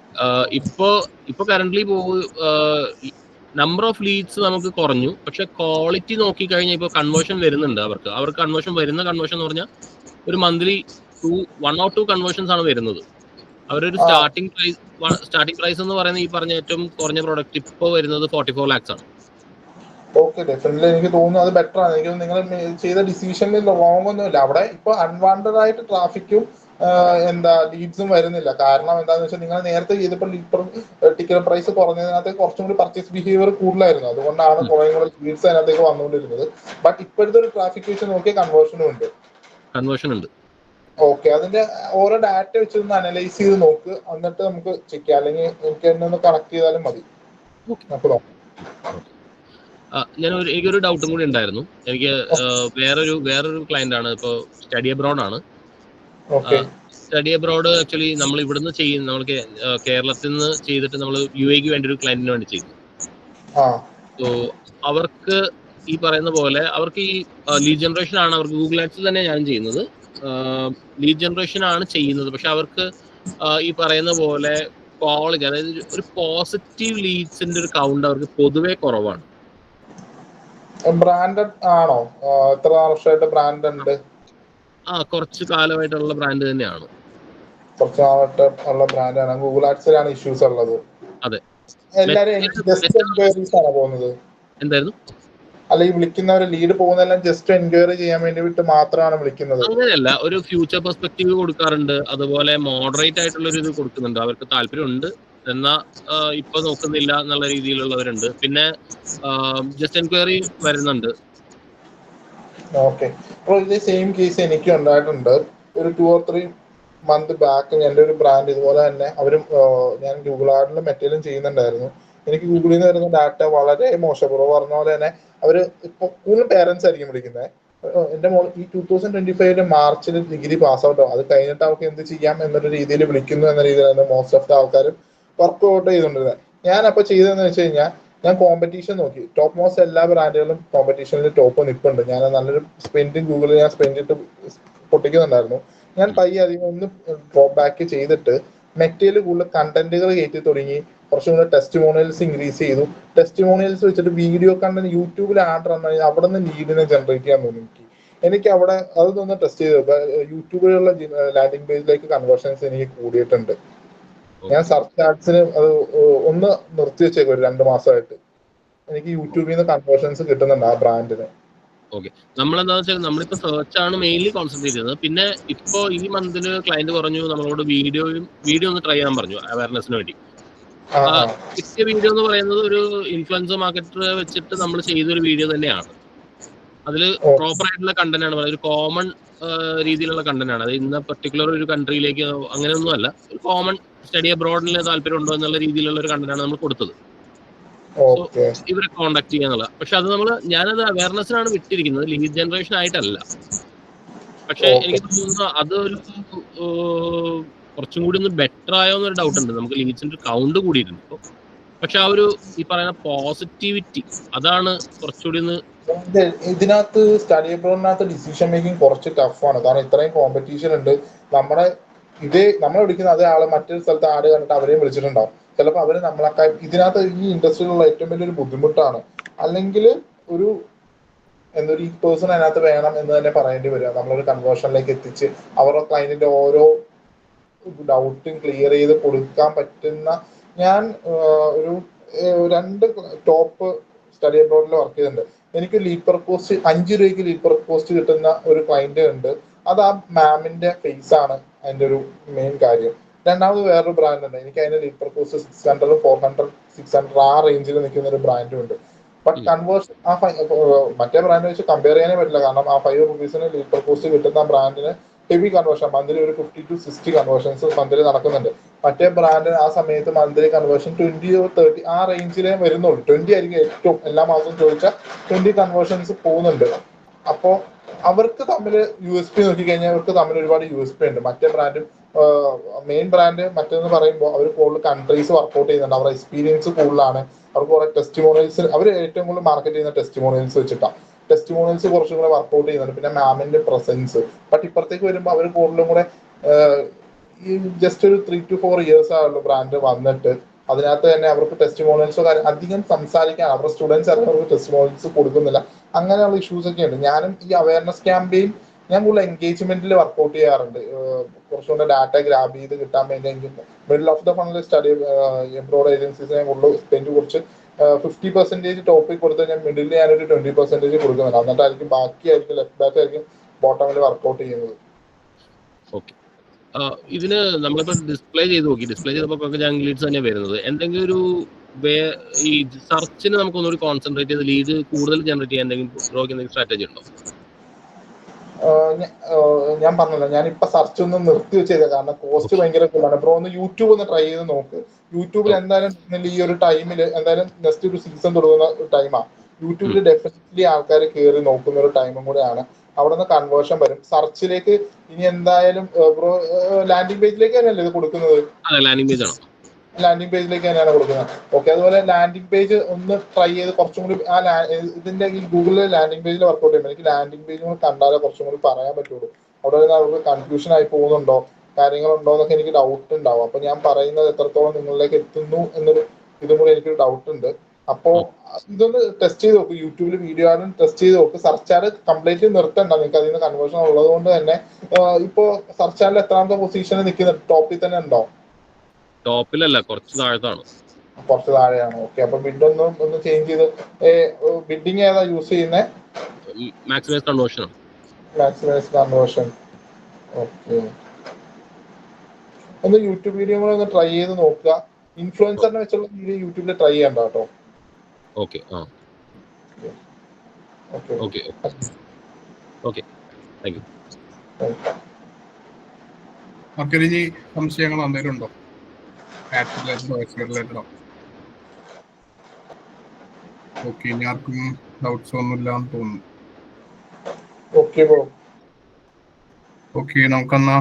ഇപ്പൊ കറന്റ്ലി നമ്പർ ഓഫ് ലീഡ്സ് നമുക്ക് കുറഞ്ഞു, പക്ഷെ ക്വാളിറ്റി നോക്കിക്കഴിഞ്ഞാൽ ഇപ്പോൾ കൺവേർഷൻ വരുന്നുണ്ട്. അവർക്ക് കൺവേർഷൻ എന്ന് പറഞ്ഞാൽ ഒരു മന്ത്ലി 1 or 2 കൺവേർഷൻസ് ആണ് വരുന്നത്. അവരൊരു സ്റ്റാർട്ടിംഗ് പ്രൈസ് എന്ന് പറയുന്നത് ഈ പറഞ്ഞ ഏറ്റവും കുറഞ്ഞ പ്രോഡക്റ്റ് ഇപ്പോൾ വരുന്നത് 44 lakhs ആണ്. ഓക്കെ, ഡെഫിനറ്റ്ലി എനിക്ക് തോന്നുന്നു അത് ബെറ്റർ ആണ്. എനിക്ക് നിങ്ങൾ ചെയ്ത ഡിസിഷനിൽ റോങ് ഒന്നുമില്ല. അവിടെ ഇപ്പൊ അൺവാണ്ടഡ് ആയിട്ട് ട്രാഫിക്കും ലീഡ്സും വരുന്നില്ല. കാരണം എന്താണെന്ന് വെച്ചാൽ നിങ്ങൾ നേരത്തെ ചെയ്തപ്പോൾ ടിക്കറ്റ് പ്രൈസ് കുറഞ്ഞതിനകത്ത് കുറച്ചും കൂടി പർച്ചേസ് ബിഹേവിയർ കൂടുതലായിരുന്നു. അതുകൊണ്ടാണ് കുറെ കൂടെ ലീഡ്സ് അതിനകത്തേക്ക് വന്നുകൊണ്ടിരുന്നത്. ബട്ട് ഇപ്പോഴത്തെ ഒരു ട്രാഫിക് വെച്ച് നോക്കിയാൽ കൺവേർഷൻ ഉണ്ട്. ഓക്കെ, അതിന്റെ ഓരോ ഡാറ്റ വെച്ചൊന്ന് അനലൈസ് ചെയ്ത് നോക്ക്, എന്നിട്ട് നമുക്ക് ചെക്ക് ചെയ്യാം. അല്ലെങ്കിൽ എനിക്ക് തന്നെ ഒന്ന് കണക്ട് ചെയ്താലും മതി. എനിക്കൊരു ഡൗട്ടും കൂടി ഉണ്ടായിരുന്നു. എനിക്ക് വേറൊരു ക്ലയന്റ് ആണ്, ഇപ്പോൾ സ്റ്റഡി അബ്രോഡ് ആണ്. സ്റ്റഡി അബ്രോഡ് ആക്ച്വലി നമ്മൾ ഇവിടുന്ന് ചെയ്യുന്ന, നമ്മൾ കേരളത്തിൽ നിന്ന് ചെയ്തിട്ട് നമ്മൾ UAE വേണ്ടി ഒരു ക്ലയന്റിന് വേണ്ടി ചെയ്തു. സോ അവർക്ക് ഈ പറയുന്ന പോലെ അവർക്ക് ഈ ലീഡ് ജനറേഷൻ ആണ്, അവർക്ക് ഗൂഗിൾ ആഡ്സിൽ തന്നെ ഞാൻ ചെയ്യുന്നത്, ലീഡ് ജനറേഷൻ ആണ് ചെയ്യുന്നത്. പക്ഷെ അവർക്ക് ഈ പറയുന്ന പോലെ ക്വാളിറ്റി, അതായത് ഒരു പോസിറ്റീവ് ലീഡ്സിന്റെ ഒരു കൗണ്ട് അവർക്ക് പൊതുവെ കുറവാണ്. ബ്രാൻഡഡ് ആണോ? എത്ര വർഷമായിട്ട് ബ്രാൻഡ് ഉണ്ട്? കുറച്ച് കാലമായിട്ടുള്ള ബ്രാൻഡ് തന്നെയാണ്. കുറച്ച് നാളായിട്ടുള്ള ബ്രാൻഡാണ്. ഗൂഗിൾ ആഡ്സിലാണ് ഇഷ്യൂസ് ഉള്ളത്. അതെ. എല്ലാരും ജസ്റ്റ് എൻക്വയറീസ് ആണ് പോകുന്നത്. എന്തായിരുന്നു? അല്ല, ഈ വിളിക്കുന്നവര് ലീഡ് പോകുന്നതെല്ലാം ജസ്റ്റ് എൻക്വയറി ചെയ്യാൻ വേണ്ടി മാത്രമാണ് വിളിക്കുന്നത്. അങ്ങനെയല്ല, ഒരു ഫ്യൂച്ചർ പെർസ്പെക്റ്റീവ് കൊടുക്കാറുണ്ട്, അതുപോലെ മോഡറേറ്റ് ആയിട്ടുള്ള ഒരു ഇത് കൊടുക്കുന്നുണ്ട്. അവർക്ക് താല്പര്യമുണ്ട് എന്നാ ഇപ്പൊ നോക്കുന്നില്ല എന്നുള്ള രീതിയിലുള്ളവരുണ്ട്. പിന്നെ ജസ്റ്റ് എൻക്വയറി വരുന്നുണ്ട്. ഓക്കെ, അപ്പോൾ ഇതേ സെയിം കേസ് എനിക്ക് ഉണ്ടായിട്ടുണ്ട്. ഒരു 2 or 3 months ബാക്ക് എൻ്റെ ഒരു ബ്രാൻഡ് ഇതുപോലെ തന്നെ അവരും ഞാൻ ഗൂഗിൾ ആഡിലും മെറ്റീരിയലും ചെയ്യുന്നുണ്ടായിരുന്നു. എനിക്ക് ഗൂഗിളിൽ നിന്ന് വരുന്ന ഡാറ്റ വളരെ മോശം. പറഞ്ഞ പോലെ തന്നെ അവര് ഇപ്പൊ കൂടുതൽ പേരൻസ് ആയിരിക്കും വിളിക്കുന്നത്. എന്റെ മോൾ ഈ 2025 മാർച്ചിൽ ഡിഗ്രി പാസ് ഔട്ട് ആവും, അത് കഴിഞ്ഞിട്ട് അവർക്ക് എന്ത് ചെയ്യാം എന്നൊരു രീതിയിൽ വിളിക്കുന്നു എന്ന രീതിയിലാണ് മോസ്റ്റ് ഓഫ് ദ ആൾക്കാരും വർക്ക് ഔട്ട് ചെയ്തുകൊണ്ടിരുന്നത്. ഞാൻ അപ്പൊ ചെയ്തതെന്ന് വെച്ച് കഴിഞ്ഞാൽ ഞാൻ കോമ്പറ്റീഷൻ നോക്കി. ടോപ്പ് മോസ്റ്റ് എല്ലാ ബ്രാൻഡുകളും കോമ്പറ്റീഷനിൽ ടോപ്പ് നിൽപ്പുണ്ട്. ഞാൻ നല്ലൊരു സ്പെൻഡിങ് ഗൂഗിളിൽ ഞാൻ സ്പെൻഡ് ചെയ്തിട്ട് പൊട്ടിക്കുന്നുണ്ടായിരുന്നു. ഞാൻ പയ്യെ അധികം ഒന്ന് ഡ്രോപ്പ് ബാക്ക് ചെയ്തിട്ട് മെറ്റീരിയൽ കൂടുതൽ കണ്ടന്റുകൾ കയറ്റി തുടങ്ങി. കുറച്ചും കൂടെ ടെസ്റ്റിമോണിയൽസ് ഇൻക്രീസ് ചെയ്തു. ടെസ്റ്റിമോണിയൽസ് വെച്ചിട്ട് വീഡിയോ കണ്ടന്റ് യൂട്യൂബിൽ ആഡ് റൺ ആയി അവിടെ നിന്ന് ലീഡിനെ ജനറേറ്റ് ചെയ്യാൻ തോന്നി. എനിക്ക് അവിടെ അതൊന്ന് ടെസ്റ്റ് ചെയ്ത് യൂട്യൂബിലുള്ള ലാൻഡിംഗ് പേജിലേക്ക് കൺവേർഷൻസ് എനിക്ക് കൂടിയിട്ടുണ്ട്. ഞാൻ സെർച്ച് ആഡ്സിന് അത് ഒന്ന് നിർത്തി വെച്ചേക്കും ഒരു 2 മാസമായിട്ട്. എനിക്ക് യൂട്യൂബിൽ നിന്ന് കൺവേർഷൻസ് കിട്ടുന്നുണ്ട് ആ ബ്രാൻഡിന്. ഓക്കെ, നമ്മളെന്താ വെച്ചാൽ നമ്മളിപ്പോ സെർച്ച് ആണ് മെയിൻലി കോൺസെൻട്രേറ്റ് ചെയ്യുന്നത്. പിന്നെ ഇപ്പോ ഈ മന്തിന് ക്ലയന്റ് പറഞ്ഞു നമ്മളോട് വീഡിയോ ഒന്ന് ട്രൈ ചെയ്യാൻ പറഞ്ഞു അവയർനെസിന് വേണ്ടി. കിട്ടിയ വീഡിയോ എന്ന് പറയുന്നത് ഒരു ഇൻഫ്ലുവൻസർ മാർക്കറ്റർ വെച്ചിട്ട് നമ്മൾ ചെയ്തൊരു വീഡിയോ തന്നെയാണ്. അതിൽ പ്രോപ്പർ ആയിട്ടുള്ള കണ്ടന്റ് ആണ്, ഒരു കോമൺ രീതിയിലുള്ള കണ്ടന്റ് ആണ്. അത് ഇന്ന പെർട്ടിക്കുലർ ഒരു കൺട്രിയിലേക്ക് അങ്ങനെയൊന്നും അല്ല, ഒരു കോമൺ സ്റ്റഡി അബ്രോഡിന് താല്പര്യം ഉണ്ടോ എന്നുള്ള രീതിയിലുള്ള ഒരു കണ്ടന്റ് ആണ് നമ്മൾ കൊടുത്തത്. സോ ഇവരെ കോണ്ടാക്ട് ചെയ്യാന്നുള്ള. പക്ഷെ അത് ഞാനത് അവയർനെസ്സിനാണ് വിട്ടിരിക്കുന്നത്, ലീഡ് ജനറേഷൻ ആയിട്ടല്ല. പക്ഷെ എനിക്ക് തോന്നുന്നു അതൊരു കുറച്ചും കൂടി ഒന്ന് ബെറ്റർ ആയോ എന്നൊരു ഡൗട്ട് ഉണ്ട്. നമുക്ക് ലീഡ്സിന്റെ കൗണ്ട് കൂടിയിട്ടുണ്ട് ഇപ്പോൾ. പക്ഷെ ആ ഒരു ഈ പറയുന്ന പോസിറ്റിവിറ്റി അതാണ് കുറച്ചുകൂടി ഒന്ന്. ഇതിനകത്ത് സ്റ്റഡി അബ്രോഡിനകത്ത് ഡിസിഷൻ മേക്കിംഗ് കുറച്ച് ടഫാണ്. കാരണം ഇത്രയും കോമ്പറ്റീഷൻ ഉണ്ട്. നമ്മൾ വിളിക്കുന്ന അതേ ആള് മറ്റൊരു സ്ഥലത്ത് ആഡ് കണ്ടിട്ട് അവരെയും വിളിച്ചിട്ടുണ്ടാവും. ചിലപ്പോൾ അവര് നമ്മളൊക്കെ ഇതിനകത്ത് ഈ ഇൻഡസ്ട്രിയിലുള്ള ഏറ്റവും വലിയൊരു ബുദ്ധിമുട്ടാണ്. അല്ലെങ്കിൽ ഈ പേഴ്സൺ അതിനകത്ത് വേണം എന്ന് തന്നെ പറയേണ്ടി വരിക. നമ്മളൊരു കൺവേർഷനിലേക്ക് എത്തിച്ച് അവരുടെ ക്ലയന്റിന്റെ ഓരോ ഡൗട്ടും ക്ലിയർ ചെയ്ത് കൊടുക്കാൻ പറ്റുന്ന. ഞാൻ ഒരു 2 ടോപ്പ് സ്റ്റഡി അബ്രോഡിൽ വർക്ക് ചെയ്തിട്ടുണ്ട്. എനിക്ക് ലീഡ് പെർ പോസ്റ്റ് 5 രൂപയ്ക്ക് ലീഡ് പെർ പോസ്റ്റ് കിട്ടുന്ന ഒരു ക്ലയന്റ് ഉണ്ട്. അത് ആ മാമിന്റെ ഫേസ് ആണ് അതിന്റെ ഒരു മെയിൻ കാര്യം. രണ്ടാമത് വേറൊരു ബ്രാൻഡ് ഉണ്ട്, എനിക്ക് അതിന്റെ ലീഡ് പെർ പോസ്റ്റ് 600, 400, 600 ആ റേഞ്ചിൽ നിൽക്കുന്ന ഒരു ബ്രാൻഡും ഉണ്ട്. ബട്ട് കൺവേർഷൻ മറ്റേ ബ്രാൻഡ് വെച്ച് കമ്പയർ ചെയ്യാനേ പറ്റില്ല. കാരണം ആ 5 rupeesന് ലീഡ് പെർ പോസ്റ്റ് കിട്ടുന്ന ബ്രാൻഡിന് ഹെവി കൺവേർഷൻ, മന്ത്ലി ഒരു 50 to 60 കൺവേർഷൻസ് മന്ത്ലി നടക്കുന്നുണ്ട്. മറ്റേ ബ്രാൻഡിന് ആ സമയത്ത് മന്ത്ലി കൺവേർഷൻ 20 or 30 ആ റേഞ്ചിലേ വരുന്നുള്ളൂ. 20 ആയിരിക്കും ഏറ്റവും, എല്ലാ മാസവും ചോദിച്ചാൽ 20 കൺവേർഷൻസ് പോകുന്നുണ്ട്. അപ്പോൾ അവർക്ക് തമ്മിൽ USP നോക്കിക്കഴിഞ്ഞാൽ അവർക്ക് തമ്മിൽ ഒരുപാട് USP ഉണ്ട്. മറ്റേ ബ്രാൻഡും മെയിൻ ബ്രാൻഡ് മറ്റേന്ന് പറയുമ്പോൾ അവർ കൂടുതൽ കൺട്രീസ് വർക്ക്ഔട്ട് ചെയ്യുന്നുണ്ട്. അവരുടെ എക്സ്പീരിയൻസ് കൂടുതലാണ്. അവർക്ക് കുറെ ടെസ്റ്റിമോണിയൽസ്, അവർ ഏറ്റവും കൂടുതൽ മാർക്കറ്റ് ചെയ്യുന്ന ടെസ്റ്റിമോണിയൽസ് വെച്ചിട്ടാണ്. ടെസ്റ്റിമോണിയൽസ് കുറച്ചും കൂടെ വർക്ക്ഔട്ട് ചെയ്യുന്നുണ്ട്. പിന്നെ മാമിന്റെ പ്രസൻസ്. ബട്ട് ഇപ്പുറത്തേക്ക് വരുമ്പോൾ അവർ കൂടുതലും കൂടെ ഈ ജസ്റ്റ് ഒരു 3 to 4 years ആയുള്ളൂ ബ്രാൻഡ് വന്നിട്ട്. അതിനകത്ത് തന്നെ അവർക്ക് ടെസ്റ്റിമോണിയൽസോ അധികം സംസാരിക്കാൻ അവരുടെ സ്റ്റുഡൻസ് അവർക്ക് ടെസ്റ്റിമോണിയൽസ് കൊടുക്കുന്നില്ല. അങ്ങനെയുള്ള ഇഷ്യൂസ് ഒക്കെ ഉണ്ട്. ഞാനും ഈ അവയർനെസ് ക്യാമ്പയിൻ ഞാൻ കൂടുതൽ എൻഗേജ്മെന്റിൽ വർക്ക്ഔട്ട് ചെയ്യാറുണ്ട്. കുറച്ചുകൂടെ ഡാറ്റ ഗ്രാബ് ചെയ്ത് കിട്ടാൻ വേണ്ടി middle of the funnel study abroad ഏജൻസീസിനെ കൂടുതൽ സ്പെൻഡ് കുറച്ച് 50% ടോപ്പിക് കൊടുത്ത് ഞാൻ മിഡിൽ ഞാനൊരു 20% കൊടുക്കുന്നുണ്ട്. എന്നിട്ടായിരിക്കും ബാക്കിയായിരിക്കും ലെഫ്റ്റ് ബാക്ക് ആയിരിക്കും ബോട്ടമിൽ വർക്ക്ഔട്ട് ചെയ്യുന്നത്. ഓക്കെ, ഇതിന് നമ്മളിപ്പോ ഡിസ്പ്ലേ ചെയ്തപ്പോൾ ജങ്ക് ലീഡ്സ് തന്നെ വരുന്നത്. എന്തെങ്കിലും ഒരു ഈ സെർച്ചിന് നമുക്ക് ഒന്നുകൂടി കോൺസെൻട്രേറ്റ് ചെയ്ത് ലീഡ് കൂടുതൽ ജനറേറ്റ് ചെയ്യാൻ എന്തെങ്കിലും സ്ട്രാറ്റജി ഉണ്ടോ? ഞാൻ പറഞ്ഞല്ലോ, ഞാനിപ്പോ സെർച്ച് ഒന്ന് നിർത്തി വെച്ചത് കാരണം കോസ്റ്റ് ഭയങ്കര കൂടുതലാണ്. ബ്രോ ഒന്ന് യൂട്യൂബ് ഒന്ന് ട്രൈ ചെയ്ത് നോക്ക്. യൂട്യൂബിൽ എന്തായാലും ഈ ഒരു ടൈമിൽ എന്തായാലും നെക്സ്റ്റ് ഒരു സീസൺ തുടങ്ങുന്ന ടൈമാണ്. യൂട്യൂബിൽ ഡെഫിനറ്റ്ലി ആൾക്കാർ കയറി നോക്കുന്ന ഒരു ടൈമും കൂടെയാണ്. അവിടെ നിന്ന് കൺവേർഷൻ വരും. സെർച്ചിലേക്ക് ഇനി എന്തായാലും ബ്രോ ലാൻഡിംഗ് പേജിലേക്ക് തന്നെയല്ലേ ഇത് കൊടുക്കുന്നത്? ലാൻഡിംഗ് പേജിലേക്ക് തന്നെയാണ് കൊടുക്കുന്നത്. ഓക്കെ, അതുപോലെ ലാൻഡിംഗ് പേജ് ഒന്ന് ട്രൈ ചെയ്ത് കുറച്ചും കൂടി ഇതിന്റെ ഈ ഗൂഗിളിലെ ലാൻഡിംഗ് പേജിൽ വർക്ക്ഔട്ട് ചെയ്യുമ്പോൾ എനിക്ക് ലാൻഡിംഗ് പേജ് കൂടെ കണ്ടാലേ കുറച്ചും കൂടി പറയാൻ പറ്റുള്ളൂ. അവിടെ നിന്ന് അവർക്ക് കൺഫ്യൂഷൻ ആയി പോകുന്നുണ്ടോ, കാര്യങ്ങളുണ്ടോ എന്നൊക്കെ എനിക്ക് ഡൗട്ട് ഉണ്ടാവും. അപ്പൊ ഞാൻ പറയുന്നത് എത്രത്തോളം നിങ്ങളിലേക്ക് എത്തുന്നു എന്നൊരു ഇതും കൂടി എനിക്കൊരു ഡൗട്ട് ഉണ്ട്. അപ്പോ ഇതൊന്ന് ടെസ്റ്റ് ചെയ്ത് നോക്ക്. യൂട്യൂബിൽ വീഡിയോ ആണ് ടെസ്റ്റ് ചെയ്ത് നോക്ക്. സെർച്ച് ആഡ് കംപ്ലീറ്റ്ലി നിർത്തണ്ട, നിങ്ങൾക്ക് അതിൽ നിന്ന് കൺവേർഷൻ ഉള്ളത് കൊണ്ട് തന്നെ. ഇപ്പോ സെർച്ച് ആഡിൽ എത്രാമത്തെ പൊസിഷനിൽ നിൽക്കുന്നത്? ടോപ്പിൽ തന്നെ ഉണ്ടോ? ടോപ്പിലല്ല, കുറച്ച് താഴത്താണ്. കുറച്ച് താഴെയാണ്. ഓക്കെ, അപ്പൊ ബിഡ് ഒന്ന് ചേഞ്ച് ചെയ്ത് ബിഡിങ് ഏതാ യൂസ് ചെയ്യുന്നത്? Maximise conversion. ഓക്കെ, ഒന്ന് യൂട്യൂബ് വീഡിയോ കൂടെ ഒന്ന് ട്രൈ ചെയ്ത് നോക്കുക. ഇൻഫ്ലുവൻസറിനെ വെച്ചുള്ള വീഡിയോ യൂട്യൂബിൽ ട്രൈ ചെയ്യണ്ട കേട്ടോ. Okay thank U. മക്കരജി സംശയങ്ങൾ എന്തെങ്കിലും ഉണ്ടോ? ഓക്കെ, ഇനി ആർക്കും ഡൗട്ട്സ് ഒന്നുമില്ലാന്ന് തോന്നുന്നു. ഓക്കെ, നമുക്കെന്നാ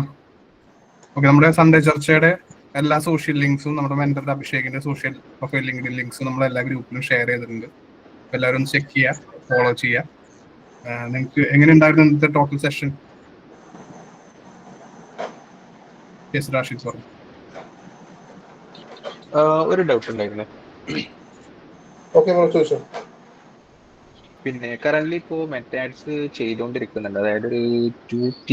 നമ്മുടെ സൺഡേ ചർച്ചയുടെ എല്ലാ സോഷ്യൽ ലിങ്ക്സും നമ്മുടെ മെന്റർ അഭിഷേകിന്റെ സോഷ്യൽ പ്രൊഫൈൽ ലിങ്ക്സും നമ്മൾ എല്ലാ ഗ്രൂപ്പിലും ഷെയർ ചെയ്തിട്ടുണ്ട്. എല്ലാവരും ഒന്ന് ചെക്ക് ചെയ്യുക, ഫോളോ ചെയ്യുക. നിങ്ങൾക്ക് എങ്ങനെ ഉണ്ടായിരുന്നു ഇന്നത്തെ ടോട്ടൽ സെഷൻ? റാഷിദ് പറഞ്ഞു. ഒരു ഡൗട്ട് ഉണ്ടായിരുന്നു. പിന്നെ കറന്റ് ഇപ്പോ മെറ്റാഡ്സ് ചെയ്തുകൊണ്ടിരിക്കുന്നുണ്ട്. അതായത് ഒരു 2T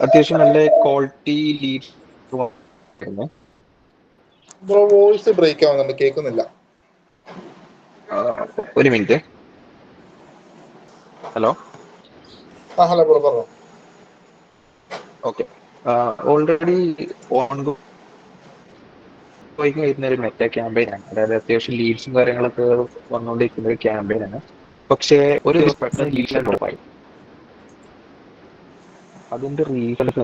അത്യാവശ്യം നല്ല ക്വാളിറ്റി ലീഡ്. വോയിസ് ബ്രേക്ക് ആവുന്നുണ്ട്, കേൾക്കുന്നില്ല. ഒരു മിനിറ്റ്. ഹലോ ബ്രോ പറഞ്ഞോ. ഓക്കെ, ഓൾറെഡി വരുന്ന ഒരു മെറ്റാ ക്യാമ്പയിനാണ്. അതായത് അത്യാവശ്യം ലീഡ്സും കാര്യങ്ങളൊക്കെ വന്നുകൊണ്ടിരിക്കുന്ന ഒരു ക്യാമ്പയിനാണ്. പക്ഷേ ഒരു ദിവസം പെട്ടെന്ന് ലീഡ്സ് ഡ്രോപ്പായി. അതിന്റെ റീസൺസ്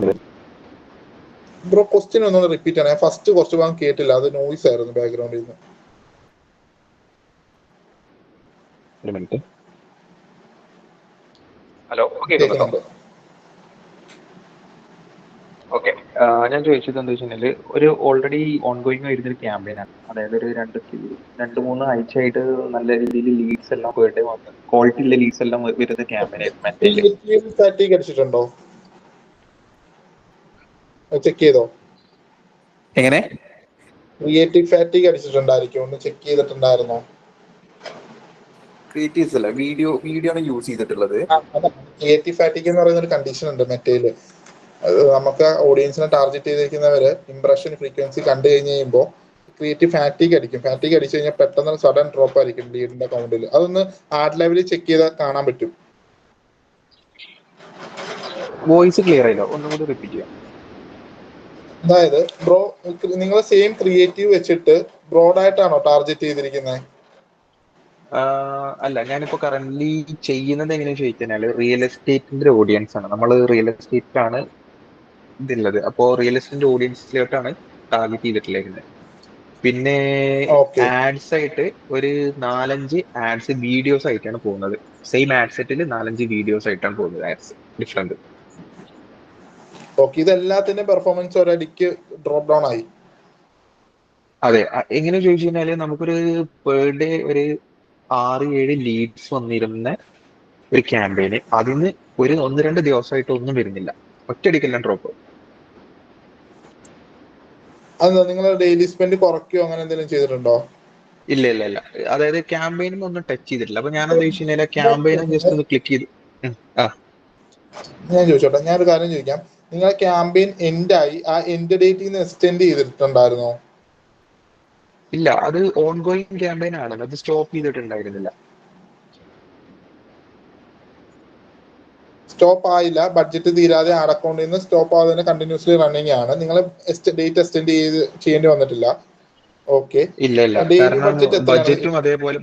ബ്രോ ക്വസ്റ്റ്യൻ ഒന്നുകൂടെ റിപ്പീറ്റ് ആണ്. ഞാൻ ഫസ്റ്റ് കുറച്ച് ഭാഗം കേട്ടില്ല, അത് നോയിസ് ആയിരുന്നു ബാക്ക്ഗ്രൗണ്ടിൽ നിന്ന്. ഒരു മിനിറ്റ്. ഹലോ, കേൾക്കുന്നുണ്ടോ? ഓക്കെ, ഞാൻ ചോദിച്ചത് എന്താ വെച്ചാൽ ഒരു ഓൾറെഡി ഓൺഗോയിങ് ആയിരുന്നൊരു ക്യാമ്പയിനാണ്. അതായത് ഒരു 2-3 ആഴ്ചയായിട്ട് നല്ല രീതിയിൽ ലീഡ്സ് എല്ലാം പെർ ഡേ വന്ന് ക്വാളിറ്റി ഉള്ള ലീഡ്സ് എല്ലാം വരുന്ന ക്യാമ്പയിനായിരുന്നു മെറ്റയില്. ഫാറ്റിക് അടിച്ചിട്ടുണ്ടോ? ചെക്ക് ചെയ്തോ? എങ്ങനെ? ക്രിയേറ്റീവ് ഫാറ്റിക് അടിച്ചിട്ടുണ്ടായിരിക്കും, ഒന്ന് ചെക്ക് ചെയ്തിട്ടുണ്ടായിരുന്നോ? ക്രിയേറ്റീവ്സ് അല്ല, വീഡിയോ ആണ് യൂസ് ചെയ്തിട്ടുള്ളത്. ക്രിയേറ്റീവ് ഫാറ്റിക് എന്ന് പറയുന്ന ഒരു കണ്ടീഷൻ ഉണ്ട് മെറ്റയില്. അത് നമുക്ക് ഓഡിയൻസിനെ ടാർഗറ്റ് ചെയ്തിരിക്കുന്നവര് ഇംപ്രഷൻ ഫ്രീക്വൻസി കണ്ടു കഴിഞ്ഞ് കഴിയുമ്പോൾ ക്രിയേറ്റീവ് ഫാറ്റിക് അടിക്കും. ഫാറ്റിക് അടിച്ചു കഴിഞ്ഞാൽ പെട്ടെന്ന് സഡൻ ഡ്രോപ്പ് ആയിരിക്കും ലീഡിന്റെ അക്കൗണ്ടിൽ. അതൊന്ന് ആഡ് ലെവലിൽ ചെക്ക് ചെയ്താൽ കാണാൻ പറ്റും. വോയിസ് ക്ലിയർ ആയില്ല, ഒന്നും കൂടി റിപ്പീറ്റ് ചെയ്യാം. അതായത് ബ്രോ, നിങ്ങൾ സെയിം ക്രിയേറ്റീവ് വെച്ചിട്ട് ബ്രോഡായിട്ടാണോ ടാർഗറ്റ് ചെയ്തിരിക്കുന്നത്? അല്ല, ഞാനിപ്പോ കറന്റ് ചെയ്യുന്നത് എങ്ങനെയാ ചോദിച്ചാൽ റിയൽ എസ്റ്റേറ്റിന്റെ ഓഡിയൻസ് ആണ്. നമ്മൾ റിയൽ എസ്റ്റേറ്റ് ആണ് ഇതുള്ളത്. അപ്പോ റിയൽ എസ്റ്റേറ്റിന്റെ ഓഡിയൻസിലോട്ടാണ് ടാർഗറ്റ് ചെയ്തിട്ടിരിക്കുന്നത്. പിന്നെ ആഡ്സ് ആയിട്ട് ഒരു 4-5 ആഡ്സ് വീഡിയോസ് ആയിട്ടാണ് പോകുന്നത്. സെയിം ആഡ് സെറ്റിൽ 4-5 വീഡിയോസ് ആയിട്ടാണ് പോകുന്നത്. Ads different. ഓക്കെ, ഇതെല്ലാത്തിന്റെ പെർഫോമൻസ് ഒരടിക്ക് ഡ്രോപ്പ് ഡൗൺ ആയി. അതെ, എങ്ങനെ ചോദിച്ചു കഴിഞ്ഞാല് നമുക്കൊരു പെർ ഡേ ഒരു 6-7 ലീഡ്സ് വന്നിരുന്ന ഒരു ക്യാമ്പയിന് അതിന് ഒരു 1-2 ദിവസമായിട്ട് ഒന്നും വരുന്നില്ല, ഒറ്റയടിക്കെല്ലാം ഡ്രോപ്പ്. അത് നിങ്ങൾ ഡെയിലി സ്പെൻഡ് കുറയ്ക്കുകയോ അങ്ങനെ എന്തെങ്കിലും ചെയ്തിട്ടുണ്ടോ? ഇല്ല, അതായത് ക്യാമ്പയിനും ഒന്നും ടച്ച് ചെയ്തിട്ടില്ല. അപ്പൊ ഞാൻ എന്താ വെച്ച് കഴിഞ്ഞാൽ ക്യാമ്പയിനും ജസ്റ്റ് ഒന്ന് ക്ലിക്ക് ചെയ്ത് ഞാൻ ചോദിച്ചോട്ടെ, ഞാനൊരു കാര്യം ചോദിക്കാം. നിങ്ങളെ ക്യാമ്പയിൻ എൻഡ് ആയി, ആ എൻഡ് ഡേറ്റിൽ നിന്ന് എക്സ്റ്റെൻഡ് ചെയ്തിട്ടുണ്ടായിരുന്നോ? ഇല്ല, അത് ഓൺ ഗോയിങ് ക്യാമ്പയിൻ ആണ്, അത് സ്റ്റോപ്പ് ചെയ്തിട്ടുണ്ടായിരുന്നില്ല. സ്റ്റോപ്പ് ആയില്ല, ബഡ്ജറ്റ് തീരാതെ ആഡ് അക്കൗണ്ടിൽ നിന്ന് സ്റ്റോപ്പ് ആവാതെ കണ്ടിന്യൂസ്ലി റണ്ണിങ് ആണ്. നിങ്ങൾ ഡേറ്റ് എക്സ്റ്റെൻഡ് ചെയ്യേണ്ടി വന്നിട്ടില്ല. ഓക്കെ, ഇല്ല, ഡെയിലി കാരണം ബഡ്ജറ്റ് ബഡ്ജറ്റും അതേപോലെ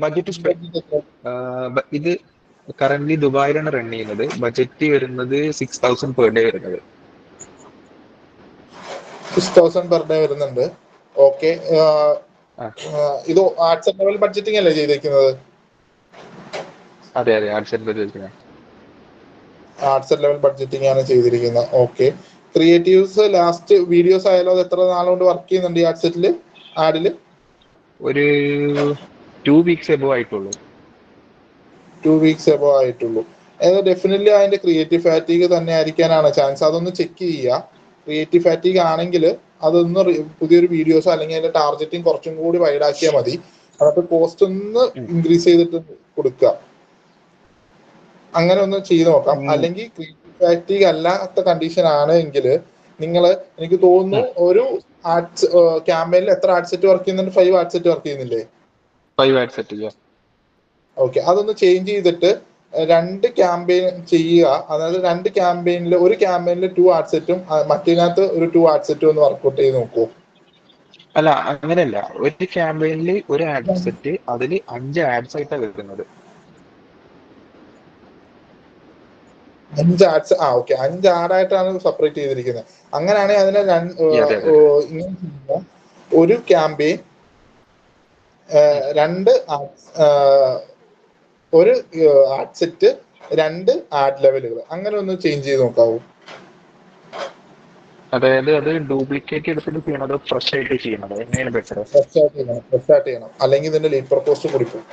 ഇത് കറന്റ് ദുബായിലാണ് റൺ ചെയ്യുന്നത്. ബഡ്ജറ്റ് വരുന്നത് 6,000 പെർ ഡേ വരുന്നത്. 6,000 പെർ ഡേ വരുന്നുണ്ട്. ഓക്കെ, ഇത് ആർട്സ് ലെവൽ ബഡ്ജറ്റിംഗ് അല്ലേ ചെയ്തിരിക്കുന്നത്? അതെ, ആർട്സ് ലെവൽ ബഡ്ജറ്റിംഗ് ആണ് ചെയ്തിരിക്കുന്നത്. ഓക്കെ, ക്രിയേറ്റീവ്സ് ലാസ്റ്റ് വീഡിയോസ് ആയാലും അത് എത്ര നാളുകൊണ്ട് വർക്ക് ചെയ്യുന്നുണ്ട് ഈ ആഡ് സെറ്റില്, ആഡില്? ഒരു 2 വീക്സ് എബോ ആയിട്ടുള്ളൂ. 2 വീക്സ് എബോ ആയിട്ടുള്ളൂ. ഡെഫിനറ്റ്ലി അതിന്റെ ക്രിയേറ്റീവ് ഫാറ്റിക് തന്നെ ആയിരിക്കാനാണ് ചാൻസ്. അതൊന്ന് ചെക്ക് ചെയ്യുക. ക്രിയേറ്റീവ് ഫാറ്റിക് ആണെങ്കിൽ അതൊന്ന് പുതിയൊരു വീഡിയോസ് അല്ലെങ്കിൽ അതിന്റെ ടാർഗറ്റിംഗ് കുറച്ചും കൂടി വൈഡ് ആക്കിയാൽ മതി. അതൊക്കെ കോസ്റ്റ് ഒന്ന് ഇൻക്രീസ് ചെയ്തിട്ട് കൊടുക്കുക. അങ്ങനെ ഒന്ന് ചെയ്ത് നോക്കാം. അല്ലെങ്കിൽ ക്രിയേറ്റീവ് ഫാറ്റിക് അല്ലാത്ത കണ്ടീഷൻ ആണ് എങ്കിൽ നിങ്ങൾ, എനിക്ക് തോന്നുന്നു ഒരു ആഡ് ക്യാമ്പയിനിൽ എത്ര ആഡ് സെറ്റ് വർക്ക് ചെയ്യുന്നുണ്ട്? 5 ആഡ് സെറ്റ് വർക്ക് ചെയ്യുന്നില്ലേ? 5 ആഡ് സെറ്റ്. ഓക്കെ, അതൊന്ന് ചേഞ്ച് ചെയ്തിട്ട് 2 ക്യാമ്പയിൻ ചെയ്യുക. അതായത് 2 ക്യാമ്പയിനിൽ, ഒരു ക്യാമ്പയിനിൽ 2 ആഡ് സെറ്റും മറ്റേതിനകത്ത് ഒരു 2 ആഡ് സെറ്റും ഒന്ന് വർക്ക്ഔട്ട് ചെയ്ത് നോക്കൂ. അല്ല, അങ്ങനെയല്ല, ഒരു ക്യാമ്പയിനിൽ ഒരു ആഡ് സെറ്റ്, അതിൽ 5 ആഡ്സ് ആയിട്ടാണ് വരുന്നത്. 5 ആഡ്സ്, ഓക്കെ, 5 ആഡായിട്ടാണ് സെപ്പറേറ്റ് ചെയ്തിരിക്കുന്നത്. അങ്ങനെയാണെങ്കിൽ അതിനെ ഇങ്ങനെ ഒരു ക്യാമ്പയിൻ 2 ഒരു ആഡ് സെറ്റ് 2 ആഡ് ലെവലുകൾ, അങ്ങനെ ഒന്ന് ചേഞ്ച് ചെയ്ത് നോക്കാവൂ. അതായത് അത് ഡ്യൂപ്ലിക്കേറ്റ് എടുത്തിട്ട് ചെയ്യണത് ഫ്രഷ് ആയിട്ട് ചെയ്യണത് എങ്ങനെയാണ് ബെറ്റർ? ഫ്രഷ് ആയിട്ട് ചെയ്യണം, അല്ലെങ്കിൽ ഇതിന്റെ ലീഡ് പ്രൊപ്പോസ്റ്റ് കൊടുക്കും.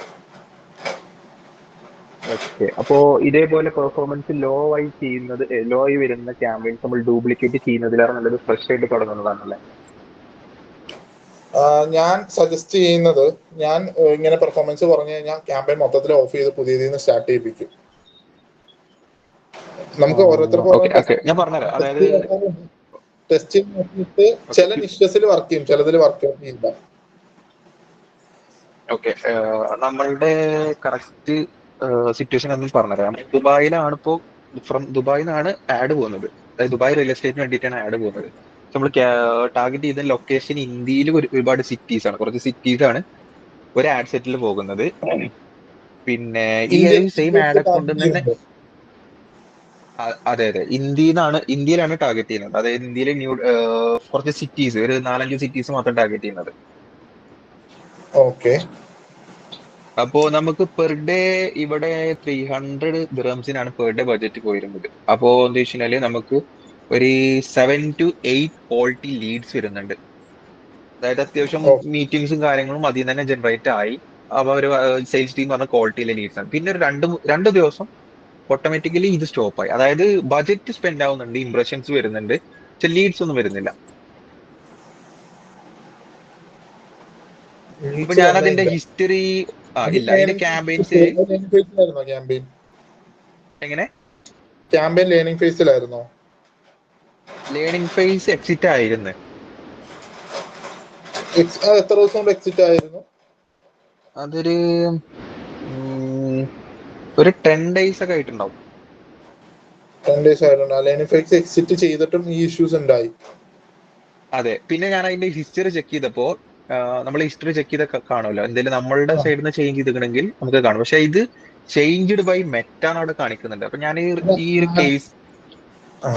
ഓക്കെ, അപ്പോ ഇതേപോലെ പെർഫോമൻസ് ലോ ആയി ചെയ്യുന്നത്, ലോ ആയി വരുന്ന ക്യാമ്പയിൻസ് നമ്മൾ ഡ്യൂപ്ലിക്കേറ്റ് ചെയ്യുന്നതിലാണ് നല്ലത് ഫ്രഷ് ആയിട്ട് തുടങ്ങുന്നതാണല്ലേ? ഞാൻ സജസ്റ്റ് ചെയ്യുന്നത്, ഞാൻ ഇങ്ങനെ പെർഫോമൻസ് പറഞ്ഞു കഴിഞ്ഞാൽ ക്യാമ്പയിൻ മൊത്തത്തിൽ ഓഫ് ചെയ്ത് പുതിയതിൽ നിന്ന് സ്റ്റാർട്ട് ചെയ്യിപ്പിക്കും. നമുക്ക് ഞാൻ പറഞ്ഞുതരാം. അതായത് ടെസ്റ്റ് നോക്കിയിട്ട് ചില നിഷ്കസിൽ വർക്ക് ചെയ്യും, ചിലതിൽ വർക്ക് ചെയ്യില്ല. ഓക്കെ, നമ്മളുടെ കറക്റ്റ് സിറ്റുവേഷൻ എന്ന് പറഞ്ഞുതരാം. ദുബായിലാണ് ഇപ്പോ, ഫ്രം ദുബായിൽ നിന്നാണ് ആഡ് പോകുന്നത്. അതായത് ദുബായ് റിയൽ എസ്റ്റേറ്റിന് വേണ്ടിയിട്ടാണ് ആഡ് പോകുന്നത്. നമ്മൾ ടാർഗറ്റ് ചെയ്ത ലൊക്കേഷൻ ഇന്ത്യയിൽ ഒരുപാട് സിറ്റീസ് ആണ്, കുറച്ച് സിറ്റീസ് ആണ് ഒരു ആഡ് സെറ്റിൽ പോകുന്നത്. പിന്നെ ഈ സെയിം ആഡ് അക്കൗണ്ട് തന്നെ അതെ അതെ, ഇന്ത്യയിലാണ് ടാർഗറ്റ് ചെയ്യുന്നത്. അതായത് ഇന്ത്യയിലെ കുറച്ച് സിറ്റീസ്, ഒരു 4-5 സിറ്റീസ് മാത്രം ടാർഗറ്റ് ചെയ്യുന്നത്. ഓക്കെ. അപ്പോ നമുക്ക് പെർ ഡേ ഇവിടെ 300 ദിറംസിനാണ് പെർ ഡേ ബഡ്ജറ്റ് പോയിരുന്നത്. അപ്പോ എന്താ വെച്ച് കഴിഞ്ഞാല് നമുക്ക് ഒരു 7 to 8 ക്വാളിറ്റി ലീഡ്സ് വരുന്നുണ്ട്. അതായത് അത്യാവശ്യം മീറ്റിംഗ്സും കാര്യങ്ങളും അതിൽ നിന്ന് തന്നെ ജനറേറ്റ് ആയി. അപ്പൊ ഒരു സെയിൽസ് ടീം പറഞ്ഞ ക്വാളിറ്റിയിലെ ലീഡ്സ് ആണ്. പിന്നെ ഒരു രണ്ട് ദിവസം ഓട്ടോമാറ്റിക്കലി ഇത് സ്റ്റോപ്പ് ആയി. അതായത് ബജറ്റ് സ്പെൻഡ് ആവുന്നുണ്ട്, ഇംപ്രഷൻസ് വരുന്നുണ്ട്, പക്ഷെ ലീഡ്സ് ഒന്നും വരുന്നില്ല. ഇപ്പൊ ലീഡ്സ് ഞാൻ അതിന്റെ വന്നില്ല. ഹിസ്റ്ററി ഇല്ല, അതിന്റെ ക്യാമ്പയിൻസ് ക്യാമ്പയിൻ എങ്ങനെ ക്യാമ്പയിൻ ലേണിംഗ് ഫേസിലായിരുന്നോ? ലേണിംഗ് ഫേസ് എക്സിറ്റ് ആയിരുന്നു. എത്ര ദിവസം കൊണ്ട് എക്സിറ്റ് ആയിരുന്നു? അതൊരു ഉം, ഒരു 10 days ഒക്കെ ആയിട്ടുണ്ടാവും. 10 days ആയിട്ടുണ്ട്. ലേണിംഗ് ഫേസ് എക്സിറ്റ് ചെയ്തിട്ടും ഈ ഇഷ്യൂസ് ഉണ്ടായി. അതെ, പിന്നെ ഞാൻ അതിന്റെ ഹിസ്റ്ററി ചെക്ക് ചെയ്തപ്പോ നമ്മൾ ഹിസ്റ്ററി ചെക്ക് ചെയ്ത കാണുമല്ലോ, എന്തെങ്കിലും നമ്മളുടെ സൈഡിൽ നിന്ന് ചേഞ്ച് ചെയ്തിട്ടുണ്ടെങ്കിൽ നമുക്ക് കാണും. പക്ഷെ ഇത് ചേഞ്ച്ഡ് ബൈ മെറ്റ ആണ് അവിടെ കാണിക്കുന്നുണ്ട്. അപ്പൊ ഞാൻ ഈ ഒരു കേസ് ആ.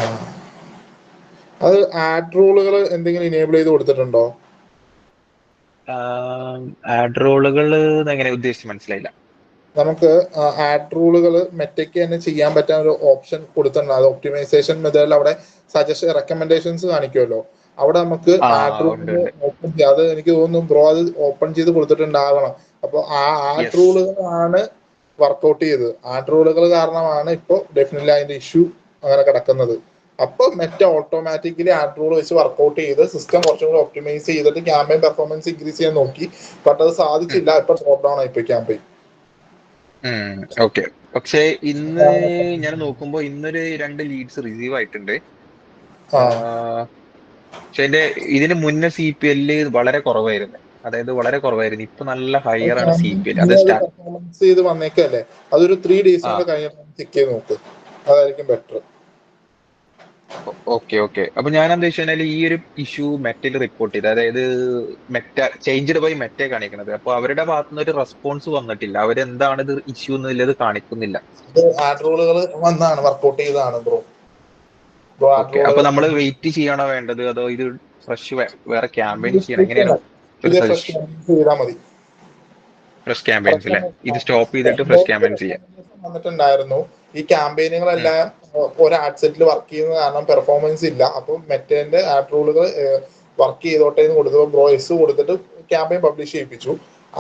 അത് ആഡ് റൂളുകൾ എന്തെങ്കിലും ഇനേബിൾ ചെയ്ത് കൊടുത്തിട്ടുണ്ടോ? ആഡ് റോളുകൾ എങ്ങനെ ഉദ്ദേശിച്ച് മനസ്സിലായില്ല. നമുക്ക് ആഡ് റൂളുകൾ മെറ്റയ്ക്ക് തന്നെ ചെയ്യാൻ പറ്റാൻ ഒരു ഓപ്ഷൻ കൊടുത്തിട്ടുണ്ട്. അത് ഒപ്റ്റിമൈസേഷൻ മെത്തേഡിൽ അവിടെ സജഷൻ റെക്കമെൻഡേഷൻസ് കാണിക്കുമല്ലോ, അവിടെ നമുക്ക് ആഡ് ഉണ്ട് റൂളുകൾ ഉണ്ട്. ഓപ്പൺ ചെയ്യാം. അത് എനിക്ക് തോന്നുന്നു ബ്രോ അത് ഓപ്പൺ ചെയ്ത് കൊടുത്തിട്ടുണ്ടാകണം. അപ്പൊ ആ ആഡ് യെസ്. റൂളുകളാണ് വർക്ക്ഔട്ട് ചെയ്തത്. ആഡ് റൂളുകൾ കാരണമാണ് ഇപ്പോൾ ഡെഫിനറ്റ്ലി അതിന്റെ ഇഷ്യൂ അങ്ങനെ കിടക്കുന്നത്. അപ്പൊ മെറ്റ ഓട്ടോമാറ്റിക്കലി ആഡ് റൂൾ വെച്ച് വർക്ക്ഔട്ട് ചെയ്ത് സിസ്റ്റം കുറച്ചും കൂടി ഒപ്റ്റിമൈസ് ചെയ്തിട്ട് ക്യാമ്പയിൻ പെർഫോമൻസ് ഇൻക്രീസ് ചെയ്യാൻ നോക്കി. ബട്ട് അത് സാധിച്ചില്ല. ഇപ്പൊ ഡ്രോപ്പ് ഡൗൺ ആയിപ്പോയി ക്യാമ്പയിൻ. ഓക്കെ. പക്ഷെ ഇന്ന് ഞാൻ നോക്കുമ്പോ ഇന്നൊരു 2 ലീഡ്സ് റിസീവ് ആയിട്ടുണ്ട്. ആ പക്ഷെ ഇതിന് മുന്നേ CPL വളരെ കുറവായിരുന്നു. അതായത് വളരെ കുറവായിരുന്നു. ഇപ്പൊ നല്ല ഹയർ ആണ് CPL. അത് പെർഫോമൻസ് ചെയ്ത് വന്നേക്കല്ലേ, അതൊരു 3 days കൊണ്ട് കഴിഞ്ഞിട്ട് ചെക്ക് ചെയ്ത് നോക്ക്, അതായിരിക്കും ബെറ്റർ. ഓക്കെ. അപ്പൊ ഞാൻ എന്താ വെച്ച് കഴിഞ്ഞാൽ ഈ ഒരു ഇഷ്യൂ മെറ്റയിൽ റിപ്പോർട്ട് ചെയ്ത്, അതായത് മെറ്റ ചേഞ്ച്ഡ് ബൈ മെറ്റ കാണിക്കുന്നത്. അപ്പൊ അവരുടെ ഭാഗത്തുനിന്ന് ഒരു റെസ്പോൺസ് വന്നിട്ടില്ല. അവരെന്താണ് ഇത് ഇഷ്യൂ എന്നുള്ളത് കാണിക്കുന്നില്ല. ആഡ് റൂളുകൾ വന്നാണ് വർക്ക്ഔട്ട് ചെയ്തതാണ് ബ്രോ. ആഡ് ഓക്കെ, അപ്പൊ റൂളുകൾ നമ്മൾ വെയിറ്റ് ചെയ്യണോ വേണ്ടത്, അതോ ഇത് ഫ്രഷ് വേറെ ക്യാമ്പയിൻ ചെയ്യണം, എങ്ങനെയാണ് ഒരു ഇതേ ഫ്രഷ് സജഷൻ? ചെയ്താൽ മതി. ഫ്രഷ് ക്യാമ്പയിൻസ് അല്ലേ, ഇത് സ്റ്റോപ്പ് ചെയ്തിട്ട് ഫ്രഷ് ക്യാമ്പയിൻ ചെയ്യാം. വന്നിട്ടുണ്ടായിരുന്നു. ഈ ക്യാമ്പയിനുകളെല്ലാം ഒരു ആഡ് സെറ്റിൽ വർക്ക് ചെയ്യുന്ന കാരണം പെർഫോമൻസ് ഇല്ല. അപ്പൊ മെറ്റേന്റെ ആഡ് റൂളുകൾ വർക്ക് ചെയ്തോട്ടെ എന്ന് കൊടുത്തപ്പോൾ ബ്രോ എസ് കൊടുത്തിട്ട് ക്യാമ്പയിൻ പബ്ലിഷ് ചെയ്യിപ്പിച്ചു.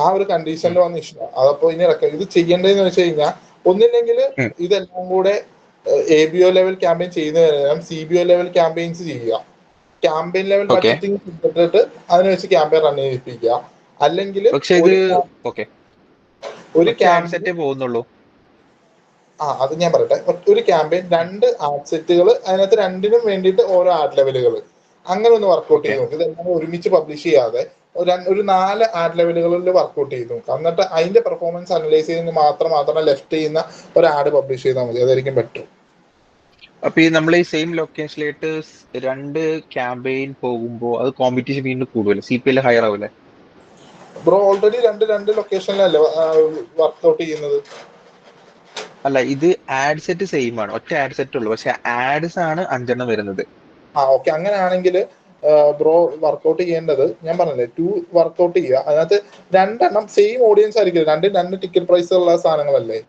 ആ ഒരു കണ്ടീഷനിൽ വന്ന ഇഷ്യൂ. അതപ്പോ ഇനി ഇത് ചെയ്യേണ്ടതെന്ന് വെച്ച് കഴിഞ്ഞാൽ ഒന്നില്ലെങ്കിൽ ഇതെല്ലാം കൂടെ ABO ലെവൽ ക്യാമ്പയിൻ ചെയ്യുന്നതിന് CBO ലെവൽ ക്യാമ്പയിൻസ് ചെയ്യുക. ക്യാമ്പയിൻ ലെവൽ ബഡ്ജറ്റിംഗ് ചെയ്തിട്ട് അതിനെ വെച്ച് ക്യാമ്പയിൻ റൺ ചെയ്യിപ്പിക്കുക. അല്ലെങ്കിൽ പക്ഷെ ഇത് ഒരു ക്യാമ്പയിൻ സെറ്റേ പോകുന്നുള്ളൂ. അത് ഞാൻ പറയട്ടെ. ഒരു ക്യാമ്പയിൻ 2 ആഡ് സെറ്റുകൾ, അതിനകത്ത് രണ്ടിനും വേണ്ടിയിട്ട് ഓരോ ആഡ് ലെവലുകൾ, അങ്ങനെ ഒന്ന് വർക്ക്ഔട്ട് ചെയ്ത് നോക്കും. ഇതെല്ലാം ഒരുമിച്ച് പബ്ലിഷ് ചെയ്യാതെ ഒരു 4 ആഡ് ലെവലുകളിൽ വർക്ക്ഔട്ട് ചെയ്ത് നോക്കാം. എന്നിട്ട് അതിന്റെ പെർഫോമൻസ് അനലൈസ് ചെയ്ത് മാത്രം ലെഫ്റ്റ് ചെയ്യുന്ന ഒരു ആഡ് പബ്ലിഷ് ചെയ്താൽ മതി. അതായിരിക്കും ബെറ്റർ. അപ്പൊ ഈ നമ്മൾ ഈ സെയിം ലൊക്കേഷനിലേക്ക് 2 ക്യാമ്പയിൻ പോകുമ്പോൾ അത് കോമ്പറ്റീഷൻ വീണ്ടും കൂടുതൽ CPL ഹയർ ആവില്ലേ? ബ്രോ ഓൾറെഡി രണ്ട് ലൊക്കേഷനിലല്ലേ വർക്ക്ഔട്ട് ചെയ്യുന്നത്? അല്ല, ഇത് ആഡ് സെറ്റ് സെയിം ആണ്, ഒറ്റ ആഡ് സെറ്റ് ഉള്ളൂ, പക്ഷെ ആഡ്സ് ആണ് 5 വരുന്നത്. ഓക്കെ. അങ്ങനെയാണെങ്കിൽ ബ്രോ വർക്ക്ഔട്ട് ചെയ്യേണ്ടത് ഞാൻ പറഞ്ഞില്ലേ, 2 വർക്ക്ഔട്ട് ചെയ്യുക. അതിനകത്ത് 2 സെയിം ഓഡിയൻസ് ആയിരിക്കും. 2 ടിക്കറ്റ് പ്രൈസ് ഉള്ള സാധനങ്ങളല്ലേ?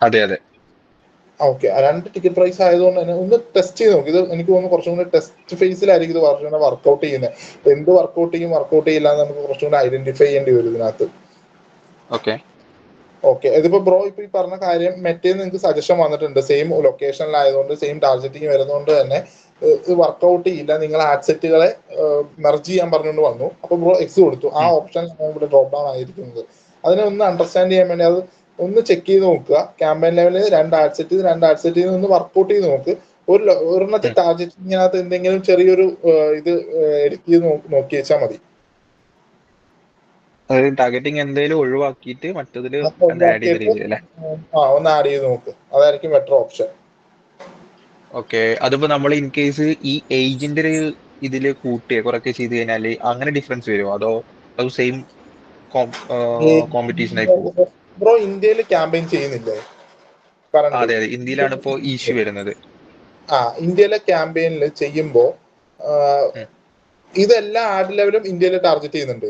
അതെ. ഓക്കെ. 2 ടിക്കറ്റ് പ്രൈസ് ആയതുകൊണ്ട് തന്നെ ഒന്ന് ടെസ്റ്റ് ചെയ്ത് നോക്കും. ഇത് എനിക്ക് തോന്നുന്നു കുറച്ചും കൂടി ടെസ്റ്റ് ഫേസിലായിരിക്കും ഇത് കുറച്ചുകൂടെ വർക്ക്ഔട്ട് ചെയ്യുന്നത്. എന്ത് വർക്ക്ഔട്ട് ചെയ്യില്ല എന്ന് നമുക്ക് കുറച്ചും കൂടി ഐഡന്റിഫൈ ചെയ്യേണ്ടി വരും ഇതിനകത്ത്. ഓക്കെ. ഇതിപ്പോ ബ്രോ ഇപ്പൊ ഈ പറഞ്ഞ കാര്യം മെറ്റയിൽ നിങ്ങൾക്ക് സജഷൻ വന്നിട്ടുണ്ട്. സെയിം ലൊക്കേഷനിലായതുകൊണ്ട് സെയിം ടാർഗറ്റിംഗ് വരുന്നതുകൊണ്ട് തന്നെ ഇത് വർക്ക്ഔട്ട് ചെയ്യില്ല, നിങ്ങൾ ആഡ് സെറ്റുകളെ മെർജ് ചെയ്യാൻ പറഞ്ഞുകൊണ്ട് വന്നു. അപ്പൊ ബ്രോ എക്സ് കൊടുത്തു. ആ ഓപ്ഷൻ ഇവിടെ ഡ്രോപ്പ് ഡൗൺ ആയിരിക്കുന്നത്. അതിനെ ഒന്ന് അണ്ടർസ്റ്റാൻഡ് ചെയ്യാൻ വേണ്ടി അത് ഒന്ന് ചെക്ക് ചെയ്ത് നോക്കുക. ക്യാമ്പയിൻ ലെവലിൽ 2 ആഡ് സെറ്റ് ഒന്ന് വർക്ക്ഔട്ട് ചെയ്ത് നോക്ക്. ഒരെണ്ണത്തെ ടാർഗറ്റിങ്ങിനകത്ത് എന്തെങ്കിലും ചെറിയൊരു ഇത് എഡിറ്റ് ചെയ്ത് നോക്കി വെച്ചാൽ മതി. ടാർഗറ്റിംഗ് എന്തെങ്കിലും ഒഴിവാക്കിയിട്ട് മറ്റതില് ആഡ് ചെയ്ത രീതി അല്ലേ? ഒന്ന് ആഡ് ചെയ്ത് നോക്ക്, അതായിരിക്കും ബെറ്റർ ഓപ്ഷൻ. ഓക്കെ. അതിപ്പോ നമ്മൾ ഇൻ കേസ് ഈ ഏജിന്റെ ഒരു ഇതില് കൂട്ടിയ കുറൊക്കെ ചെയ്ത് കഴിഞ്ഞാല് അങ്ങനെ ഡിഫറൻസ് വരുമോ, അതോ അത് സെയിം കോമ്പറ്റീഷൻ ആയി പോകും? ബ്രോ ഇന്ത്യയിൽ ക്യാമ്പയിൻ ചെയ്യുന്നില്ലേ? അതെ അതെ, ഇന്ത്യയിലാണ് ഇപ്പോ ഇഷ്യൂ വരുന്നത്. ഇന്ത്യയിലെ ക്യാമ്പയിനിൽ ചെയ്യുമ്പോൾ ഇതെല്ലാ ആഡ് ലെവലും ഇന്ത്യയിൽ ടാർഗറ്റ് ചെയ്യുന്നുണ്ട്.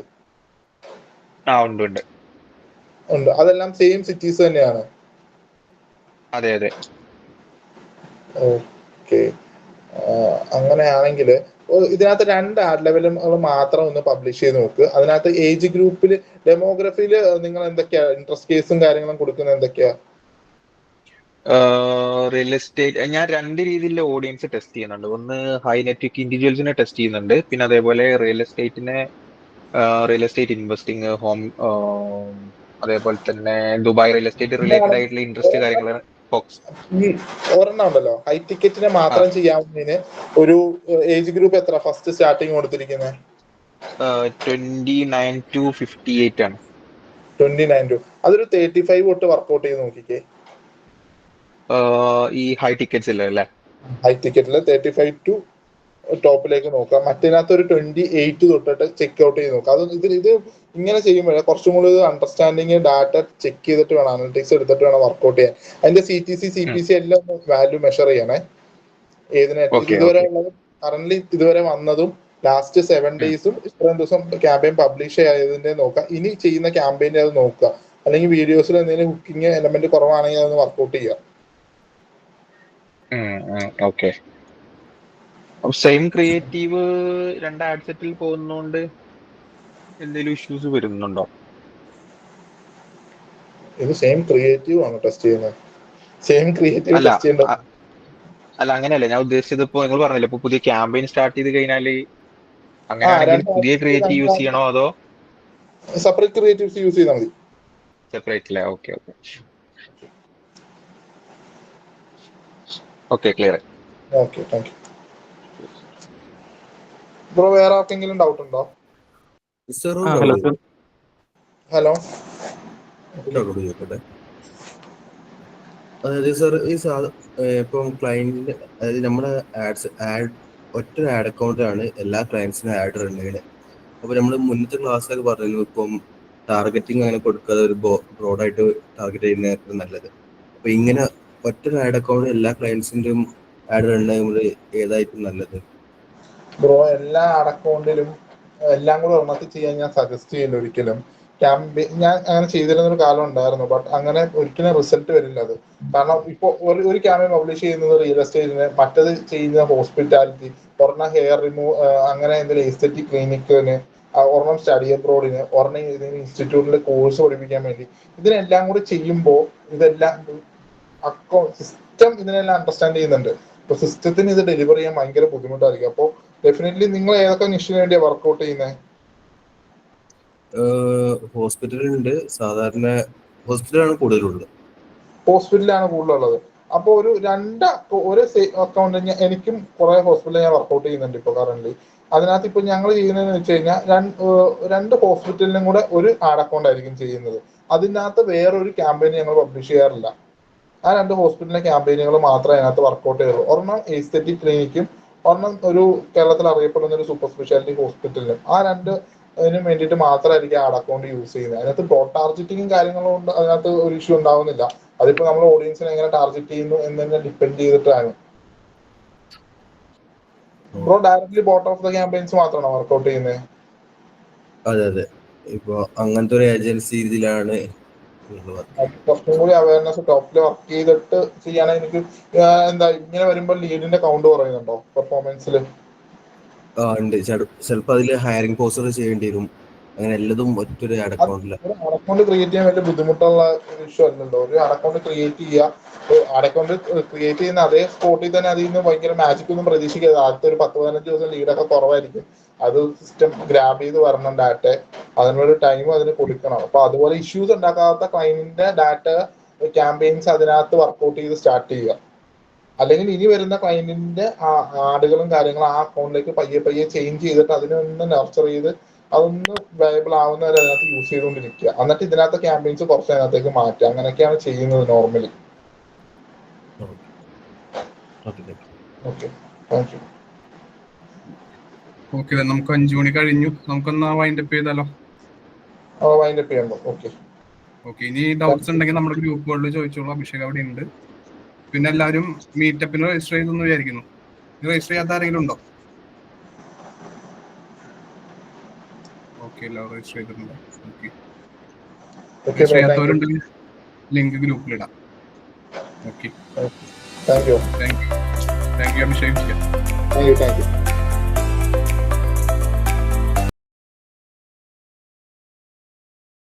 ഉണ്ട്. അതെല്ലാം സെയിം സിറ്റീസ് തന്നെയാണ്. അതെ അതെ. ഓക്കെ, അങ്ങനെയാണെങ്കിൽ ഇതിനകത്ത് 2 ആഡ് ലെവലുകൾ മാത്രം ഒന്ന് പബ്ലിഷ് ചെയ്ത് നോക്ക്. അതിനകത്ത് ഏജ് ഗ്രൂപ്പിൽ ഡെമോഗ്രഫിയിൽ നിങ്ങൾ എന്തൊക്കെയാ ഇൻട്രസ്റ്റ് കേസും കാര്യങ്ങളും കൊടുക്കുന്നത് എന്തൊക്കെയാ? റിയൽ എസ്റ്റേറ്റ് ഞാൻ 2 രീതിയിലുള്ള ഓഡിയൻസ് ടെസ്റ്റ് ചെയ്യുന്നുണ്ട്. ഒന്ന് ഹൈ നെറ്റ്വർക്ക് ഇൻഡിവിജ്വൽസിനെ ടെസ്റ്റ് ചെയ്യുന്നുണ്ട്, പിന്നെ അതേപോലെ റിയൽ എസ്റ്റേറ്റ് ഇൻവെസ്റ്റിംഗ്, ഹോം, അതേപോലെ തന്നെ ദുബായ് റിയൽ എസ്റ്റേറ്റ് റിലേറ്റഡ് ആയിട്ടുള്ള ഇൻട്രസ്റ്റ് കാര്യങ്ങൾ ഫോക്കസ്. ഈ ഒരെണ്ണം ഉണ്ടല്ലോ, ഹൈ ടിക്കറ്റിനെ മാത്രം ചെയ്യാവുന്നതിന് ഒരു ഏജ് ഗ്രൂപ്പ് എത്ര ഫസ്റ്റ് സ്റ്റാർട്ടിങ് കൊടുത്തിരിക്കുന്നത്? 29 to 58 ആണ്. 29 to അതൊരു 35 തൊട്ട് വർക്ക്ഔട്ട് ചെയ്ത് നോക്കിക്കേ. ഈ ഹൈ ടിക്കറ്റ്സ് അല്ലേ? ഹൈ ടിക്കറ്റിൽ 35 to ടോപ്പിലേക്ക് നോക്കാം. മറ്റേതിനകത്ത് ഒരു 28 തൊട്ടിട്ട് ചെക്ക് ഔട്ട് ചെയ്ത് നോക്കാം. അത് ഇത് ഇങ്ങനെ ചെയ്യുമ്പോഴേ കുറച്ചും കൂടി അണ്ടർസ്റ്റാൻഡിങ്, ഡാറ്റ ചെക്ക് ചെയ്തിട്ട് വേണം, അനലിറ്റിക്സ് എടുത്തിട്ട് വേണം വർക്ക്ഔട്ട് ചെയ്യാൻ. അതിന്റെ CTC CPC എല്ലാം വാല്യൂ മെഷർ ചെയ്യണേ. ഇതുവരെ ഉള്ളത് കറന്റ് ഇതുവരെ വന്നതും ലാസ്റ്റ് 7 days ഇത്രയും ദിവസം ക്യാമ്പയിൻ പബ്ലിഷ് ചെയ്തതിന്റെ നോക്കാം. ഇനി ചെയ്യുന്ന ക്യാമ്പയിൻ്റെ അത് നോക്കുക. അല്ലെങ്കിൽ വീഡിയോസിൽ എന്തെങ്കിലും കുക്കിംഗ് എലമെന്റ് കുറവാണെങ്കിൽ അതൊന്ന് വർക്ക്ഔട്ട് ചെയ്യുക. ഓക്കെ. സെയിം ക്രിയേറ്റീവ് 2 ആഡ് സെറ്റിൽ പോകുന്നോണ്ട് എന്തെങ്കിലും ഇഷ്യൂസ് വരുന്നുണ്ടോ? ഇത് സെയിം ക്രിയേറ്റീവ് ആണ് ടെസ്റ്റ് ചെയ്യുന്നത്. സെയിം ക്രിയേറ്റീവ് ടെസ്റ്റ് ചെയ്യേണ്ടത് അല്ല, അങ്ങനെയല്ല ഞാൻ ഉദ്ദേശിച്ചത്. ഇപ്പൊ നിങ്ങൾ പറഞ്ഞില്ല, ഇപ്പൊ പുതിയ ക്യാമ്പയിൻ സ്റ്റാർട്ട് ചെയ്ത് കഴിഞ്ഞാല് അങ്ങനെയാണെങ്കിൽ പുതിയ ക്രിയേറ്റീവ് യൂസ് ചെയ്യണോ അതോ സെപ്പറേറ്റ് ക്രിയേറ്റീവ്സ് യൂസ് ചെയ്താൽ മതി? സെപ്പറേറ്റ് അല്ലേ? Okay clear. Okay, thank you bro. വേറെ ആർക്കെങ്കിലും ഡൗട്ട് ഉണ്ടോ? ഹലോ, അതായത് സാർ ഇപ്പം ക്ലയന്റിന്റെ, അതായത് നമ്മുടെ ഒറ്റ ആഡ് അക്കൗണ്ടിലാണ് എല്ലാ ക്ലയൻസിനും ആഡ് റൺ ചെയ്യുന്നത്. അപ്പൊ നമ്മൾ മുന്നത്തെ ക്ലാസ്സിലൊക്കെ പറഞ്ഞു ഇപ്പം ടാർഗറ്റിംഗ് അങ്ങനെ കൊടുക്കാതെ ഒരു ബ്രോഡായിട്ട് ടാർഗറ്റ് ചെയ്യുന്നതായിരുന്നു നല്ലത്. അപ്പൊ ഇങ്ങനെ ഒറ്റ ആഡ് അക്കൗണ്ട് എല്ലാ ക്ലയൻസിന്റെയും ആഡ് റൺ ചെയ്യുമ്പോൾ ഏതായിരിക്കും നല്ലത്? ബ്രോ, എല്ലാ ആഡ് അക്കൗണ്ടിലും എല്ലാം കൂടെ ഒരെണ്ണത്തിൽ ചെയ്യാൻ ഞാൻ സജസ്റ്റ് ചെയ്യില്ല ഒരിക്കലും. ഞാൻ അങ്ങനെ ചെയ്തിരുന്നൊരു കാലം ഉണ്ടായിരുന്നു, ബട്ട് അങ്ങനെ ഒരിക്കലും റിസൾട്ട് വരില്ല അത്. കാരണം ഇപ്പോൾ ഒരു ക്യാമ്പയിൻ പബ്ലിഷ് ചെയ്യുന്നത് റിയൽ എസ്റ്റേറ്റിന്, മറ്റത് ചെയ്യുന്നത് ഹോസ്പിറ്റാലിറ്റി, ഒരെണ്ണം ഹെയർ റിമൂവ്, അങ്ങനെ എന്തെങ്കിലും എസ്തെറ്റിക് ക്ലിനിക്കിന്, ഒരെണ്ണം സ്റ്റഡി അബ്രോഡിന്, ഒരെണ്ണം ഏതെങ്കിലും ഇൻസ്റ്റിറ്റ്യൂട്ടിൽ കോഴ്സ് പഠിപ്പിക്കാൻ വേണ്ടി. ഇതിനെല്ലാം കൂടി ചെയ്യുമ്പോൾ ഇതെല്ലാം സിസ്റ്റം ഇതിനെല്ലാം അണ്ടർസ്റ്റാൻഡ് ചെയ്യുന്നുണ്ട്. ഇപ്പൊ സിസ്റ്റത്തിന് ഇത് ഡെലിവർ ചെയ്യാൻ ഭയങ്കര ബുദ്ധിമുട്ടായിരിക്കും. അപ്പോൾ ഡെഫിനറ്റ്ലി നിങ്ങൾ ഏതൊക്കെ നിഷിന് വേണ്ടിയാണ് വർക്ക്ഔട്ട് ചെയ്യുന്നത്? ഹോസ്പിറ്റലുണ്ട്, സാധാരണ ഹോസ്പിറ്റലാണ് കൂടുതലുള്ളത്. ഹോസ്പിറ്റലാണ് കൂടുതലുള്ളത്. അപ്പോൾ ഒരു അക്കൗണ്ട് എനിക്കും കുറെ ഹോസ്പിറ്റലിൽ ഞാൻ വർക്ക്ഔട്ട് ചെയ്യുന്നുണ്ട് ഇപ്പോൾ കറന്റ്. അതിനകത്ത് ഇപ്പൊ ഞങ്ങൾ ചെയ്യുന്നതെന്ന് വെച്ച് കഴിഞ്ഞാൽ 2 ഹോസ്പിറ്റലിനും കൂടെ ഒരു ആഡ് അക്കൗണ്ട് ആയിരിക്കും ചെയ്യുന്നത്. അതിനകത്ത് വേറൊരു ക്യാമ്പയിൻ ഞങ്ങൾ പബ്ലിഷ് ചെയ്യാറില്ല. ആ 2 ഹോസ്പിറ്റലിലെ ക്യാമ്പയിനുകൾ മാത്രമേ അതിനകത്ത് വർക്ക്ഔട്ട് ചെയ്യുള്ളൂ. ഒരെണ്ണം എസ്തെറ്റിക് ക്ലിനിക്കും, ഒരെണ്ണം ഒരു കേരളത്തിൽ അറിയപ്പെടുന്ന ഒരു സൂപ്പർ സ്പെഷ്യാലിറ്റി ഹോസ്പിറ്റലിലും. ആ 2 വേണ്ടിയിട്ട് മാത്രമായിരിക്കും ആഡ് അക്കൗണ്ട് യൂസ് ചെയ്യുന്നത്. അതിനകത്ത് ബ്രോഡ് ടാർഗറ്റിംഗും കാര്യങ്ങളും കൊണ്ട് അതിനകത്ത് ഒരു ഇഷ്യൂ ഉണ്ടാവുന്നില്ല. അതിപ്പോ നമ്മൾ ഓഡിയൻസിനെ എങ്ങനെ ടാർഗറ്റ് ചെയ്യുന്നു എന്നതിനെ ഡിപ്പെൻഡ് ചെയ്തിട്ടാണ്. Bro directly boat of the campaigns മാത്രമാണോ വർക്ക്ഔട്ട് ചെയ്യുന്നത്? അതെ. ഇപ്പൊ അങ്ങനത്തെ ഒരു ഏജൻസി രീതിയിലാണ് കുറച്ചും കൂടി അവയർനെസ് ടോപ്പിൽ വർക്ക് ചെയ്തിട്ട് ചെയ്യാനാണ് എനിക്ക്. എന്താ ഇങ്ങനെ വരുമ്പോൾ ലീഡിന്റെ കൗണ്ട് കുറയുന്നുണ്ടോ പെർഫോമൻസിൽ? ഉണ്ട്. ചിലപ്പോൾ അതിൽ ഹയറിംഗ് പോസ്റ്റർ ചെയ്യേണ്ടി വരും. അങ്ങനെ എല്ലതും ഒറ്റൊരു ആഡ് അക്കൗണ്ടില്ല. ഒരു ആഡ് അക്കൗണ്ട് ക്രിയേറ്റ് ചെയ്യാൻ വലിയ ബുദ്ധിമുട്ടുള്ള ഇഷ്യൂ അല്ലല്ലോ. ഒരു ആഡ് അക്കൗണ്ട് ക്രിയേറ്റ് ചെയ്യുക, ആഡ് അക്കൗണ്ട് ക്രിയേറ്റ് ചെയ്യുന്ന അതേ സ്പോട്ടിൽ തന്നെ അതിൽ നിന്ന് ഭയങ്കര മാജിക് ഒന്നും പ്രതീക്ഷിക്കരുത്. ആദ്യത്തെ ഒരു 10-15 ദിവസം ലീഡൊക്കെ കുറവായിരിക്കും. അത് സിസ്റ്റം ഗ്രാബ് ചെയ്ത് വരണം ഡാറ്റ, അതിനൊരു ടൈം അതിന് കൊടുക്കണം. അപ്പൊ അതുപോലെ ഇഷ്യൂസ് ഉണ്ടാക്കാത്ത ക്ലയന്റിന്റെ ഡാറ്റ ക്യാമ്പയിൻസ് അതിനകത്ത് വർക്ക്ഔട്ട് ചെയ്ത് സ്റ്റാർട്ട് ചെയ്യുക. അല്ലെങ്കിൽ ഇനി വരുന്ന ക്ലയന്റിന്റെ ആഡുകളും കാര്യങ്ങളും ആ അക്കൗണ്ടിലേക്ക് പയ്യെ ചേഞ്ച് ചെയ്തിട്ട് അതിനൊന്ന് നർച്ചർ ചെയ്ത് അതൊന്ന് വയബിൾ ആവുന്നവരെ അതിനകത്ത് യൂസ് ചെയ്തുകൊണ്ടിരിക്കുക. എന്നിട്ട് ഇതിനകത്ത് ക്യാമ്പയിൻസ് കുറച്ച് അതിനകത്തേക്ക് മാറ്റുക. അങ്ങനെയൊക്കെയാണ് ചെയ്യുന്നത് normally. Okay, thank U. Okay, നമുക്ക് 5 മണി കഴിഞ്ഞു. നമുക്കൊന്ന് വൈൻഡപ്പ് ചെയ്താലോ? വൈൻഡപ്പ് ചെയ്യണ്ടോ? ഓക്കെ. ഇനി ഡൗട്ട്സ് ഉണ്ടെങ്കിൽ നമ്മുടെ ഗ്രൂപ്പുകളിൽ ചോദിച്ചോളൂ. അഭിഷേക് അവിടെ ഉണ്ട്. പിന്നെ എല്ലാവരും മീറ്റപ്പിന് രജിസ്റ്റർ ചെയ്തെന്ന് വിചാരിക്കുന്നു. രജിസ്റ്റർ ചെയ്യാത്ത ആരെങ്കിലും ഉണ്ടോ? ഓക്കെ, എല്ലാവരും രജിസ്റ്റർ ചെയ്തിട്ടുണ്ടോ? ഓക്കെ, രജിസ്റ്റർ ചെയ്യാത്തവരുണ്ടെങ്കിൽ ലിങ്ക് ഗ്രൂപ്പിലിടാം. Okay, thank you thank you Abhishek. Thank U